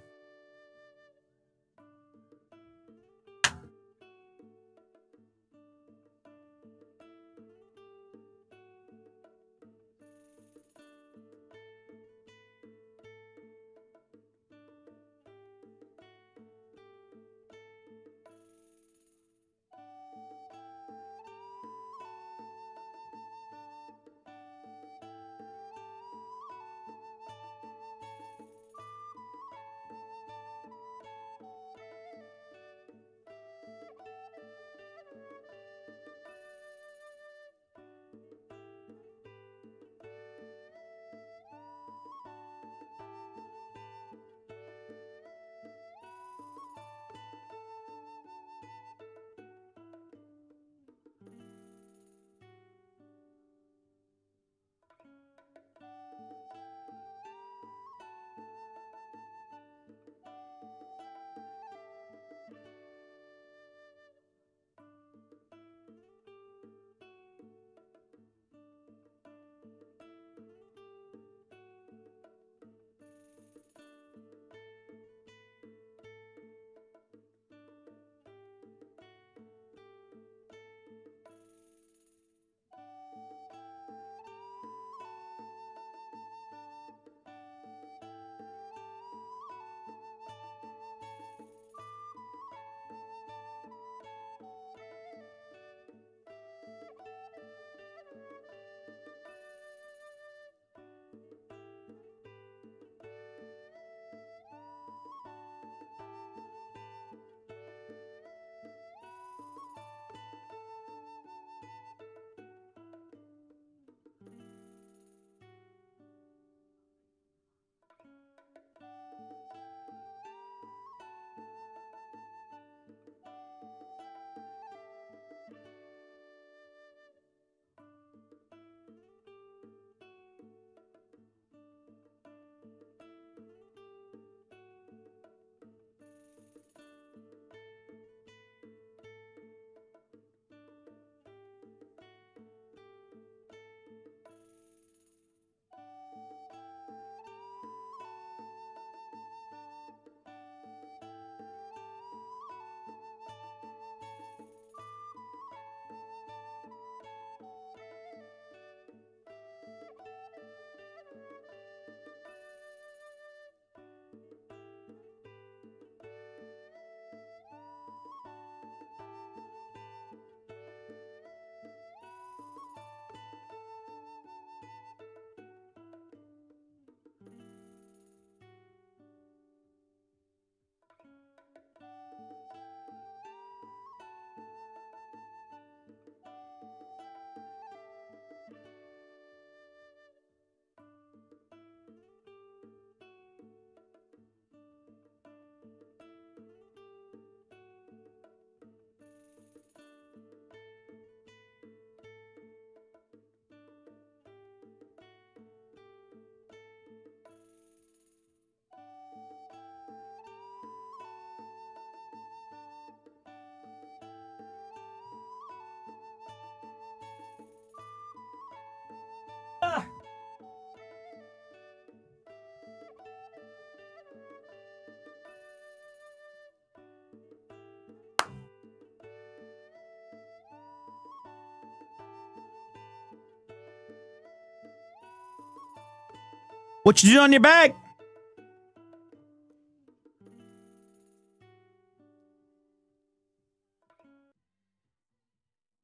Speaker 1: What you doing on your bag?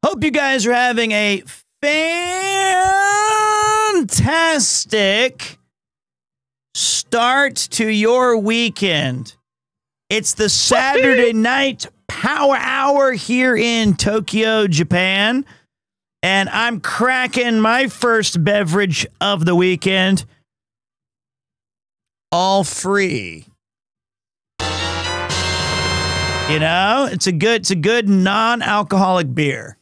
Speaker 1: Hope you guys are having a fantastic start to your weekend. It's the Saturday night power hour here in Tokyo, Japan. And I'm cracking my first beverage of the weekend. All free. You know, it's a good non-alcoholic beer.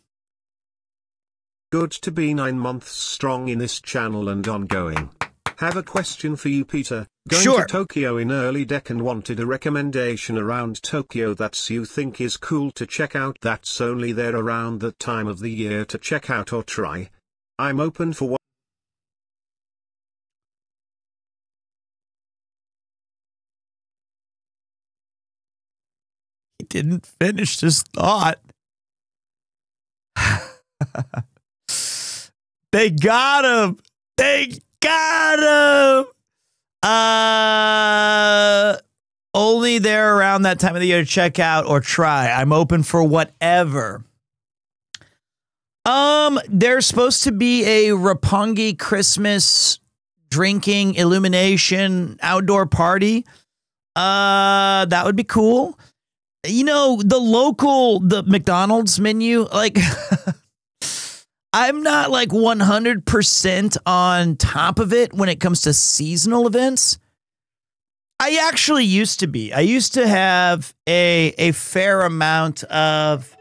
Speaker 2: Good to be 9 months strong in this channel and ongoing. Have a question for you, Peter. Going to Tokyo in early dec and wanted a recommendation around Tokyo that you think is cool to check out that's only there around that time of the year to check out or try. I'm open for what.
Speaker 1: He didn't finish his thought. They got him. They got him. Only there around that time of the year to check out or try. I'm open for whatever. There's supposed to be a Roppongi Christmas drinking illumination outdoor party. That would be cool. You know, the McDonald's menu, like, I'm not like 100% on top of it when it comes to seasonal events. I actually used to be. I used to have a fair amount of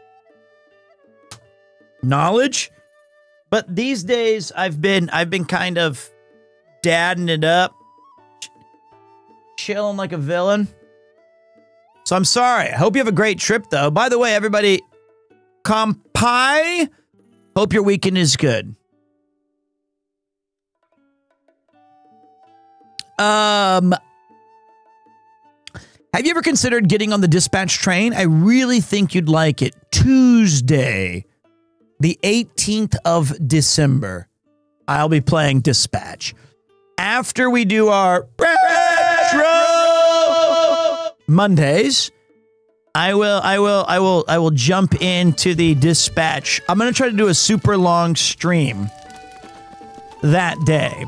Speaker 1: knowledge, but these days I've been kind of dadding it up, chilling like a villain. So I'm sorry. I hope you have a great trip, though. By the way, everybody, kampai. Hope your weekend is good. Have you ever considered getting on the dispatch train? I really think you'd like it. Tuesday, the 18th of December, I'll be playing dispatch. After we do our retro Mondays, I will jump into the dispatch. I'm going to try to do a super long stream that day.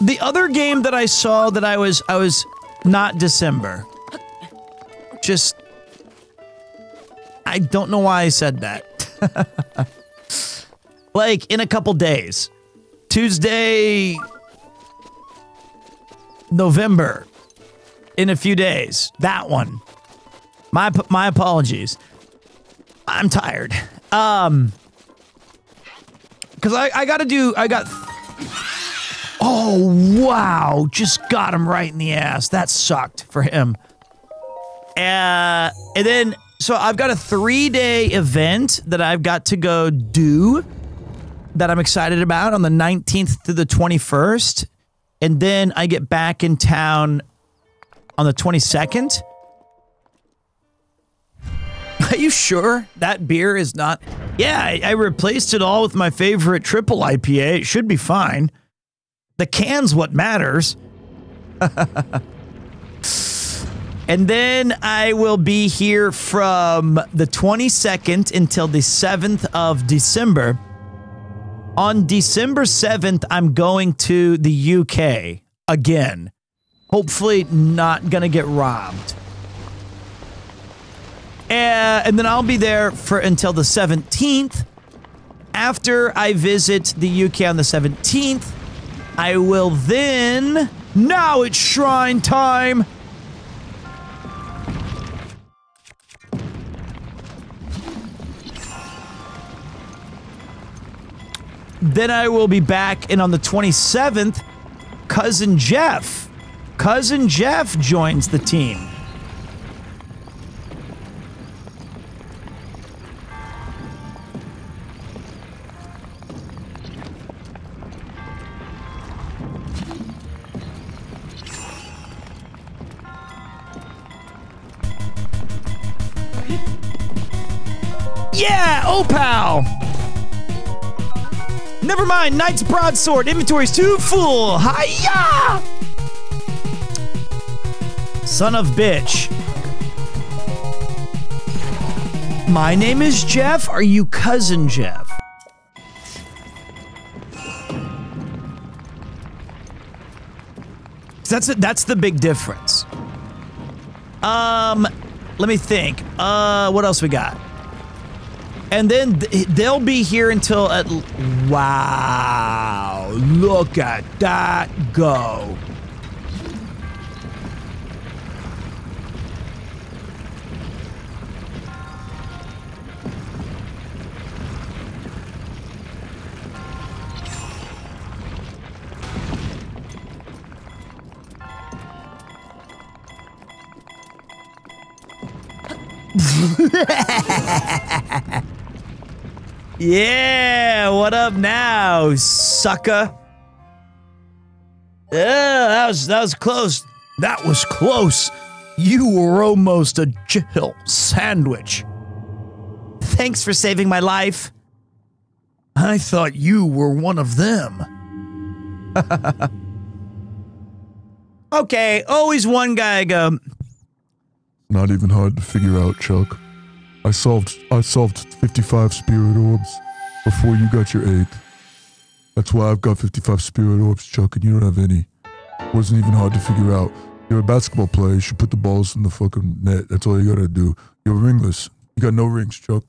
Speaker 1: The other game that I saw that I was not December. Just, I don't know why I said that. Like in a couple days. Tuesday, November, in a few days. That one. My apologies. I'm tired. Because I got. Oh, wow. Just got him right in the ass. That sucked for him. And then, so I've got a 3-day event that I've got to go do that I'm excited about on the 19th to the 21st. And then I get back in town on the 22nd. Are you sure that beer is not? Yeah, I replaced it all with my favorite triple IPA. It should be fine. The can's what matters. And then I will be here from the 22nd until the 7th of December. On December 7th, I'm going to the UK again. Hopefully not going to get robbed. And then I'll be there for until the 17th. After I visit the UK on the 17th, I will then... Now it's shrine time! Then I will be back, and on the 27th, Cousin Jeff joins the team. Yeah, Opal! Never mind. Knight's broadsword. Inventory's too full. Hiya! Son of bitch. My name is Jeff. Are you cousin Jeff? That's the big difference. Let me think. What else we got? And then they'll be here until wow, look at that go. Yeah, what up now, sucker? Yeah, that was close. That was close. You were almost a Jill sandwich. Thanks for saving my life. I thought you were one of them. Okay, always one guy go.
Speaker 3: Not even hard to figure out, Chuck. I solved 55 spirit orbs before you got your 8th. That's why I've got 55 spirit orbs, Chuck, and you don't have any. Wasn't even hard to figure out. You're a basketball player, you should put the balls in the fucking net. That's all you gotta do. You're ringless. You got no rings, Chuck.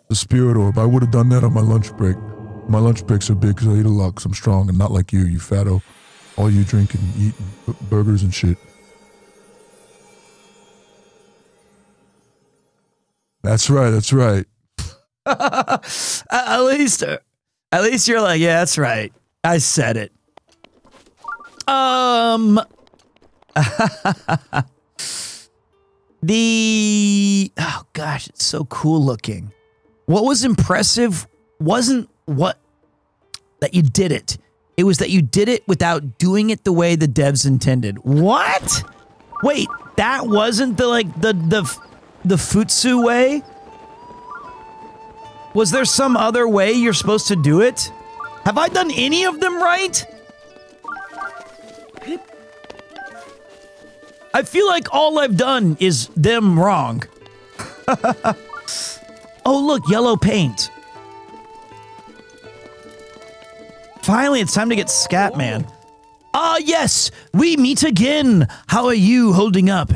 Speaker 3: The spirit orb, I would have done that on my lunch break. My lunch breaks are big because I eat a lot because I'm strong and not like you fatto. All you drinking and eating burgers and shit. That's right, that's right.
Speaker 1: At least you're like, yeah, that's right. I said it. Oh gosh, it's so cool looking. What was impressive wasn't that you did it. It was that you did it without doing it the way the devs intended. What? Wait, that wasn't the Futsu way? Was there some other way you're supposed to do it? Have I done any of them right? I feel like all I've done is them wrong. Oh, look, yellow paint. Finally, it's time to get Scatman. Ah, yes, we meet again. How are you holding up?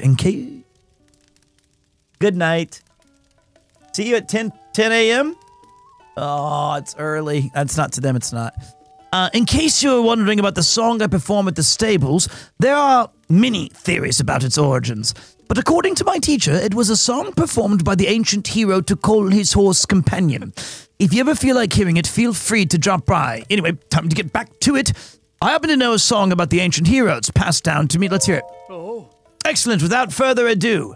Speaker 1: Good night. See you at 10 a.m.? Oh, it's early. That's not to them, it's not. In case you were wondering about the song I perform at the stables, there are many theories about its origins. But according to my teacher, it was a song performed by the ancient hero to call his horse companion. If you ever feel like hearing it, feel free to drop by. Anyway, time to get back to it. I happen to know a song about the ancient heroes passed down to me. Let's hear it. Oh. Excellent. Without further ado.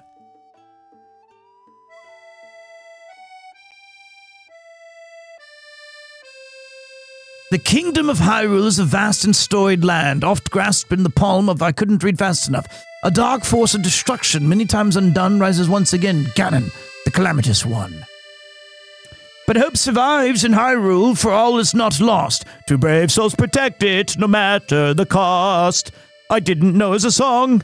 Speaker 1: The kingdom of Hyrule is a vast and storied land, oft grasped in the palm of I couldn't read fast enough. A dark force of destruction, many times undone, rises once again, Ganon, the calamitous one. But hope survives in Hyrule, for all is not lost. Two brave souls protect it, no matter the cost. I didn't know as a song,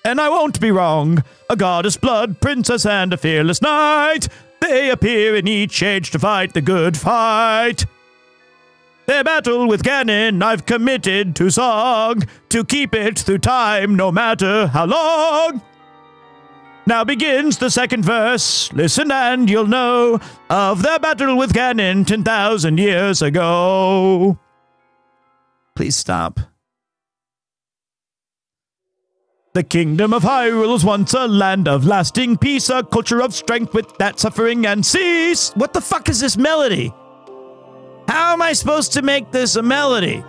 Speaker 1: and I won't be wrong. A goddess blood, princess, and a fearless knight. They appear in each age to fight the good fight. Their battle with Ganon I've committed to song, to keep it through time no matter how long. Now begins the second verse, listen and you'll know of their battle with Ganon 10,000 years ago. Please stop. The kingdom of Hyrule was once a land of lasting peace, a culture of strength with that suffering and cease. What the fuck is this melody? How am I supposed to make this a melody?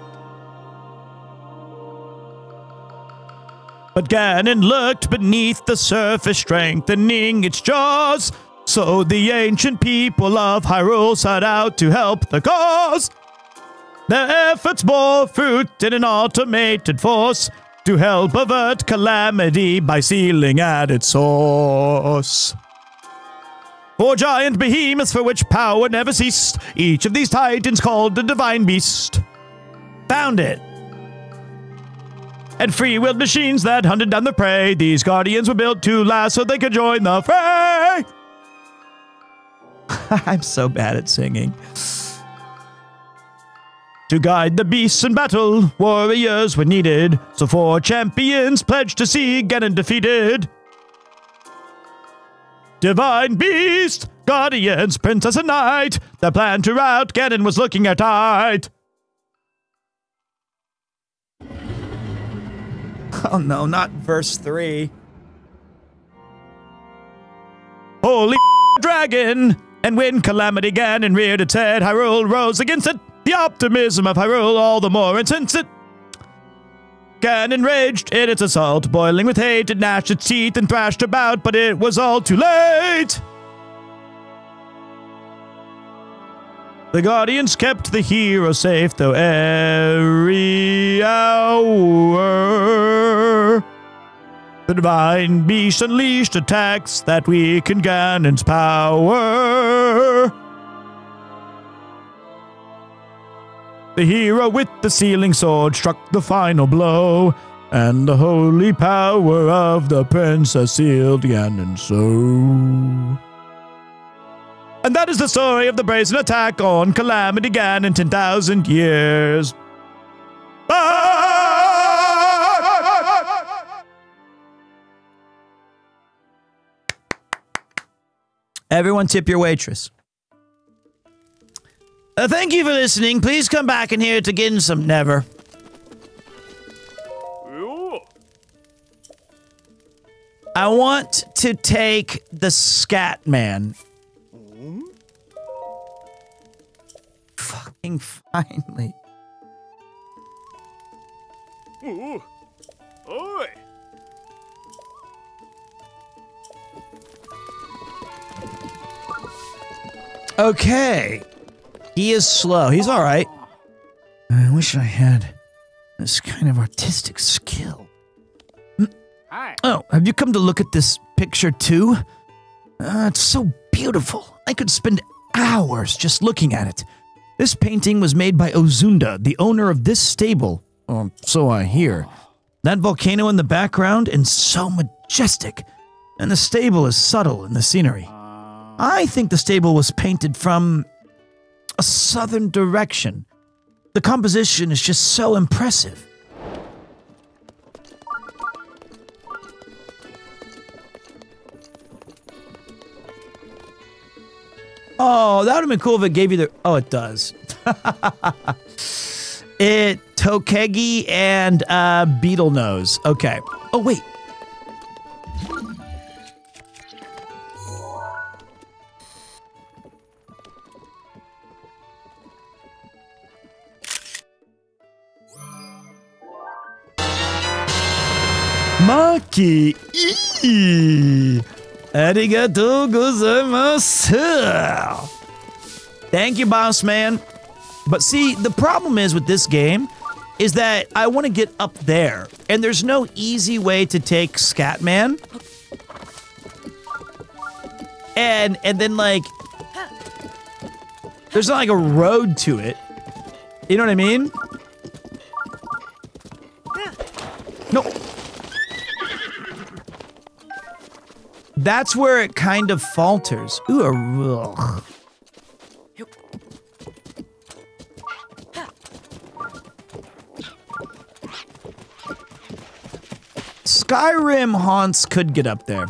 Speaker 1: But Ganon lurked beneath the surface, strengthening its jaws. So the ancient people of Hyrule set out to help the cause. Their efforts bore fruit in an automated force to help avert calamity by sealing at its source. 4 giant behemoths for which power never ceased. Each of these titans called a divine beast. Found it. And free-willed machines that hunted down the prey. These guardians were built to last so they could join the fray. I'm so bad at singing. To guide the beasts in battle, warriors were needed. So 4 champions pledged to see Ganon defeated. Divine beast, guardians, princess and knight. The plan to rout Ganon was looking at tight. Oh no, not verse 3. Holy dragon! And when calamity Ganon reared its head, Hyrule rose against it. The optimism of Hyrule all the more insensate. Ganon raged in its assault, boiling with hate. It gnashed its teeth and thrashed about, but it was all too late. The Guardians kept the hero safe, though every hour the Divine Beast unleashed attacks that weakened Ganon's power. The hero with the sealing sword struck the final blow, and the holy power of the princess sealed Ganon's soul. And that is the story of the brazen attack on Calamity Ganon 10,000 years. Everyone tip your waitress. Thank you for listening. Please come back and hear it again some never. I want to take the Scat Man. Fucking finally.
Speaker 18: Ooh. Oi.
Speaker 1: Okay. He is slow. He's all right. I wish I had this kind of artistic skill.
Speaker 18: Hi.
Speaker 1: Oh, have you come to look at this picture too? It's so beautiful. I could spend hours just looking at it. This painting was made by Ozunda, the owner of this stable. Or so I hear. That volcano in the background is so majestic, and the stable is subtle in the scenery. I think the stable was painted from a southern direction. The composition is just so impressive. Oh, that would have been cool if it gave you the... Oh, it does. Tokegi and Beetle Nose. Okay. Oh, wait. Maki. Arigatou gozaimasu. Thank you, boss man. But see, the problem is with this game is that I want to get up there, and there's no easy way to take Scatman. And then like there's not like a road to it. You know what I mean? No. That's where it kind of falters. Ooh, ugh. Skyrim haunts could get up there.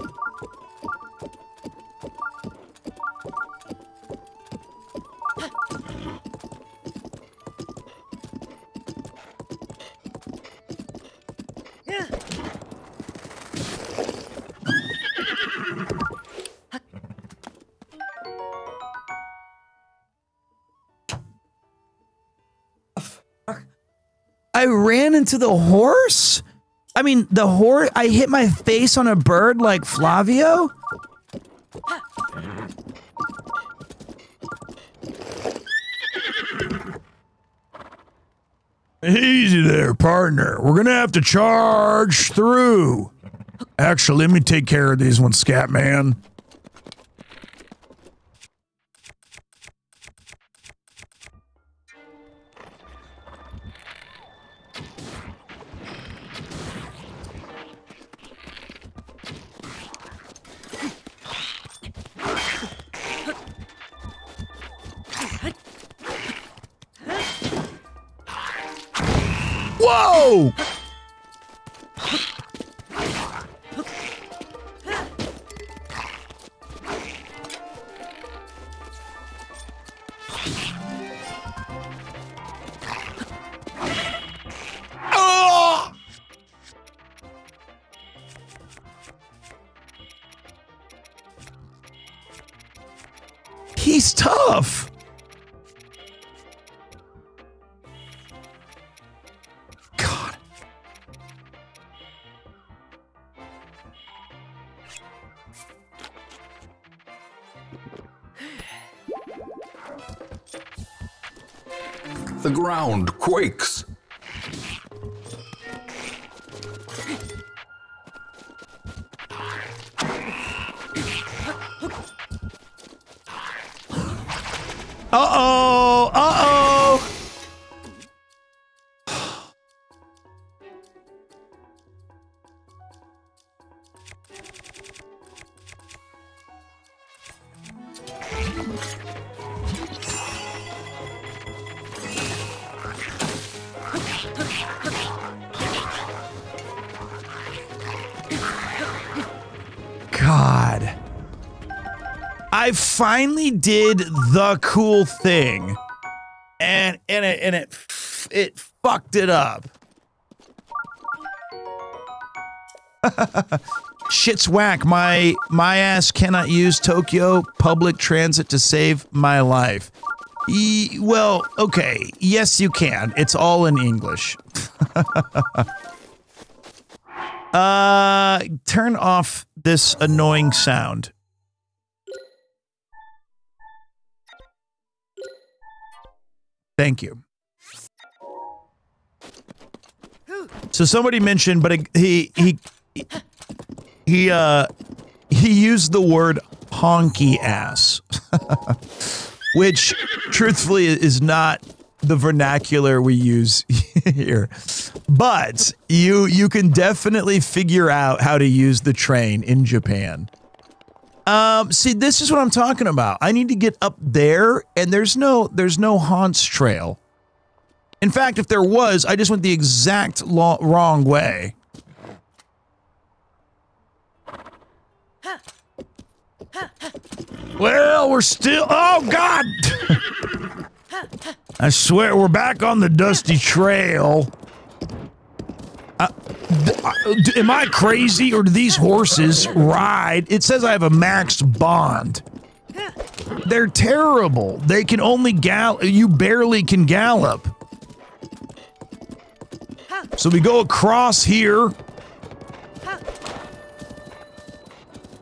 Speaker 1: I ran into the horse? I mean, the horse, I hit my face on a bird like Flavio?
Speaker 3: Easy there, partner. We're gonna have to charge through. Actually, let me take care of these ones, Scatman.
Speaker 1: Whoa! Oh! He's tough. God.
Speaker 19: The ground quakes.
Speaker 1: Uh-oh! Uh-oh! God. I finally did the cool thing. And it fucked it up. Shit's whack. My ass cannot use Tokyo public transit to save my life. Well, okay. Yes, you can. It's all in English. Turn off this annoying sound. Thank you. So somebody mentioned, but he used the word honky ass, which truthfully is not the vernacular we use here. But you can definitely figure out how to use the train in Japan. See, this is what I'm talking about. I need to get up there, and there's no Hans trail. In fact, if there was, I just went the exact wrong way. Well, we're still... Oh, God! I swear, we're back on the dusty trail. Am I crazy, or do these horses ride? It says I have a maxed bond. They're terrible. They can only gallop. You barely can gallop. So we go across here.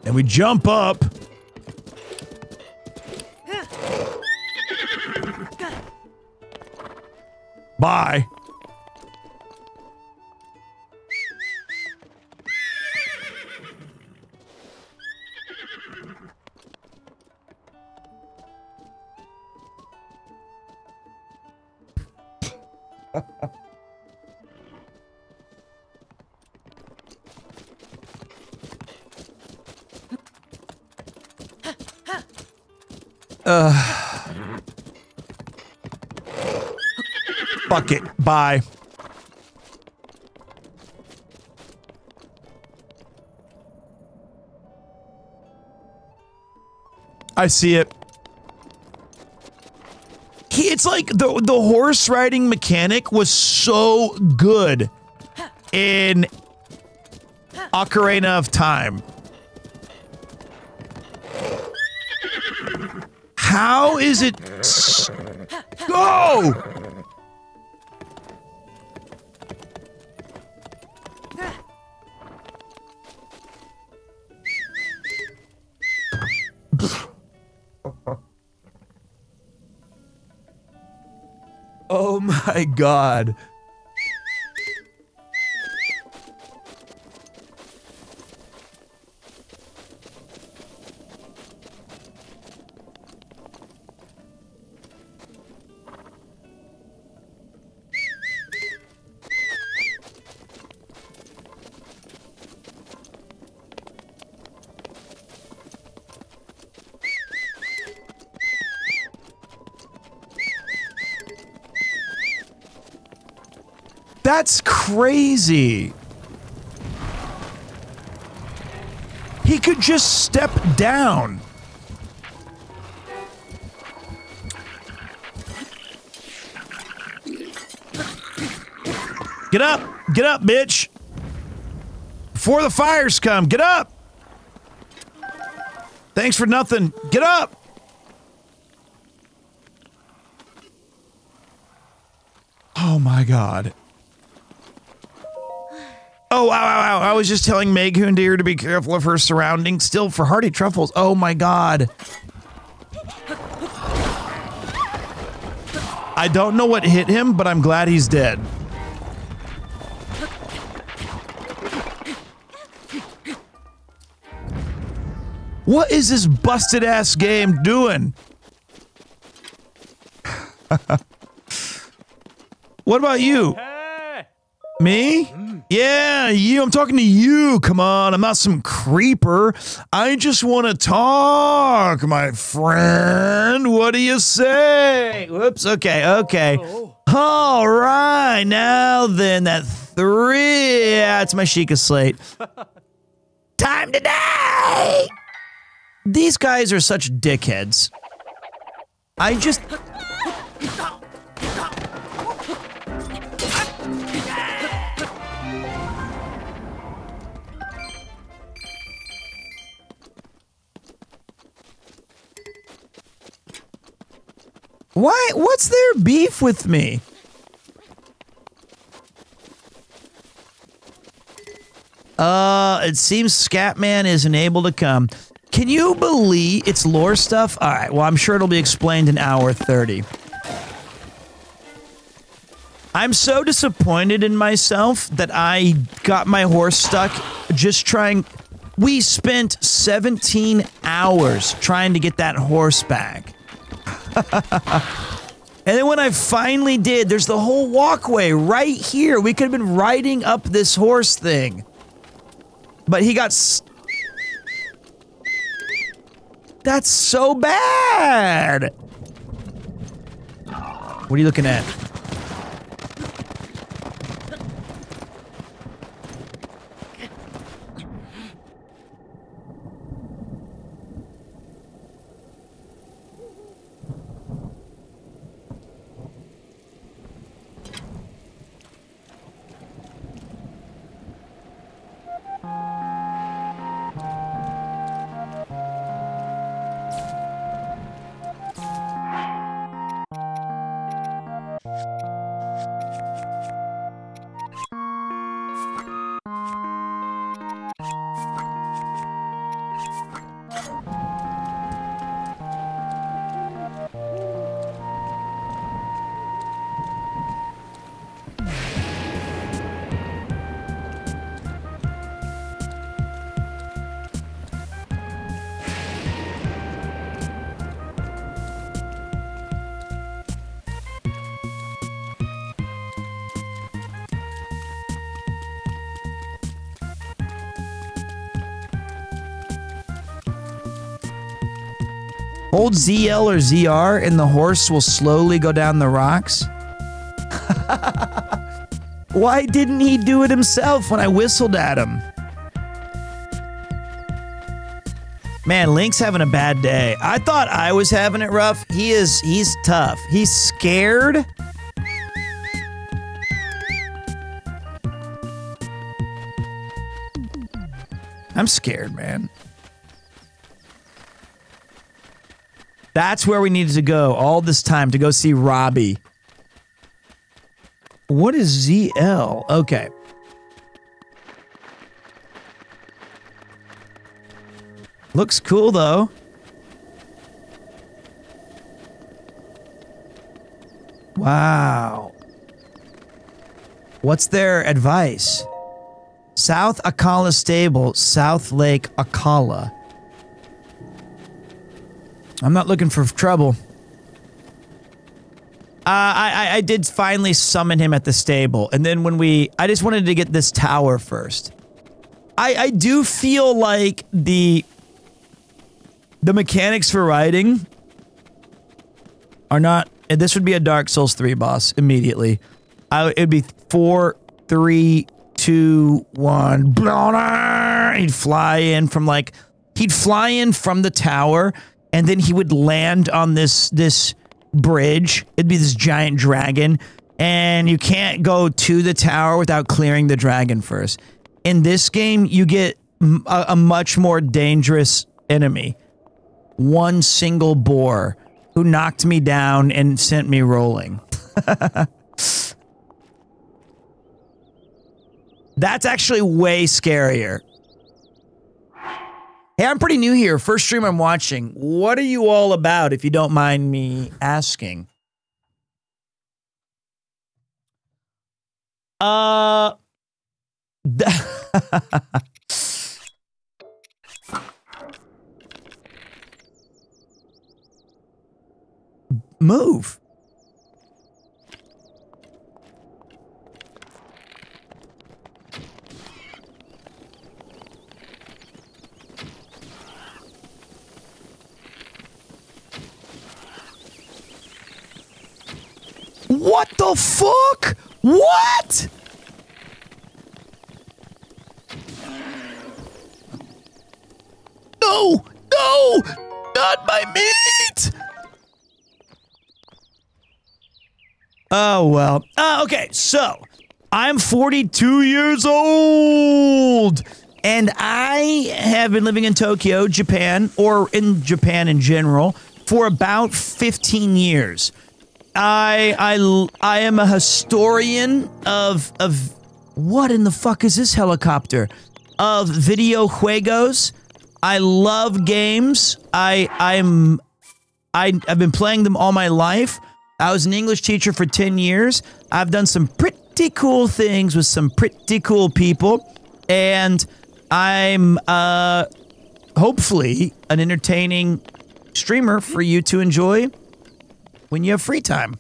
Speaker 1: And we jump up. Bye. Fuck it. Bye. I see it. It's like the horse riding mechanic was so good in Ocarina of Time. How is it? Go! Oh my God. That's crazy. He could just step down. Get up, bitch. Before the fires come, get up. Thanks for nothing. Get up. Oh my God. Oh, wow. I was just telling Meg Hundir to be careful of her surroundings. Still for hearty truffles. Oh my God. I don't know what hit him, but I'm glad he's dead. What is this busted ass game doing? What about you? Me? Yeah, you. I'm talking to you. Come on, I'm not some creeper. I just want to talk, my friend. What do you say? Whoops. Okay. All right. Now then, that 3. Yeah, it's my Sheikah slate. Time to die. These guys are such dickheads. I just... Why? What's their beef with me? It seems Scatman isn't able to come. Can you believe it's lore stuff? All right, well, I'm sure it'll be explained in hour 30. I'm so disappointed in myself that I got my horse stuck just trying... We spent 17 hours trying to get that horse back. And then when I finally did, there's the whole walkway right here. We could have been riding up this horse thing. But he got... That's so bad! What are you looking at? Hold ZL or ZR and the horse will slowly go down the rocks? Why didn't he do it himself when I whistled at him? Man, Link's having a bad day. I thought I was having it rough. He's tough. He's scared. I'm scared, man. That's where we needed to go all this time, to go see Robbie. What is ZL? Okay. Looks cool, though. Wow. What's their advice? South Akala Stable, South Lake Akala. I'm not looking for trouble. I did finally summon him at the stable, and then when I just wanted to get this tower first. I do feel like the mechanics for riding are not, and this would be a Dark Souls 3 boss immediately. It'd be 4, 3, 2, 1. He'd fly in from like, he'd fly in from the tower, and then he would land on this bridge. It'd be this giant dragon, and you can't go to the tower without clearing the dragon first. In this game, you get a much more dangerous enemy. One single boar who knocked me down and sent me rolling. That's actually way scarier. Hey, I'm pretty new here. First stream I'm watching. What are you all about, if you don't mind me asking? Move. What the fuck? What? No! No! Not my meat! Oh, well. Okay, so I'm 42 years old, and I have been living in Tokyo, Japan, or in Japan in general, for about 15 years. I am a historian of what in the fuck is this helicopter? Of video juegos. I love games. I've been playing them all my life. I was an English teacher for 10 years. I've done some pretty cool things with some pretty cool people, and I'm hopefully an entertaining streamer for you to enjoy when you have free time.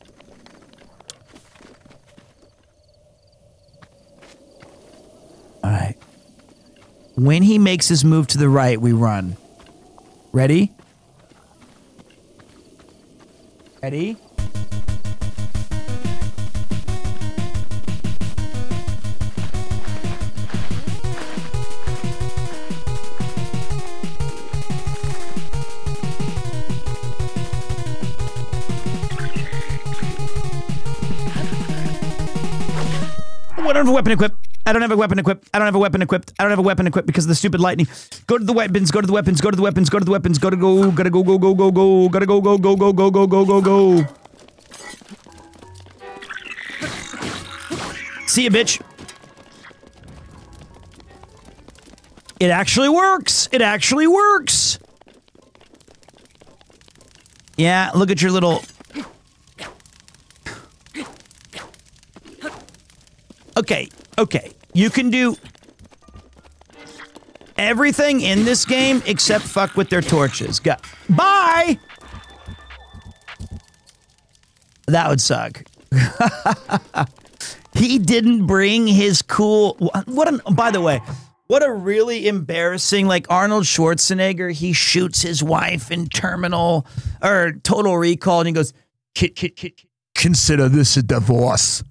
Speaker 1: All right. When he makes his move to the right, we run. Ready? Ready? I don't have a weapon equipped. I don't have a weapon equipped. I don't have a weapon equipped. I don't have a weapon equipped because of the stupid lightning. Go to the weapons. Go to the weapons. Go to the weapons. Go to the weapons. Gotta go. Gotta go. Go. Go. Go. Go. Gotta go. Go. Go. Go. Go. Go. Go. Go. Go. See ya, bitch. It actually works. It actually works. Yeah. Look at your little. Okay, okay. You can do everything in this game except fuck with their torches. Bye! That would suck. He didn't bring his cool... By the way, what a really embarrassing... Like Arnold Schwarzenegger, he shoots his wife in Total Recall, and he goes, Kit, consider this a divorce.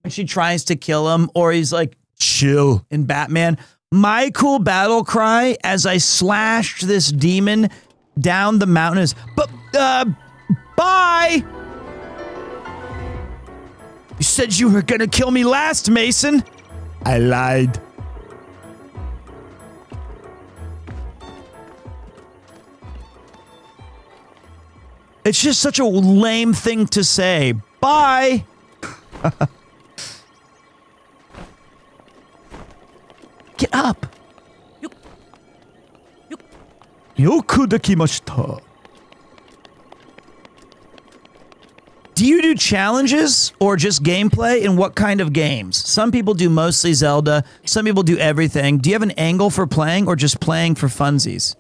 Speaker 1: And she tries to kill him, or he's like, chill in Batman. My cool battle cry as I slashed this demon down the mountain is, bye! You said you were gonna kill me last, Mason. I lied. It's just such a lame thing to say. Bye! Get up! Yoku dekimashita. Do you do challenges or just gameplay? And what kind of games? Some people do mostly Zelda. Some people do everything. Do you have an angle for playing or just playing for funsies?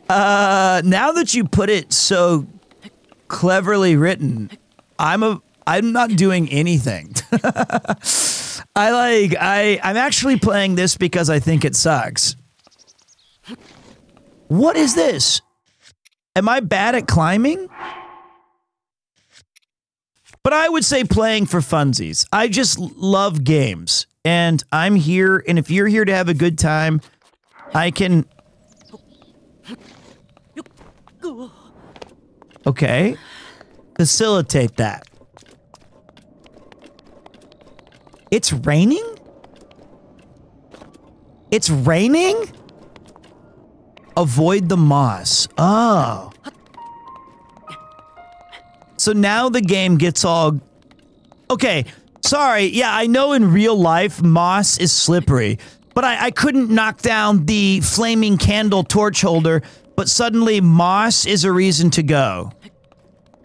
Speaker 1: Now that you put it so cleverly written, I'm not doing anything. I'm actually playing this because I think it sucks. What is this? Am I bad at climbing? But I would say playing for funsies. I just love games. And I'm here, and if you're here to have a good time, I can... Okay. Facilitate that. It's raining? It's raining? Avoid the moss. Oh. So now the game gets all... Okay, sorry. Yeah, I know in real life moss is slippery, but I couldn't knock down the flaming candle torch holder, but suddenly moss is a reason to go.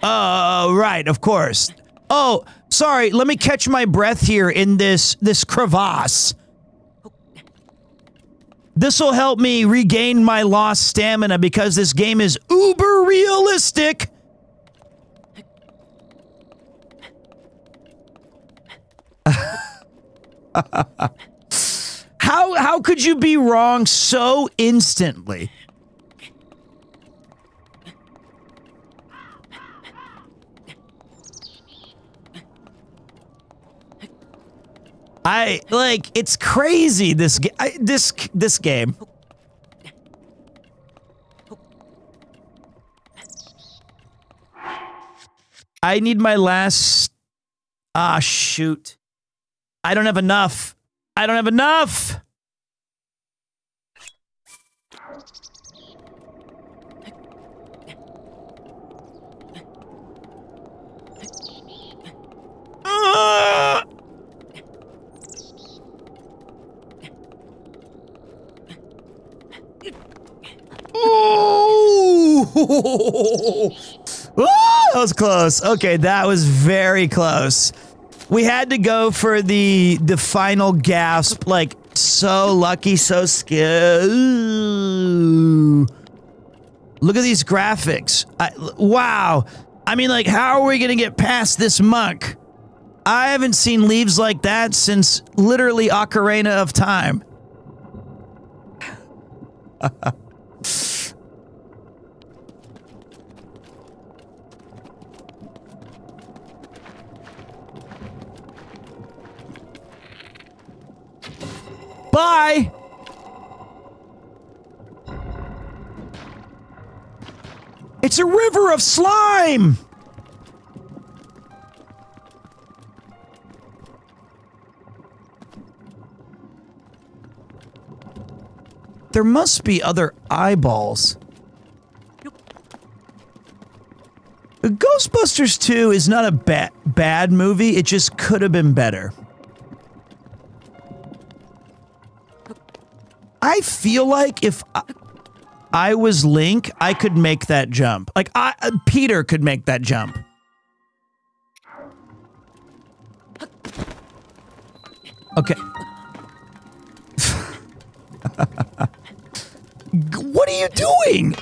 Speaker 1: Oh, right, of course. Oh, sorry, let me catch my breath here in this crevasse. This'll help me regain my lost stamina because this game is uber realistic. How could you be wrong so instantly? It's crazy, this game. I need my last... Ah, shoot. I don't have enough. I don't have enough! That was close. Okay, that was very close. We had to go for the final gasp. Like, so lucky, so scared. Look at these graphics. Wow. I mean, like, how are we gonna get past this monk? I haven't seen leaves like that since literally Ocarina of Time. Bye! It's a river of slime! There must be other eyeballs. Ghostbusters 2 is not a bad movie, it just could have been better. I feel like if I was Link, I could make that jump. Like, Peter could make that jump. Okay. What are you doing?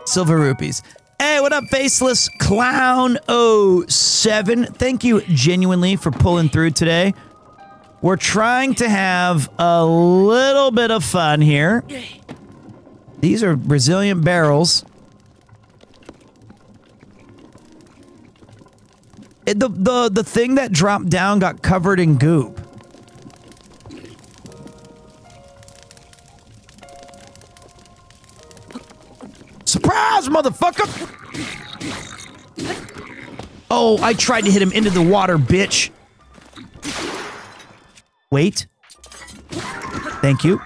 Speaker 1: Silver rupees. Hey, what up, Faceless Clown 07? Thank you genuinely for pulling through today. We're trying to have a little bit of fun here. These are resilient barrels. The thing that dropped down got covered in goop. Surprise, motherfucker! Oh, I tried to hit him into the water, bitch. Wait. Thank you.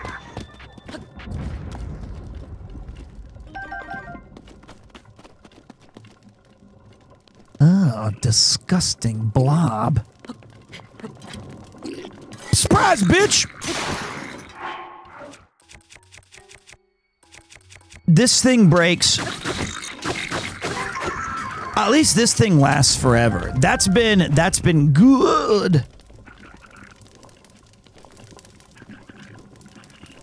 Speaker 1: Oh, disgusting blob. Surprise, bitch! This thing breaks. At least this thing lasts forever. That's been good.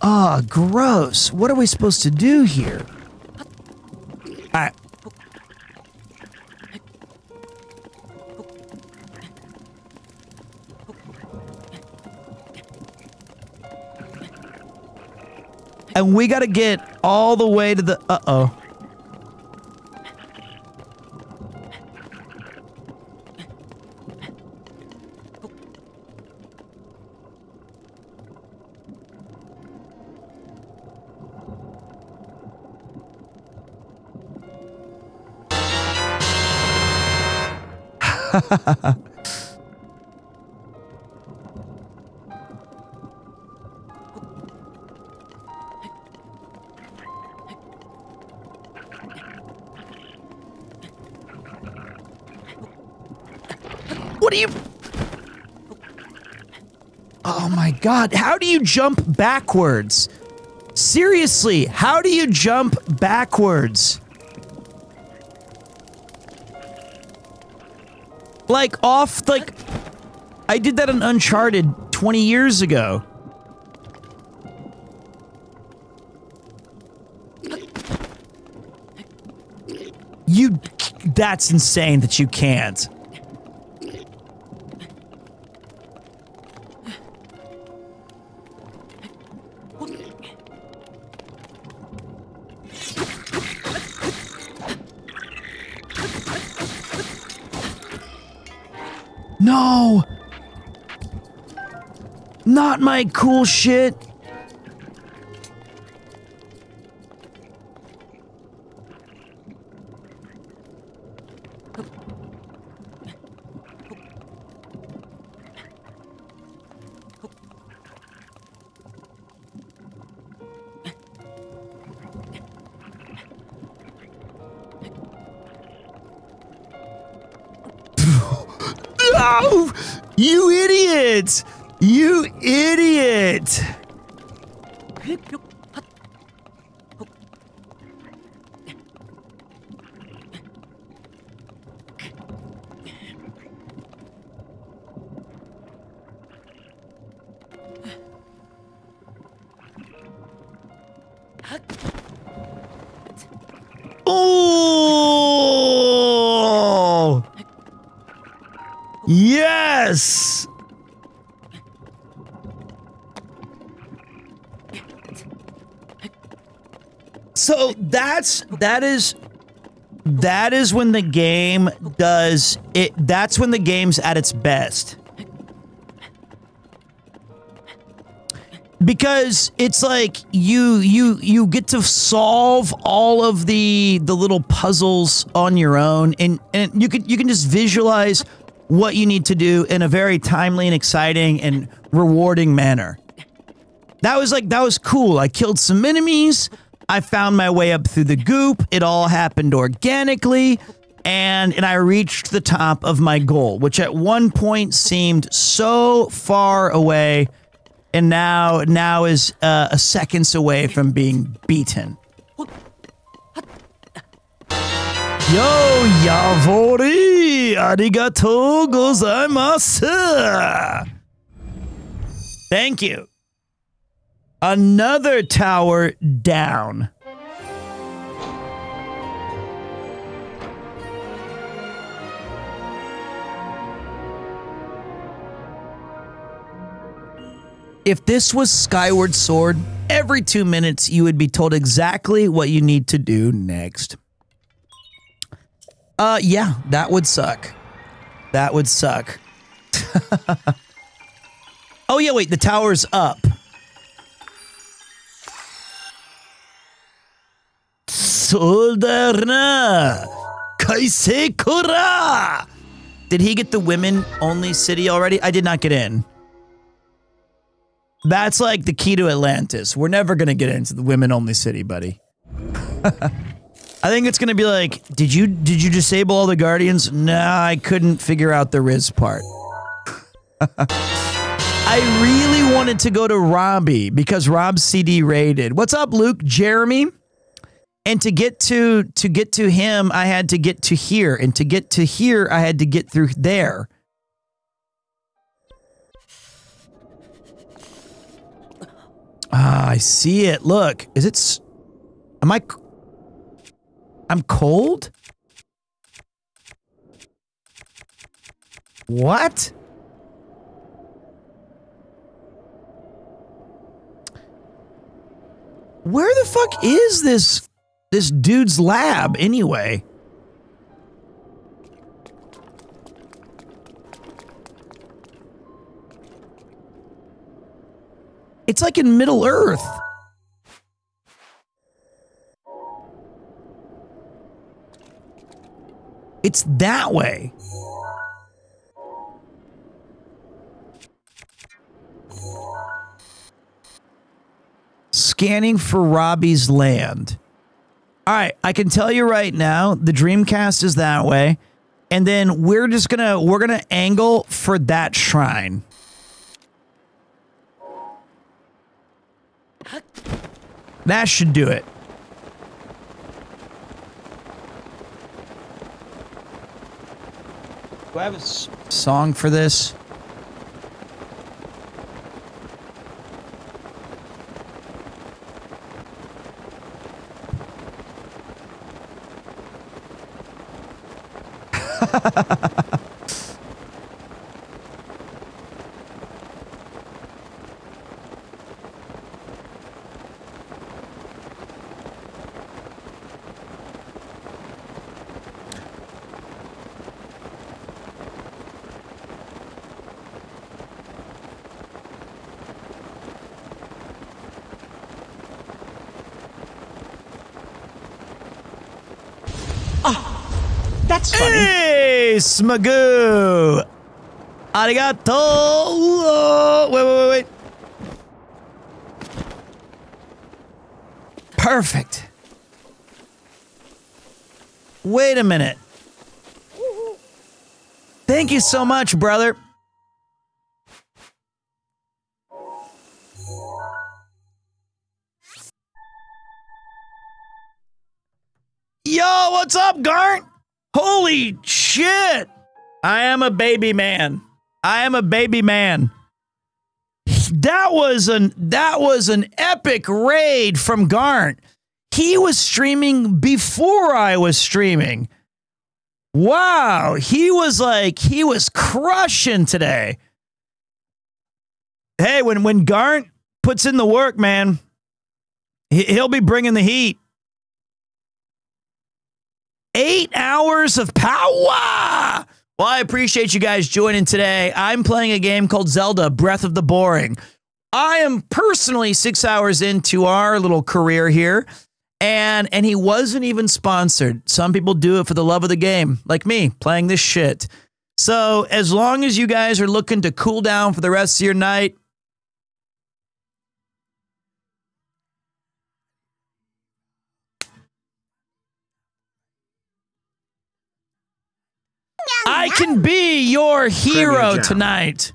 Speaker 1: Ah, gross. What are we supposed to do here? Alright. And we gotta get all the way to the... Uh-oh. What do you... Oh my god, how do you jump backwards? Seriously, how do you jump backwards? Like, off, like... I did that in Uncharted 20 years ago. You... That's insane that you can't. No! Not my cool shit! No! You idiot! You idiot! Oh! Yes! So that is when the game does it. That's when the game's at its best. Because it's like you get to solve all of the little puzzles on your own, and you can just visualize what you need to do in a very timely and exciting and rewarding manner. That was cool. I killed some enemies. I found my way up through the goop. It all happened organically, and I reached the top of my goal, which at one point seemed so far away, and now is seconds away from being beaten. Yo, Yavori! Arigatou gozaimasu! Thank you. Another tower down. If this was Skyward Sword, every 2 minutes you would be told exactly what you need to do next. Yeah, that would suck. That would suck. Oh yeah, wait, the tower's up. Soldarna! Kaisei Kura! Did he get the women-only city already? I did not get in. That's like the key to Atlantis. We're never gonna get into the women-only city, buddy. I think it's gonna be like, did you disable all the guardians? Nah, I couldn't figure out the Riz part. I really wanted to go to Robbie because Rob's CD rated. What's up, Luke? Jeremy? And to get to him, I had to get to here, and to get to here, I had to get through there. Ah, I see it. Look, is it? Am I? I'm cold? What? Where the fuck is this dude's lab anyway? It's like in Middle Earth. It's that way. scanning for Robbie's land. All right, I can tell you right now, the Dreamcast is that way. And then we're gonna angle for that shrine. That should do it. Do I have a song for this?
Speaker 10: That's funny.
Speaker 1: Hey, Smagoo! Arigato! Wait. Perfect. Wait a minute. Thank you so much, brother. Yo, what's up, Garnt? Holy shit! I am a baby man. I am a baby man. That was an epic raid from Garnt. He was streaming before I was streaming. Wow, he was crushing today. Hey, when Garnt puts in the work, man, he'll be bringing the heat. 8 hours of power. Well, I appreciate you guys joining today. I'm playing a game called Zelda Breath of the Boring. I am personally 6 hours into our little career here, and he wasn't even sponsored. Some people do it for the love of the game, like me, playing this shit. So as long as you guys are looking to cool down for the rest of your night, I can be your hero tonight.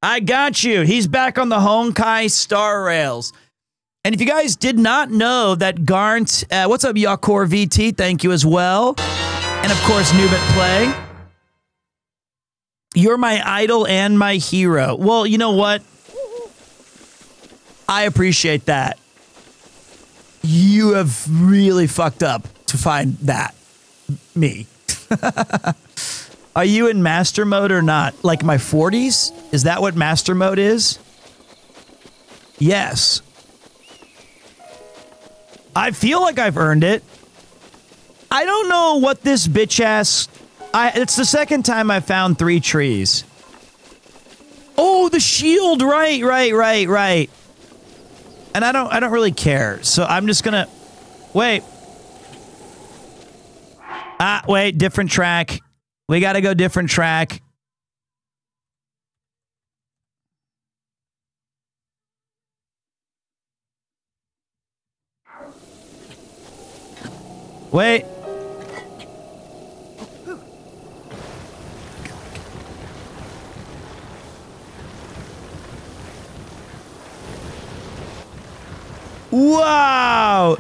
Speaker 1: I got you. He's back on the Honkai Star Rails. And if you guys did not know that Garnt, what's up, Yakor VT? Thank you as well. And of course, Noob at Play. You're my idol and my hero. Well, you know what? I appreciate that. You have really fucked up to find that. Me. Are you in master mode or not? Like my 40s? Is that what master mode is? Yes. I feel like I've earned it. I don't know what this bitch ass... it's the second time I found 3 trees. Oh, the shield! Right. And I don't really care, so I'm just gonna... Wait. Wait, different track. We gotta go different track. Wait. Wow.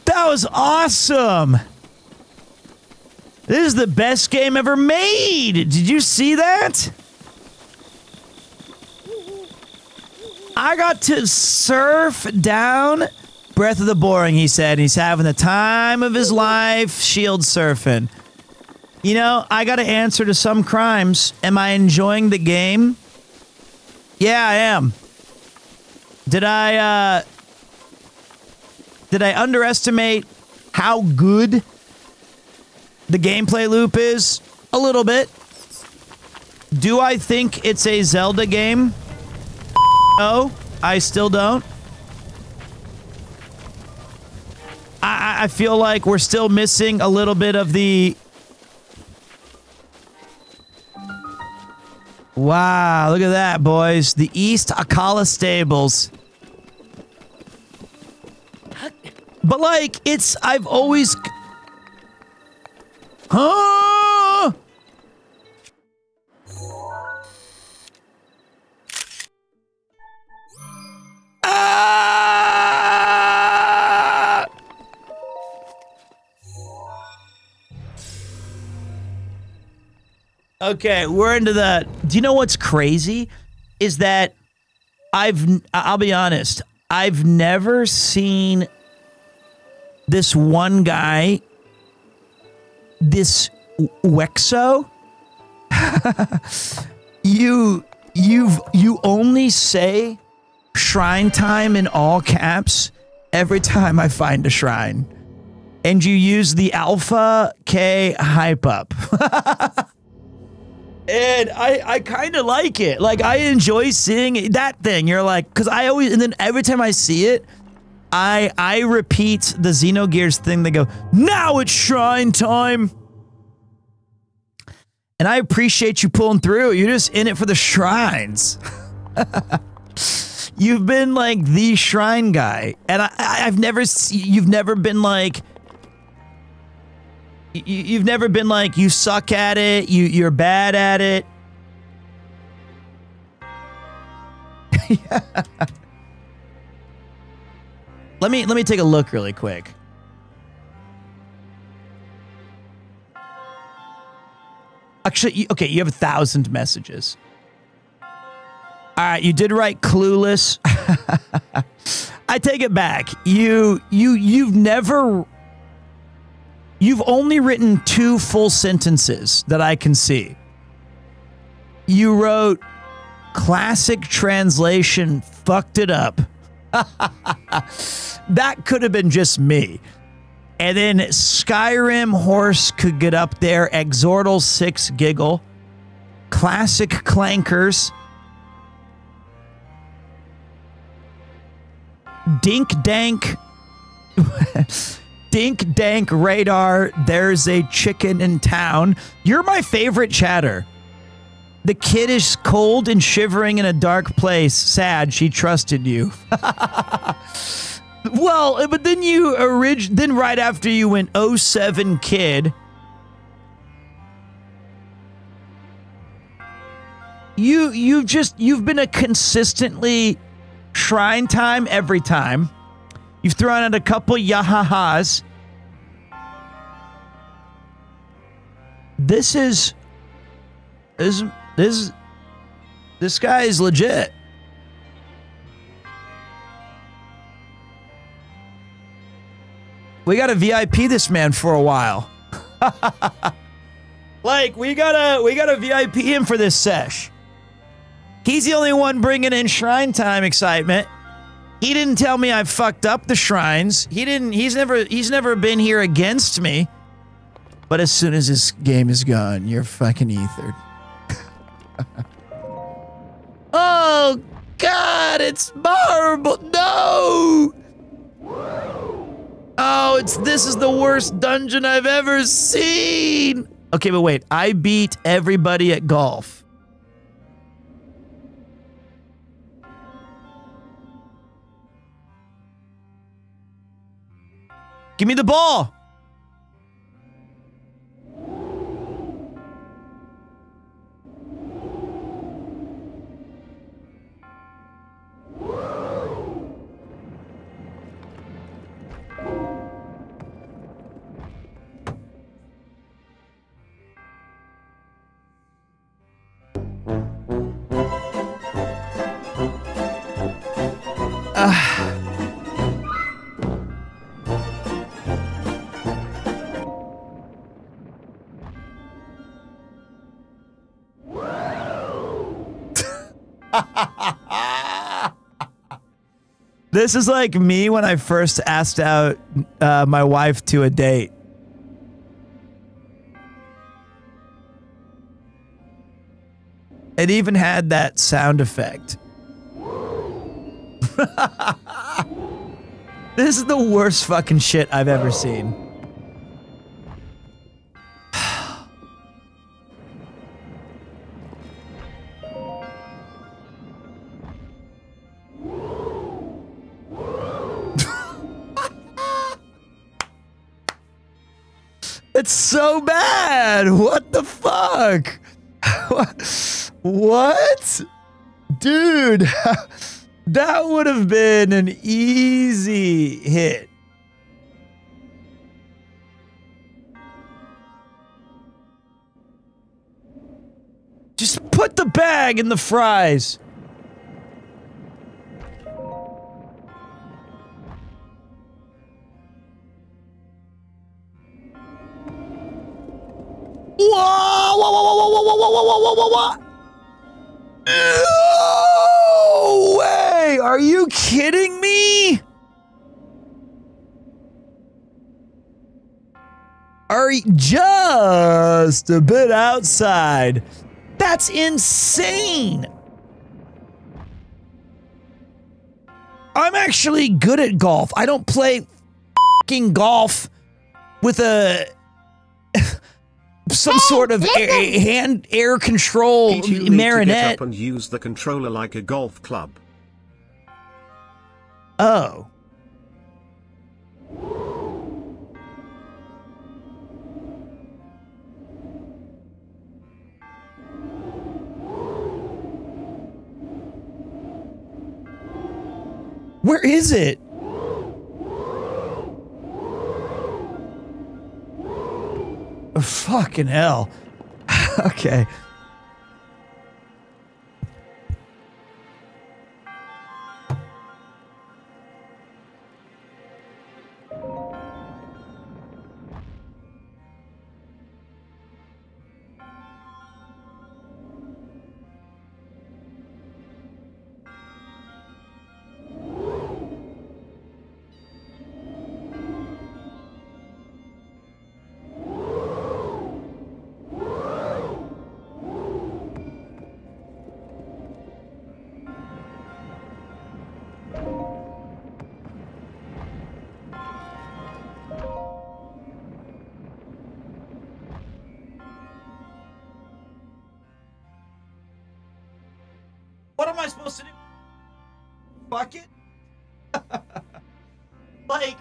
Speaker 1: That was awesome. This is the best game ever made. Did you see that? I got to surf down Breath of the Boring, he said. He's having the time of his life shield surfing. You know, I got to answer to some crimes. Am I enjoying the game? Yeah, I am. Did I Did I underestimate how good the gameplay loop is? A little bit. Do I think it's a Zelda game? No, I still don't. I feel like we're still missing a little bit of the... Wow, look at that, boys. The East Akala Stables. But, like, it's... I've always... Huh? Ah! Okay, we're into the... Do you know what's crazy? Is that I'll be honest, I've never seen this one guy, this Wexo. You only say shrine time in all caps every time I find a shrine. And you use the Alpha K hype up. And I kind of like it. Like, I enjoy seeing that thing. You're like, because I always, and then every time I see it, I repeat the Xenogears thing. They go, now it's shrine time. And I appreciate you pulling through. You're just in it for the shrines. You've been like the shrine guy. And I've never, you've never been like, you've never been like, you suck at it, you're bad at it. Yeah. Let me take a look really quick. Actually, okay, you have 1,000 messages. All right, you did write clueless. I take it back. You've only written 2 full sentences that I can see. You wrote classic translation fucked it up. That could have been just me. And then Skyrim horse could get up there. Exortal 6 giggle. Classic clankers. Dink dank. Dink dank radar. There's a chicken in town. You're my favorite chatter. The kid is cold and shivering in a dark place. Sad she trusted you. Well, but then then right after you went 07 kid. You've been a consistently shrine time every time. You've thrown out a couple yahahas. This guy is legit. We gotta VIP this man for a while. Like, we gotta VIP him for this sesh. He's the only one bringing in shrine time excitement. He didn't tell me I fucked up the shrines. He's never been here against me. But as soon as this game is gone, you're fucking ethered. Oh God, it's marble. No. Oh, this is the worst dungeon I've ever seen. Okay, but wait, I beat everybody at golf. Give me the ball. This is like me when I first asked out my wife to a date. It even had that sound effect. This is the worst fucking shit I've ever seen. It's so bad. What the fuck? What? Dude, that would have been an easy hit. Just put the bag in the fries. Whoa, whoa, whoa, whoa, whoa, whoa, whoa, whoa, whoa, whoa, whoa. No way! Are you kidding me? Are you just a bit outside? That's insane. I'm actually good at golf. I don't play fucking golf with a some sort of air control marionette.
Speaker 2: Get up and use the controller like a golf club.
Speaker 1: Oh. Where is it? Oh, fucking hell. Okay. What am I supposed to do? Fuck it? Like,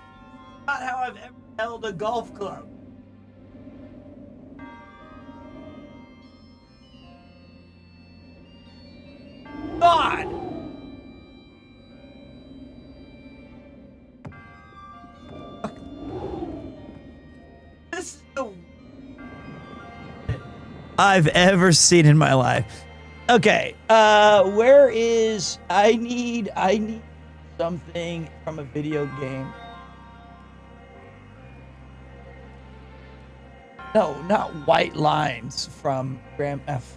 Speaker 1: not how I've ever held a golf club. God! This is the I've ever seen in my life. Okay, where is I need something from a video game. No, not white lines from Graham F.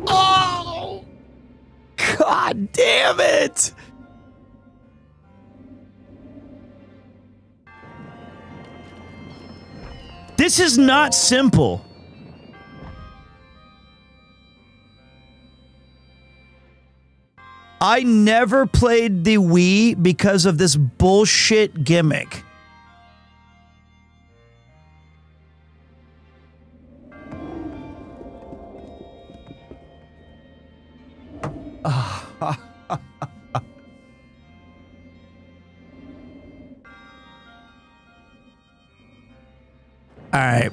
Speaker 1: Oh! God damn it! This is not simple. I never played the Wii because of this bullshit gimmick. All right.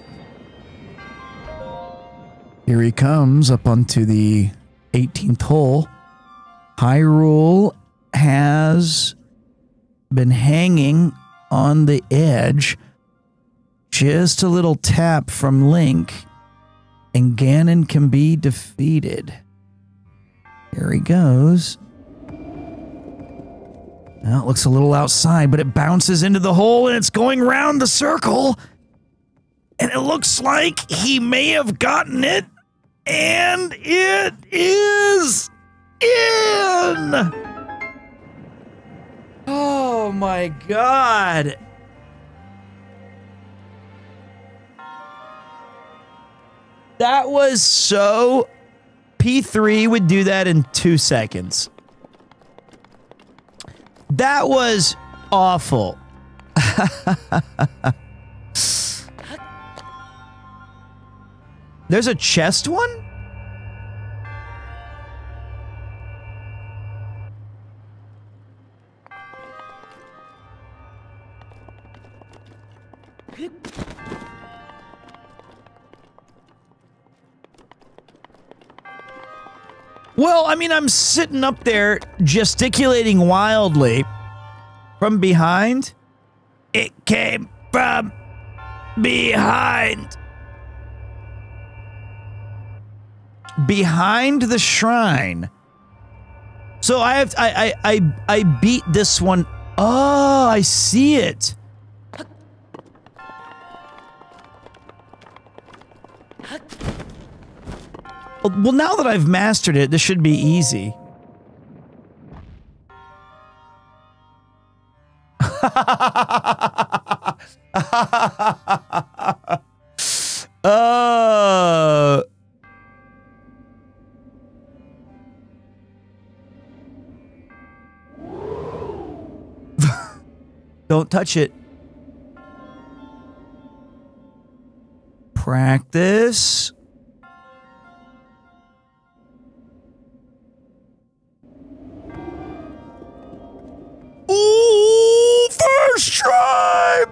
Speaker 1: Here he comes up onto the 18th hole. Hyrule has been hanging on the edge. Just a little tap from Link, and Ganon can be defeated. Here he goes. Well, it looks a little outside, but it bounces into the hole and it's going round the circle. And it looks like he may have gotten it. And it is in. Oh my God. That was so... P3 would do that in 2 seconds. That was awful. There's a chest one? Well, I mean, I'm sitting up there gesticulating wildly from behind. It came from behind. Behind the shrine. So I beat this one. Oh, I see it. Well, now that I've mastered it, this should be easy. Don't touch it. Practice. Ooh, first try!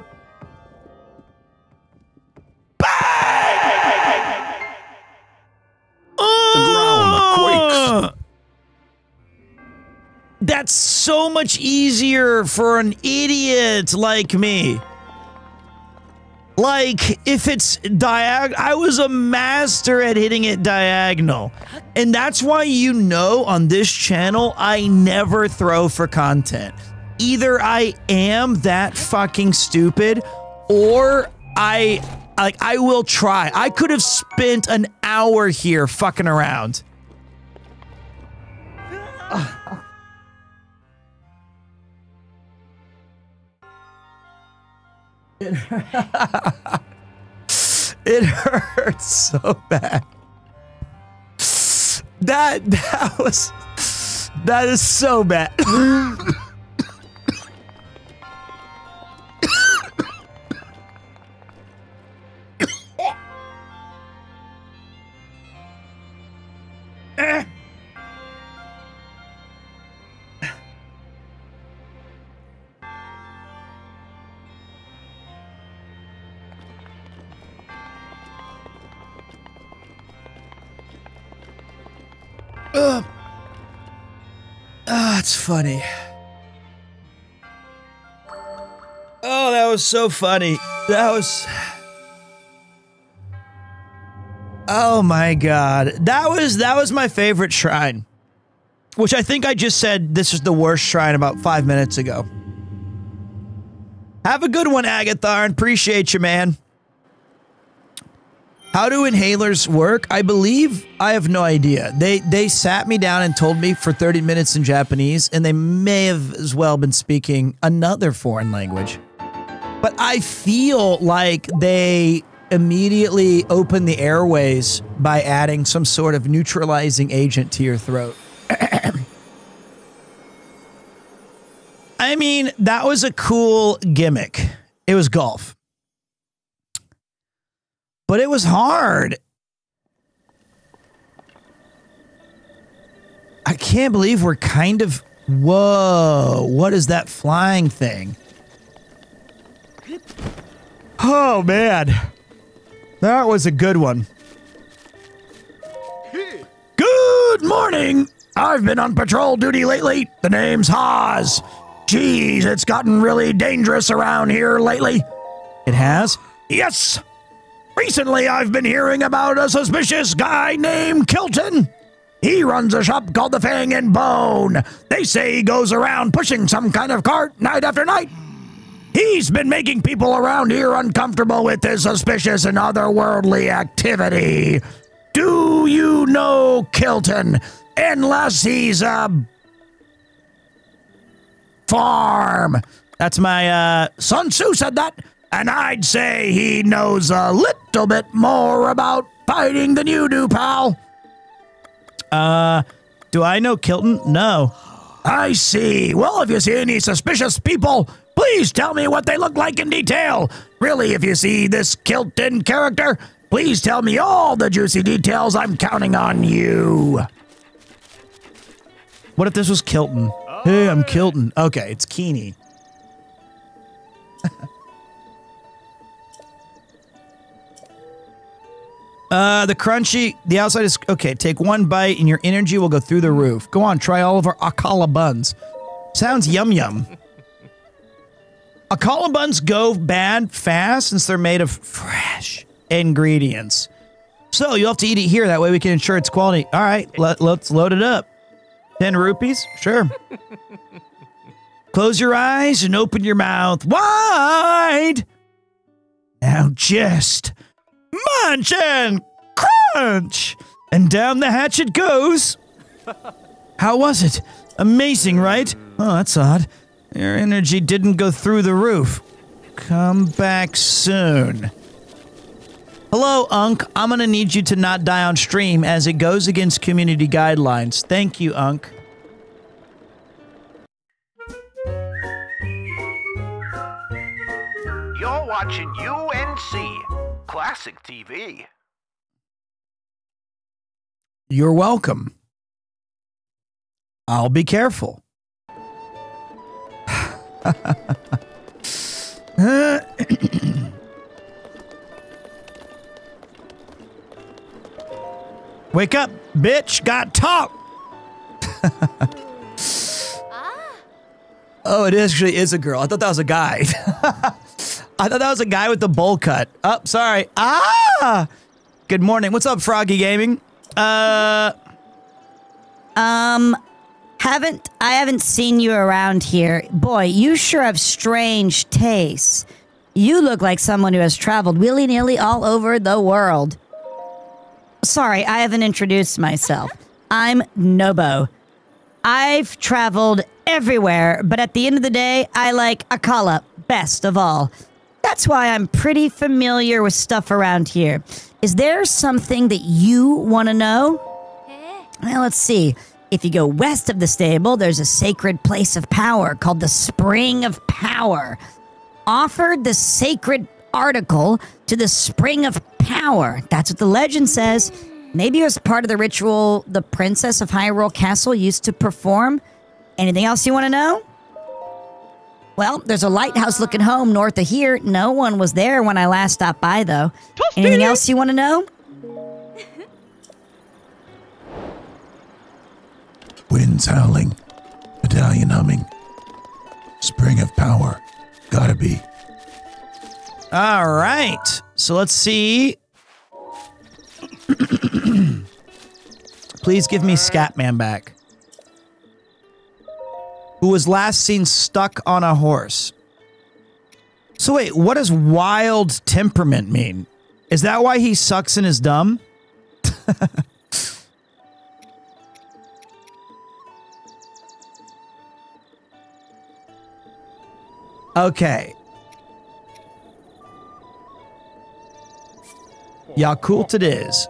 Speaker 1: Bang!
Speaker 19: The ground quakes.
Speaker 1: That's so much easier for an idiot like me. Like, if it's diagonal, I was a master at hitting it diagonal. And that's why you know on this channel, I never throw for content. Either I am that fucking stupid, or I will try. I could have spent an hour here fucking around. It hurts so bad. That is so bad. It's funny. Oh, that was so funny. That was... Oh my God. That was my favorite shrine. Which I think I just said this is the worst shrine about 5 minutes ago. Have a good one, Agathar. Appreciate you, man. How do inhalers work? I believe I have no idea. They sat me down and told me for 30 minutes in Japanese, and they may have as well been speaking another foreign language. But I feel like they immediately open the airways by adding some sort of neutralizing agent to your throat. I mean, that was a cool gimmick. It was golf. But it was hard. I can't believe we're kind of... Whoa, what is that flying thing? Oh, man. That was a good one. Good morning. I've been on patrol duty lately. The name's Haas. Geez, it's gotten really dangerous around here lately. It has? Yes. Recently, I've been hearing about a suspicious guy named Kilton. He runs a shop called the Fang and Bone. They say he goes around pushing some kind of cart night after night. He's been making people around here uncomfortable with his suspicious and otherworldly activity. Do you know Kilton? Unless he's a farm. That's my Sun Tzu said that, and I'd say he knows a little bit more about fighting than you do, pal. Do I know Kilton? No. I see. Well, if you see any suspicious people, please tell me what they look like in detail. Really, if you see this Kilton character, please tell me all the juicy details. I'm counting on you. What if this was Kilton? Hey, I'm Kilton. Okay, it's Keeney. The crunchy, the outside is, okay, take one bite and your energy will go through the roof. Go on, try all of our Akala buns. Sounds yum. Akala buns go bad fast since they're made of fresh ingredients. So you'll have to eat it here, that way we can ensure its quality. All right, let's load it up. 10 rupees? Sure. Close your eyes and open your mouth wide. Now just munch and crunch. And down the hatch it goes. How was it? Amazing, right? Oh, that's odd. Your energy didn't go through the roof. Come back soon. Hello, Unk. I'm gonna need you to not die on stream as it goes against community guidelines. Thank you, Unk.
Speaker 6: You're watching UNC Classic TV.
Speaker 1: You're welcome. I'll be careful. Wake up, bitch. Got talk. Oh, it actually is a girl. I thought that was a guy. I thought that was a guy with the bowl cut. Oh, sorry. Good morning. What's up, Froggy Gaming?
Speaker 15: I haven't seen you around here. Boy, you sure have strange tastes. You look like someone who has traveled willy-nilly all over the world. Sorry, I haven't introduced myself. I'm Nobo. I've traveled everywhere, but at the end of the day, I like Akala best of all. That's why I'm pretty familiar with stuff around here. Is there something that you want to know? Well, let's see. If you go west of the stable, there's a sacred place of power called the Spring of Power. Offered the sacred article to the Spring of Power. That's what the legend says. Maybe it was part of the ritual the Princess of Hyrule Castle used to perform. Anything else you want to know? Well, there's a lighthouse-looking home north of here. No one was there when I last stopped by, though. Anything else you want to know?
Speaker 3: Winds howling, medallion humming, spring of power, gotta be.
Speaker 1: All right, so let's see. Please give me Scatman back. Who was last seen stuck on a horse. So wait, what does wild temperament mean? Is that why he sucks and is dumb? Okay. Yakult it is.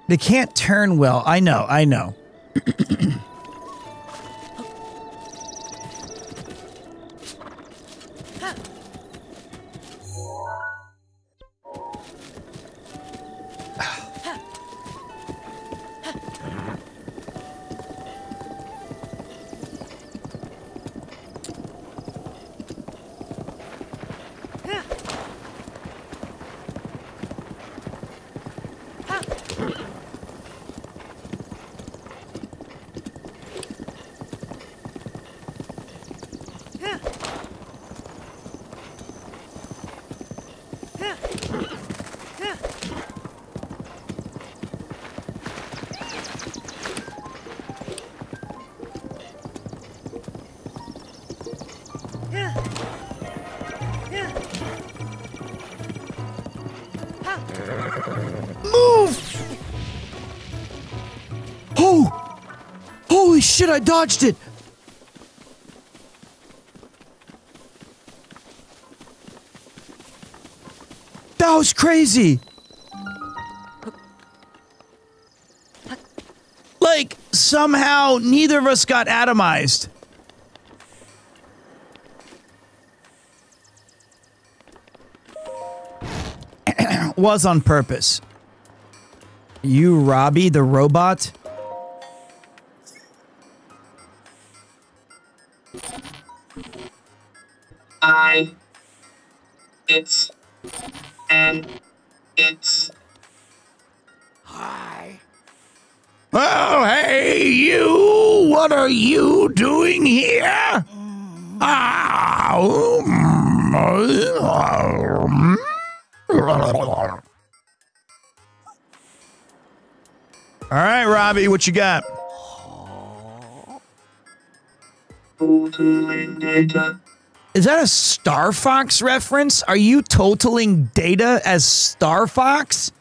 Speaker 1: They can't turn well. I know. Move! Oh! Holy shit, I dodged it! That was crazy! Like, somehow, neither of us got atomized. Was on purpose. You, Robbie, the robot?
Speaker 17: It's
Speaker 6: Hi.
Speaker 20: Oh, hey, you! What are you doing here?
Speaker 1: All right, Robbie, what you got?
Speaker 17: totaling data.
Speaker 1: Is that a Star Fox reference? Are you totaling data as Star Fox?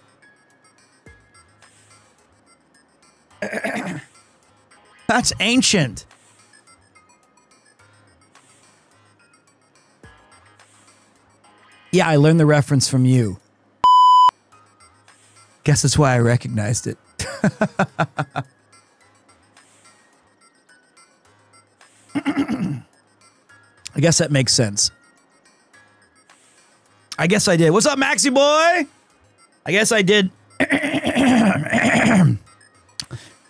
Speaker 1: That's ancient. Yeah, I learned the reference from you. Guess that's why I recognized it. I guess that makes sense. I guess I did. What's up, Maxi boy? I guess I did.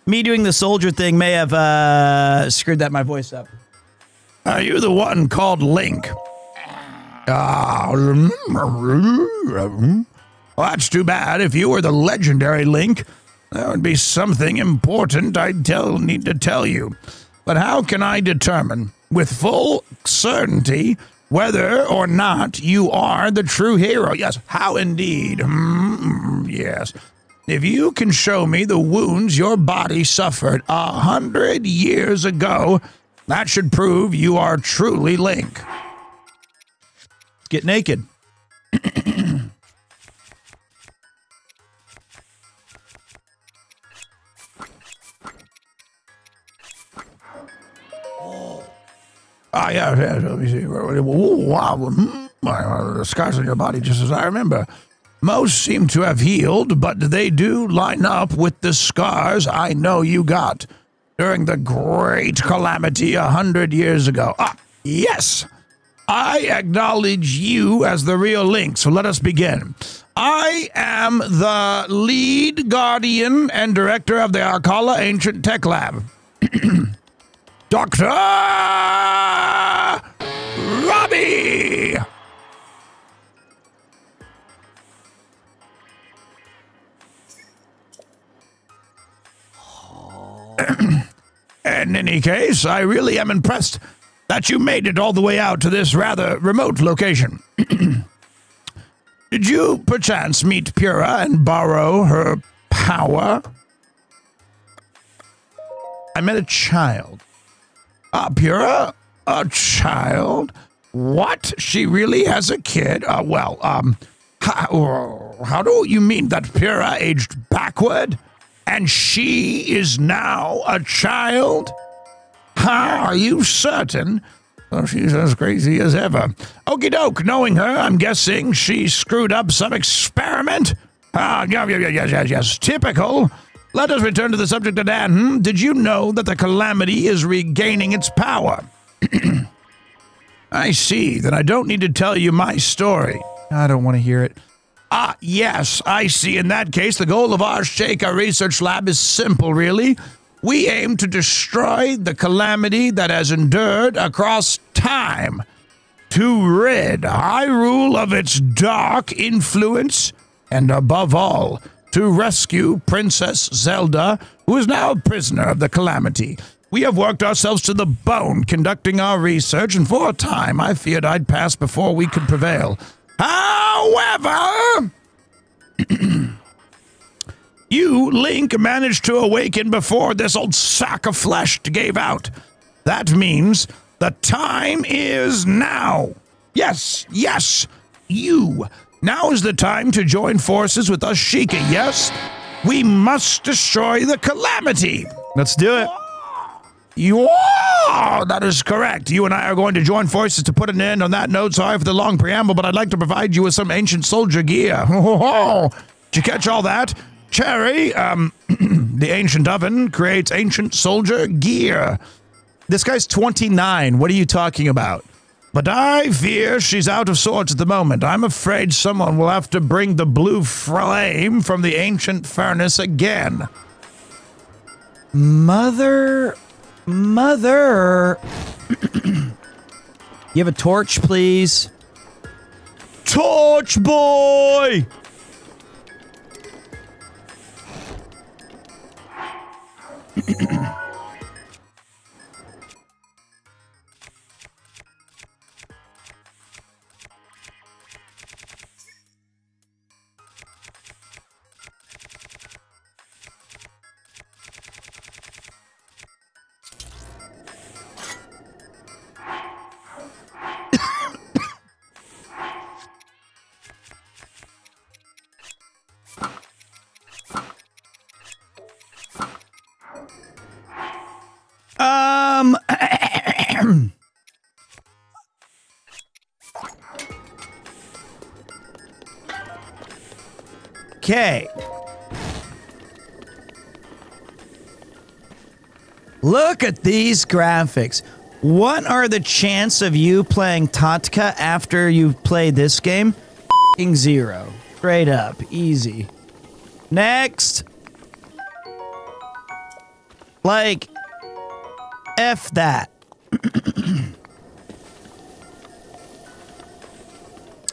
Speaker 1: Me doing the soldier thing may have screwed my voice up.
Speaker 20: Are you the one called Link? Well, that's too bad. If you were the legendary Link, there would be something important I'd need to tell you. But how can I determine with full certainty whether or not you are the true hero? Yes, how indeed? Yes. If you can show me the wounds your body suffered 100 years ago, that should prove you are truly Link.
Speaker 1: Get naked.
Speaker 20: Yeah, let me see. Wow, the scars on your body, just as I remember. Most seem to have healed, but they do line up with the scars I know you got during the great calamity 100 years ago. Yes, I acknowledge you as the real Link, so let us begin. I am the lead guardian and director of the Arcala Ancient Tech Lab. Dr. Robbie! In any case, I really am impressed that you made it all the way out to this rather remote location. Did you perchance meet Pura and borrow her power? I met a child. Pura? A child? What? She really has a kid? How do you mean that Pura aged backward? And she is now a child? Are you certain? Oh, she's as crazy as ever. Okie doke, knowing her, I'm guessing she screwed up some experiment? Yes, typical. Let us return to the subject at hand. Did you know that the calamity is regaining its power? I see. Then I don't need to tell you my story.
Speaker 1: I don't want to hear it.
Speaker 20: Yes, I see. In that case, the goal of our Sheikah Research Lab is simple, really. We aim to destroy the calamity that has endured across time, to rid Hyrule of its dark influence, and above all, to rescue Princess Zelda, who is now a prisoner of the calamity. We have worked ourselves to the bone conducting our research, and for a time I feared I'd pass before we could prevail. However, you, Link, managed to awaken before this old sack of flesh gave out. That means the time is now. Yes, you Now is the time to join forces with us Sheikah, yes? We must destroy the calamity.
Speaker 1: Let's do it.
Speaker 20: That is correct. You and I are going to join forces to put an end on that note. Sorry for the long preamble, but I'd like to provide you with some ancient soldier gear. Did you catch all that? Cherry, the ancient oven creates ancient soldier gear.
Speaker 1: This guy's 29. What are you talking about?
Speaker 20: But I fear she's out of sorts at the moment. I'm afraid someone will have to bring the blue flame from the ancient furnace again.
Speaker 1: Mother. You have a torch, please? Torch boy! Okay. Look at these graphics. What are the chances of you playing Tatka after you play this game? F***ing 0. Straight up. Easy. Next. Like, F that.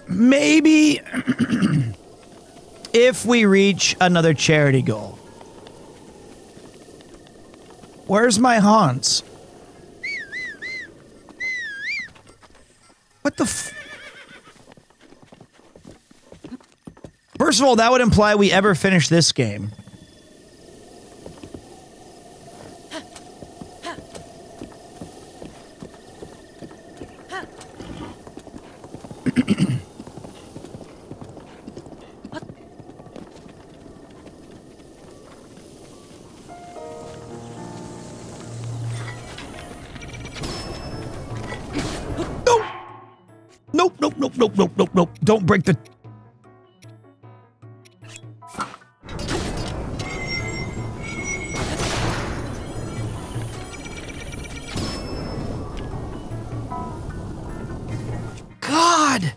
Speaker 1: Maybe if we reach another charity goal. Where's my haunts? What the f- First of all, that would imply we ever finish this game. Nope. Don't break the... God!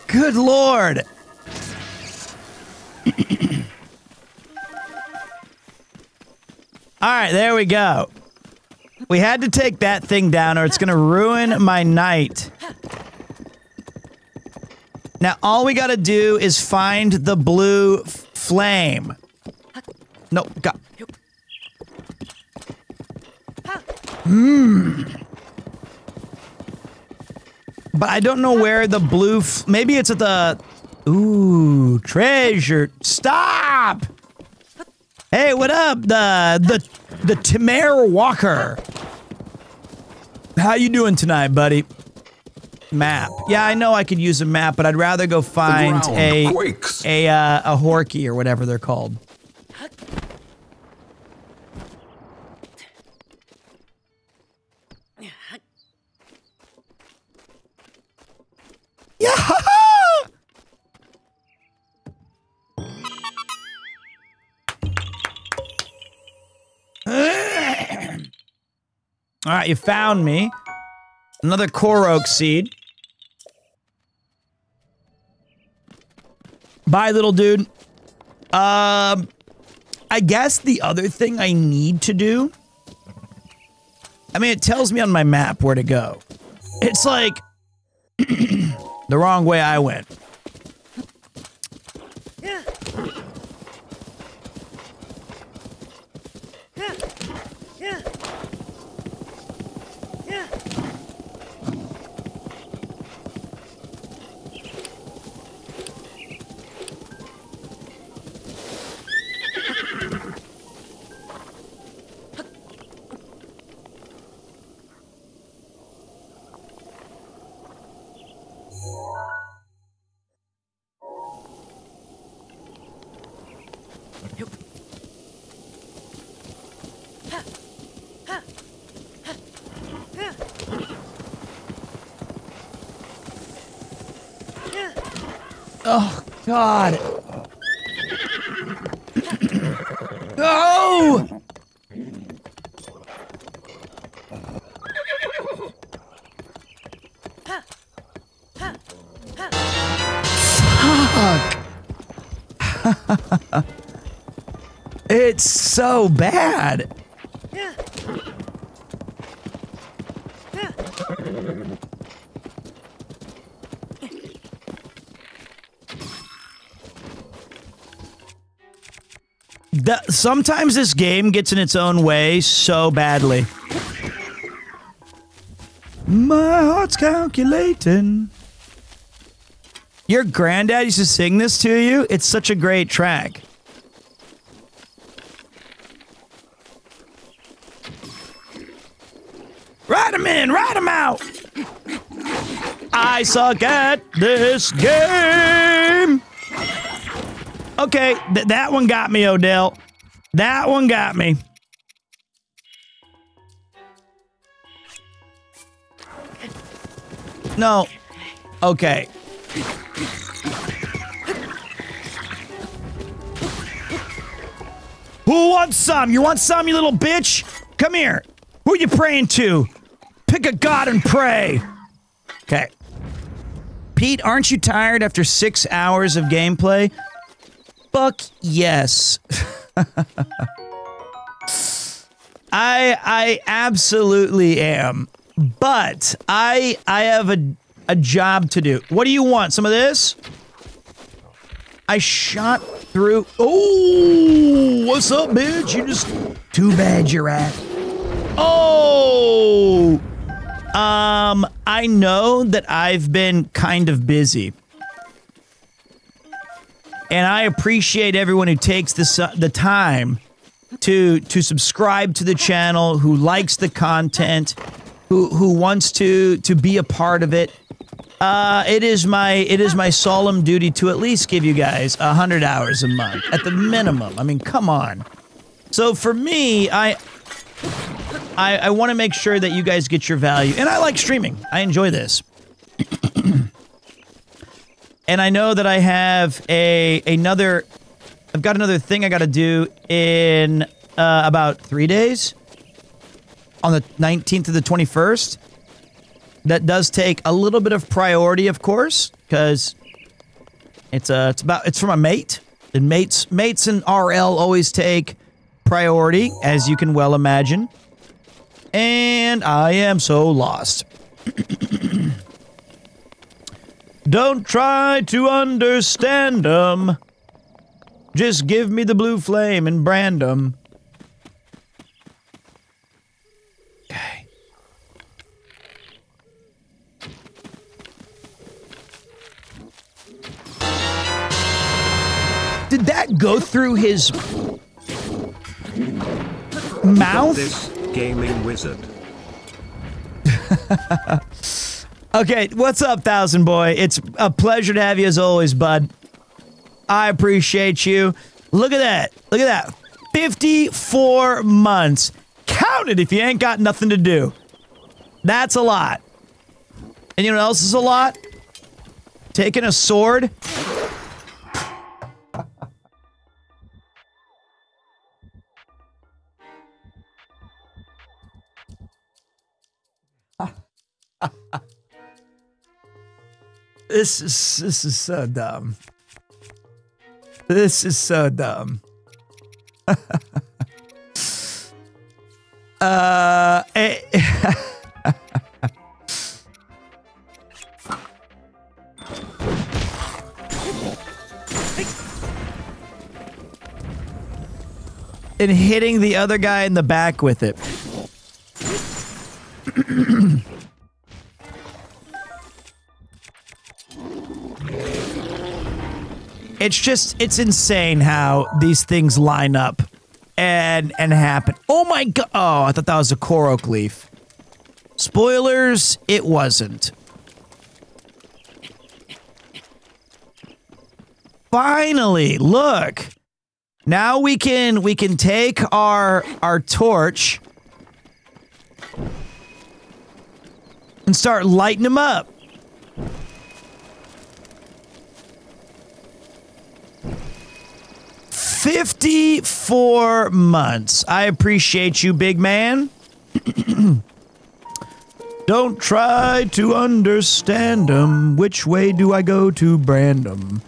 Speaker 1: Good Lord. All right, there we go. We had to take that thing down or it's going to ruin my night. Now, all we got to do is find the blue flame. No, God. But I don't know where the blue... Maybe it's at the... Ooh, treasure. Stop! Hey, what up? The Timare Walker. How you doing tonight, buddy? Map. Yeah, I know I could use a map, but I'd rather go find a Horky or whatever they're called. Yeah! All right, you found me. Another core oak seed. Bye, little dude. I guess the other thing I need to do... I mean, it tells me on my map where to go. It's like... The wrong way I went. Oh, God. Oh! Fuck. It's so bad. Sometimes this game gets in its own way so badly. My heart's calculating. Your granddad used to sing this to you? It's such a great track. Ride him in, ride him out. I suck at this game. Okay, that one got me, Odell. That one got me. No. Okay. Who wants some? You want some, you little bitch? Come here. Who are you praying to? Pick a god and pray. Okay. Pete, aren't you tired after 6 hours of gameplay? Fuck yes. I absolutely am. But I have a job to do. What do you want? Some of this? I shot through. Oh, what's up, bitch? You just too bad you're at. Oh. I know that I've been kind of busy. And I appreciate everyone who takes the time to subscribe to the channel, who likes the content, who wants to be a part of it. It is my solemn duty to at least give you guys 100 hours a month at the minimum. I mean, come on. So for me, I want to make sure that you guys get your value, and I like streaming. I enjoy this. And I know that I have I've got another thing I got to do in about 3 days, on the 19th to the 21st. That does take a little bit of priority, of course, because it's from a mate, and mates and RL always take priority, as you can well imagine. And I am so lost. Don't try to understand them. Just give me the blue flame and brand them. Okay. Did that go through his mouth?
Speaker 2: This gaming wizard.
Speaker 1: Okay, what's up, Thousand Boy? It's a pleasure to have you as always, bud. I appreciate you. Look at that. Look at that. 54 months. Count it if you ain't got nothing to do. That's a lot. And you know what else is a lot? Taking a sword. This is so dumb. This is so dumb. and hitting the other guy in the back with it. It's insane how these things line up and happen. Oh my god. Oh, I thought that was a Korok leaf. Spoilers, it wasn't. Finally, look. Now we can take our torch and start lighting them up. $54 months. I appreciate you, big man. Don't try to understand 'em. Which way do I go to brand 'em?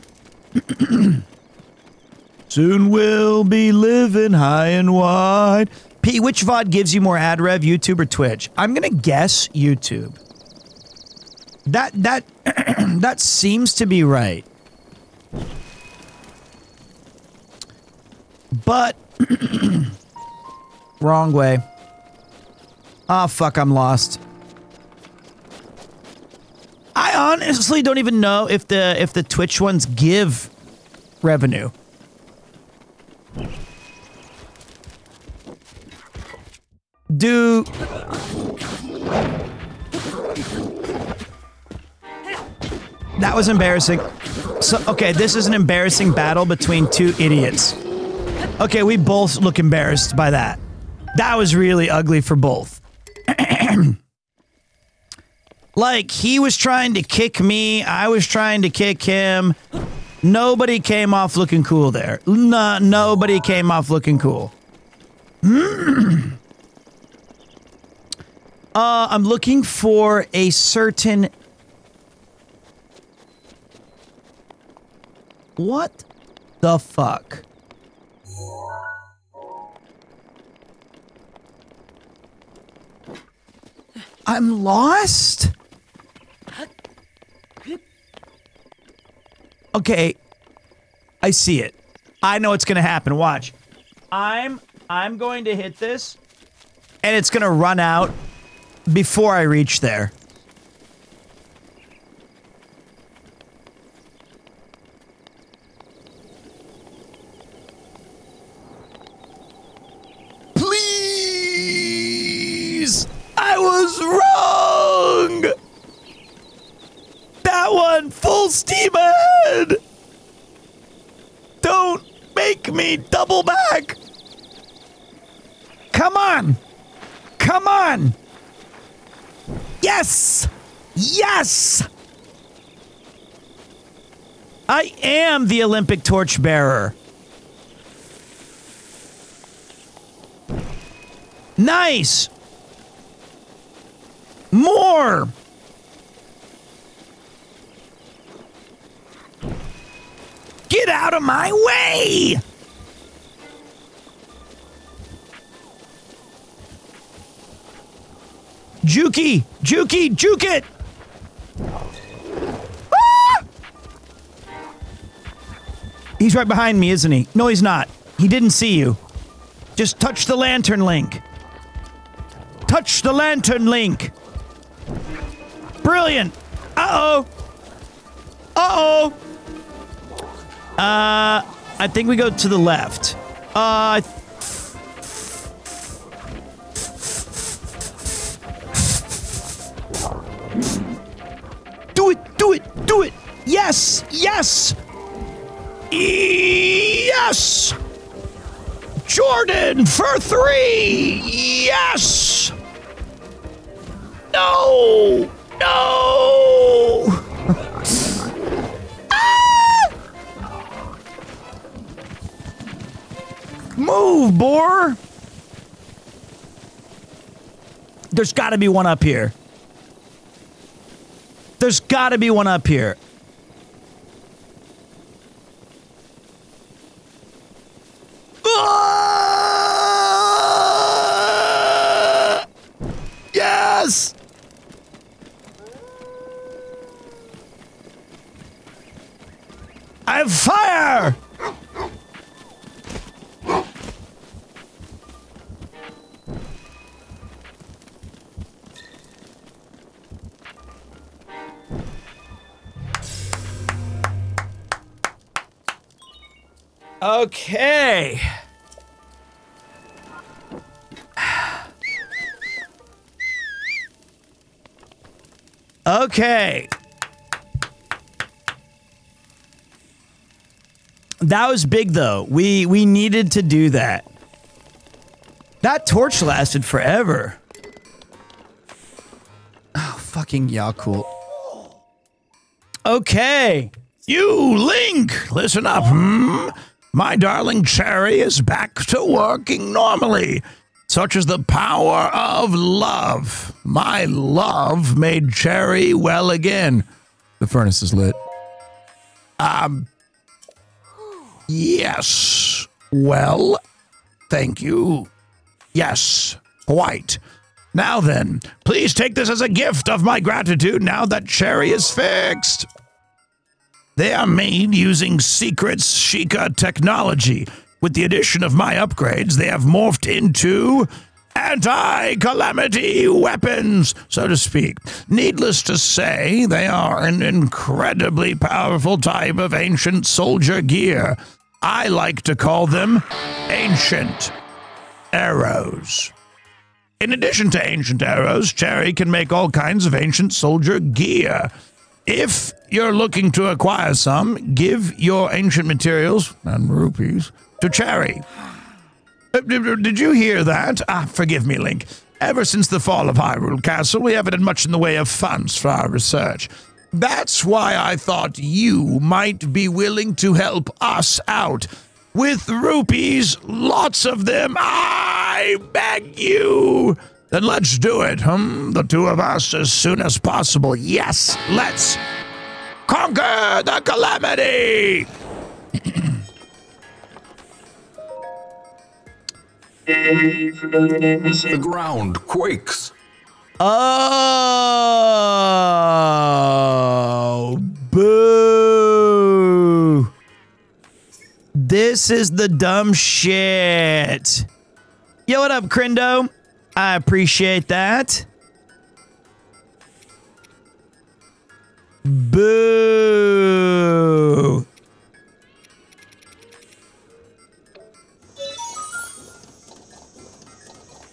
Speaker 1: Soon we'll be living high and wide. P, which VOD gives you more ad rev, YouTube or Twitch? I'm gonna guess YouTube. That seems to be right. But wrong way. Ah, fuck, I'm lost. I honestly don't even know if the Twitch ones give revenue. That was embarrassing. So, okay, this is an embarrassing battle between two idiots. Okay, we both look embarrassed by that. That was really ugly for both. Like, he was trying to kick me, I was trying to kick him. Nobody came off looking cool there. Nobody came off looking cool. I'm looking for a certain... What the fuck? I'm lost? Okay. I see it. I know what's gonna happen. Watch. I'm going to hit this, and it's gonna run out before I reach there. Please! I was wrong! That one, full steam ahead! Don't make me double back! Come on! Come on! Yes! Yes! I am the Olympic torchbearer. Nice! More! Get out of my way! Jukey! Jukey! Juke it! Ah! He's right behind me, isn't he? No, he's not. He didn't see you. Just touch the lantern link. Touch the lantern link. Brilliant. Uh-oh. Uh-oh. I think we go to the left. Do it, do it, do it. Yes, yes. Yes. Jordan for 3. Yes. No. No. Ah! Move, boar. There's got to be one up here. There's got to be one up here. Yes! I have fire! Okay. Okay. That was big, though. We needed to do that. That torch lasted forever. Oh, fucking Yakult. Okay.
Speaker 20: You, Link, listen up, My darling Cherry is back to working normally. Such is the power of love. My love made Cherry well again.
Speaker 3: The furnace is lit.
Speaker 20: Yes. Well, thank you. Yes, quite. Now then, please take this as a gift of my gratitude now that Cherry is fixed. They are made using secret Sheikah technology. With the addition of my upgrades, they have morphed into anti-calamity weapons, so to speak. Needless to say, they are an incredibly powerful type of ancient soldier gear. I like to call them ancient arrows. In addition to ancient arrows, Cherry can make all kinds of ancient soldier gear. If you're looking to acquire some, give your ancient materials and rupees to Cherry. Did you hear that? Forgive me, Link. Ever since the fall of Hyrule Castle, we haven't had much in the way of funds for our research. That's why I thought you might be willing to help us out. With rupees, lots of them, I beg you. Then let's do it, the two of us as soon as possible. Yes, let's conquer the calamity!
Speaker 19: The ground quakes.
Speaker 1: Oh, boo. This is the dumb shit. Yo, what up, Crindo? I appreciate that. Boo.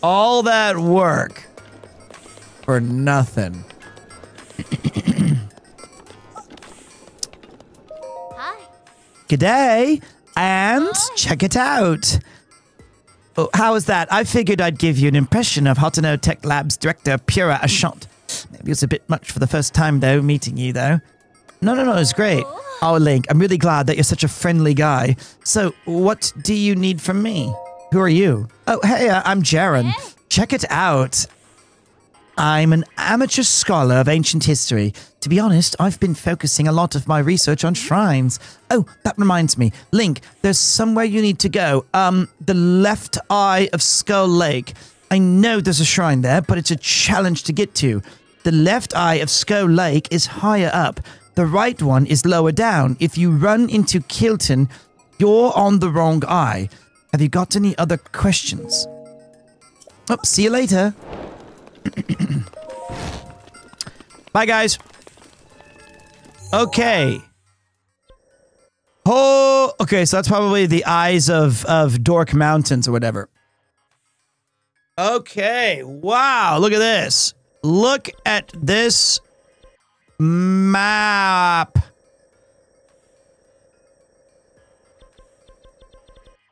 Speaker 1: All that work for nothing.
Speaker 16: Hi.
Speaker 1: G'day, and check it out. Oh, how was that? I figured I'd give you an impression of Hotano Tech Labs director Pura a shot. Maybe it was a bit much for the first time, though, meeting you, though. No, it was great. Oh, Link, I'm really glad that you're such a friendly guy. So, what do you need from me? Who are you? Oh, hey, I'm Jaren. Hey. Check it out. I'm an amateur scholar of ancient history. To be honest, I've been focusing a lot of my research on shrines. Oh, that reminds me. Link, there's somewhere you need to go. The left eye of Skull Lake. I know there's a shrine there, but it's a challenge to get to. The left eye of Skull Lake is higher up. The right one is lower down. If you run into Kilton, you're on the wrong eye. Have you got any other questions? Oh, see you later. Bye, guys. Okay. Oh, okay, so that's probably the eyes of Dork Mountains or whatever. Okay, wow, look at this. Look at this map.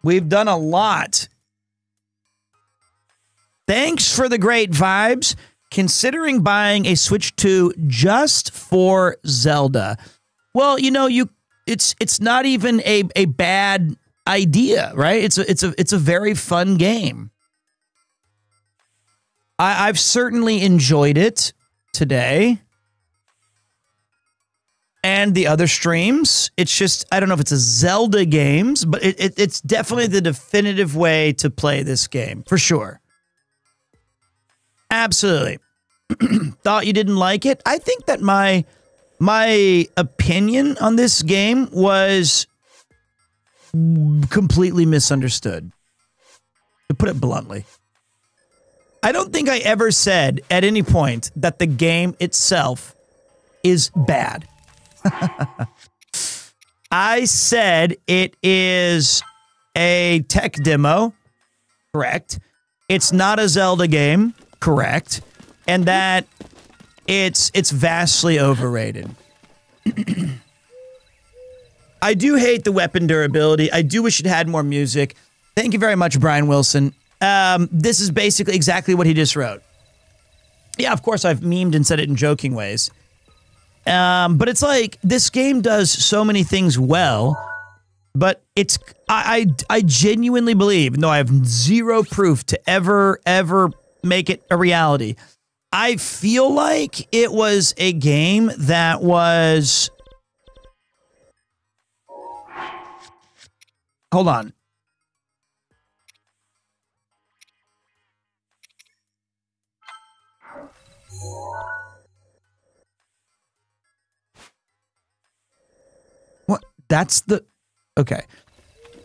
Speaker 1: We've done a lot. Thanks for the great vibes. Considering buying a Switch 2 just for Zelda. Well, you know, it's not even a bad idea, right? It's a very fun game. I've certainly enjoyed it today. And the other streams. It's just, I don't know if it's a Zelda games, but it's definitely the definitive way to play this game, for sure. Absolutely. Thought you didn't like it? I think that my opinion on this game was completely misunderstood. To put it bluntly. I don't think I ever said at any point that the game itself is bad. I said it is a tech demo. Correct. It's not a Zelda game. Correct. And that it's vastly overrated. I do hate the weapon durability. I do wish it had more music. Thank you very much, Brian Wilson. This is basically exactly what he just wrote. Yeah, of course, I've memed and said it in joking ways. But it's like, this game does so many things well, but it's, I genuinely believe, no, I have zero proof to ever make it a reality. I feel like it was a game that was... Hold on. What? That's the... Okay.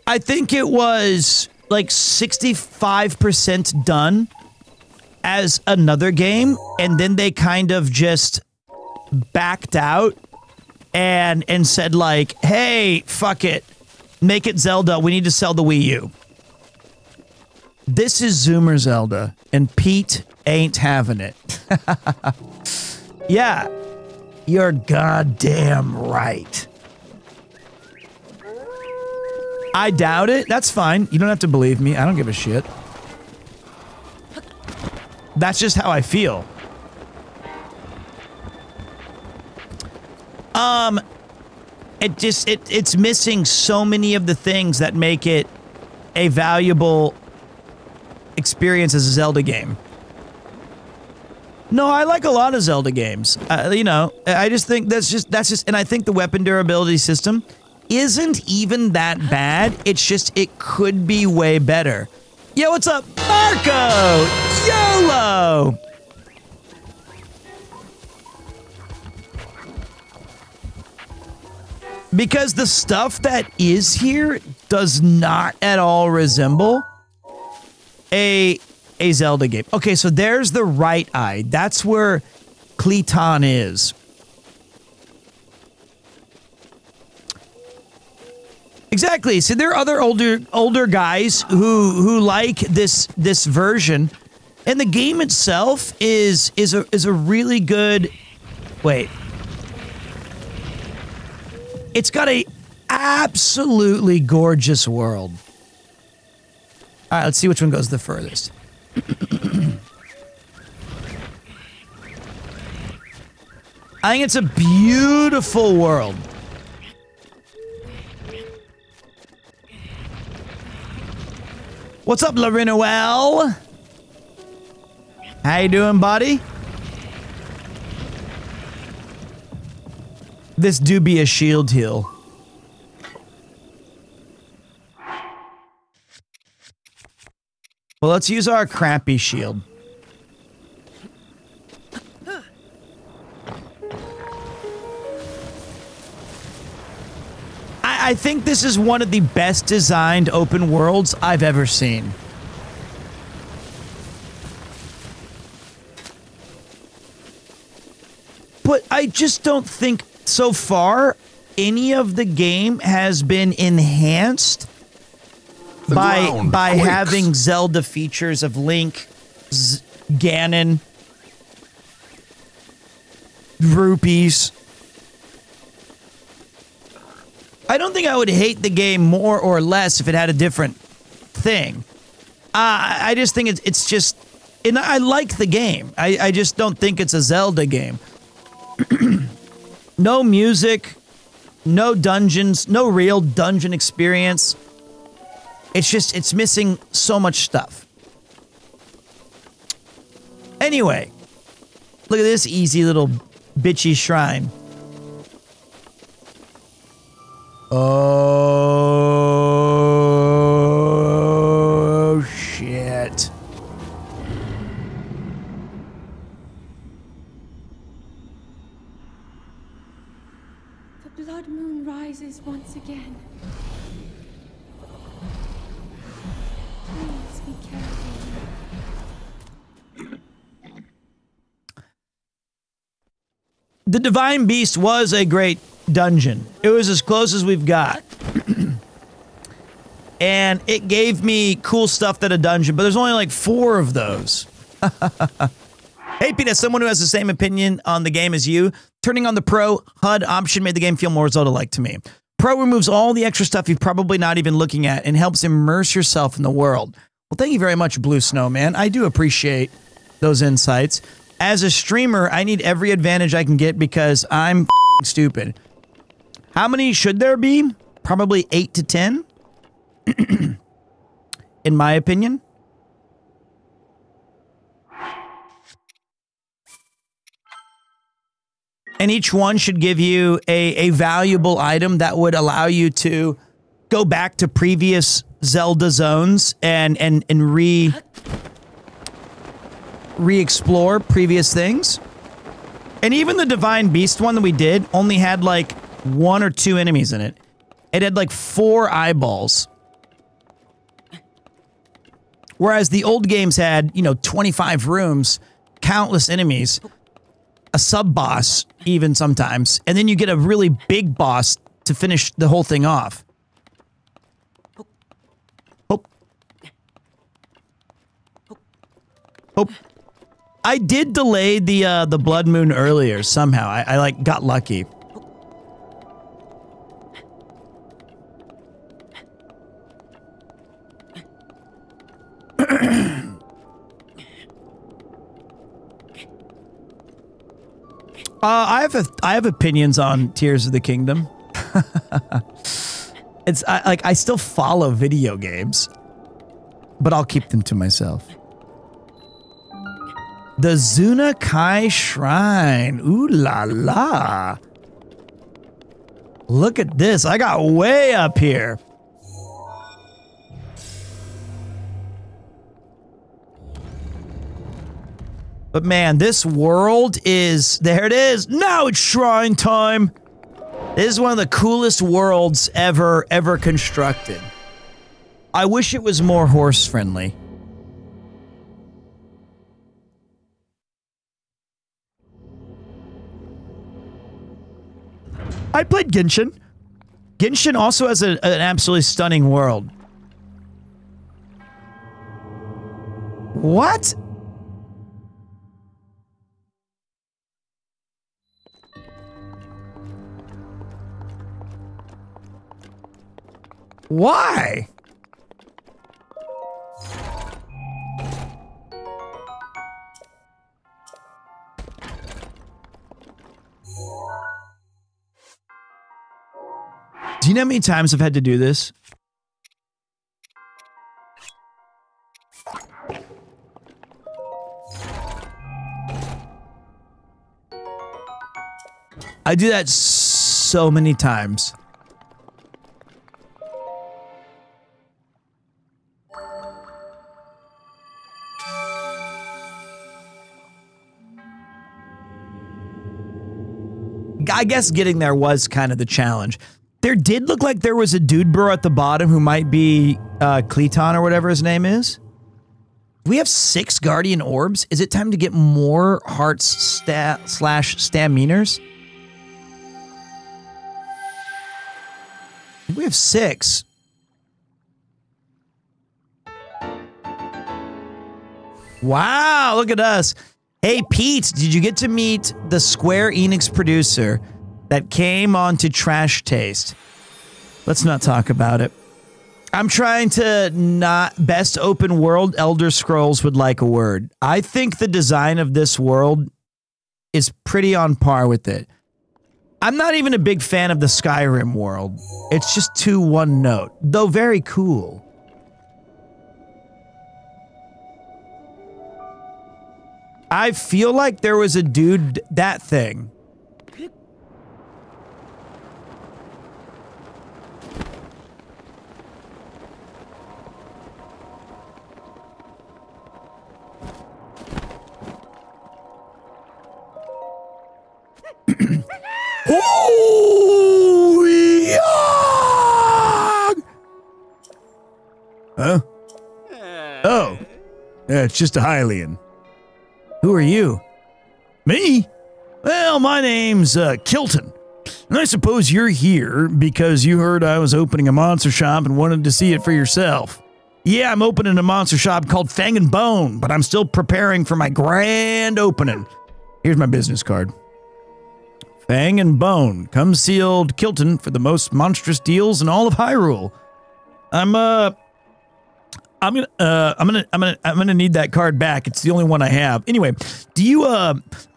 Speaker 1: I think it was like 65% done as another game, and then they kind of just backed out and said like, hey, fuck it. Make it Zelda. We need to sell the Wii U. This is Zoomer Zelda, and Pete ain't having it. Yeah, you're goddamn right. I doubt it. That's fine. You don't have to believe me. I don't give a shit. That's just how I feel. It's missing so many of the things that make it a valuable experience as a Zelda game. No, I like a lot of Zelda games. You know, I just think that's just, and I think the weapon durability system isn't even that bad. It's just, it could be way better. Yo, what's up, Marco? YOLO! Because the stuff that is here does not at all resemble a Zelda game. Okay, so there's the right eye. That's where Cleton is. Exactly. So there are other older guys who like this version, and the game itself is a really good. Wait. It's got a absolutely gorgeous world. All right, let's see which one goes the furthest. I think it's a beautiful world. What's up, Larinuel? How you doing, buddy? This do be a shield heal. Well, let's use our crappy shield. I think this is one of the best designed open worlds I've ever seen. But I just don't think so far any of the game has been enhanced by having Zelda features of Link, Ganon, rupees. I don't think I would hate the game more or less if it had a different thing. I just think it's just... And I like the game. I just don't think it's a Zelda game. No music, no dungeons, no real dungeon experience. It's just, it's missing so much stuff. Anyway, look at this easy little bitchy shrine. Oh, shit.
Speaker 12: The blood moon rises once again. Please be careful. The Divine Beast was a great
Speaker 1: dungeon. It was as close as we've got. And it gave me cool stuff that a dungeon, but there's only like 4 of those. Hey, Pete, as someone who has the same opinion on the game as you, turning on the Pro HUD option made the game feel more Zelda-like to me. Pro removes all the extra stuff you're probably not even looking at and helps immerse yourself in the world. Well, thank you very much, Blue Snowman. I do appreciate those insights. As a streamer, I need every advantage I can get because I'm stupid. How many should there be? Probably 8 to 10, in my opinion. And each one should give you a valuable item that would allow you to go back to previous Zelda zones and re-explore previous things. And even the Divine Beast one that we did only had like 1 or 2 enemies in it. It had like 4 eyeballs. Whereas the old games had, you know, 25 rooms, countless enemies, a sub-boss even sometimes, and then you get a really big boss to finish the whole thing off. Oh. I did delay the Blood Moon earlier somehow. I like got lucky. I have opinions on Tears of the Kingdom. I still follow video games, but I'll keep them to myself. The Zuna Kai Shrine. Ooh la la. Look at this. I got way up here. But man, this world is... There it is. Now it's shrine time. This is one of the coolest worlds ever constructed. I wish it was more horse friendly. I played Genshin. Genshin also has an absolutely stunning world. What? Why? Do you know how many times I've had to do this? I do that so many times. I guess getting there was kind of the challenge. There did look like there was a dude bro at the bottom who might be Cleton or whatever his name is. We have 6 Guardian Orbs. Is it time to get more hearts slash staminers? We have 6. Wow, look at us. Hey, Pete, did you get to meet the Square Enix producer that came on to Trash Taste? Let's not talk about it. I'm trying to not... Best open world, Elder Scrolls would like a word. I think the design of this world is pretty on par with it. I'm not even a big fan of the Skyrim world. It's just too one note, though very cool. I feel like there was a dude, that thing. Oh, yeah! Huh? Oh. Yeah, it's just a Hylian. Who are you? Me? Well, my name's Kilton. And I suppose you're here because you heard I was opening a monster shop and wanted to see it for yourself. Yeah, I'm opening a monster shop called Fang and Bone, but I'm still preparing for my grand opening. Here's my business card. Fang and Bone, come sealed Kilton for the most monstrous deals in all of Hyrule. I'm gonna need that card back. It's the only one I have. Anyway,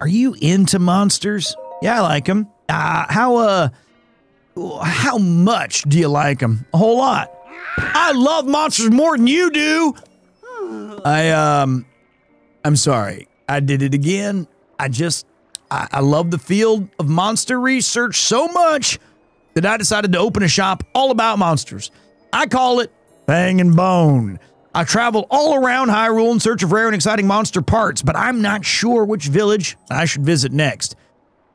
Speaker 1: are you into monsters? Yeah, I like them. How much do you like them? A whole lot. I love monsters more than you do. I'm sorry. I did it again. I love the field of monster research so much that I decided to open a shop all about monsters. I call it Fang and Bone. I travel all around Hyrule in search of rare and exciting monster parts, but I'm not sure which village I should visit next.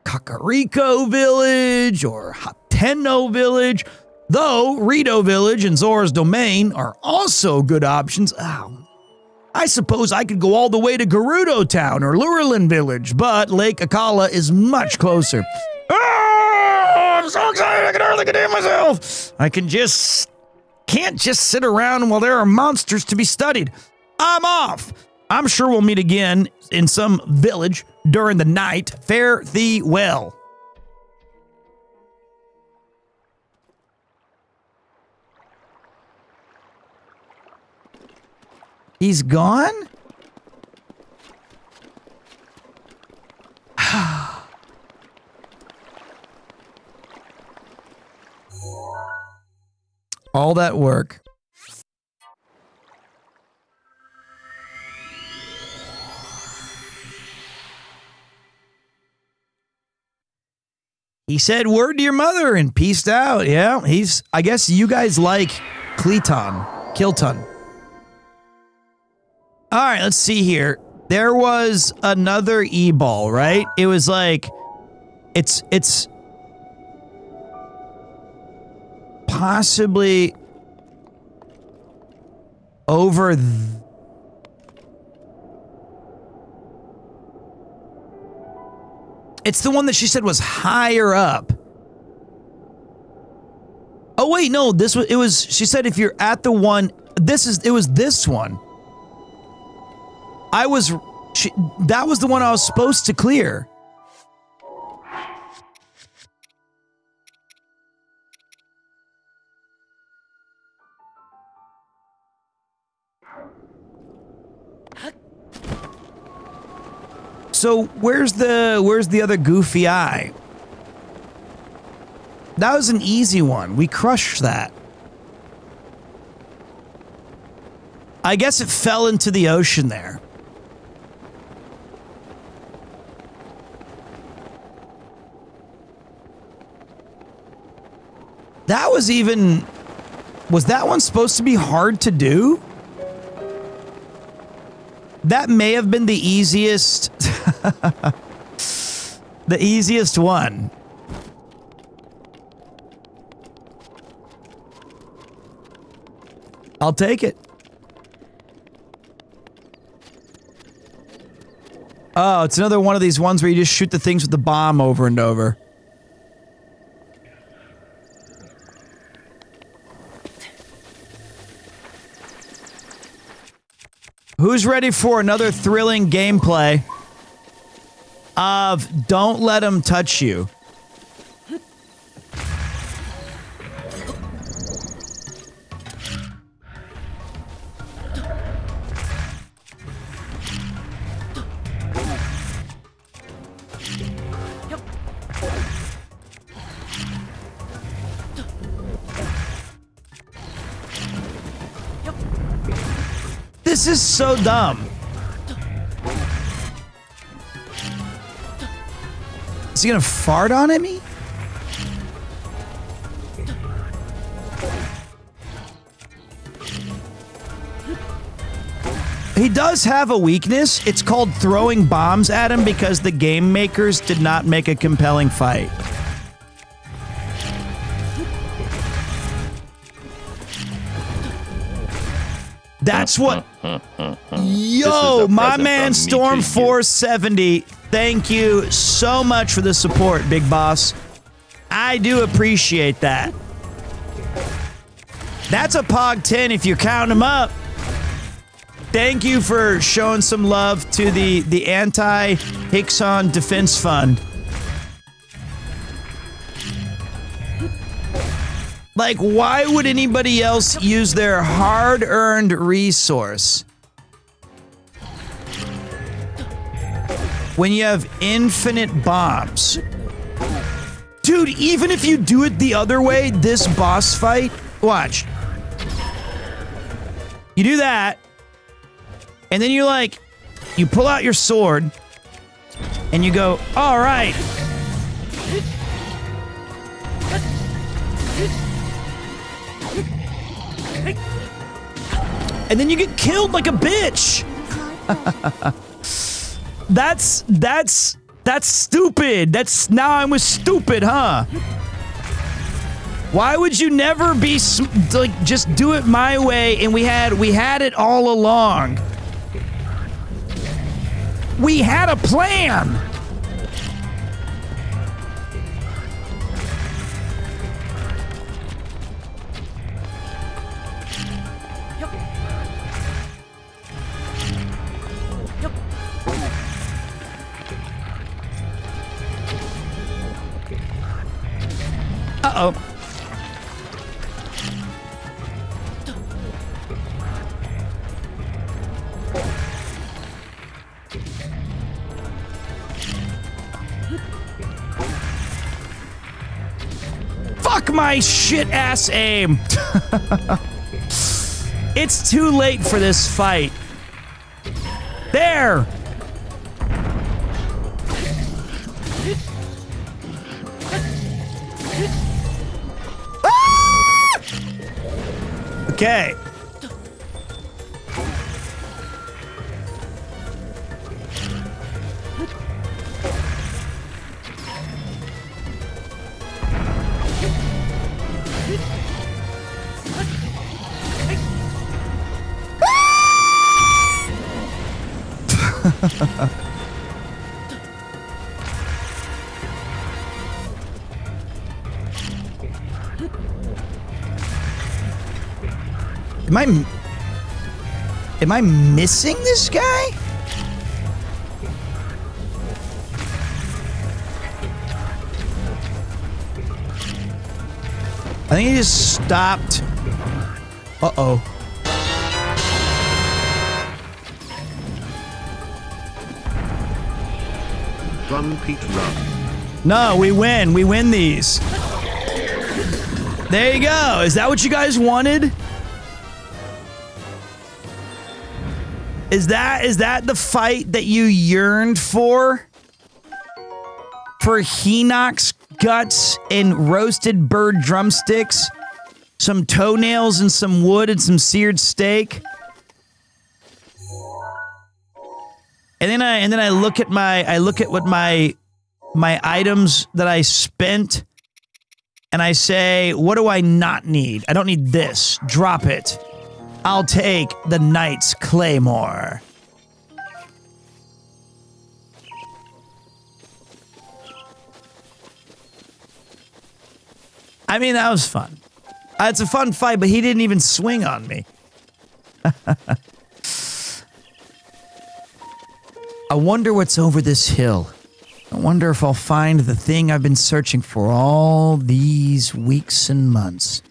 Speaker 1: Kakariko Village or Hateno Village, though Rito Village and Zora's Domain are also good options. I suppose I could go all the way to Gerudo Town or Lurelin Village, but Lake Akala is much closer. I'm so excited I can hardly contain myself. I can't just sit around while there are monsters to be studied. I'm off. I'm sure we'll meet again in some village during the night. Fare thee well. He's gone? All that work. He said word to your mother and peaced out. Yeah, I guess you guys like Kilton. All right, let's see here. There was another E-ball, right? It was like, it's possibly over. It's the one that she said was higher up. Oh wait, no, she said if you're at the one, it was this one. That was the one I was supposed to clear. So where's the other goofy eye? That was an easy one. We crushed that. I guess it fell into the ocean there. That was that one supposed to be hard to do? That may have been the easiest, the easiest one. I'll take it. Oh, it's another one of these ones where you just shoot the things with the bomb over and over. Who's ready for another thrilling gameplay of Don't Let Him Touch You? This is so dumb. Is he gonna fart on me? He does have a weakness. It's called throwing bombs at him because the game makers did not make a compelling fight. That's what. Yo, my man Storm 470. Thank you so much for the support, Big Boss. I do appreciate that. That's a Pog 10 if you count them up. Thank you for showing some love to the Anti-Hickson Defense Fund. Like, why would anybody else use their hard-earned resource when you have infinite bombs? Dude, even if you do it the other way, this boss fight, watch. You do that, and then you pull out your sword, and you go, all right. And then you get killed like a bitch. That's stupid. Now I'm with stupid, huh? Why would you never be like, just do it my way? And we had it all along. We had a plan. Uh-oh. Fuck my shit-ass aim. It's too late for this fight. There. Okay. Am I missing this guy? I think he just stopped. Uh-oh.
Speaker 2: Run, Pete, run.
Speaker 1: No, we win. We win these. There you go. Is that what you guys wanted? Is that the fight that you yearned for? For Hinox guts and roasted bird drumsticks, some toenails and some wood and some seared steak? And then I look at what my items that I spent, and I say, what do I not need? I don't need this. Drop it. I'll take the Knight's Claymore. I mean, that was fun. It's a fun fight, but he didn't even swing on me. I wonder what's over this hill. I wonder if I'll find the thing I've been searching for all these weeks and months.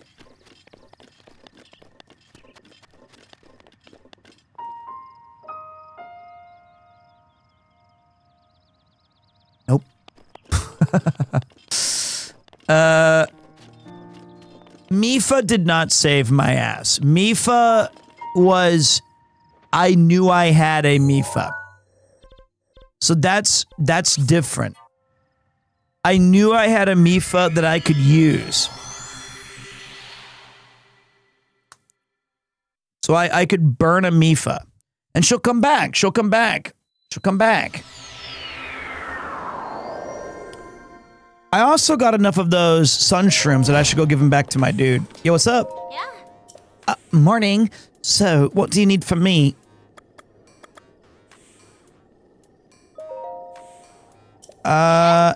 Speaker 1: Nope. Mifa did not save my ass. Mifa was... I knew I had a Mifa. So that's different. I knew I had a Mifa that I could use. So I could burn a Mifa. And she'll come back. She'll come back. She'll come back. I also got enough of those sun shrooms that I should go give them back to my dude. Yo, what's up? Yeah. Morning. So, what do you need from me? Oh,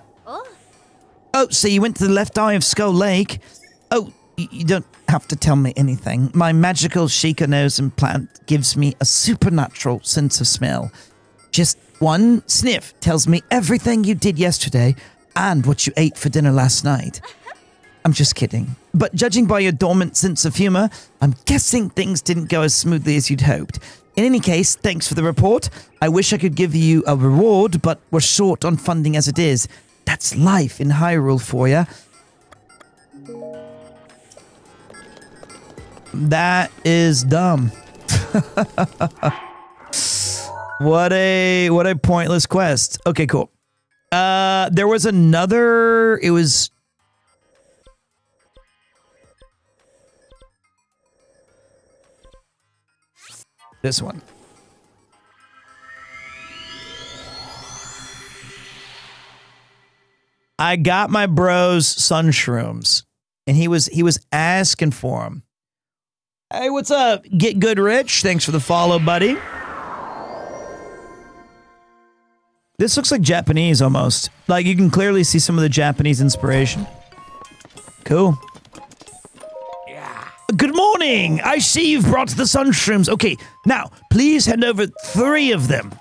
Speaker 1: Oh, so you went to the left eye of Skull Lake? Oh, you don't have to tell me anything. My magical Sheikah nose implant gives me a supernatural sense of smell. Just one sniff tells me everything you did yesterday and what you ate for dinner last night. I'm just kidding. But judging by your dormant sense of humor, I'm guessing things didn't go as smoothly as you'd hoped. In any case, thanks for the report. I wish I could give you a reward, but we're short on funding as it is. That's life in Hyrule for you. That is dumb. What a pointless quest. Okay, cool. There was another. It was. This one. I got my bro's sun shrooms, and he was asking for them. Hey, what's up? Get Good Rich. Thanks for the follow, buddy. This looks like Japanese almost. Like you can clearly see some of the Japanese inspiration. Cool. Yeah. Good morning. I see you've brought the sun shrooms. Okay, now please hand over 3 of them.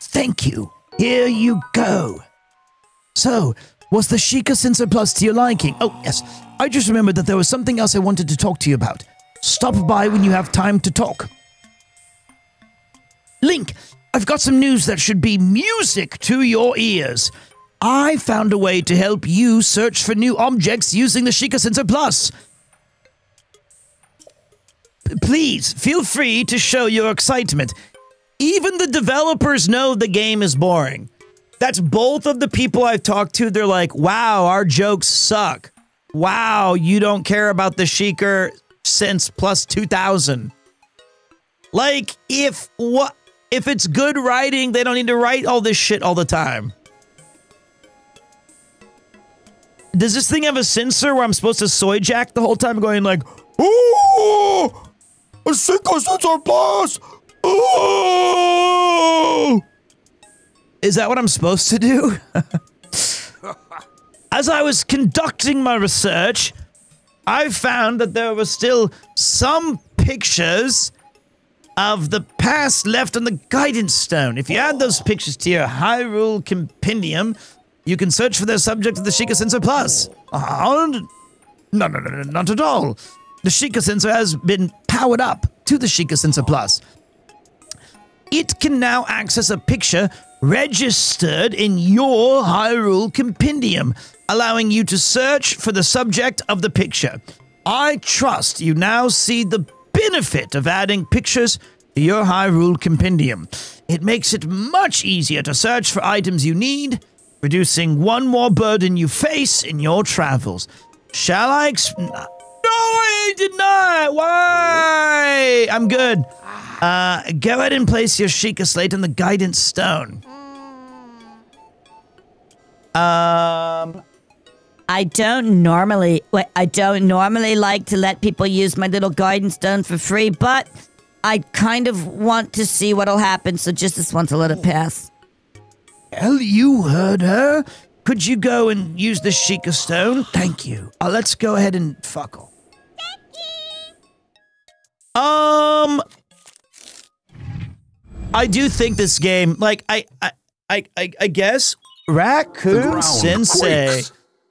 Speaker 1: Thank you. Here you go. So, was the Sheikah Sensor Plus to your liking? Oh, yes. I just remembered that there was something else I wanted to talk to you about. Stop by when you have time to talk. Link, I've got some news that should be music to your ears. I found a way to help you search for new objects using the Sheikah Sensor Plus. Please, feel free to show your excitement. Even the developers know the game is boring. That's both of the people I've talked to. They're like, wow, our jokes suck. Wow, you don't care about the Sheikah since plus 2000. Like, if it's good writing, they don't need to write all this shit all the time. Does this thing have a sensor where I'm supposed to soy jack the whole time going like, ooh, a Sheikah Sensor Plus, ooh. Is that what I'm supposed to do? As I was conducting my research, I found that there were still some pictures of the past left on the guidance stone. If you add those pictures to your Hyrule Compendium, you can search for the subject of the Sheikah Sensor Plus. No, not at all. The Sheikah Sensor has been powered up to the Sheikah Sensor Plus. It can now access a picture registered in your Hyrule Compendium, allowing you to search for the subject of the picture. I trust you now see the benefit of adding pictures to your Hyrule Compendium. It makes it much easier to search for items you need, reducing one more burden you face in your travels. Shall I No, I did not! Why? I'm good. Go ahead and place your Sheikah Slate on the guidance stone.
Speaker 15: I don't normally like to let people use my little guidance stone for free, but I kind of want to see what'll happen, so just this once I'll let it pass.
Speaker 1: Well, you heard her. Could you go and use the Sheikah stone? Thank you. Let's go ahead and fuckle. I do think this game, like, I guess, Raccoon Sensei.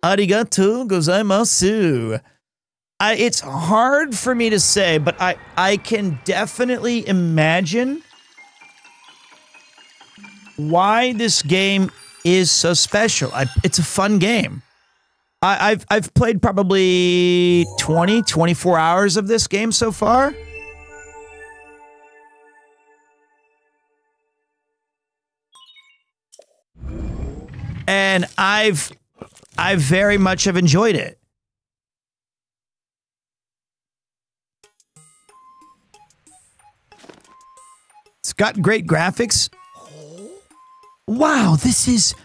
Speaker 1: Arigatou gozaimasu. It's hard for me to say, but I can definitely imagine why this game is so special. It's a fun game. I've played probably 24 hours of this game so far. And I very much have enjoyed it. It's got great graphics. Wow, it seems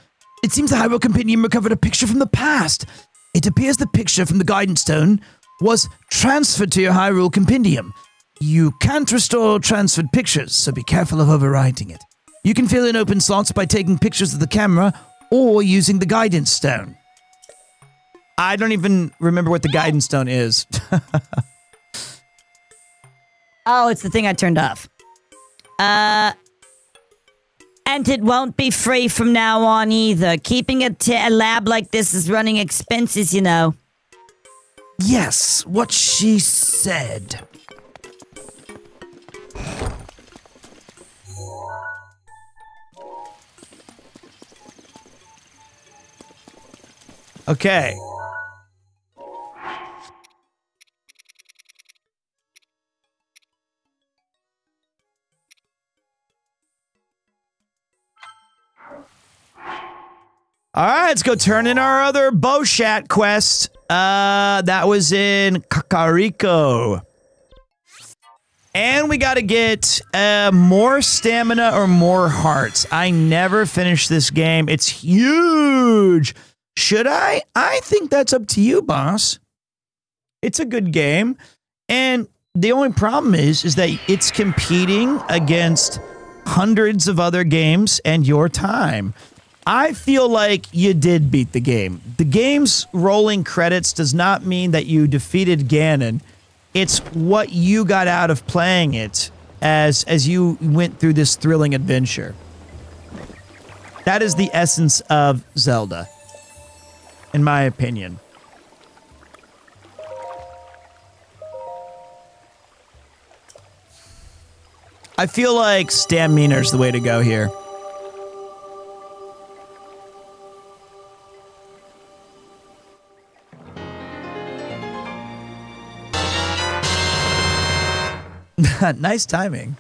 Speaker 1: the Hyrule Compendium recovered a picture from the past. It appears the picture from the guidance stone was transferred to your Hyrule Compendium. You can't restore transferred pictures, so be careful of overwriting it. You can fill in open slots by taking pictures of the camera or using the guidance stone. I don't even remember what the guidance stone is.
Speaker 15: Oh, it's the thing I turned off. And it won't be free from now on either. Keeping a lab like this is running expenses, you know.
Speaker 1: Yes, what she said. Okay. All right, let's go turn in our other Boshat quest. That was in Kakariko. And we got to get more stamina or more hearts. I never finished this game. It's huge. Should I? I think that's up to you, boss. It's a good game. And the only problem is that it's competing against hundreds of other games and your time. I feel like you did beat the game. The game's rolling credits does not mean that you defeated Ganon. It's what you got out of playing it as you went through this thrilling adventure. That is the essence of Zelda, in my opinion. I feel like stamina's the way to go here. Nice timing.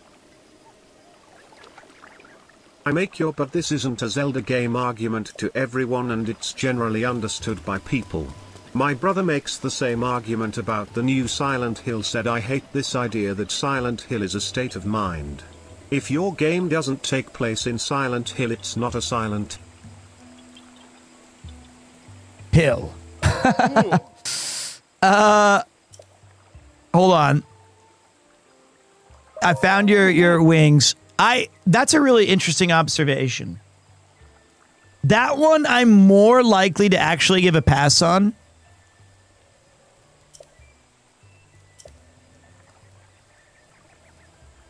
Speaker 2: I make your "but this isn't a Zelda game" argument to everyone, and it's generally understood by people. My brother makes the same argument about the new Silent Hill. Said, "I hate this idea that Silent Hill is a state of mind. If your game doesn't take place in Silent Hill, it's not a Silent
Speaker 1: Hill." Hold on. I found your wings. That's a really interesting observation. That one I'm more likely to actually give a pass on.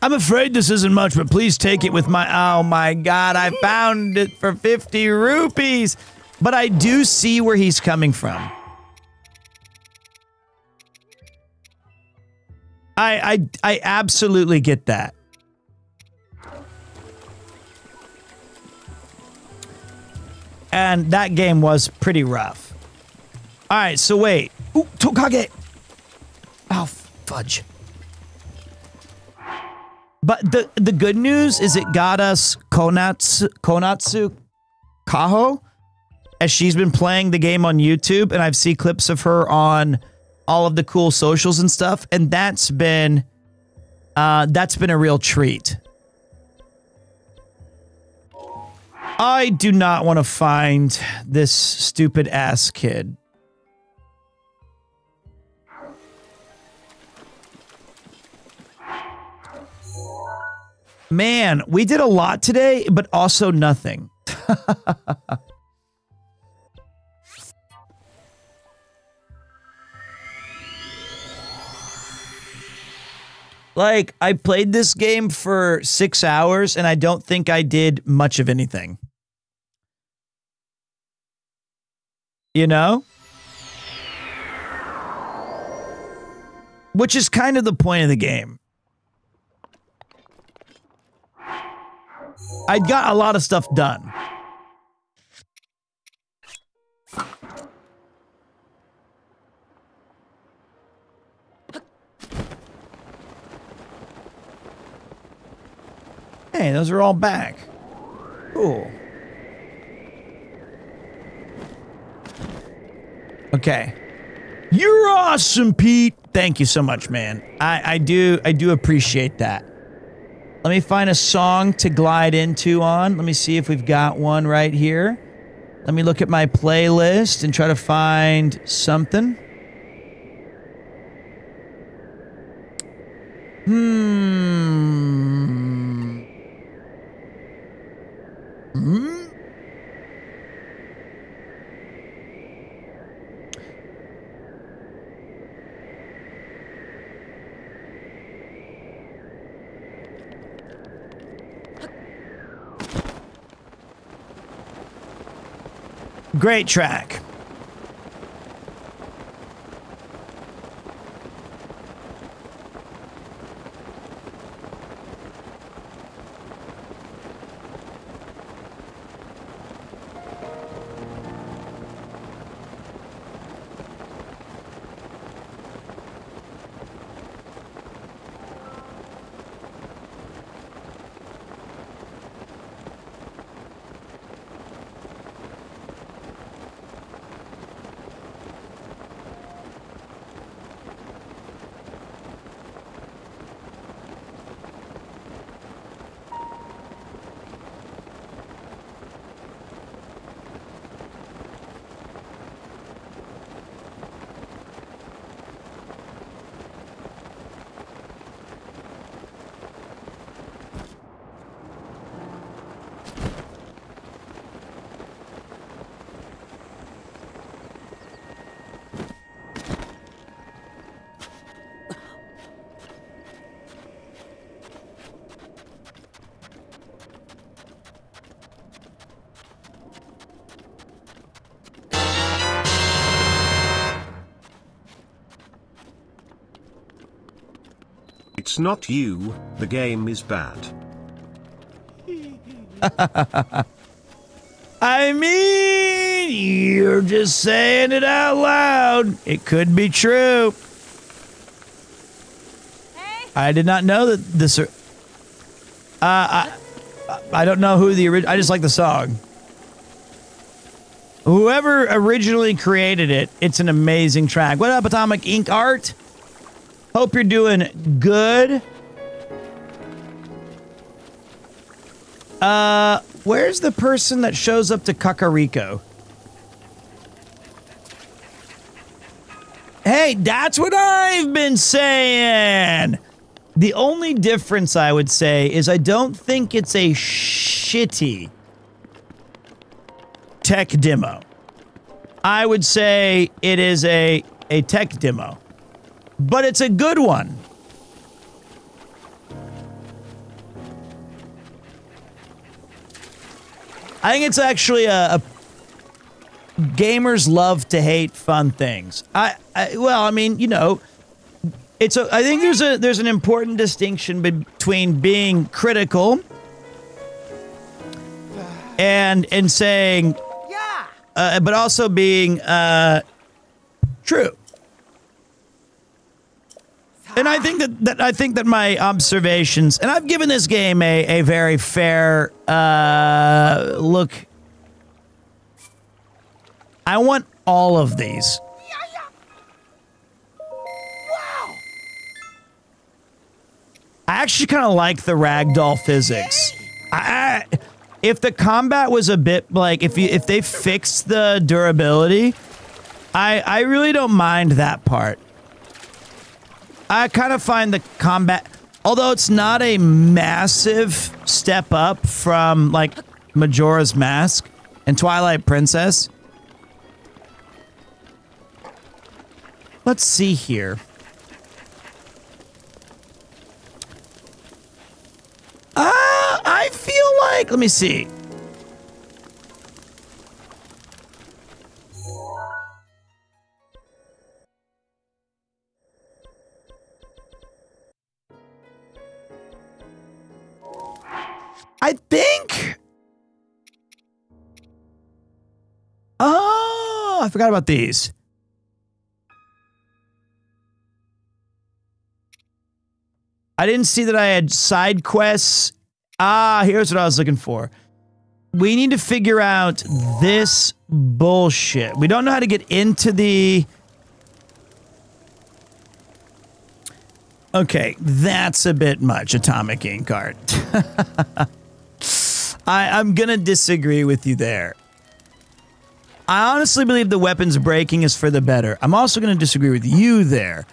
Speaker 1: I'm afraid this isn't much, but please take it with my... Oh my god, I found it for 50 rupees. But I do see where he's coming from. I absolutely get that. And that game was pretty rough. All right, so wait. Ooh, Tokage. Oh, fudge. But the good news is it got us Konatsu Kaho, as she's been playing the game on YouTube, and I've seen clips of her on all of the cool socials and stuff, and that's been a real treat. I do not want to find this stupid ass kid. Man, we did a lot today, but also nothing. Like, I played this game for 6 hours, and I don't think I did much of anything. You know? Which is kind of the point of the game. I got a lot of stuff done. Hey, those are all back. Cool. Okay. You're awesome, Pete. Thank you so much, man. I do appreciate that. Let me find a song to glide into on. Let me see if we've got one right here. Let me look at my playlist and try to find something. Great track.
Speaker 2: It's not you, the game is bad.
Speaker 1: I mean, you're just saying it out loud. It could be true. Hey. I did not know that this. I don't know who the original. I just like the song. Whoever originally created it, it's an amazing track. What up, Atomic Ink Art? Hope you're doing good. Where's the person that shows up to Kakariko? Hey, that's what I've been saying. The only difference I would say is I don't think it's a shitty tech demo. I would say it is a tech demo. But it's a good one. I think it's actually a gamers love to hate fun things. Well, I mean, you know, I think there's an important distinction between being critical and saying, but also being true. And I think that my observations, and I've given this game a very fair look. I want all of these.
Speaker 6: Wow.
Speaker 1: I actually kind of like the ragdoll physics. If the combat was a bit like if they fixed the durability, I really don't mind that part. I kind of find the combat, although it's not a massive step up from, like, Majora's Mask and Twilight Princess. Let's see here. I feel like, let me see. I think. Oh, I forgot about these. I didn't see that I had side quests. Here's what I was looking for. We need to figure out this bullshit. We don't know how to get into the... Okay, that's a bit much, Atomic Ink Art. I'm gonna disagree with you there. I honestly believe the weapons breaking is for the better. I'm also gonna disagree with you there.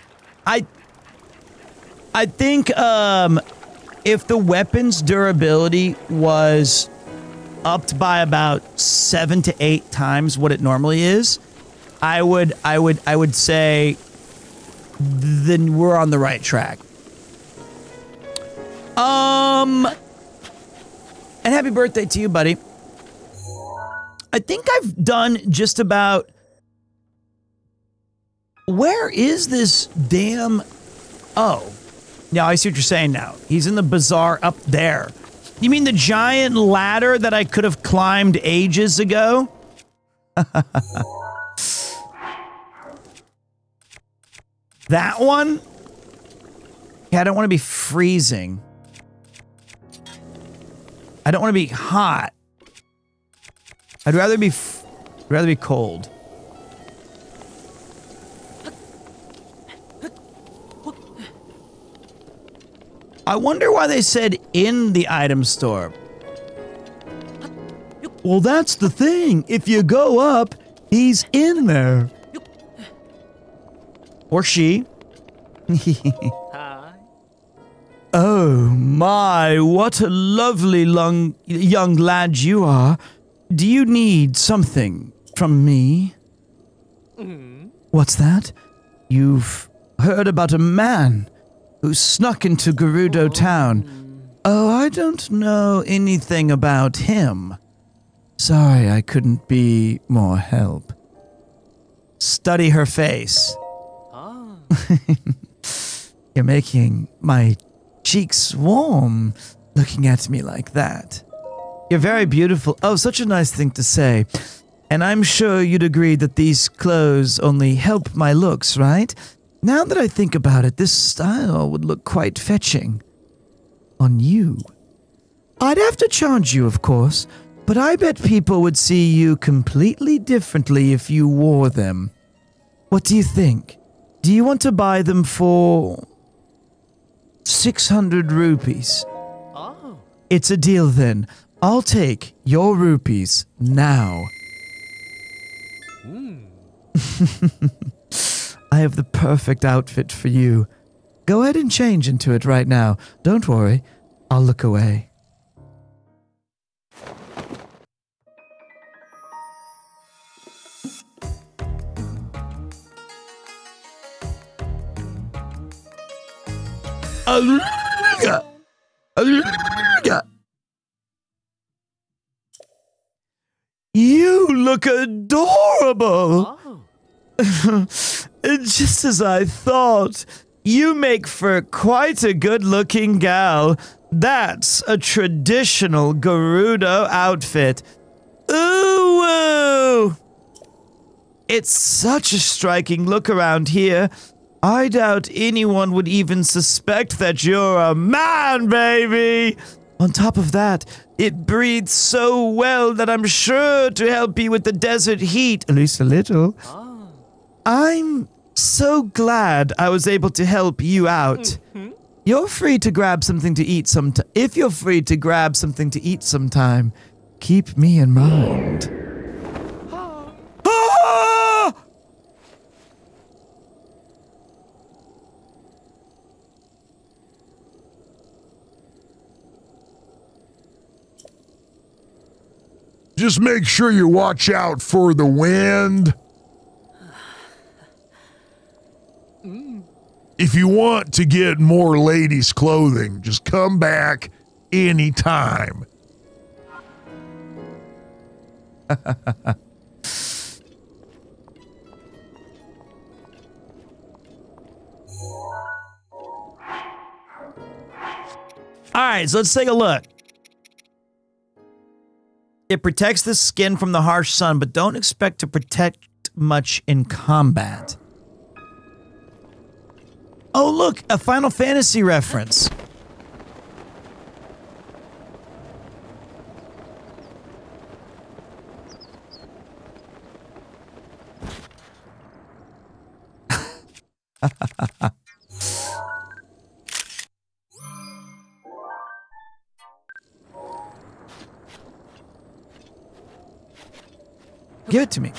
Speaker 1: I think if the weapons durability was upped by about 7 to 8 times what it normally is, I would say then we're on the right track. And happy birthday to you, buddy. I think I've done just about... Where is this damn... Oh. Yeah, I see what you're saying now. He's in the bazaar up there. You mean the giant ladder that I could have climbed ages ago? That one? Yeah, I don't want to be freezing. I don't want to be hot. I'd rather be cold. I wonder why they said in the item store. Well, that's the thing. If you go up, he's in there. Or she.
Speaker 11: Hi.
Speaker 1: Oh my, what a lovely young lad you are. Do you need something from me? What's that? You've heard about a man who snuck into Gerudo Town. Oh, I don't know anything about him. Sorry, I couldn't be more help. Study her face. You're making my cheeks warm looking at me like that. You're very beautiful. Oh, such a nice thing to say. And I'm sure you'd agree that these clothes only help my looks, right? Now that I think about it, this style would look quite fetching on you. I'd have to charge you, of course, but I bet people would see you completely differently if you wore them. What do you think? Do you want to buy them for 600 rupees? Oh. It's a deal then. I'll take your rupees now. I have the perfect outfit for you. Go ahead and change into it right now. Don't worry. I'll look away. You look adorable. Just as I thought. You make for quite a good-looking gal. That's a traditional Gerudo outfit. Ooh! It's such a striking look around here. I doubt anyone would even suspect that you're a man, baby! On top of that, it breathes so well that I'm sure to help you with the desert heat, at least a little. Oh. I'm so glad I was able to help you out. You're free to grab something to eat sometime. If you're free to grab something to eat sometime, keep me in mind.
Speaker 3: Just make sure you watch out for the wind. If you want to get more ladies' clothing, just come back anytime.
Speaker 1: Alright, so let's take a look. It protects the skin from the harsh sun, but don't expect to protect much in combat. Oh, look, a Final Fantasy reference. Give it to me.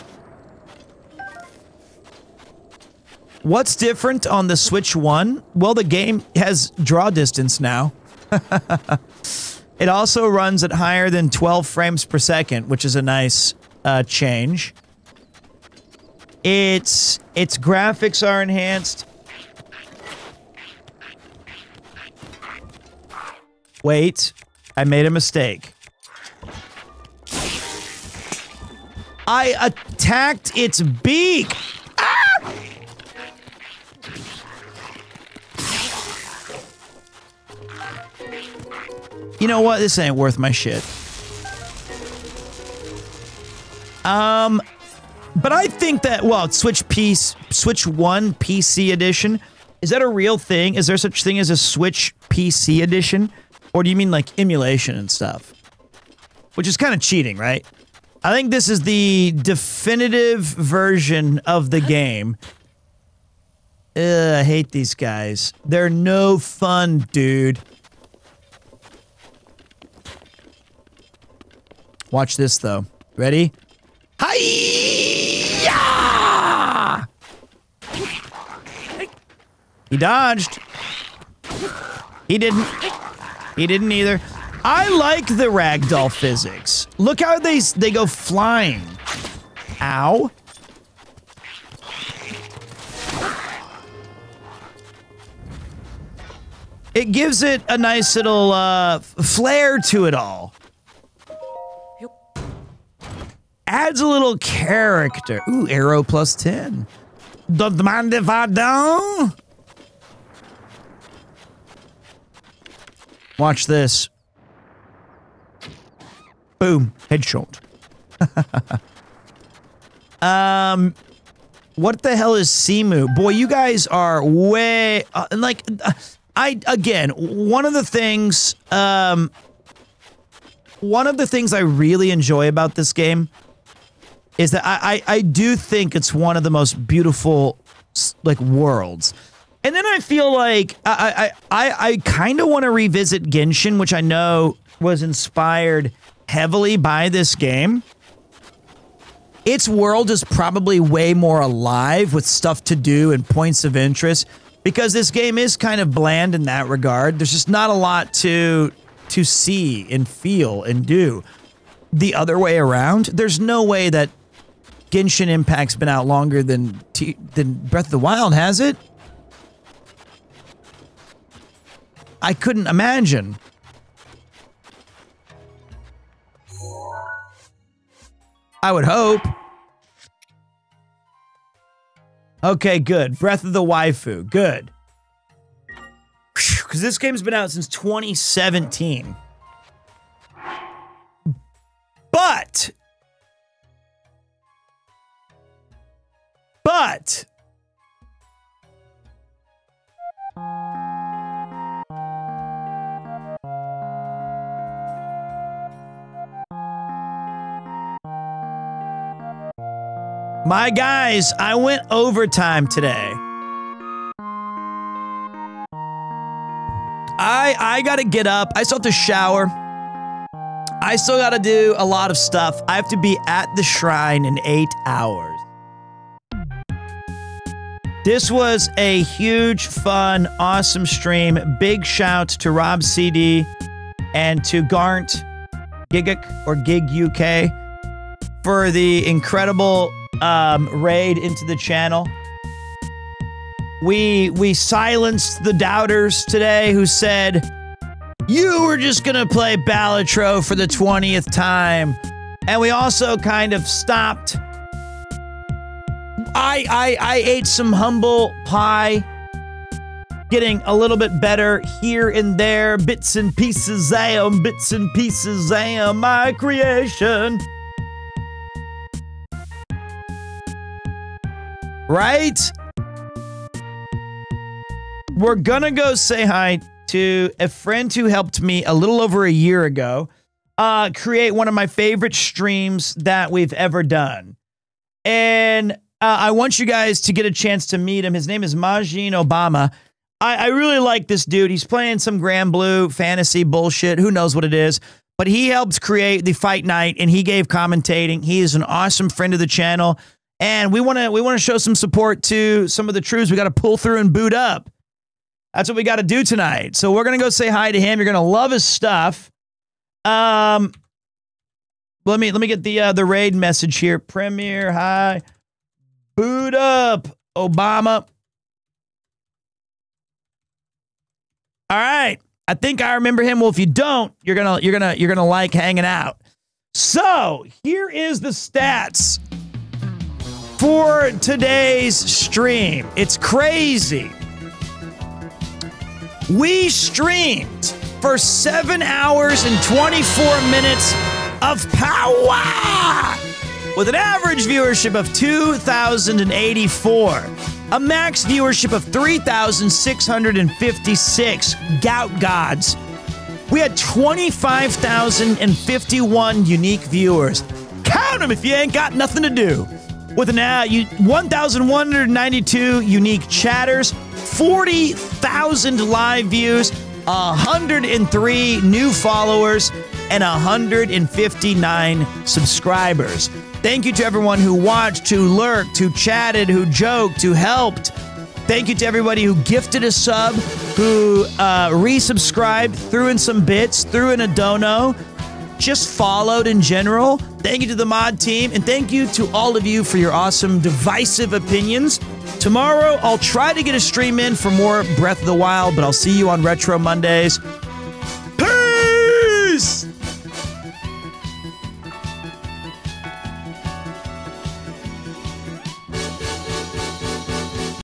Speaker 1: What's different on the Switch 1? Well, the game has draw distance now. It also runs at higher than 12 frames per second, which is a nice change. Its graphics are enhanced. Wait, I made a mistake. I attacked its beak. Ah! You know what? This ain't worth my shit. But I think that, well, Switch 1 PC edition, is that a real thing? Is there such thing as a Switch PC edition? Or do you mean like emulation and stuff? Which is kind of cheating, right? I think this is the definitive version of the game. I hate these guys. They're no fun, dude. Watch this, though. Ready? Hi-ya! He dodged. He didn't. He didn't either. I like the ragdoll physics. Look how they go flying. Ow. It gives it a nice little flair to it all. Adds a little character. Ooh, arrow plus 10. Don't mind if I don't. Watch this. Boom. Headshot. What the hell is Simu? Boy, you guys are way... again, one of the things I really enjoy about this game is that I do think it's one of the most beautiful, like, worlds. And then I feel like I kind of want to revisit Genshin, which I know was inspired heavily by this game. Its world is probably way more alive with stuff to do and points of interest because this game is kind of bland in that regard. There's just not a lot to see and feel and do. The other way around, there's no way that Genshin Impact's been out longer than Breath of the Wild, has it? I couldn't imagine. I would hope. Okay, good. Breath of the Waifu. Good. Because this game's been out since 2017. But my guys, I went overtime today. I gotta get up. I still have to shower. I still gotta do a lot of stuff. I have to be at the shrine in 8 hours. This was a huge, fun, awesome stream. Big shout to Rob CD and to Garnt Giguk or Gig UK for the incredible raid into the channel. We silenced the doubters today who said, you were just gonna play Balatro for the 20th time. And we also kind of stopped. I ate some humble pie, getting a little bit better here and there, bits and pieces, I am my creation. Right? We're gonna go say hi to a friend who helped me a little over a year ago create one of my favorite streams that we've ever done. And I want you guys to get a chance to meet him. His name is Majin Obama. I really like this dude. He's playing some Grand Blue fantasy bullshit. Who knows what it is? But he helped create the Fight Night, and he gave commentating. He is an awesome friend of the channel. And we want to show some support to some of the troops we got to pull through and boot up. That's what we got to do tonight. So we're going to go say hi to him. You're going to love his stuff. Let me get the raid message here. Premier, hi. Boot up, Obama. All right. I think I remember him. Well, if you don't, you're gonna like hanging out. So, here is the stats for today's stream. It's crazy. We streamed for 7 hours and 24 minutes of power with an average viewership of 2,084, a max viewership of 3,656. Gout gods. We had 25,051 unique viewers. Count them if you ain't got nothing to do. With 1,192 unique chatters, 40,000 live views, 103 new followers, and 159 subscribers. Thank you to everyone who watched, who lurked, who chatted, who joked, who helped. Thank you to everybody who gifted a sub, who resubscribed, threw in some bits, threw in a dono, just followed in general. Thank you to the mod team, and thank you to all of you for your awesome divisive opinions. Tomorrow, I'll try to get a stream in for more Breath of the Wild, but I'll see you on Retro Mondays.